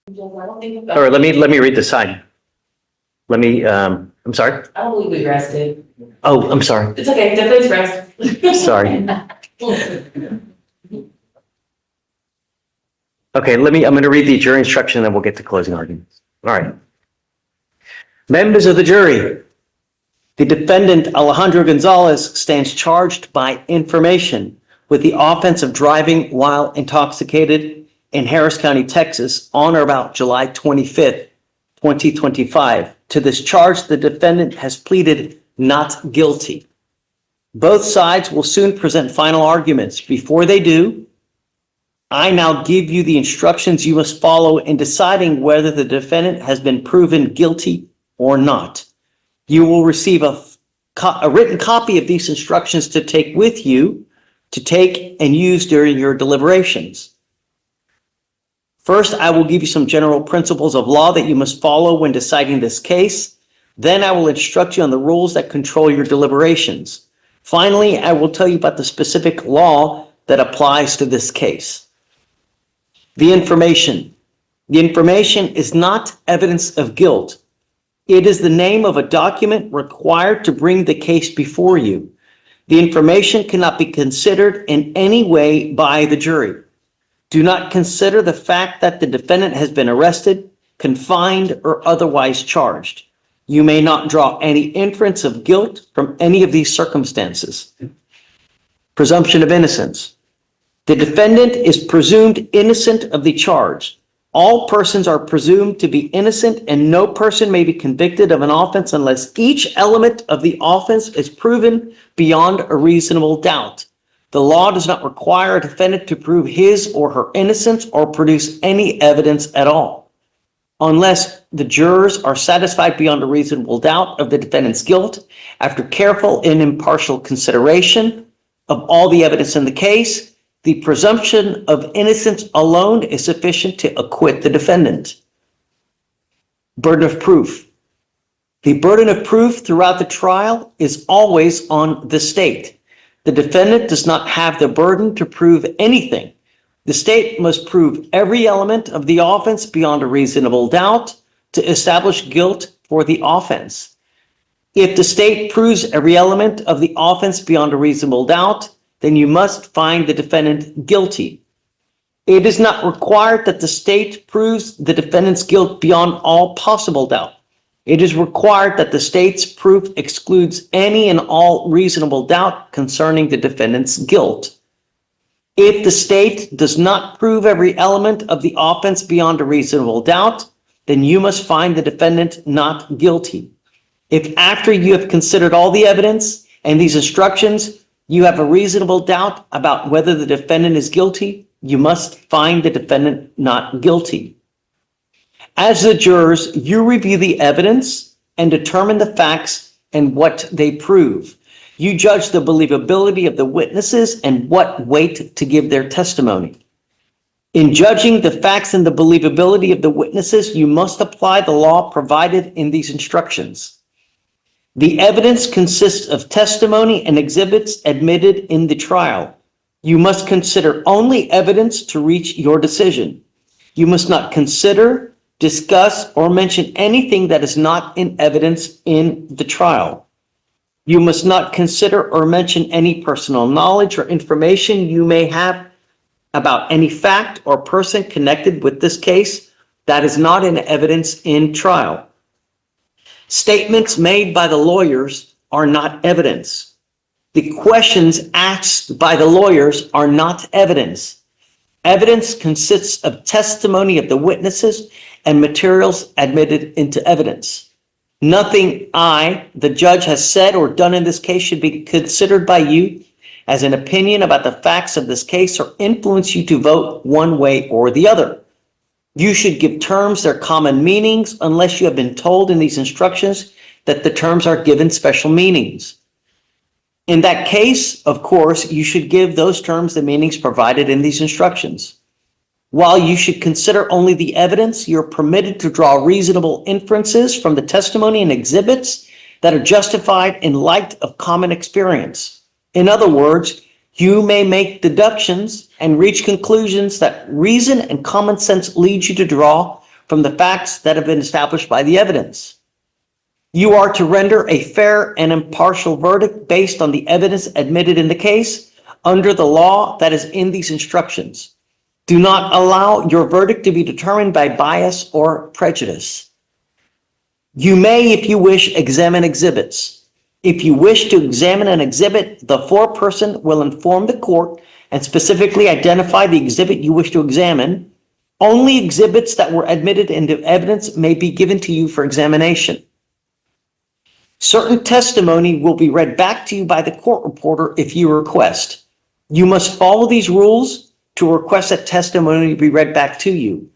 Or let me read the sign. Let me, I'm sorry. I don't believe we rested. Oh, I'm sorry. It's okay, defense rest. Sorry. Okay, I'm going to read the jury instruction, and then we'll get to closing arguments. All right. Members of the jury, the defendant Alejandro Gonzalez stands charged by information with the offense of driving while intoxicated in Harris County, Texas, on or about July 25th, 2025. To this charge, the defendant has pleaded not guilty. Both sides will soon present final arguments. Before they do, I now give you the instructions you must follow in deciding whether the defendant has been proven guilty or not. You will receive a written copy of these instructions to take with you, to take and use during your deliberations. First, I will give you some general principles of law that you must follow when deciding this case. Then I will instruct you on the rules that control your deliberations. Finally, I will tell you about the specific law that applies to this case. The information. The information is not evidence of guilt. It is the name of a document required to bring the case before you. The information cannot be considered in any way by the jury. Do not consider the fact that the defendant has been arrested, confined, or otherwise charged. You may not draw any inference of guilt from any of these circumstances. Presumption of innocence. The defendant is presumed innocent of the charge. All persons are presumed to be innocent, and no person may be convicted of an offense unless each element of the offense is proven beyond a reasonable doubt. The law does not require a defendant to prove his or her innocence or produce any evidence at all, unless the jurors are satisfied beyond a reasonable doubt of the defendant's guilt. After careful and impartial consideration of all the evidence in the case, the presumption of innocence alone is sufficient to acquit the defendant. Burden of proof. The burden of proof throughout the trial is always on the state. The defendant does not have the burden to prove anything. The state must prove every element of the offense beyond a reasonable doubt to establish guilt for the offense. If the state proves every element of the offense beyond a reasonable doubt, then you must find the defendant guilty. It is not required that the state proves the defendant's guilt beyond all possible doubt. It is required that the state's proof excludes any and all reasonable doubt concerning the defendant's guilt. If the state does not prove every element of the offense beyond a reasonable doubt, then you must find the defendant not guilty. If after you have considered all the evidence and these instructions, you have a reasonable doubt about whether the defendant is guilty, you must find the defendant not guilty. As the jurors, you review the evidence and determine the facts and what they prove. You judge the believability of the witnesses and what weight to give their testimony. In judging the facts and the believability of the witnesses, you must apply the law provided in these instructions. The evidence consists of testimony and exhibits admitted in the trial. You must consider only evidence to reach your decision. You must not consider, discuss, or mention anything that is not in evidence in the trial. You must not consider or mention any personal knowledge or information you may have about any fact or person connected with this case that is not in evidence in trial. Statements made by the lawyers are not evidence. The questions asked by the lawyers are not evidence. Evidence consists of testimony of the witnesses and materials admitted into evidence. Nothing the judge, has said or done in this case should be considered by you as an opinion about the facts of this case or influence you to vote one way or the other. You should give terms their common meanings unless you have been told in these instructions that the terms are given special meanings. In that case, of course, you should give those terms the meanings provided in these instructions. While you should consider only the evidence, you're permitted to draw reasonable inferences from the testimony and exhibits that are justified in light of common experience. In other words, you may make deductions and reach conclusions that reason and common sense lead you to draw from the facts that have been established by the evidence. You are to render a fair and impartial verdict based on the evidence admitted in the case under the law that is in these instructions. Do not allow your verdict to be determined by bias or prejudice. You may, if you wish, examine exhibits. If you wish to examine an exhibit, the foreperson will inform the court and specifically identify the exhibit you wish to examine. Only exhibits that were admitted into evidence may be given to you for examination. Certain testimony will be read back to you by the court reporter if you request. You must follow these rules to request that testimony be read back to you.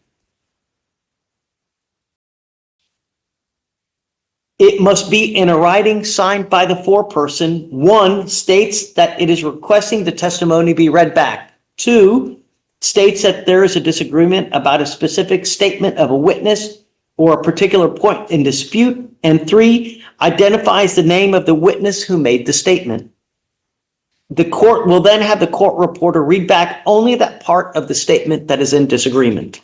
It must be in a writing signed by the foreperson. 1 states that it is requesting the testimony be read back. 2 states that there is a disagreement about a specific statement of a witness or a particular point in dispute. And 3 identifies the name of the witness who made the statement. The court will then have the court reporter read back only that part of the statement that is in disagreement.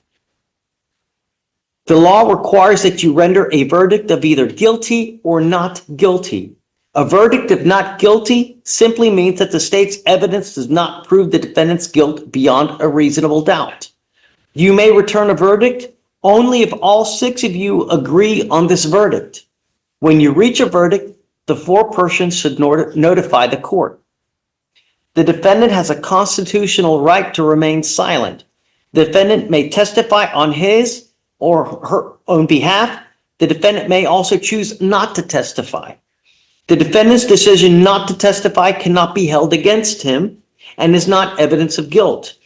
The law requires that you render a verdict of either guilty or not guilty. A verdict of not guilty simply means that the state's evidence does not prove the defendant's guilt beyond a reasonable doubt. You may return a verdict only if all 6 of you agree on this verdict. When you reach a verdict, the foreperson should notify the court. The defendant has a constitutional right to remain silent. The defendant may testify on his or her own behalf. The defendant may also choose not to testify. The defendant's decision not to testify cannot be held against him and is not evidence of guilt.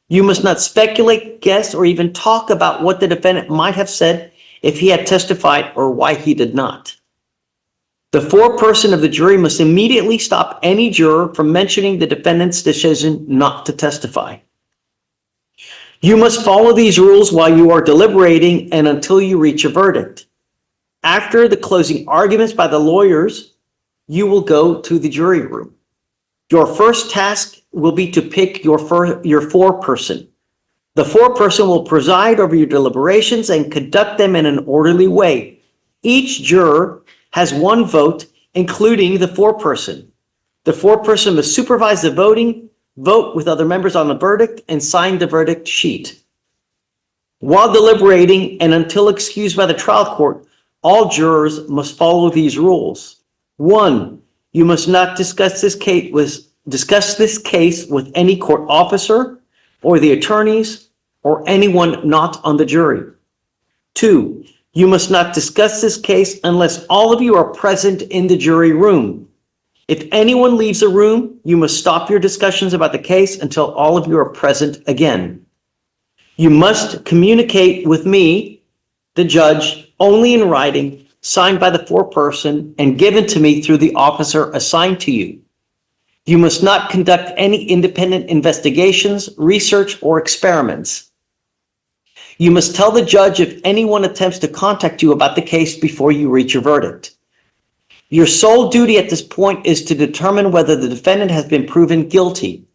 You must not speculate, guess, or even talk about what the defendant might have said if he had testified or why he did not. The foreperson of the jury must immediately stop any juror from mentioning the defendant's decision not to testify. You must follow these rules while you are deliberating and until you reach a verdict. After the closing arguments by the lawyers, you will go to the jury room. Your first task will be to pick your foreperson. The foreperson will preside over your deliberations and conduct them in an orderly way. Each juror has 1 vote, including the foreperson. The foreperson must supervise the voting, vote with other members on the verdict, and sign the verdict sheet. While deliberating and until excused by the trial court, all jurors must follow these rules. 1, you must not discuss this case with any court officer or the attorneys or anyone not on the jury. 2, you must not discuss this case unless all of you are present in the jury room. If anyone leaves the room, you must stop your discussions about the case until all of you are present again. You must communicate with me, the judge, only in writing, signed by the foreperson and given to me through the officer assigned to you. You must not conduct any independent investigations, research, or experiments. You must tell the judge if anyone attempts to contact you about the case before you reach your verdict. Your sole duty at this point is to determine whether the defendant has been proven guilty.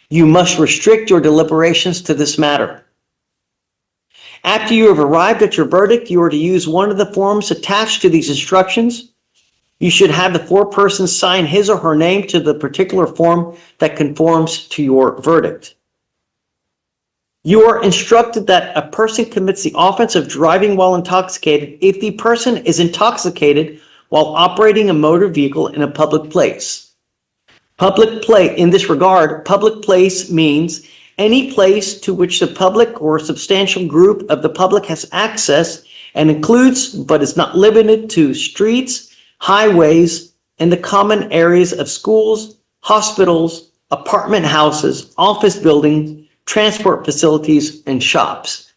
You must restrict your deliberations to this matter. After you have arrived at your verdict, you are to use one of the forms attached to these instructions. You should have the foreperson sign his or her name to the particular form that conforms to your verdict. You are instructed that a person commits the offense of driving while intoxicated if the person is intoxicated while operating a motor vehicle in a public place. In this regard, public place means any place to which the public or a substantial group of the public has access and includes, but is not limited to, streets, highways, and the common areas of schools, hospitals, apartment houses, office buildings, transport facilities, and shops.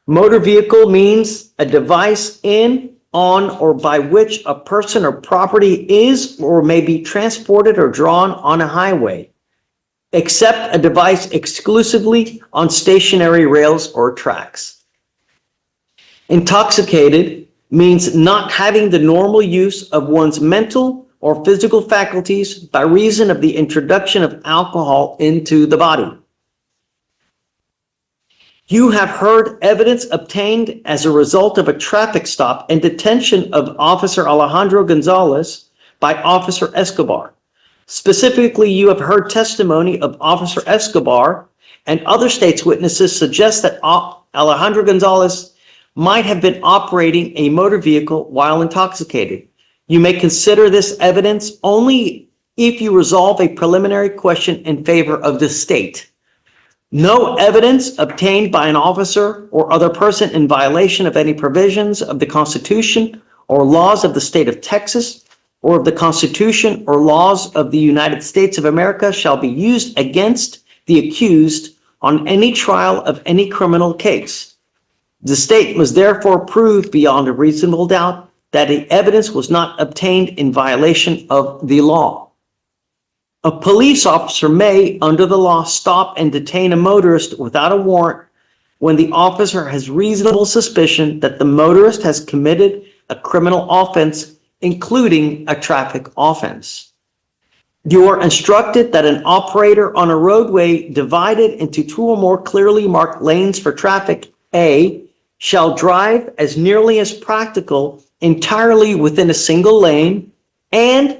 Motor vehicle means a device in, on, or by which a person or property is or may be transported or drawn on a highway, except a device exclusively on stationary rails or tracks. Intoxicated means not having the normal use of one's mental or physical faculties by reason of the introduction of alcohol into the body. You have heard evidence obtained as a result of a traffic stop and detention of Officer Alejandro Gonzalez by Officer Escobar. Specifically, you have heard testimony of Officer Escobar and other state's witnesses suggest that Alejandro Gonzalez might have been operating a motor vehicle while intoxicated. You may consider this evidence only if you resolve a preliminary question in favor of the state. No evidence obtained by an officer or other person in violation of any provisions of the Constitution or laws of the state of Texas or of the Constitution or laws of the United States of America shall be used against the accused on any trial of any criminal case. The state must therefore prove beyond a reasonable doubt that the evidence was not obtained in violation of the law. A police officer may, under the law, stop and detain a motorist without a warrant when the officer has reasonable suspicion that the motorist has committed a criminal offense, including a traffic offense. You are instructed that an operator on a roadway divided into two or more clearly marked lanes for traffic, A, shall drive as nearly as practical entirely within a single lane and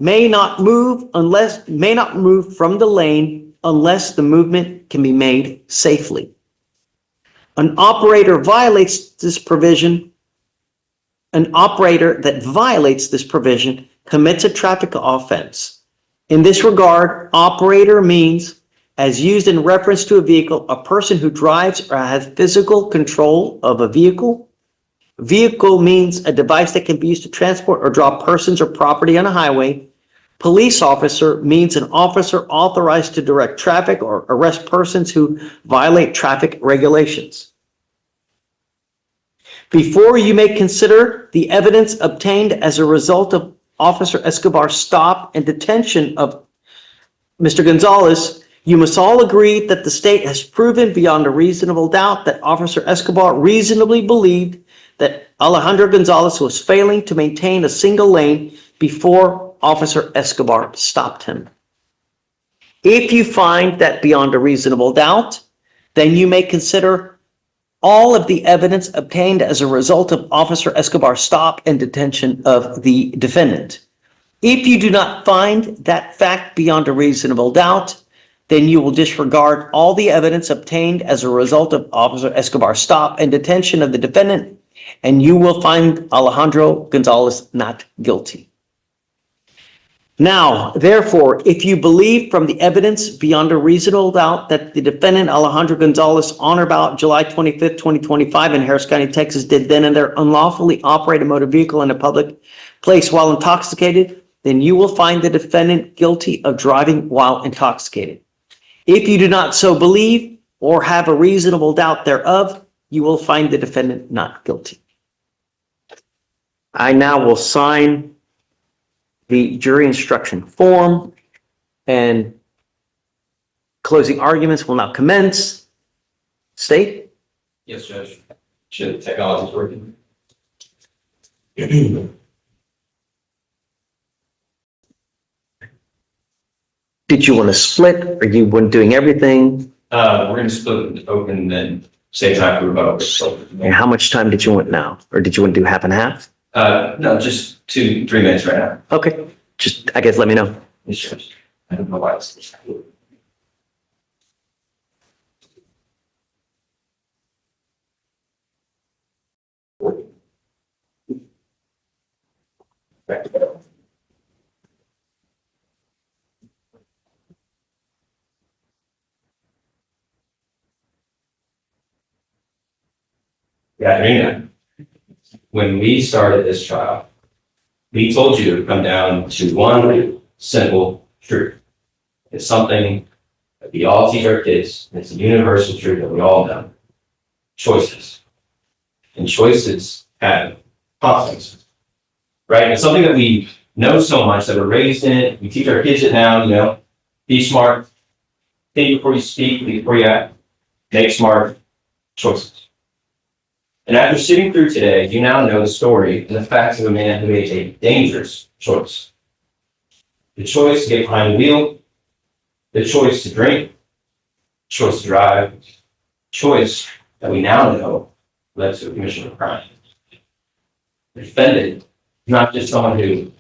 may not move from the lane unless the movement can be made safely. An operator that violates this provision commits a traffic offense. In this regard, operator means, as used in reference to a vehicle, a person who drives or has physical control of a vehicle. Vehicle means a device that can be used to transport or draw persons or property on a highway. Police officer means an officer authorized to direct traffic or arrest persons who violate traffic regulations. Before you may consider the evidence obtained as a result of Officer Escobar's stop and detention of Mr. Gonzalez, you must all agree that the state has proven beyond a reasonable doubt that Officer Escobar reasonably believed that Alejandro Gonzalez was failing to maintain a single lane before Officer Escobar stopped him. If you find that beyond a reasonable doubt, then you may consider all of the evidence obtained as a result of Officer Escobar's stop and detention of the defendant. If you do not find that fact beyond a reasonable doubt, then you will disregard all the evidence obtained as a result of Officer Escobar's stop and detention of the defendant, and you will find Alejandro Gonzalez not guilty. Now, therefore, if you believe from the evidence beyond a reasonable doubt that the defendant Alejandro Gonzalez on or about July 25th, 2025 in Harris County, Texas did then and there unlawfully operate a motor vehicle in a public place while intoxicated, then you will find the defendant guilty of driving while intoxicated. If you do not so believe or have a reasonable doubt thereof, you will find the defendant not guilty. I now will sign the jury instruction form, and closing arguments will now commence. State? Yes, Judge. Should the technology's working? Did you want to split? Are you doing everything? We're gonna split it open and then save time for rebuttal. And how much time did you want now? Or did you want to do half and half? No, just 2-3 minutes right now. Okay, just, I guess, let me know. Yes, Judge. I don't know why it's. Yeah, when we started this trial, we told you to come down to one simple truth. It's something that we all teach our kids, and it's a universal truth that we all know. Choices. And choices have consequences. Right? It's something that we know so much that we're raised in it. We teach our kids it now, be smart, think before you speak, think before you act, make smart choices. And after sitting through today, you now know the story and the facts of a man who made a dangerous choice. The choice to get behind the wheel, the choice to drink, the choice to drive, choice that we now know led to a commission of crime. The defendant is not just someone who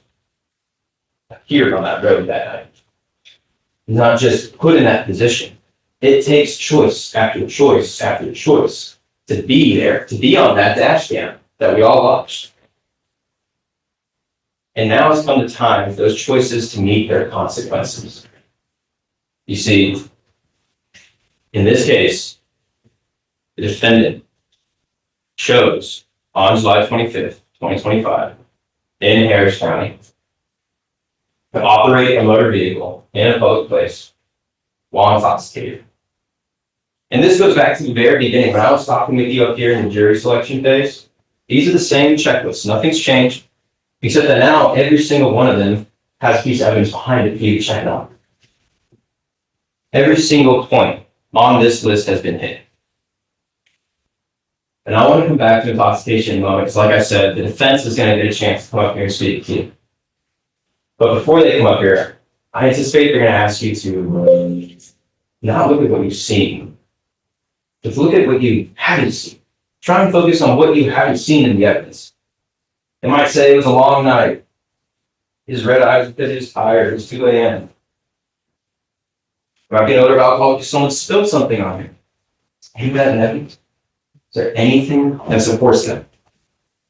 appeared on that road that night. He's not just put in that position. It takes choice after choice after choice to be there, to be on that dash cam that we all watched. And now has come the time for those choices to meet their consequences. You see, in this case, the defendant chose on July 25th, 2025, in Harris County, to operate a motor vehicle in a public place while intoxicated. And this goes back to the very beginning, when I was talking with you up here in the jury selection phase. These are the same checklists, nothing's changed, except that now every single one of them has a piece of evidence behind it for you to check out. Every single point on this list has been hit. And I want to come back to intoxication in a moment, because like I said, the defense is going to get a chance to come up here and speak to you. But before they come up here, I anticipate they're going to ask you to not look at what you've seen, but look at what you haven't seen. Try and focus on what you haven't seen in the evidence. They might say it was a long night. His red eyes were because he was tired. It was 2 a.m. There might be an odor of alcohol because someone spilled something on him. Ain't that in evidence? Is there anything that supports that?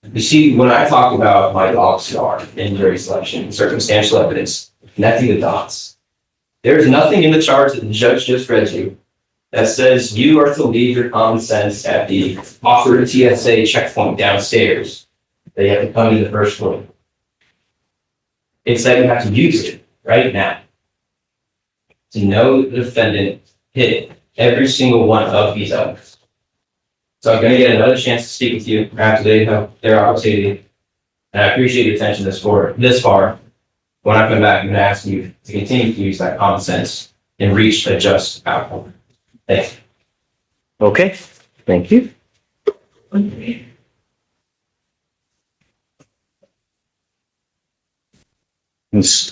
You see, when I talk about my dog star in jury selection, circumstantial evidence, connecting the dots, there's nothing in the charge that the judge just read you that says you are to leave your common sense at the offered TSA checkpoint downstairs. That you have to come to the first floor. It's that you have to use it right now to know the defendant hit every single one of these elements. So I'm going to get another chance to speak with you after they have their opportunity. And I appreciate your attention this far. When I come back, I'm going to ask you to continue to use that common sense and reach a just outcome. Thank you. Okay, thank you. Are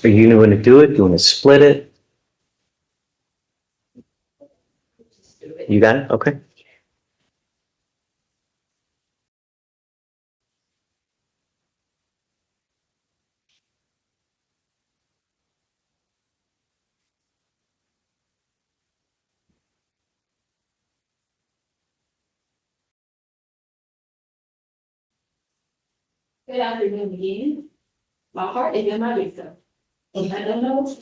you going to do it? Do you want to split it? You got it? Okay. Good afternoon again. My heart is in my visa. And I don't know.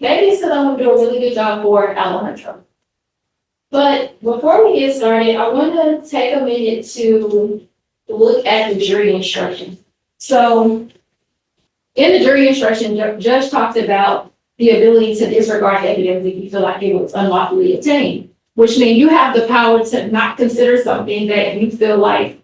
Maybe someone will do a really good job for Alejandro. But before we get started, I want to take a minute to look at the jury instruction. So in the jury instruction, the judge talks about the ability to disregard evidence if you feel like it was unlawfully obtained, which means you have the power to not consider something that you feel like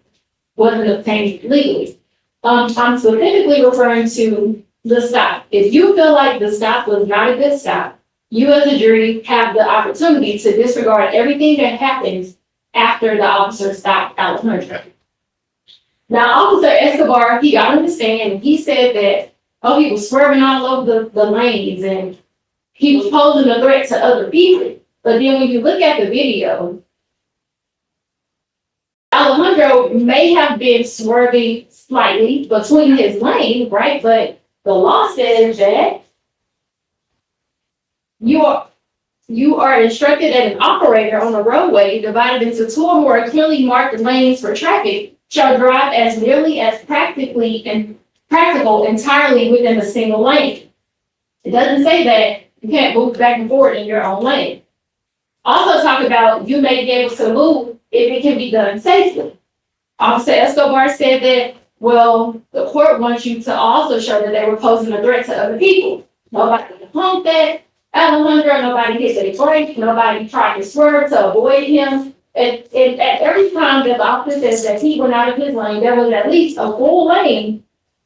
wasn't obtained legally. I'm specifically referring to the stop. If you feel like the stop was not a good stop, you as a jury have the opportunity to disregard everything that happens after the officer stopped Alejandro. Now, Officer Escobar, he got on the stand and he said that, oh, he was swerving all over the lanes and he was posing a threat to other people. But then when you look at the video, Alejandro may have been swerving slightly between his lane, right? But the law says that you are instructed that an operator on a roadway divided into 2 or more clearly marked lanes for traffic shall drive as nearly as practical entirely within a single lane. It doesn't say that you can't move back and forth in your own lane. Also talk about you may be able to move if it can be done safely. Officer Escobar said that, well, the court wants you to also show that they were posing a threat to other people. Nobody honked at Alejandro, nobody hit the brake, nobody tried to swerve to avoid him. And at every time that the officer says that he went out of his lane, there was at least a full lane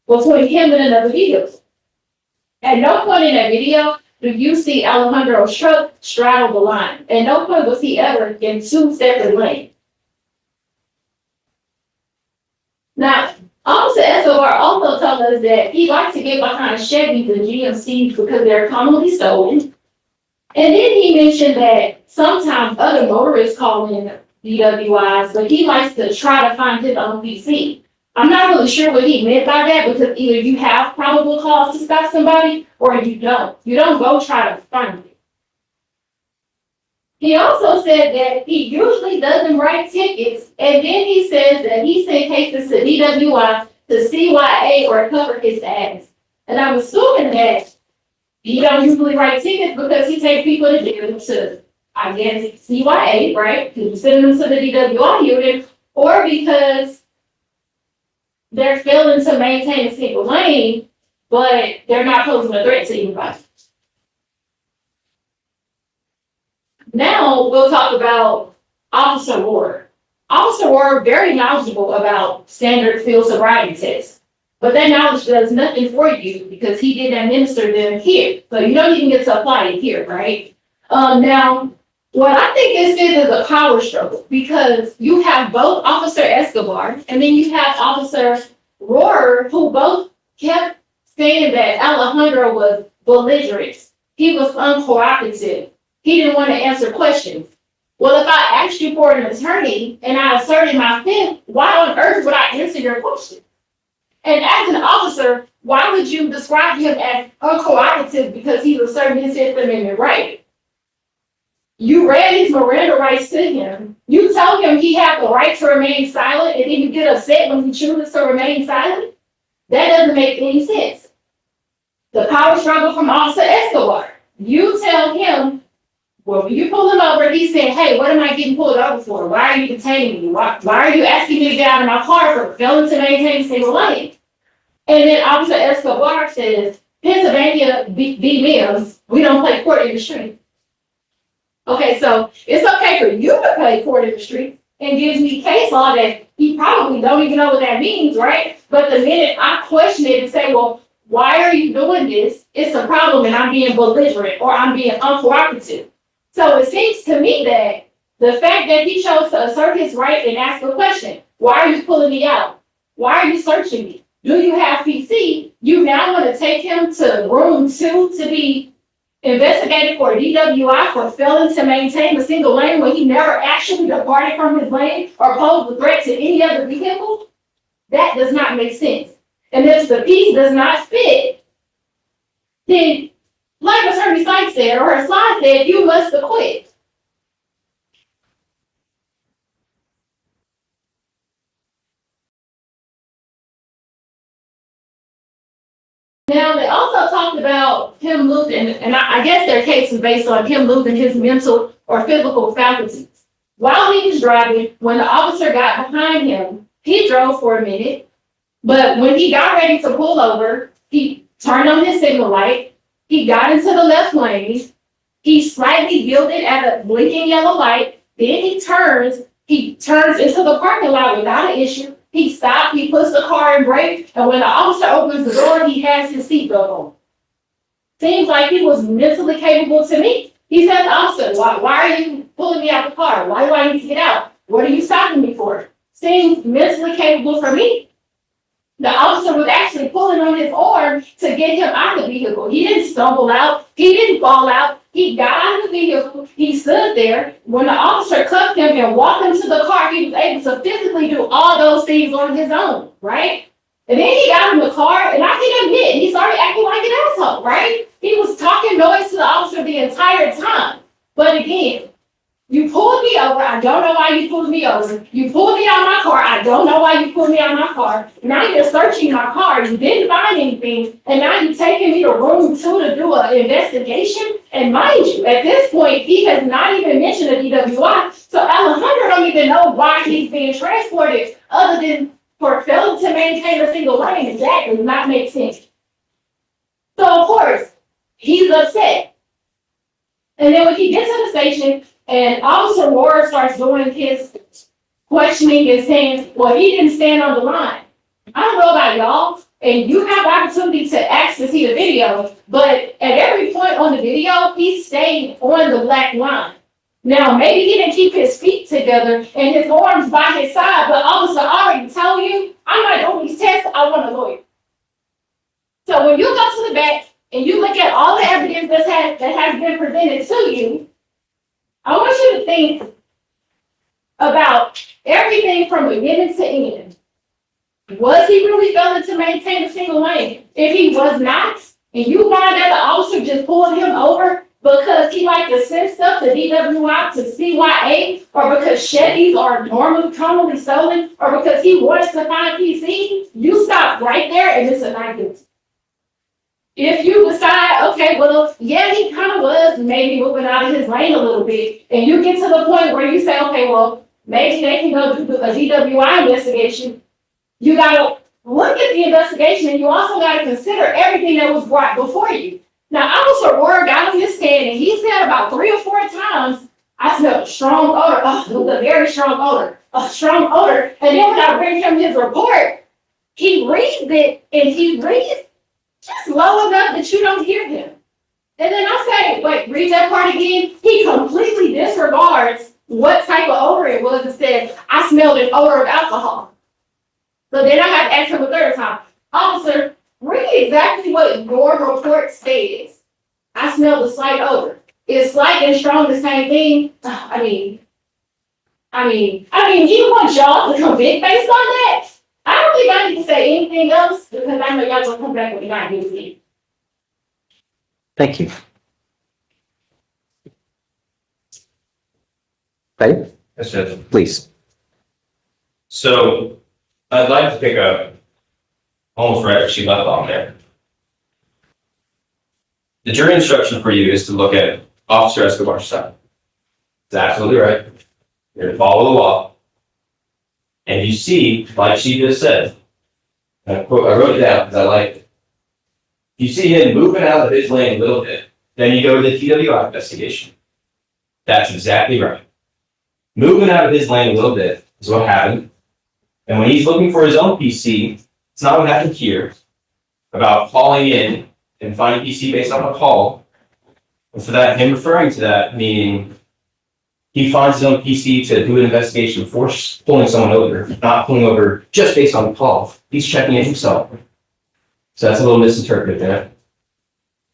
between him and another vehicle. At no point in that video do you see Alejandro's truck straddle the line. At no point was he ever in 2 separate lanes. Now, Officer Escobar also told us that he likes to get behind Chevys and GMCs because they're commonly stolen. And then he mentioned that sometimes other motorists call in DWIs, but he likes to try to find his own PC. I'm not really sure what he meant by that, because either you have probable cause to stop somebody or you don't. You don't go try to find it. He also said that he usually doesn't write tickets, and then he says that he sent cases to DWI to CYA or cover his ass. And I'm assuming that he don't usually write tickets because he takes people to jail to, I guess, CYA, right? To send them to the DWI unit, or because they're failing to maintain a single lane, but they're not posing a threat to anybody. Now we'll talk about Officer Ward. Officer Ward very knowledgeable about standard field sobriety tests, but that knowledge does nothing for you because he didn't administer them here. So you don't even get to apply it here, right? Now, what I think this is a power struggle, because you have both Officer Escobar and then you have Officer Rohrer, who both kept saying that Alejandro was belligerent. He was uncooperative. He didn't want to answer questions. Well, if I asked you for an attorney and I asserted my fifth, why on earth would I answer your question? And as an officer, why would you describe him as uncooperative because he's asserting his Fifth Amendment right? You read his Miranda rights to him. You tell him he had the right to remain silent, and then you get upset when he chooses to remain silent? That doesn't make any sense. The power struggle from Officer Escobar. You tell him, well, when you pull him over, he's saying, hey, what am I getting pulled over for? Why are you detaining me? Why are you asking me to get out of my car for failing to maintain single lane? And then Officer Escobar says, Pennsylvania v. Mills, we don't play court in the street. Okay, so it's okay for you to play court in the street, and gives me case law that he probably don't even know what that means, right? But the minute I question it and say, well, why are you doing this? It's a problem and I'm being belligerent or I'm being uncooperative. So it seems to me that the fact that he chose to assert his right and ask a question, why are you pulling me out? Why are you searching me? Do you have PC? You now want to take him to room 2 to be investigated for DWI for failing to maintain a single lane when he never actually departed from his lane or posed a threat to any other vehicle? That does not make sense. And if the piece does not fit, then like Attorney Sykes said, or her slide said, you must acquit. Now, they also talked about him losing, and I guess their case was based on him losing his mental or physical faculties. While he was driving, when the officer got behind him, he drove for a minute, but when he got ready to pull over, he turned on his signal light. He got into the left lane. He slightly yielded at a blinking yellow light. Then he turns into the parking lot without an issue. He stopped, he puts the car in brake, and when the officer opens the door, he has his seatbelt on. Seems like he was mentally capable to me. He said, officer, why are you pulling me out the car? Why do I need to get out? What are you stopping me for? Seems mentally capable for me. The officer was actually pulling on his arm to get him out of the vehicle. He didn't stumble out. He didn't fall out. He got out of the vehicle. He stood there. When the officer cuffed him and walked him to the car, he was able to physically do all those things on his own, right? And then he got in the car, and I can admit, he started acting like an asshole, right? He was talking noise to the officer the entire time. But again, you pulled me over. I don't know why you pulled me over. You pulled me out of my car. I don't know why you pulled me out of my car. Now you're searching my car. You didn't find anything. And now you're taking me to room 2 to do an investigation. And mind you, at this point, he has not even mentioned a DWI. So Alejandro don't even know why he's being transported other than for failing to maintain a single lane. And that does not make sense. So of course, he's upset. And then when he gets to the station, and Officer Ward starts doing his questioning and saying, well, he didn't stand on the line. I don't know about y'all, and you have the opportunity to ask to see the video, but at every point on the video, he stayed on the black line. Now, maybe he didn't keep his feet together and his arms by his side, but officer, I already tell you, I'm not doing these tests, I want a lawyer. So when you go to the back and you look at all the evidence that has been presented to you, I want you to think about everything from beginning to end. Was he really failing to maintain a single lane? If he was not, and you find that the officer just pulled him over because he liked to send stuff to DWI to CYA, or because Chevys are commonly stolen, or because he wants to find PC, you stop right there and it's a not guilty. If you decide, okay, well, yeah, he kind of was maybe moving out of his lane a little bit, and you get to the point where you say, okay, well, maybe they can go do a DWI investigation, you gotta look at the investigation, and you also gotta consider everything that was brought before you. Now, Officer Ward got on his stand, and he said about 3 or 4 times, I smelled a strong odor. Oh, it was a very strong odor, a strong odor. And then when I bring him his report, he reads it, and he reads just low enough that you don't hear him. And then I say, wait, read that part again. He completely disregards what type of odor it was and said, I smelled an odor of alcohol. So then I had to ask him a third time, officer, read exactly what your report says. I smelled a slight odor. Is slight and strong the same thing? I mean, he wants y'all to convict based on that. I don't think I need to say anything else because I know y'all gonna come back with not guilty. Thank you. Ready? Yes, Judge. Please. So I'd like to pick up almost right where she left off there. The jury instruction for you is to look at Officer Escobar's side. It's absolutely right. You're to follow the law. And you see, like she just said, and I wrote it down because I liked it. You see him moving out of his lane a little bit, then you go to the TWI investigation. That's exactly right. Moving out of his lane a little bit is what happened. And when he's looking for his own PC, it's not what happened here about calling in and finding PC based on a call. And for that, him referring to that, meaning he finds his own PC to do an investigation before pulling someone over, not pulling over just based on the call. He's checking it himself. So that's a little misinterpreted there.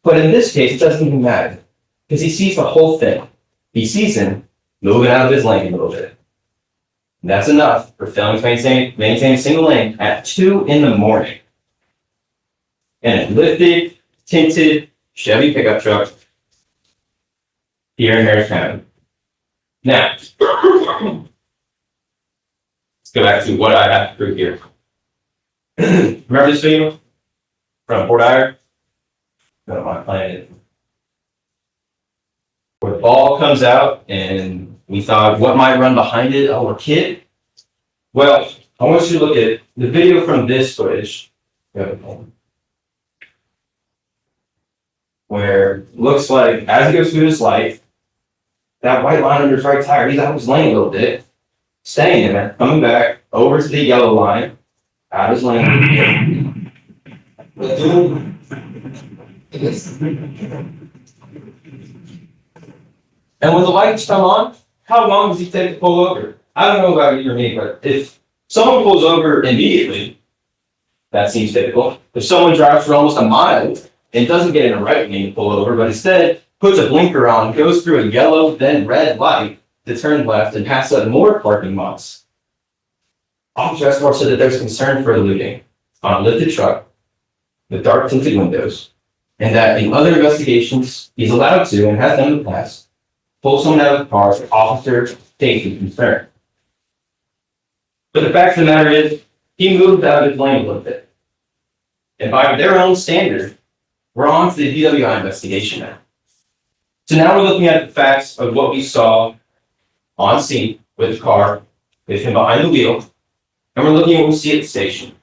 But in this case, it doesn't even matter because he sees the whole thing. He sees him moving out of his lane a little bit. And that's enough for failing to maintain a single lane at 2 a.m. in a lifted, tinted Chevy pickup truck here in Harris County. Now, let's go back to what I have to prove here. Remember this video from Fort Ire? No, my plan. Where the ball comes out and we thought, what might run behind it? Oh, a kid? Well, I want you to look at the video from this footage. Where it looks like as he goes through this light, that white line under his right tire, he's out of his lane a little bit, staying there, coming back over to the yellow line, out of his lane. And when the lights come on, how long does he take to pull over? I don't know about you or me, but if someone pulls over immediately, that seems typical. If someone drives for almost a mile and doesn't get in a right lane to pull over, but instead puts a blinker on, goes through a yellow, then red light to turn left and pass up more parking lots. Officer Escobar said that there's concern for looting on a lifted truck with dark tinted windows, and that in other investigations, he's allowed to and has done in the past, pull someone out of the car for officer safety concern. But the fact of the matter is, he moved out of his lane a little bit. And by their own standard, we're on to the DWI investigation now. So now we're looking at the facts of what we saw on scene with the car, with him behind the wheel, and we're looking at what we see at the station.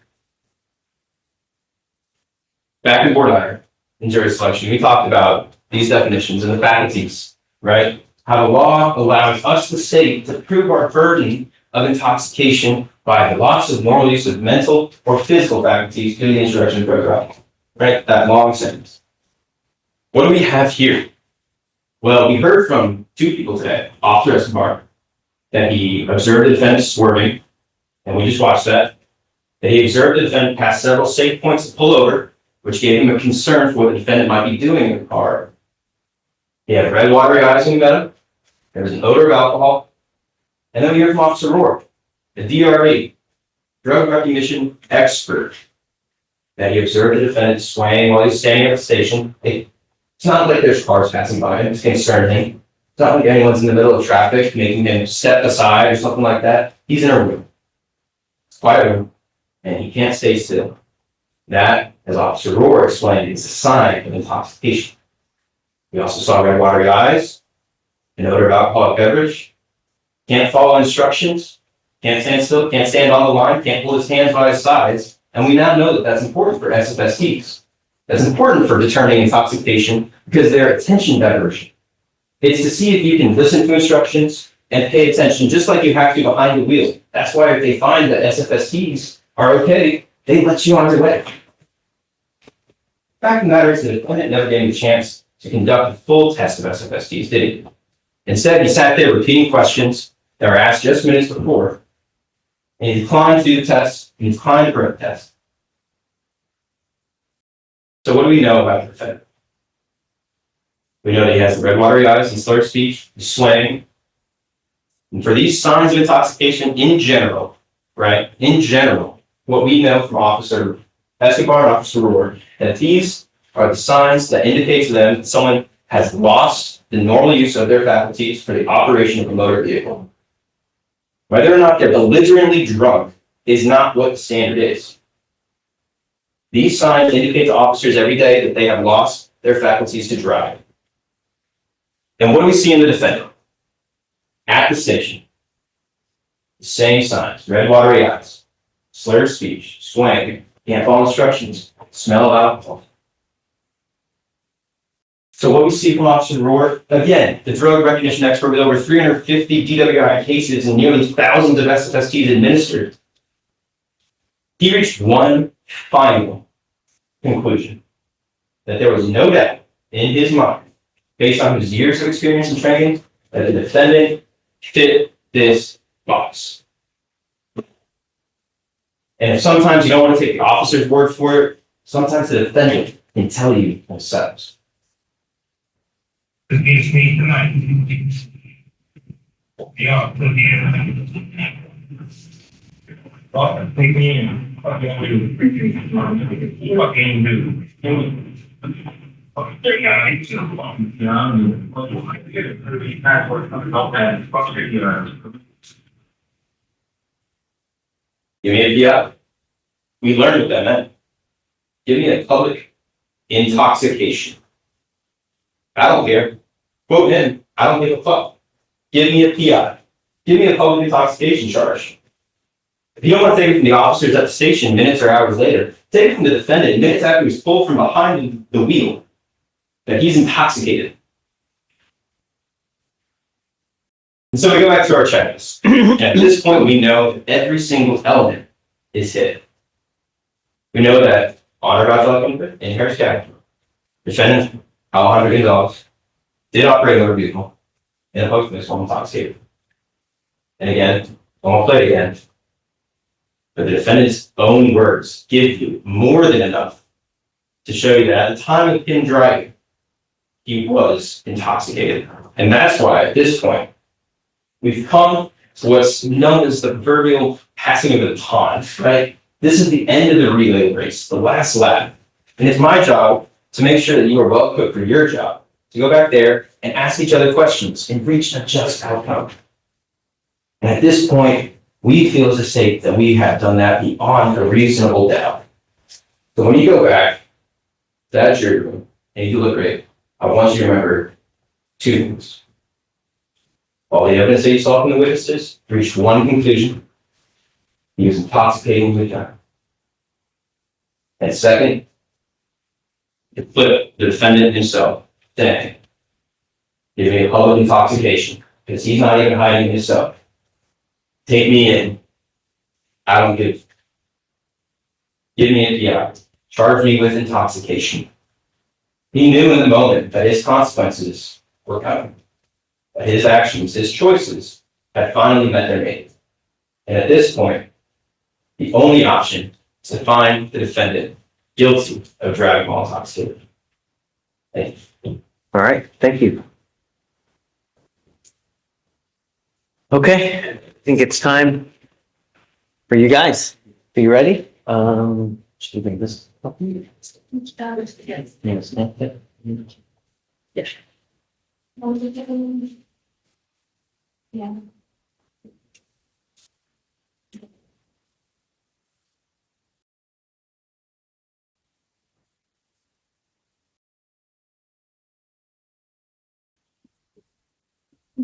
Back in Fort Ire, in jury selection, we talked about these definitions and the faculties, right? How the law allows us, the state, to prove our burden of intoxication by the loss of moral use of mental or physical faculties through the introduction of drug alcohol, right? That long sentence. What do we have here? Well, we heard from 2 people today, Officer Escobar, that he observed the defendant swerving, and we just watched that. That he observed the defendant pass several safe points to pull over, which gave him a concern for what the defendant might be doing in the car. He had red watery eyes when he met him, there was an odor of alcohol, and then we hear from Officer Rourke, the DRE, drug recognition expert, that he observed the defendant swaying while he's standing at the station. It's not like there's cars passing by him, it's concerning. It's not like anyone's in the middle of traffic making him step aside or something like that. He's in a room. It's a quiet room, and he can't stay still. That, as Officer Rohr explained, is a sign of intoxication. We also saw red watery eyes, an odor of alcoholic beverage, can't follow instructions, can't stand still, can't stand on the line, can't hold his hands by his sides, and we now know that that's important for SFSTs. That's important for determining intoxication because they're attention diversion. It's to see if you can listen to instructions and pay attention just like you have to behind the wheel. That's why if they find that SFSTs are okay, they let you on your way. The fact of the matter is the defendant never gave me a chance to conduct a full test of SFSTs, did he? Instead, he sat there repeating questions that were asked just minutes before, and he declined to do the test, and he declined to print the test. So what do we know about the defendant? We know that he has red watery eyes and slurred speech, he's swaying. And for these signs of intoxication in general, right, in general, what we know from Officer Escobar and Officer Rohr, that these are the signs that indicate to them that someone has lost the normal use of their faculties for the operation of a motor vehicle. Whether or not they're belligerently drunk is not what the standard is. These signs indicate to officers every day that they have lost their faculties to drive. And what do we see in the defendant? At the station, the same signs, red watery eyes, slurred speech, swaying, can't follow instructions, smell of alcohol. So what we see from Officer Rohr, again, the drug recognition expert with over 350 DWI cases and nearly thousands of SFSTs administered, he reached one final conclusion, that there was no doubt in his mind, based on his years of experience and training, that the defendant fit this box. And if sometimes you don't want to take the officer's word for it, sometimes the defendant can tell you themselves. Give me a PI. We learned what that meant. Give me a public intoxication. I don't care. Quote him, I don't give a fuck. Give me a PI. Give me a public intoxication charge. If you don't want to take it from the officers at the station minutes or hours later, take it from the defendant minutes after he's pulled from behind the wheel, that he's intoxicated. And so we go back to our checklist. And at this point, we know that every single element is hit. We know that honor about in Harris County, defendant Alejandro Gonzalez did operate a motor vehicle in a post while intoxicated. And again, I won't play it again, but the defendant's own words give you more than enough to show you that at the time of him driving, he was intoxicated. And that's why at this point, we've come to what's known as the proverbial passing of the baton, right? This is the end of the relay race, the last lap. And it's my job to make sure that you are well equipped for your job, to go back there and ask each other questions and reach a just outcome. And at this point, we feel as a state that we have done that beyond a reasonable doubt. So when you go back to that jury room and you deliberate, I want you to remember two things. All the evidence that you saw from the witnesses reached one conclusion. He was intoxicating with time. And second, it flipped the defendant himself, saying, give me a public intoxication, because he's not even hiding himself. Take me in. I don't give. Give me a PI. Charge me with intoxication. He knew in the moment that his consequences were coming. That his actions, his choices, had finally met their mate. And at this point, the only option is to find the defendant guilty of driving while intoxicated. Thank you. All right, thank you. Okay, I think it's time for you guys. Are you ready? Should we bring this up? Yes. Yes. Yeah.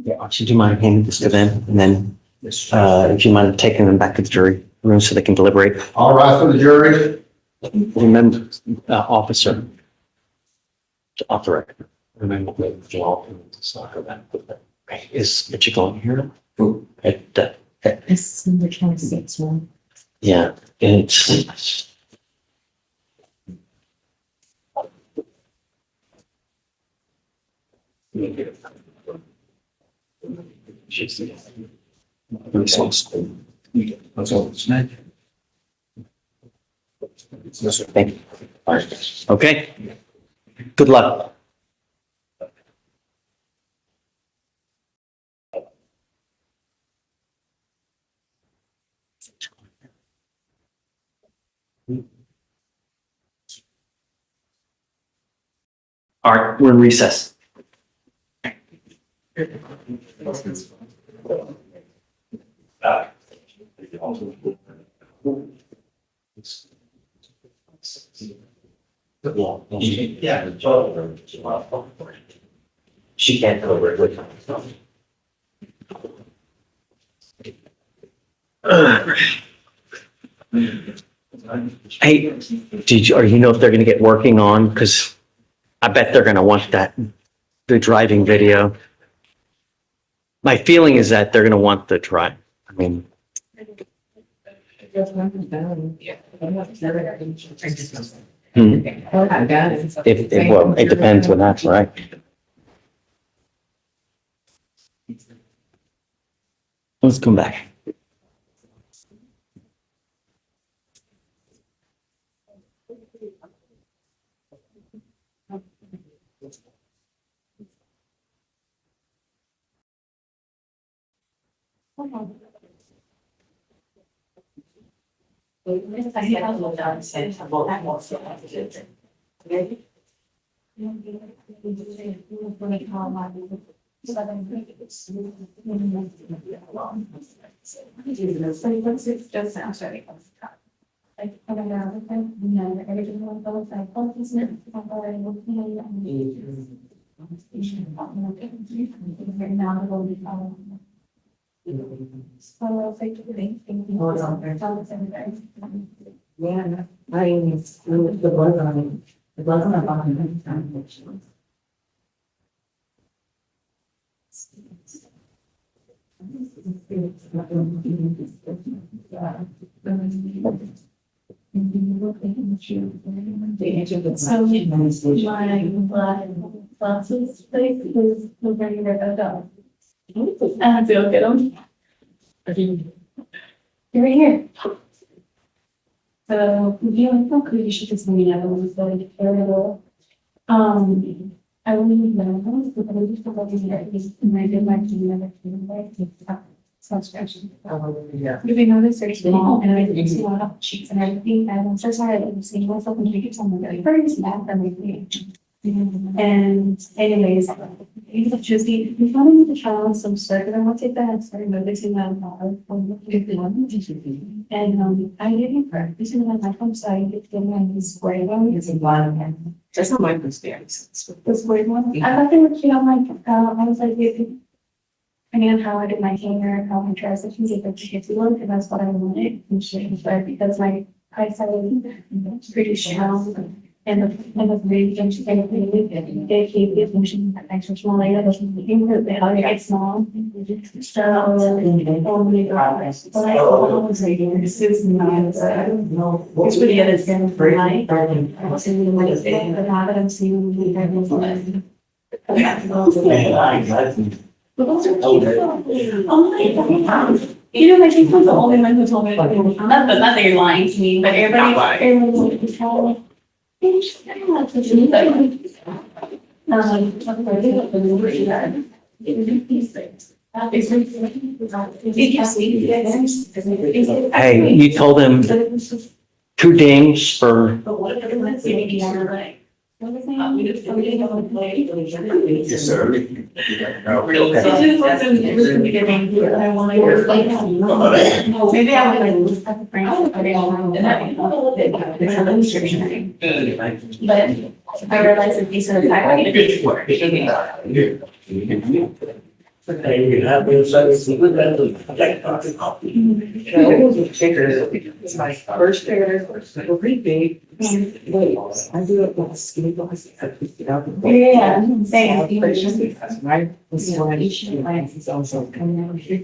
Yeah, Archie, do you mind handing this to them? And then, if you mind taking them back to the jury room so they can deliberate. All right, for the jury. Remember, officer. Off the record. Remember, Joel, it's not go back. Okay, is Richie going here? This is the 26th one. Yeah, it's. Thank you. All right. Okay. Good luck. All right, we're in recess. Yeah. She can't cover it with. Hey, or you know if they're gonna get working on, because I bet they're gonna want the driving video. My feeling is that they're gonna want the drive, I mean. Well, it depends when that's right. Let's come back. Yeah, I mean, it's the blood on it. The blood on the bottom. So my glasses place is very red dog. And I feel good. You're right here. So you know, you should just meet up and like terrible. I will leave them, but I just forgot to get this and I did my subscription. Do we know this very small and I didn't see a lot of sheets and everything, and I'm so sorry I didn't see myself in the someone really very small for me. And anyways, it's a Tuesday, we wanted to try on some stuff, and I want to take that and start noticing that and I didn't practice in my phone, so I did get my square one. It's a one. That's not my experience. The square one. I thought they were cute. I'm like, I was like, depending on how I did my hair, how my transitions, if it's shitty look, and that's what I wanted. But because my eyesight is pretty strong. And the very things they keep the function extra small later, doesn't mean they how they get small. So, only but I was reading this is not, it's pretty good as in for night. I was in the day, but now that I'm seeing the but those are cute. Oh my God. You know, my teacher was the only one who told me, not that you're lying to me, but everybody was telling Hey, you told him 2 dings for, Yes, sir. Maybe I would. But I realized that these are the Hey, you have your service. It's my first year, repeat. I do it with skinny boys. Yeah, same. Right? This is what I usually like. It's also coming out here.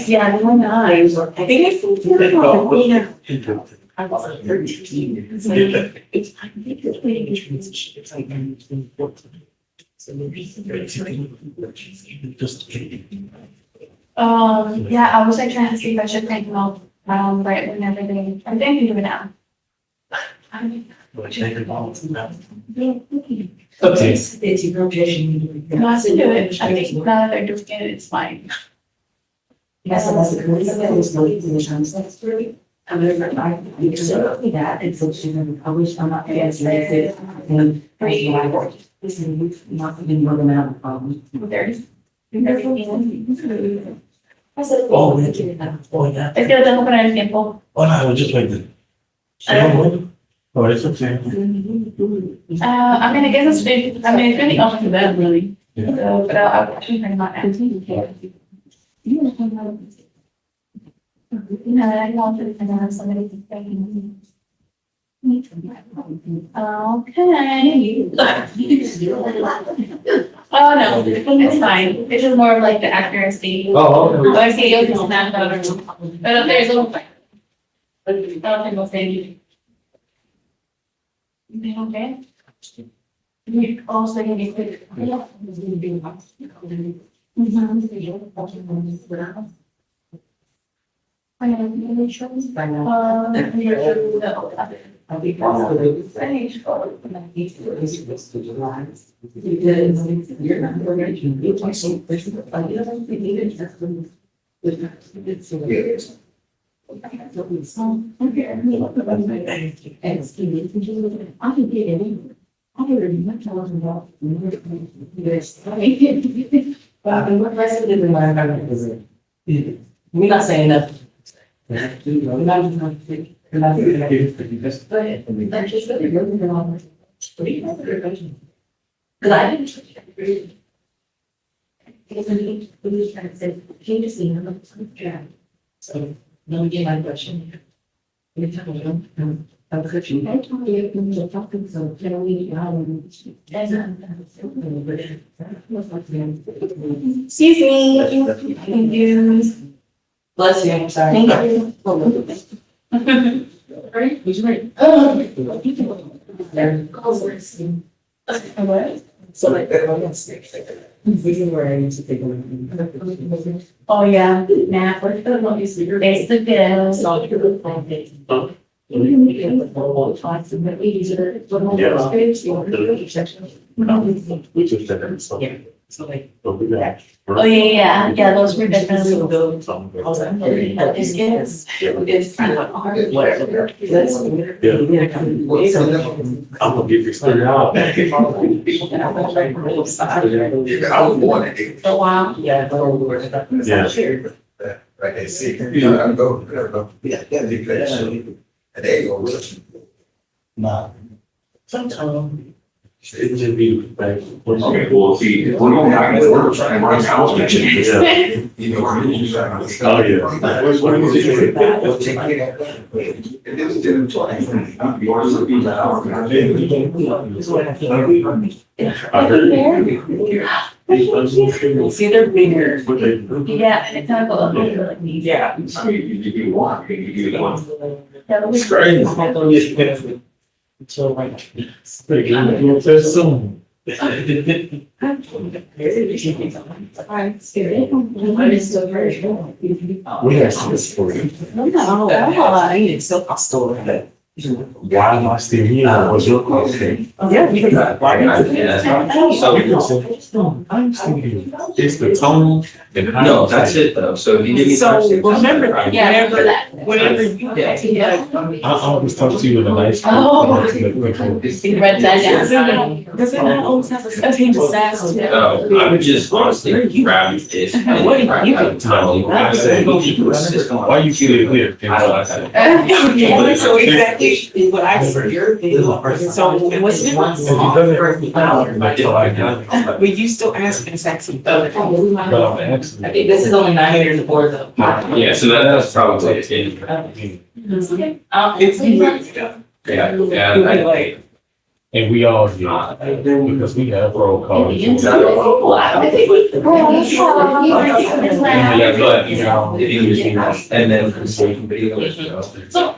Yeah, why not? I think it's. I was 13. It's Yeah, I was like trying to see if I should think about, right when everything, I think I can do it now. Okay. It's your rotation. No, I can do it. I think now that they're doing it, it's fine. Yes, that's a good thing. That's really. I'm gonna provide you that, and so she's gonna publish on that. And this is not even more than a problem. There's. Oh, yeah. Oh, yeah. Es que lo tengo para el tiempo. Oh, no, I was just waiting. Oh, it's okay. I mean, I guess it's big, I mean, it's really up to them, really. So, but I'll actually bring my answer. No, I don't think I have somebody to say. Okay. Oh, no, it's fine. It's just more of like the accuracy. Oh, okay. I see you can snap out or, but up there is a little. I don't think we'll say anything. Okay. We also gonna be quick. We're not saying that. That's just really good. Cause I didn't. So, now again, my question. Excuse me. Thank you. Bless you, I'm sorry. Thank you. Would you like? What? So like, this is where I need to take a look. Oh, yeah, nah, what's the one, it's the girls. So like. Oh, yeah, those were definitely. I'm gonna give you started out. For a while. Yeah. Yeah. Right, they see, you gotta go. Yeah, and there you go. Nah. Sometimes. It's just beautiful, right? Okay, well, see, we're gonna have to work, trying to run house. Yeah. You know, we're usually trying to. Oh, yeah. See, they're bigger. Yeah, and it's not go up like these. Yeah. Yeah, but we- It's great. So like. Pretty good. There's some. We have some for you. No, I need still hostile. Why am I still here? What's your question? Yeah, because I'm still here. It's the tone and how. No, that's it though, so if you give me. So remember, Yeah, for that. whenever you get to I always talk to you in a nice. Oh. Write that down. does it not always have a certain sass to it? No, I would just honestly grab this. and What do you grab time. I say, why you still here? Okay, so exactly what I said. So what's the difference? But you still ask and sexy. But I'm I asking. think this is only 9 years of board though. Yeah, so that's probably it. Yeah. And we all do, because we have roll calls. Yeah, but, you know, if you just, and then. So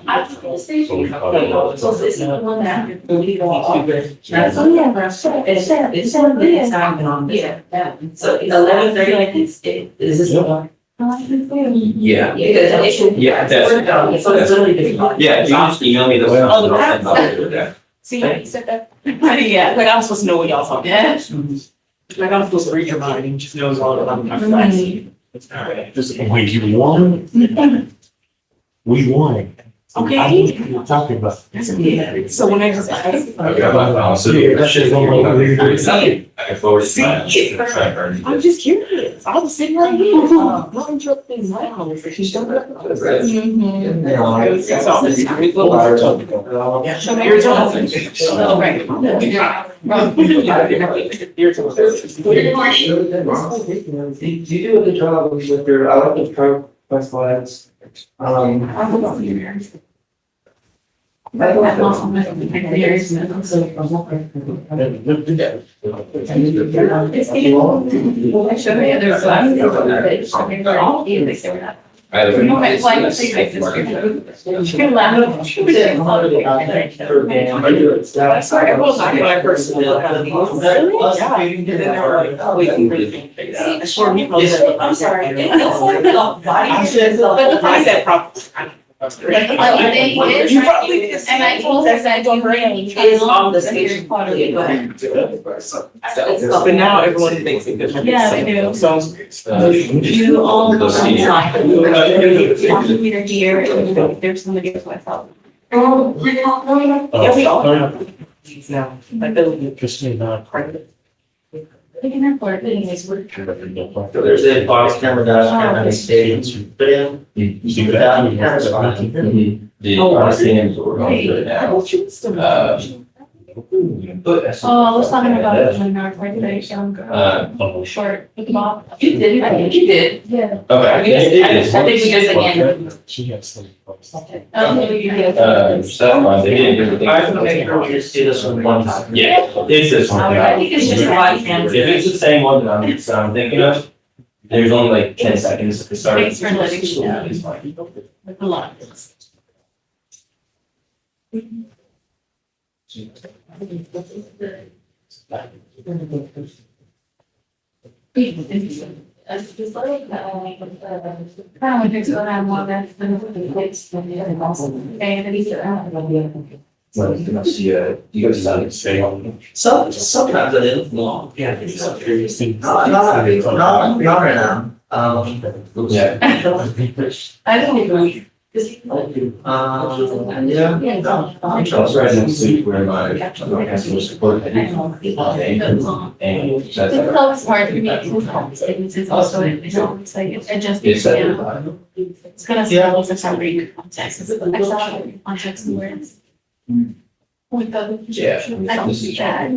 I was gonna say, So we call it. so this is the one that we go off. That's on it's one that is not on this. Yeah. So it's 11:30, like is this the one? Yeah. Because it. Yeah, that's. So it's literally different. Yeah, you just email me those. See how you said that? Yeah, like I'm supposed to know what y'all talking about. Like I'm supposed to read your mind and just knows all about my When you won, we won. Okay. I know what you're talking about. Yeah, so when I just ask. I can forward it. I'm just curious. I was sitting right here. Not interrupting my conversation. Don't You do a good job with your, I like the pro slides. Sorry, I was talking about person. I'm sorry. But I said properly. And I told her that you Is on the station. Go ahead. But now everyone thinks it. Yeah, they do. So. You all know Computer here, and there's somebody else myself. Yeah, we all have. Now, I feel. Christina. They can record anyways. We're. So there's a box camera dash camera and stadiums. But yeah. You see that? Camera's fine. The RCMs we're going through it now. Oh, I was talking about it when our regulation, short with the bob. You did, I think you did. Yeah. Okay. I think we just again. She has some. That's fine, they didn't do I anything. can make sure we just do this one one time. Yeah, it's this one. I think it's just a body cam. If it's the same one that I'm thinking of, there's only like 10 seconds to start. Thanks for letting me know. It's fine. A lot. It's just like, kind of when things go down more than You guys sound insane. Sometimes it is long. Yeah. Not right now. Yeah. I don't agree. Yeah. I'm trying to see where my customer support. And It's that's. always hard for me to statements is also, it's like, it's adjusting. It's that. It's gonna say most of time reading context, it's like context and words. With the. Yeah. I can see that.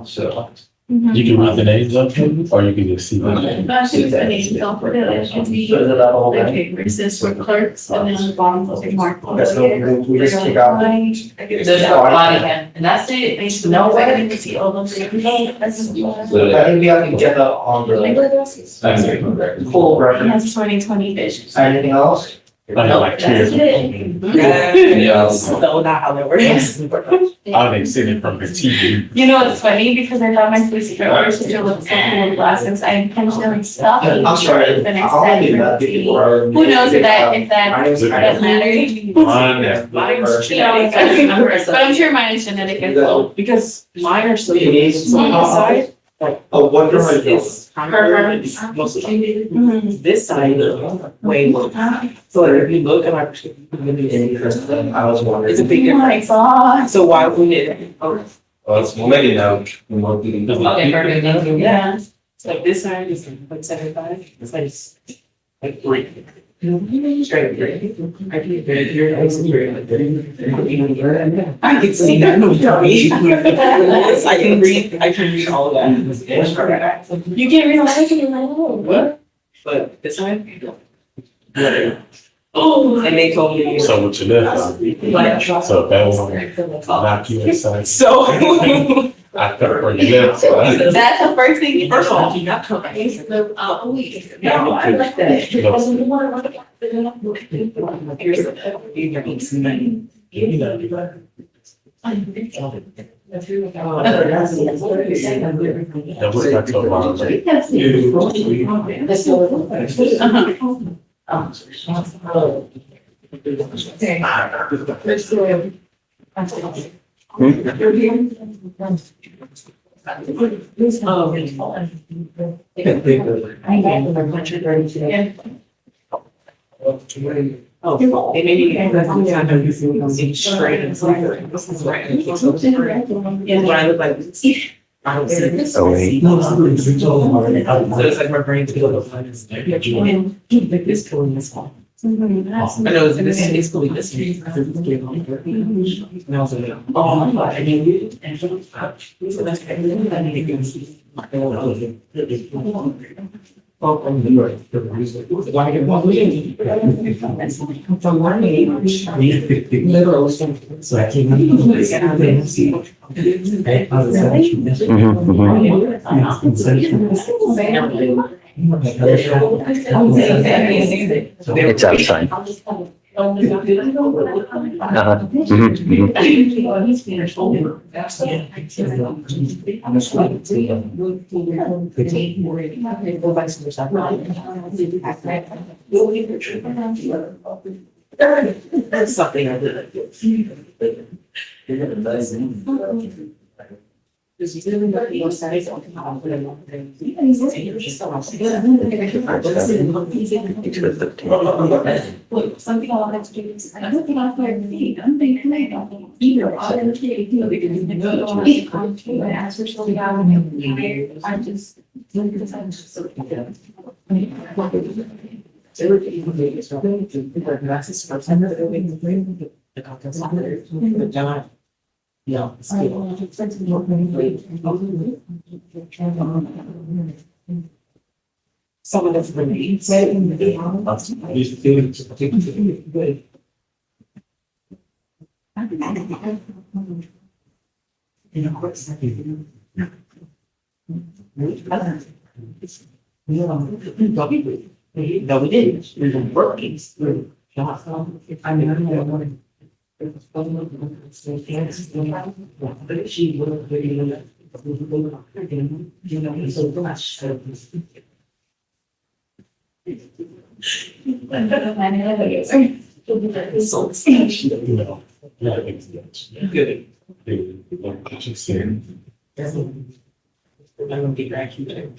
So. You can read the names of them, or you can just see them. But she was the name, don't forget it, should be, okay, versus for clerks, and then on the bottom, those are marked. We just kick out. There's no body cam, and that's it, there's no way I can see all those things. I think we have to get that on the full record. That's 2020 vision. Anything else? So not how that works. I didn't see it from the TV. You know, it's funny because I thought my procedure looked so cool with glasses. I intentionally stopped. I'm sorry. The next I'll time. leave that. Who knows if that matters? But I'm sure mine is genetic as well. Because mine are so on this side, Oh, what this is this side way more. So if you look at my prescription, I was wondering. it's a big difference. So why would it? Well, maybe now. Yeah. Like this side is like 75, this side is like 3. Straight 3. I can get here, I can see that, no dummy. I can read all of that. You can't read all that. What? But this side? Oh, and they told me. So what you live so that was knock you inside. So. I felt where you live. That's the first thing. First of all, you got to raise the, no, I like that. Here's the, you need some money. That was not so long, Oh, and maybe straight and slide. This is right. And when I look like this, I don't see this. Oh, wait. So it's like my brain's going to this pulling this one. I know this is pulling this one. And I was like, oh, I mean, and so that's why get one leading? From learning, literally, so I came It's outside. That's something I did. Look, something I'll have to do is, I don't think I'll fire me, I'm being connected. Either, I don't think, I asked for something out of me, I just. Yeah. Someone that's really. No, we didn't. We were working. I mean, she would I'm gonna be back here.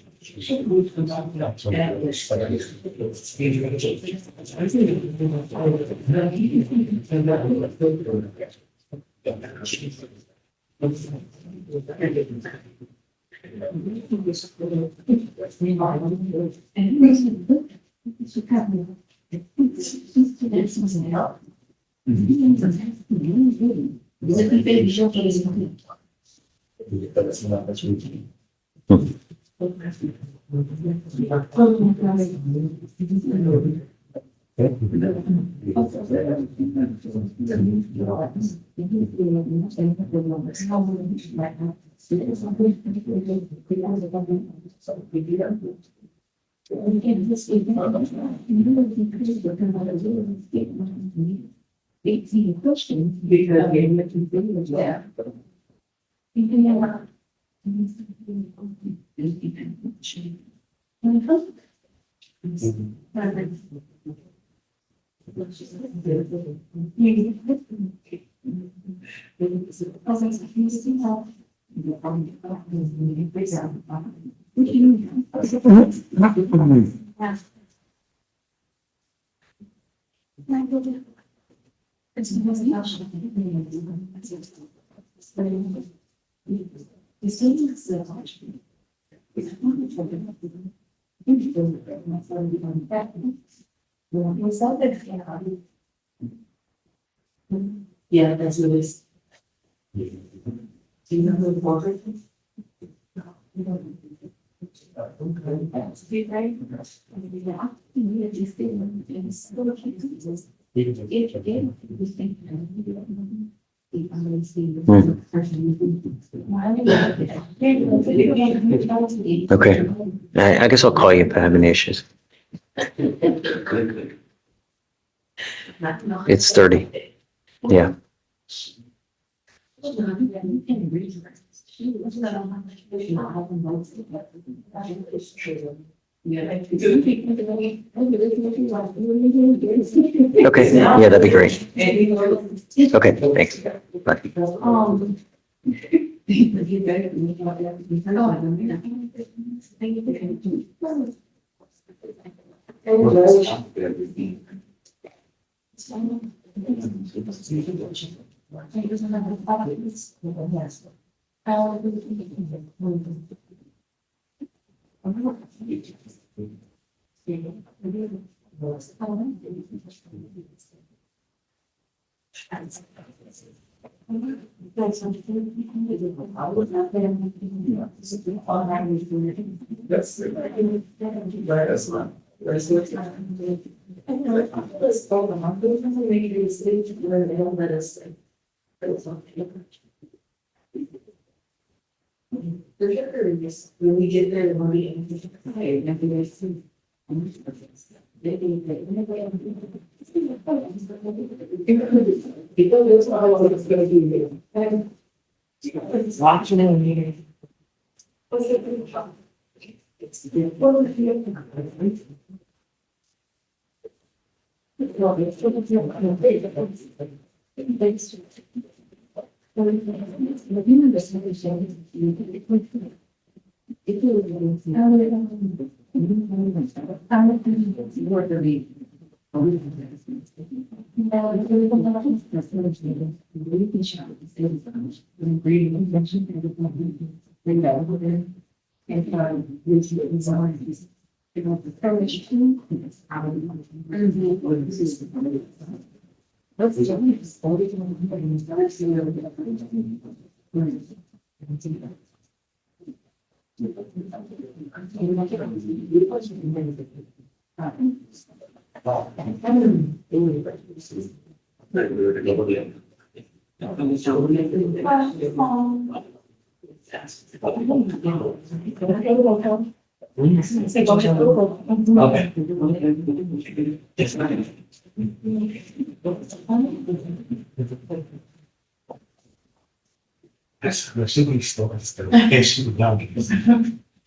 Yeah, that's what it is. Do you know who the corporate is? Okay. I guess I'll call you if I have any issues. It's 30. Yeah. Okay, yeah, that'd be great. Okay, thanks. Bye. When we get there, we'll be. Watching it meeting.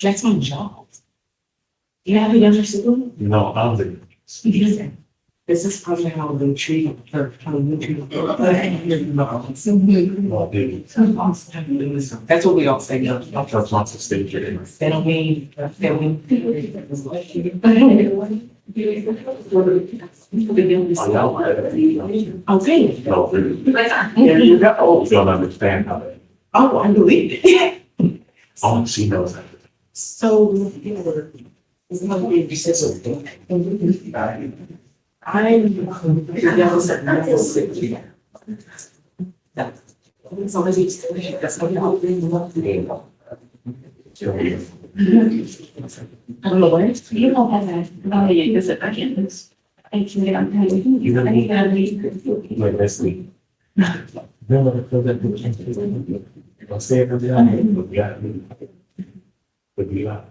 That's my job. You have a younger sibling? No, I don't think. He doesn't. This is probably how they treat her, how they treat her. That's what we all say. That's lots of stage. They don't mean, they mean. Okay. Yeah, you don't understand how they. Oh, I believe it. All she knows that. So, it's not being consistent. I don't know where. You don't have that. No, you visit back in this. I can get on. You don't need that. like this week. Remember that. I'll say it every day. But we got.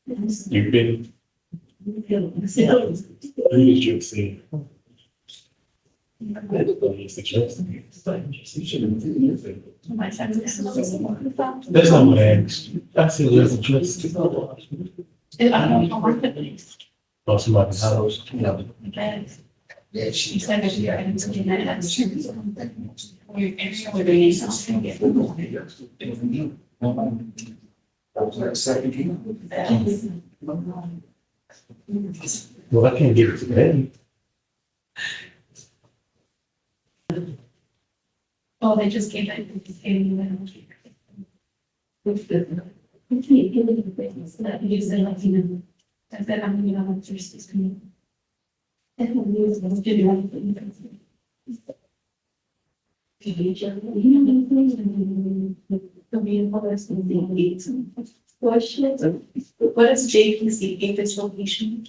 You've been. You've seen. There's no legs. That's the little twist. Oh, somebody's house. Well, I can't get it today. Oh, they just came in. I said, I'm gonna go on Thursday's coming. What is JPC David's location?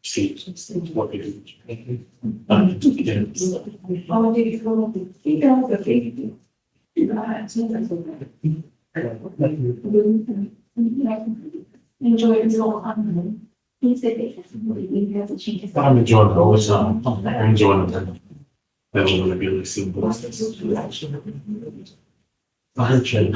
See, what we do. Oh, maybe go to the baby. Enjoy it so much. He said he has a chance. I'm enjoying the whole time. I'm enjoying the that was gonna be really simple. I heard you.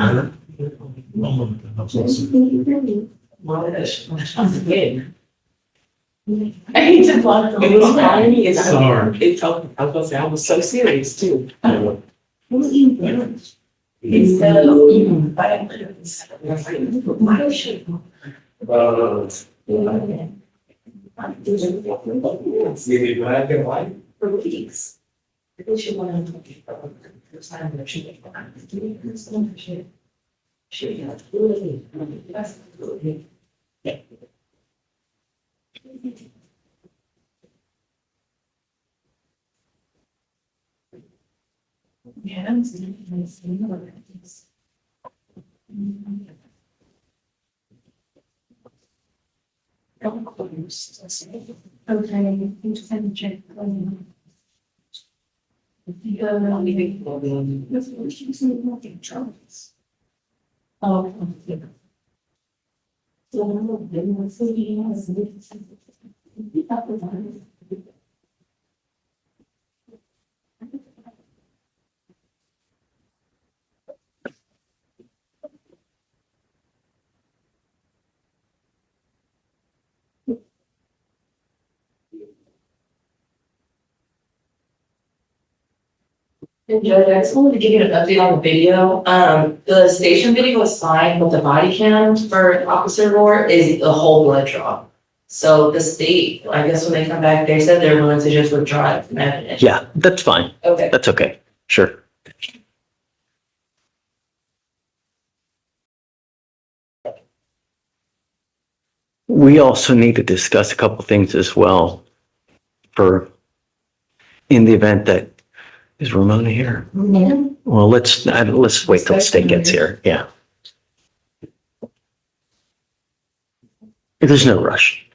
I hate to block the little irony is Sorry. it's, I was gonna say, I was so serious too. It's so, Black and white. for weeks. Okay, you just have to check. Oh. And Judge, I just wanted to give you an update on the video. The station video is fine, but the body cam for Officer Moore is a whole blood draw. So the state, I guess when they come back, they said they're willing to just withdraw it from evidence. Yeah, that's fine. Okay. That's okay. Sure. We also need to discuss a couple things as well for, in the event that, is Ramona here? Well, let's wait till the state gets here. Yeah. There's no rush.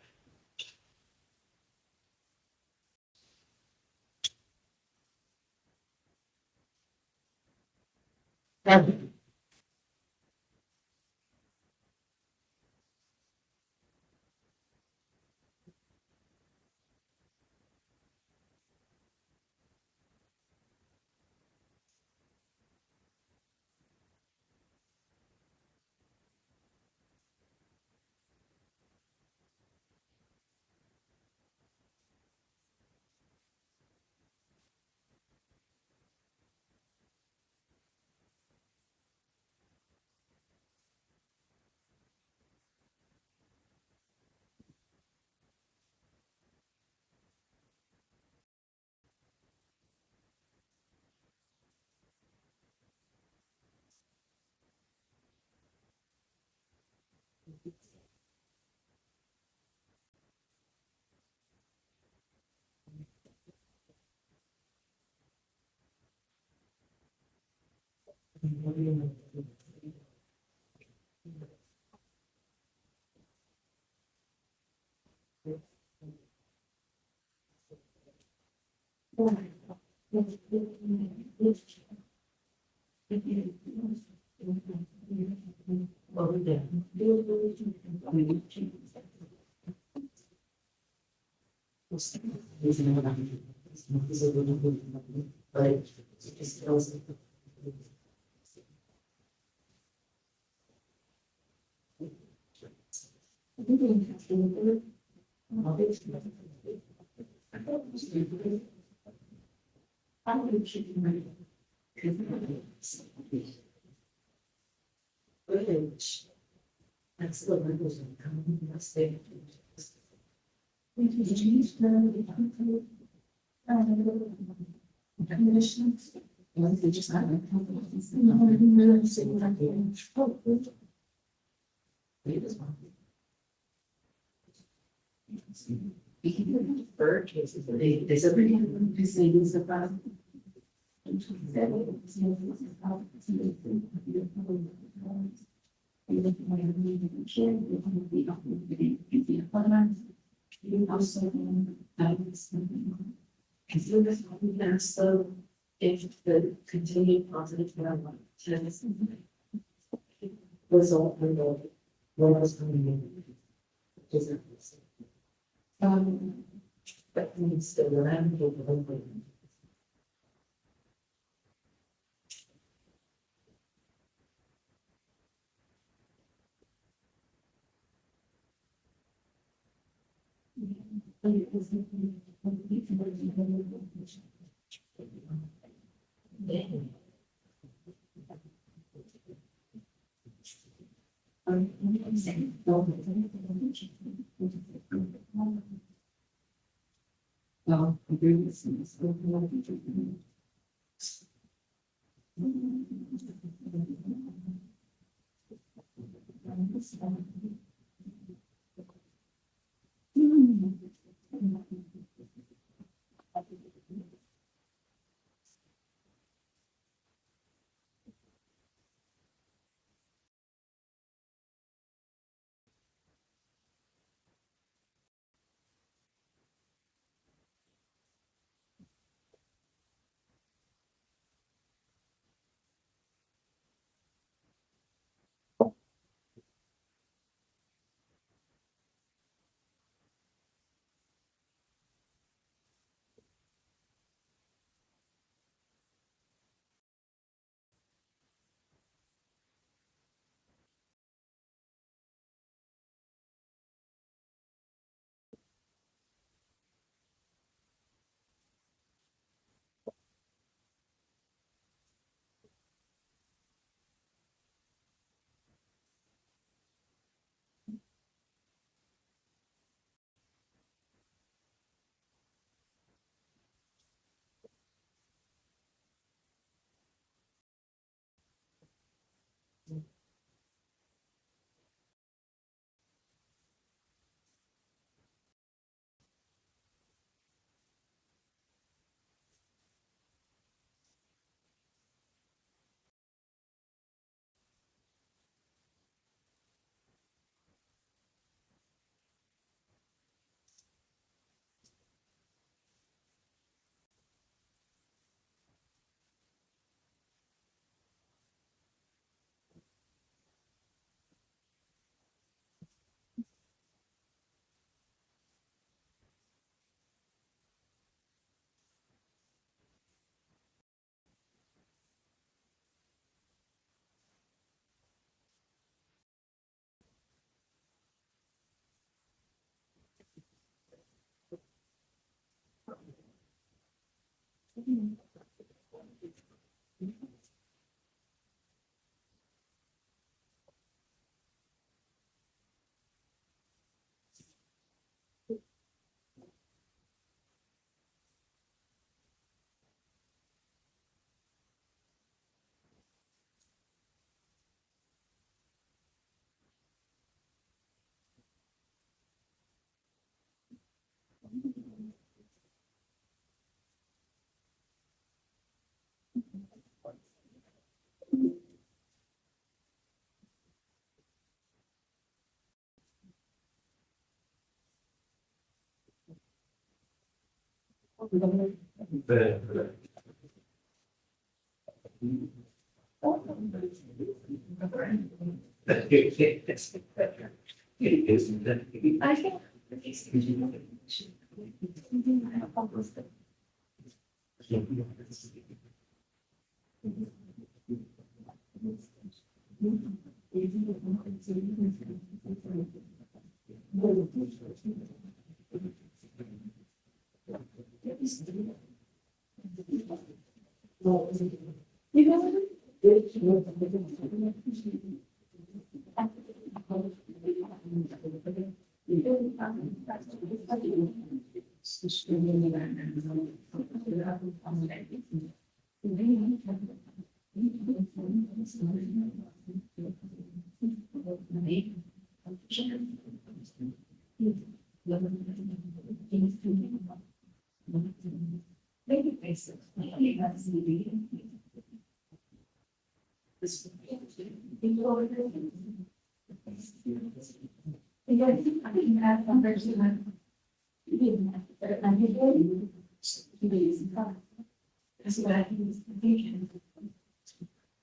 I think.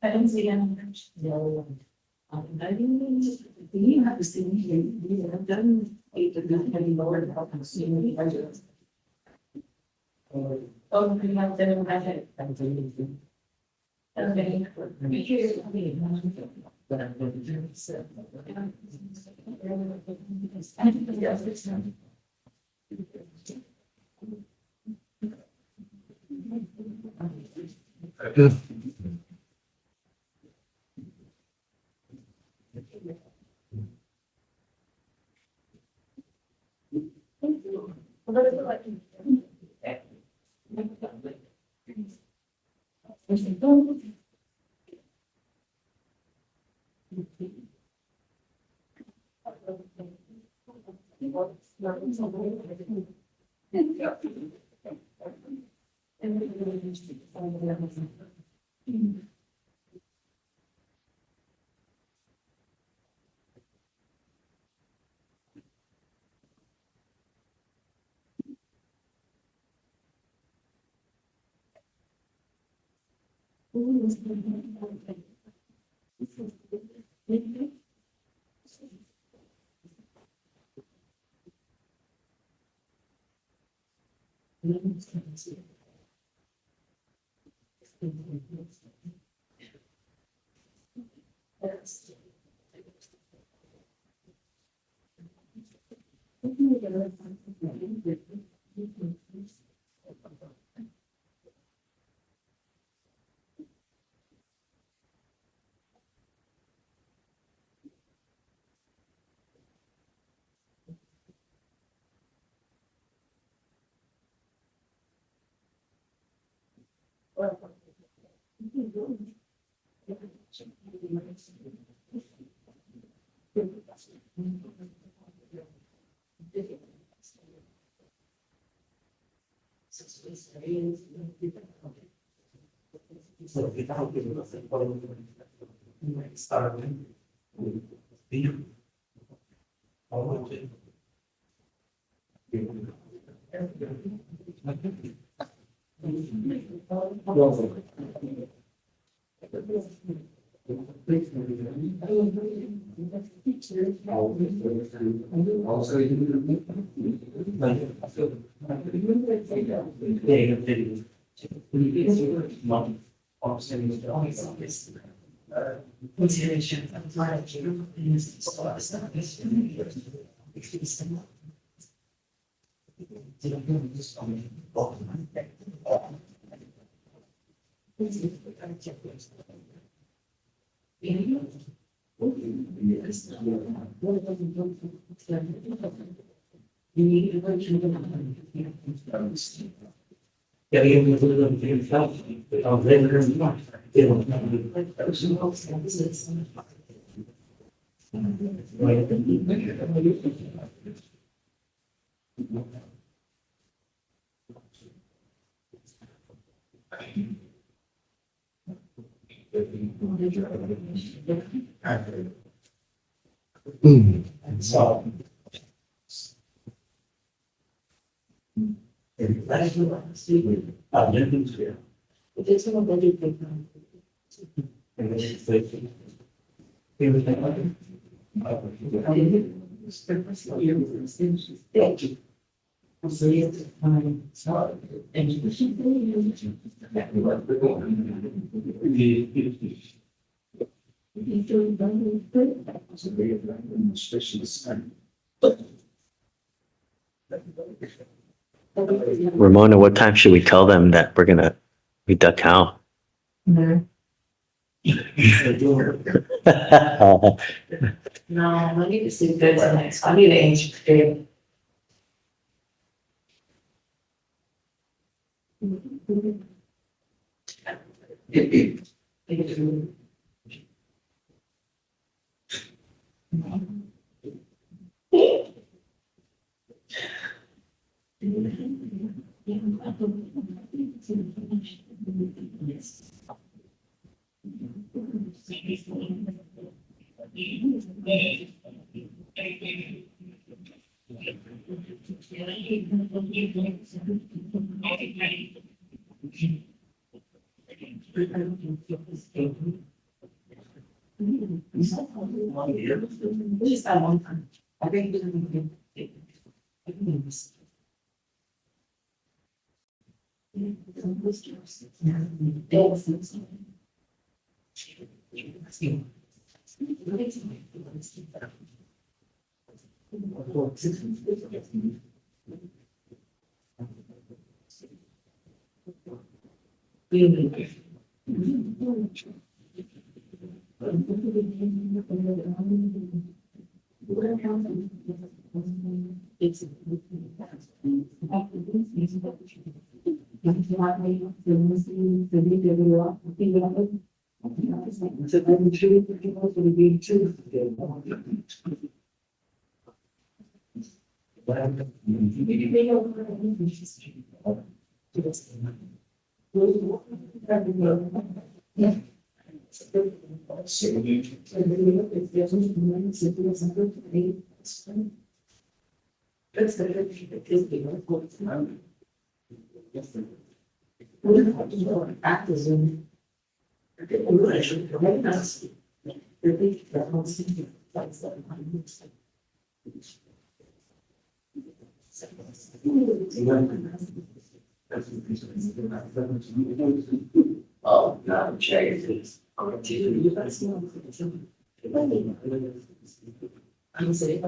I don't see any. I didn't you have to see me, I've done any lower than I've seen the budget. Oh, we have to have it. Okay. So. Ramona, what time should we tell them that we're gonna read the count? No, I need to see good tonight. I need to answer today. Just that one time. I think it's gonna be. Oh, no, Jesus. I'm saying.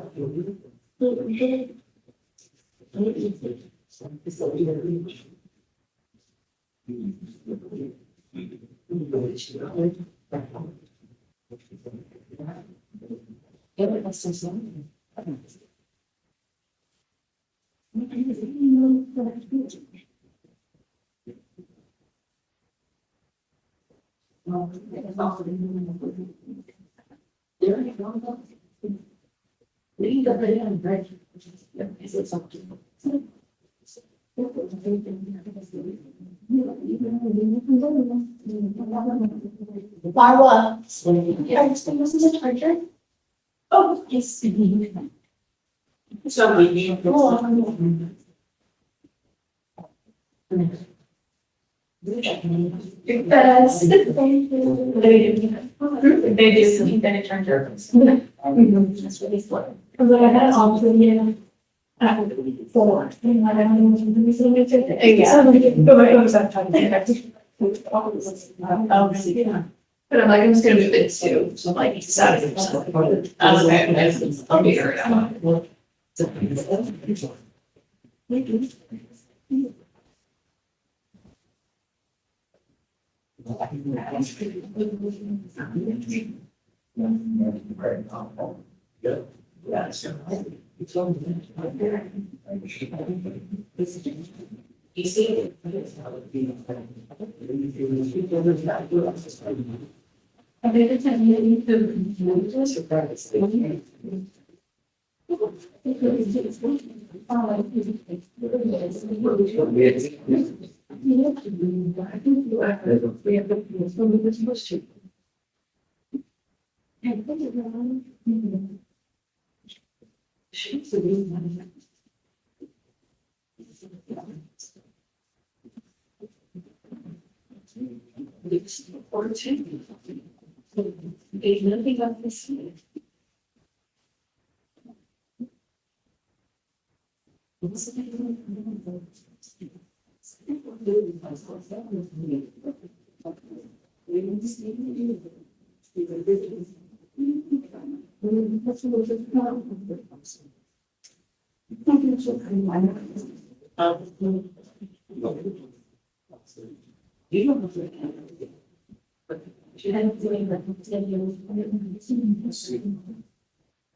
Marwa. Yeah, this is a charger. Oh, yes. So we need. Yes. They just need that charger. That's really slow. Because I had on to the. Four. But I'm like, I'm just gonna move it too, so I'm like, Saturday. I'll be here. You see? There's nothing like this.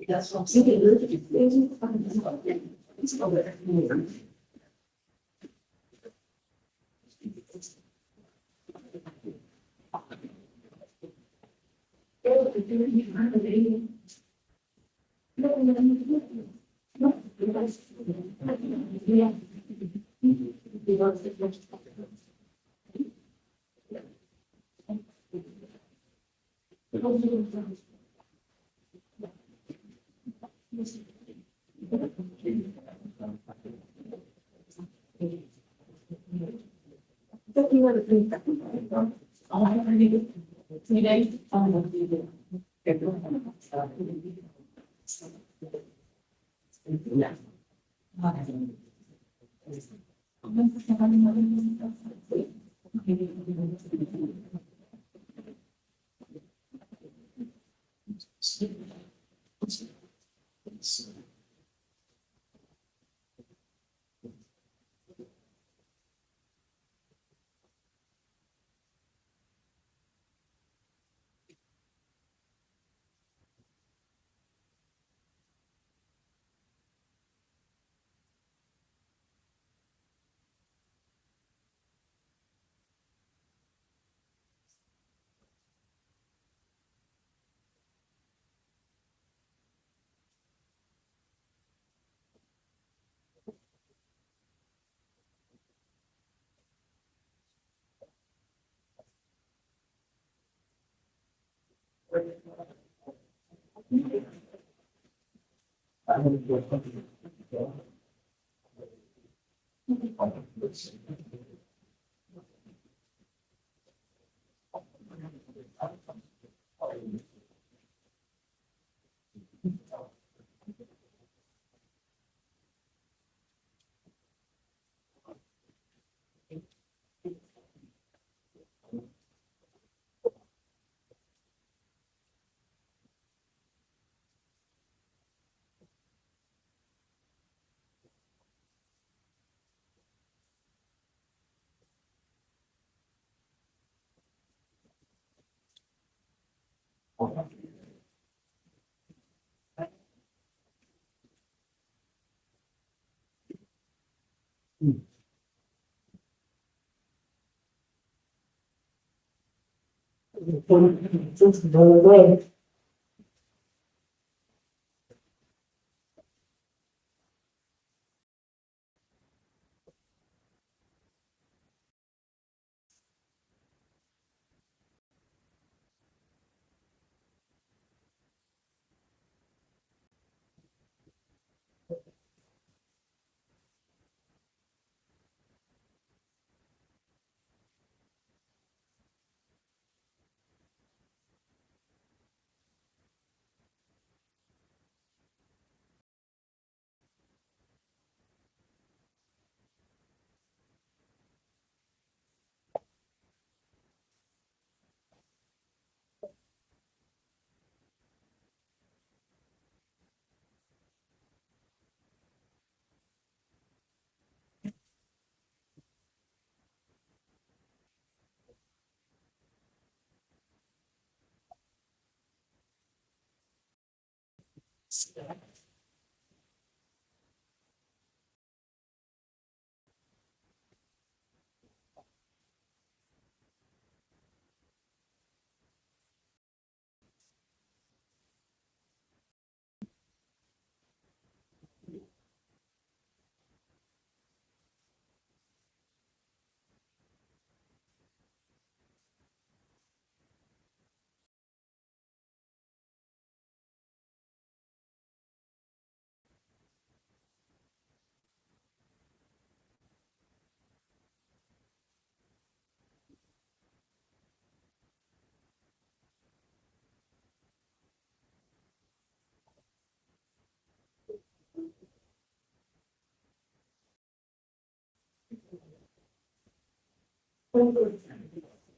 That's what I'm saying.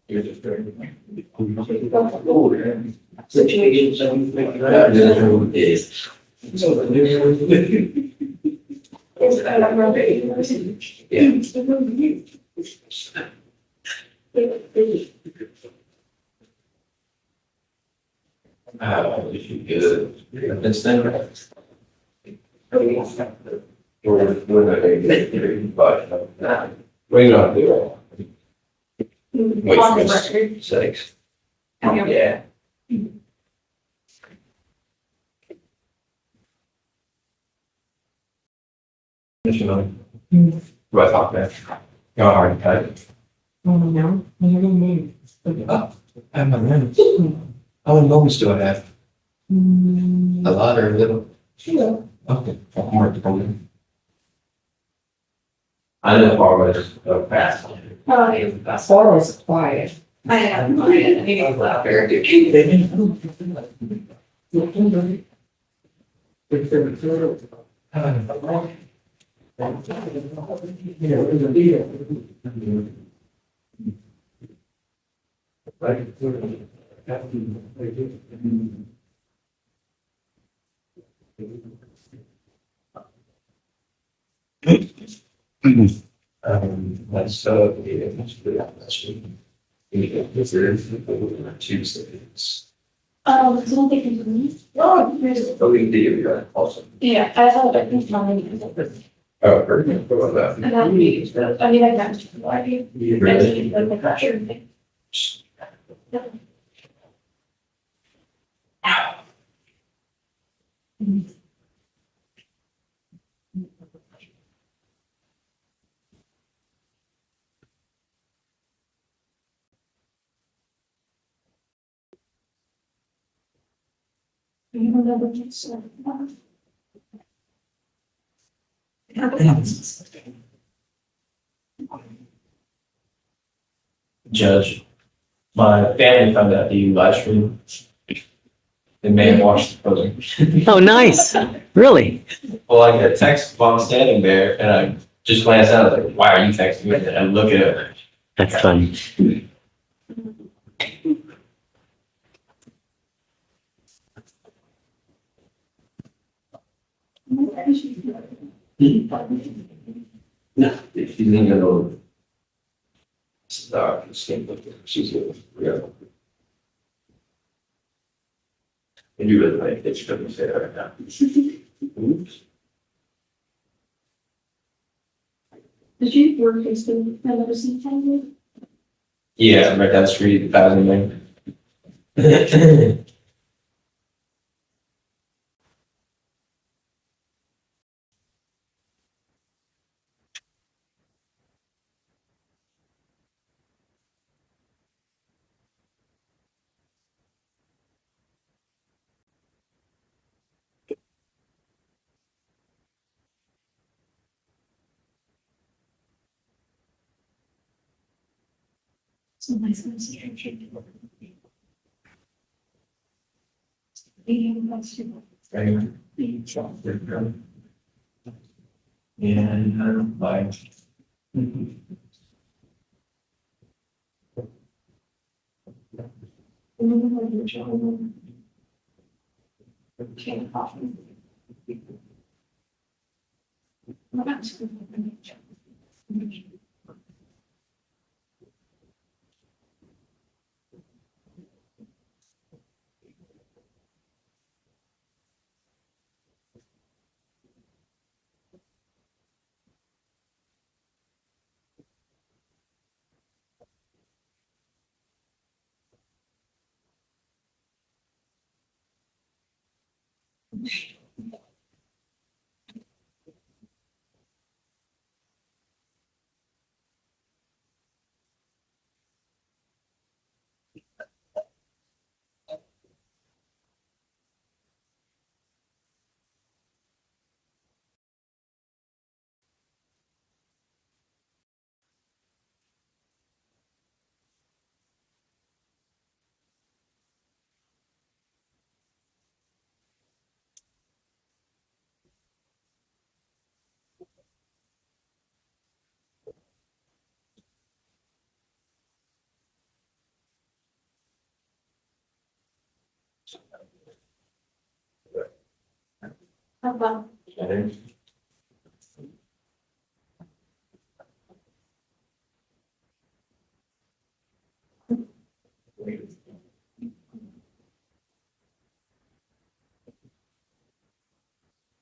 You're just very. Good. That's then. Bring it on, do it. Wait On for the this. record. Sakes. Okay. Yeah. Mr. Miller. Do I talk back? You're hard to cut. Oh, no, you're gonna move. Oh, I have my minutes. How many moments do I have? A lot or a little? Yeah. Okay. I'm hard to come in. I know far was fast. Oh, yeah. Or is quiet. I am, I need to go out there. That's so, yeah, that's pretty, that's really. This is Tuesdays. So I don't think it's me. Oh, we do, yeah, awesome. Yeah, I thought it was mine. Oh, perfect, what about And that? that would be, I mean, I got to, I mean, Really? like the pressure thing. Judge, my family found out that you live stream. They may have watched the photo. Oh, nice. Really? Well, I get a text while I'm standing there and I just glance out, I was like, why are you texting me? And I look at it. That's funny. No, she's in the room. Dark skin, but she's good. Yeah. And you really like that she doesn't say that right now. Oops. Did you work in school? I've never seen that. Yeah, right down the street, 1,000 Lane. So nice concentration. And, like. Okay.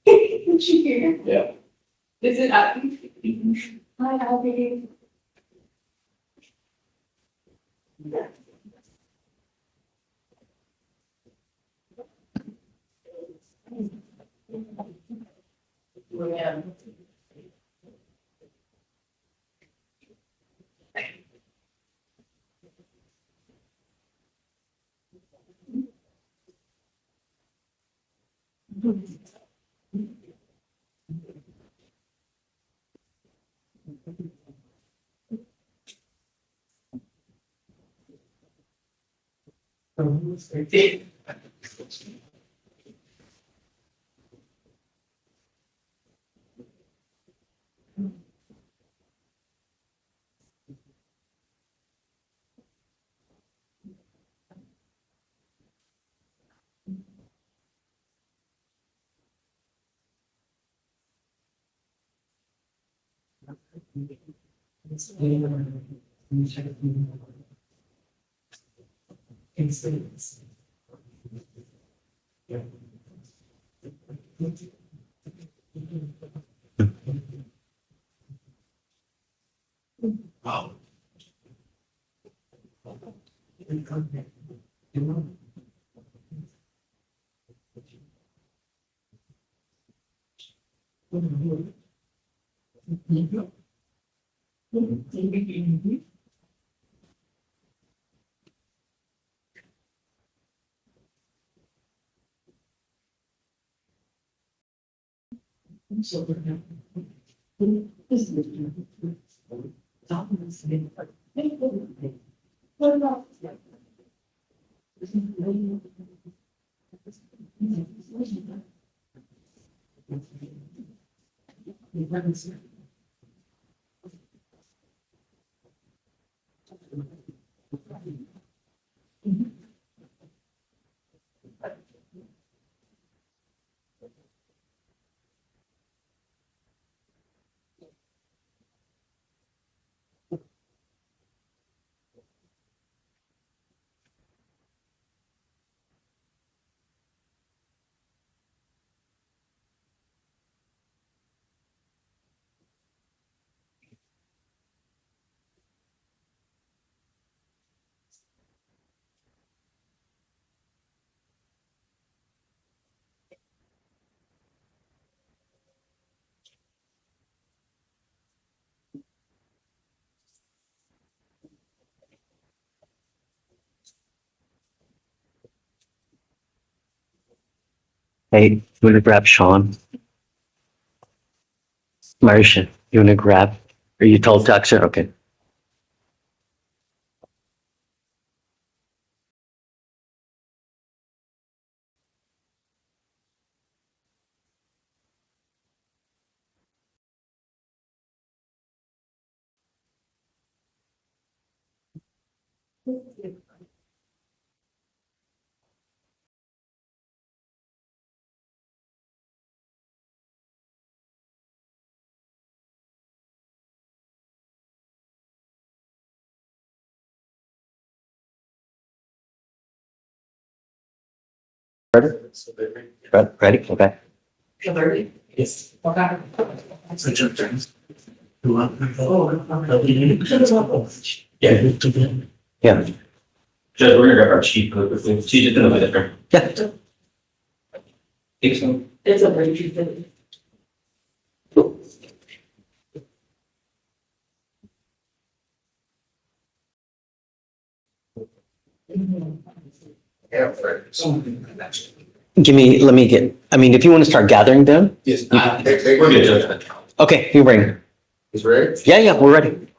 Did you hear? Yeah. Is it up? Hi, Abby. Yeah. Hey, you want to grab Sean? Marisha, you want to grab? Are you told to exit? Okay. Ready? Okay. Yes. Yeah. Judge, we're gonna grab our chief really quickly. She's just gonna be different. Yeah. Think so? It's a very thing. I mean, if you want to start gathering them. Yes. We're good, Judge. Okay, you bring. Is ready? Yeah, yeah, we're ready.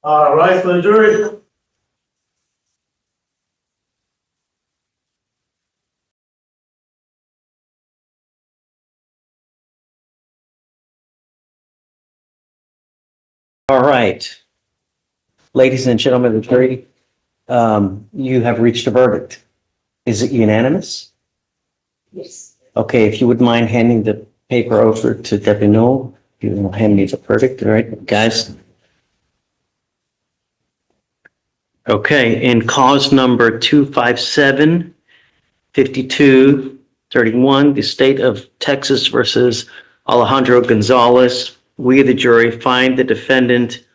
All right, for the jury. All right. Ladies and gentlemen of the jury, you have reached a verdict. Is it unanimous? Yes. Okay, if you would mind handing the paper over to Debbie Knoll, you will hand me the verdict, all right, guys? Okay, in cause number 257-5231, the state of Texas versus Alejandro Gonzalez, we, the jury, find the defendant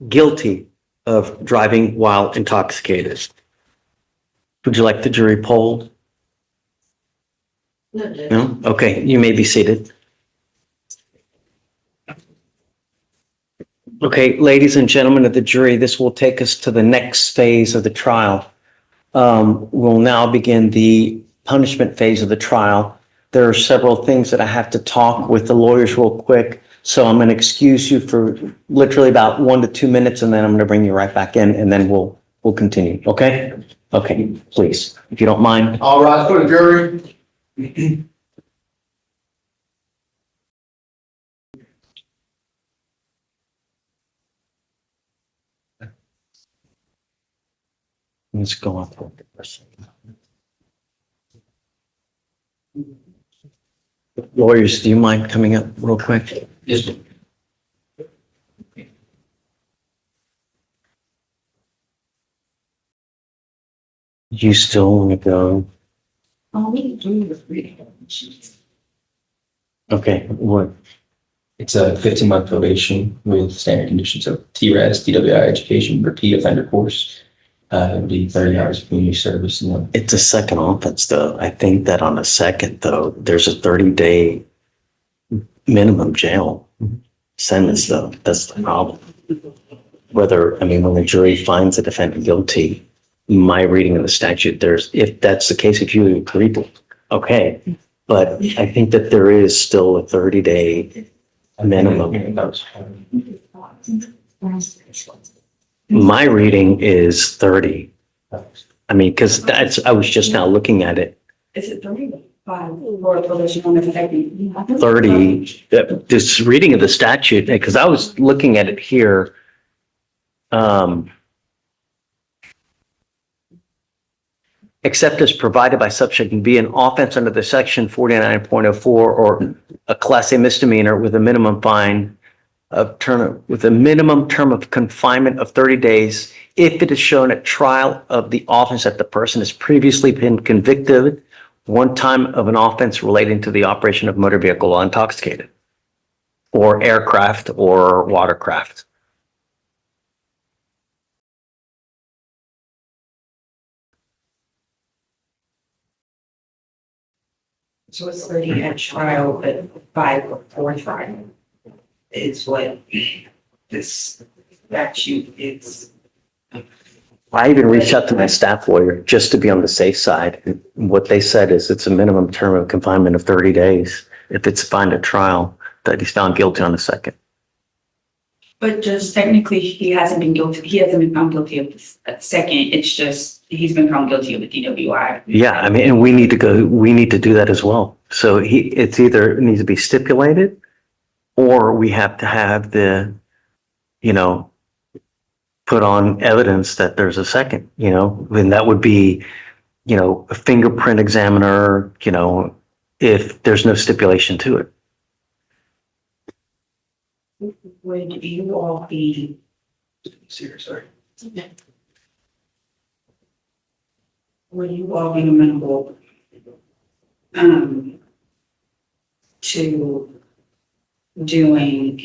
guilty of driving while intoxicated. Would you like the jury polled? No? Okay, you may be seated. Okay, ladies and gentlemen of the jury, this will take us to the next phase of the trial. We'll now begin the punishment phase of the trial. There are several things that I have to talk with the lawyers real quick, so I'm going to excuse you for literally about 1 to 2 minutes, and then I'm going to bring you right back in, and then we'll continue, okay? Okay, please, if you don't mind. All right, for the jury. Let's go on. Lawyers, do you mind coming up real quick? Yes. You still want to go? We do the reading. Okay, what? It's a 15-month probation with standard conditions of TRAS, DWI education, repeat offender course. It would be 30 hours of community service. And then It's a second offense, though. I think that on a second, though, there's a 30-day minimum jail sentence, though. That's the problem. When the jury finds the defendant guilty, my reading of the statute, if that's the case, if you agree to, okay. But I think that there is still a 30-day minimum. My reading is 30. I mean, because I was just now looking at it. Is it 35 for probation on effective? 30, this reading of the statute, because I was looking at it here. Except as provided by subsection B, an offense under the section 49.04 or a class A misdemeanor with a minimum fine with a minimum term of confinement of 30 days if it is shown at trial of the offense that the person has previously been convicted one time of an offense relating to the operation of motor vehicle while intoxicated, or aircraft or watercraft. So it's 30 at trial, but 5 before trial is what this statute is. I even reached out to my staff lawyer just to be on the safe side. And what they said is it's a minimum term of confinement of 30 days. if it's found at trial that he's found guilty on the second. But just technically, he hasn't been found guilty of the second, it's just, he's been found guilty of the DWI. Yeah, I mean, and we need to do that as well. So it's either, it needs to be stipulated, or we have to have put on evidence that there's a second, and that would be, a fingerprint examiner, if there's no stipulation to it. Would you all be, Sorry. would you all be amenable to doing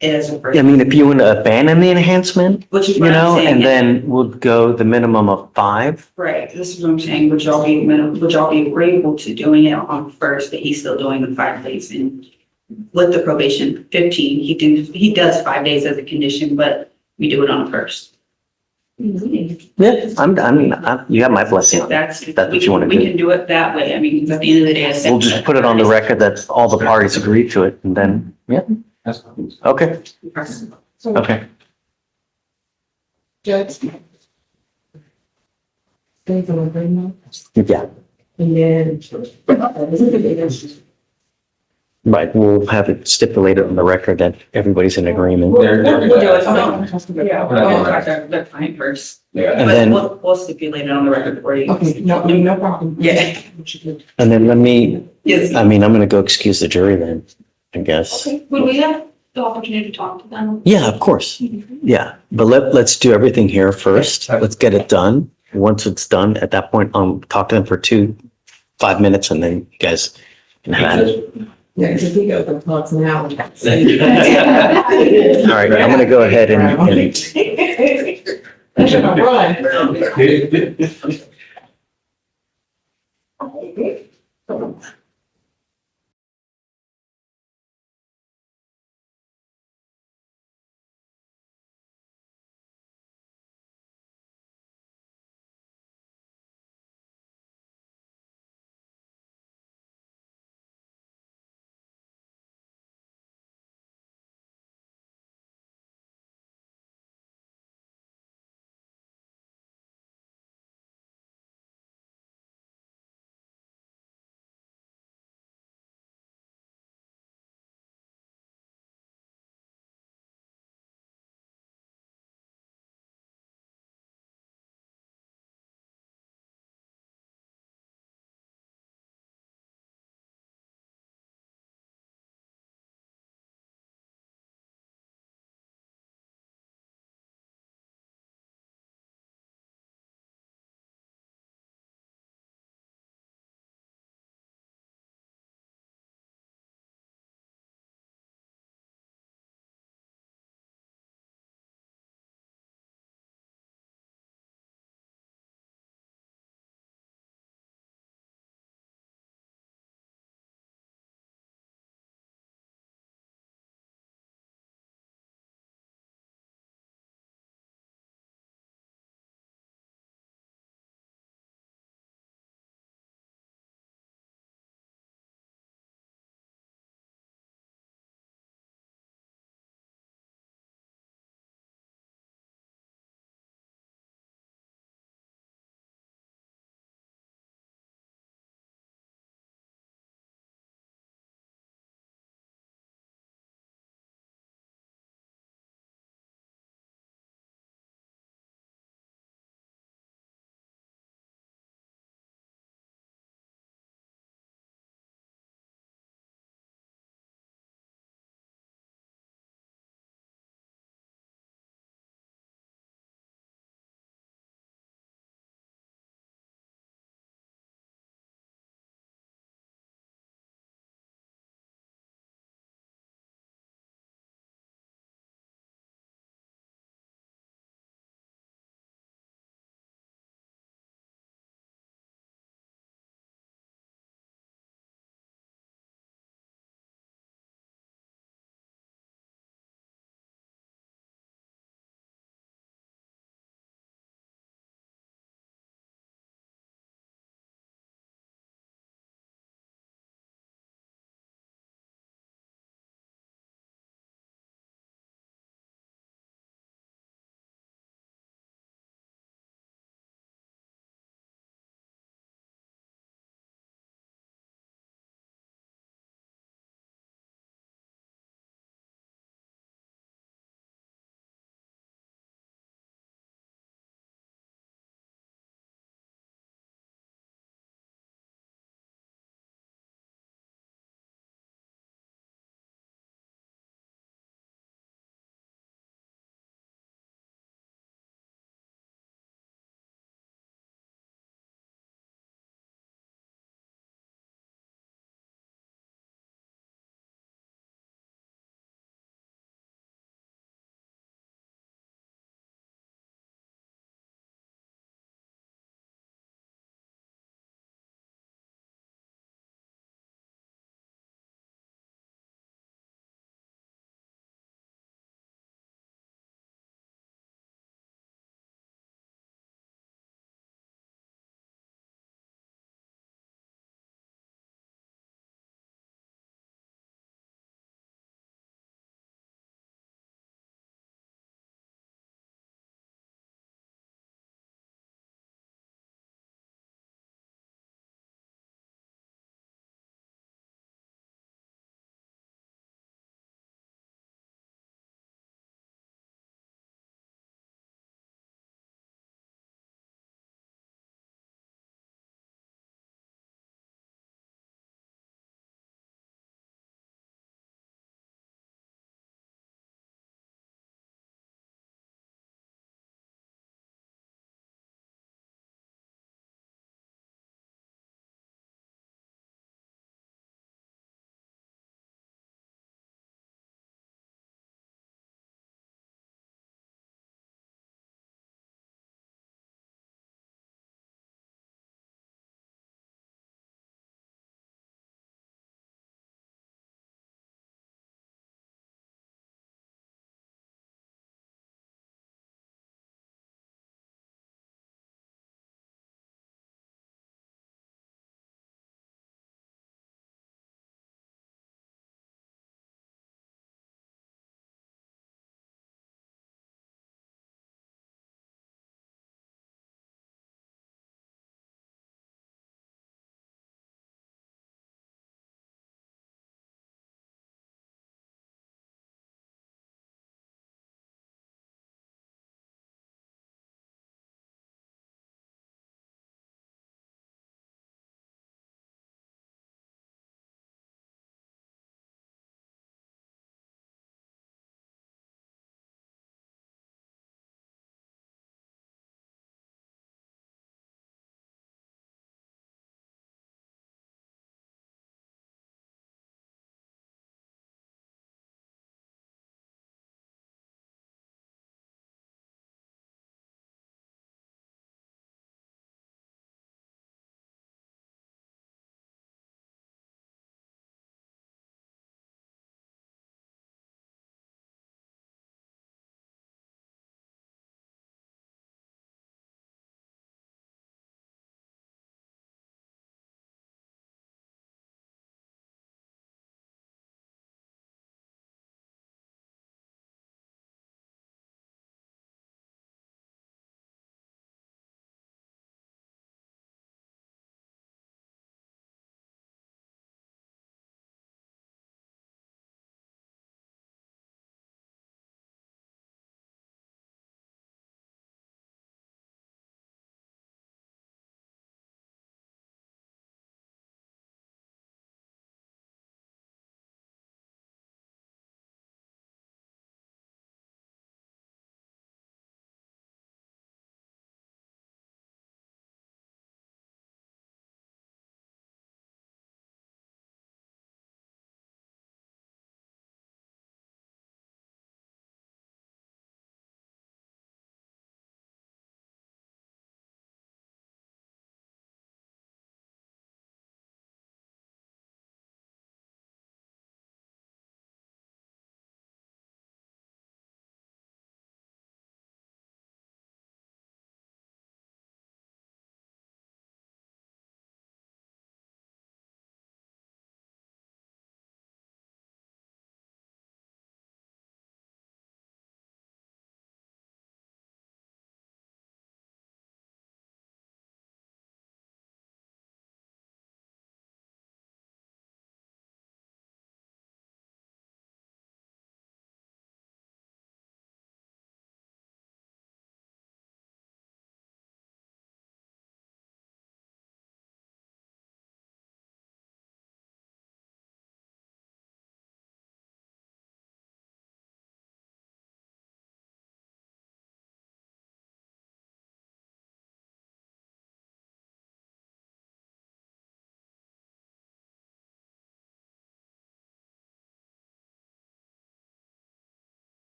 it as a I mean, if you want to abandon the enhancement, Which is what I'm saying, and yeah. then we'll go the minimum of 5. Right, this is what I'm saying, would y'all be agreeable to doing it on first, that he's still doing the 5 days and with the probation 15, he does 5 days as a condition, but we do it on the first. Yeah, you have my blessing. If that's what you want to we do. can do it that way, I mean, at the end of the day. We'll just put it on the record that all the parties agree to it, and then, yeah. Okay, okay. Judge. Things on agreement, Yeah, and then. right, we'll have it stipulated on the record that everybody's in agreement. We'll do it, yeah, we'll contract the client first. And But then, we'll stipulate it on the record for you. Okay, no problem. Yeah. and then let me, Yes. I'm gonna go excuse the jury then, I guess. Okay, would we have the opportunity to talk to them? Yeah, of course. Yeah, but let's do everything here first. Let's get it done. Once it's done, at that point, talk to them for 5 minutes, and then you guys can have it. Yeah, because we go for talks now. All right, I'm gonna go ahead and That's gonna run.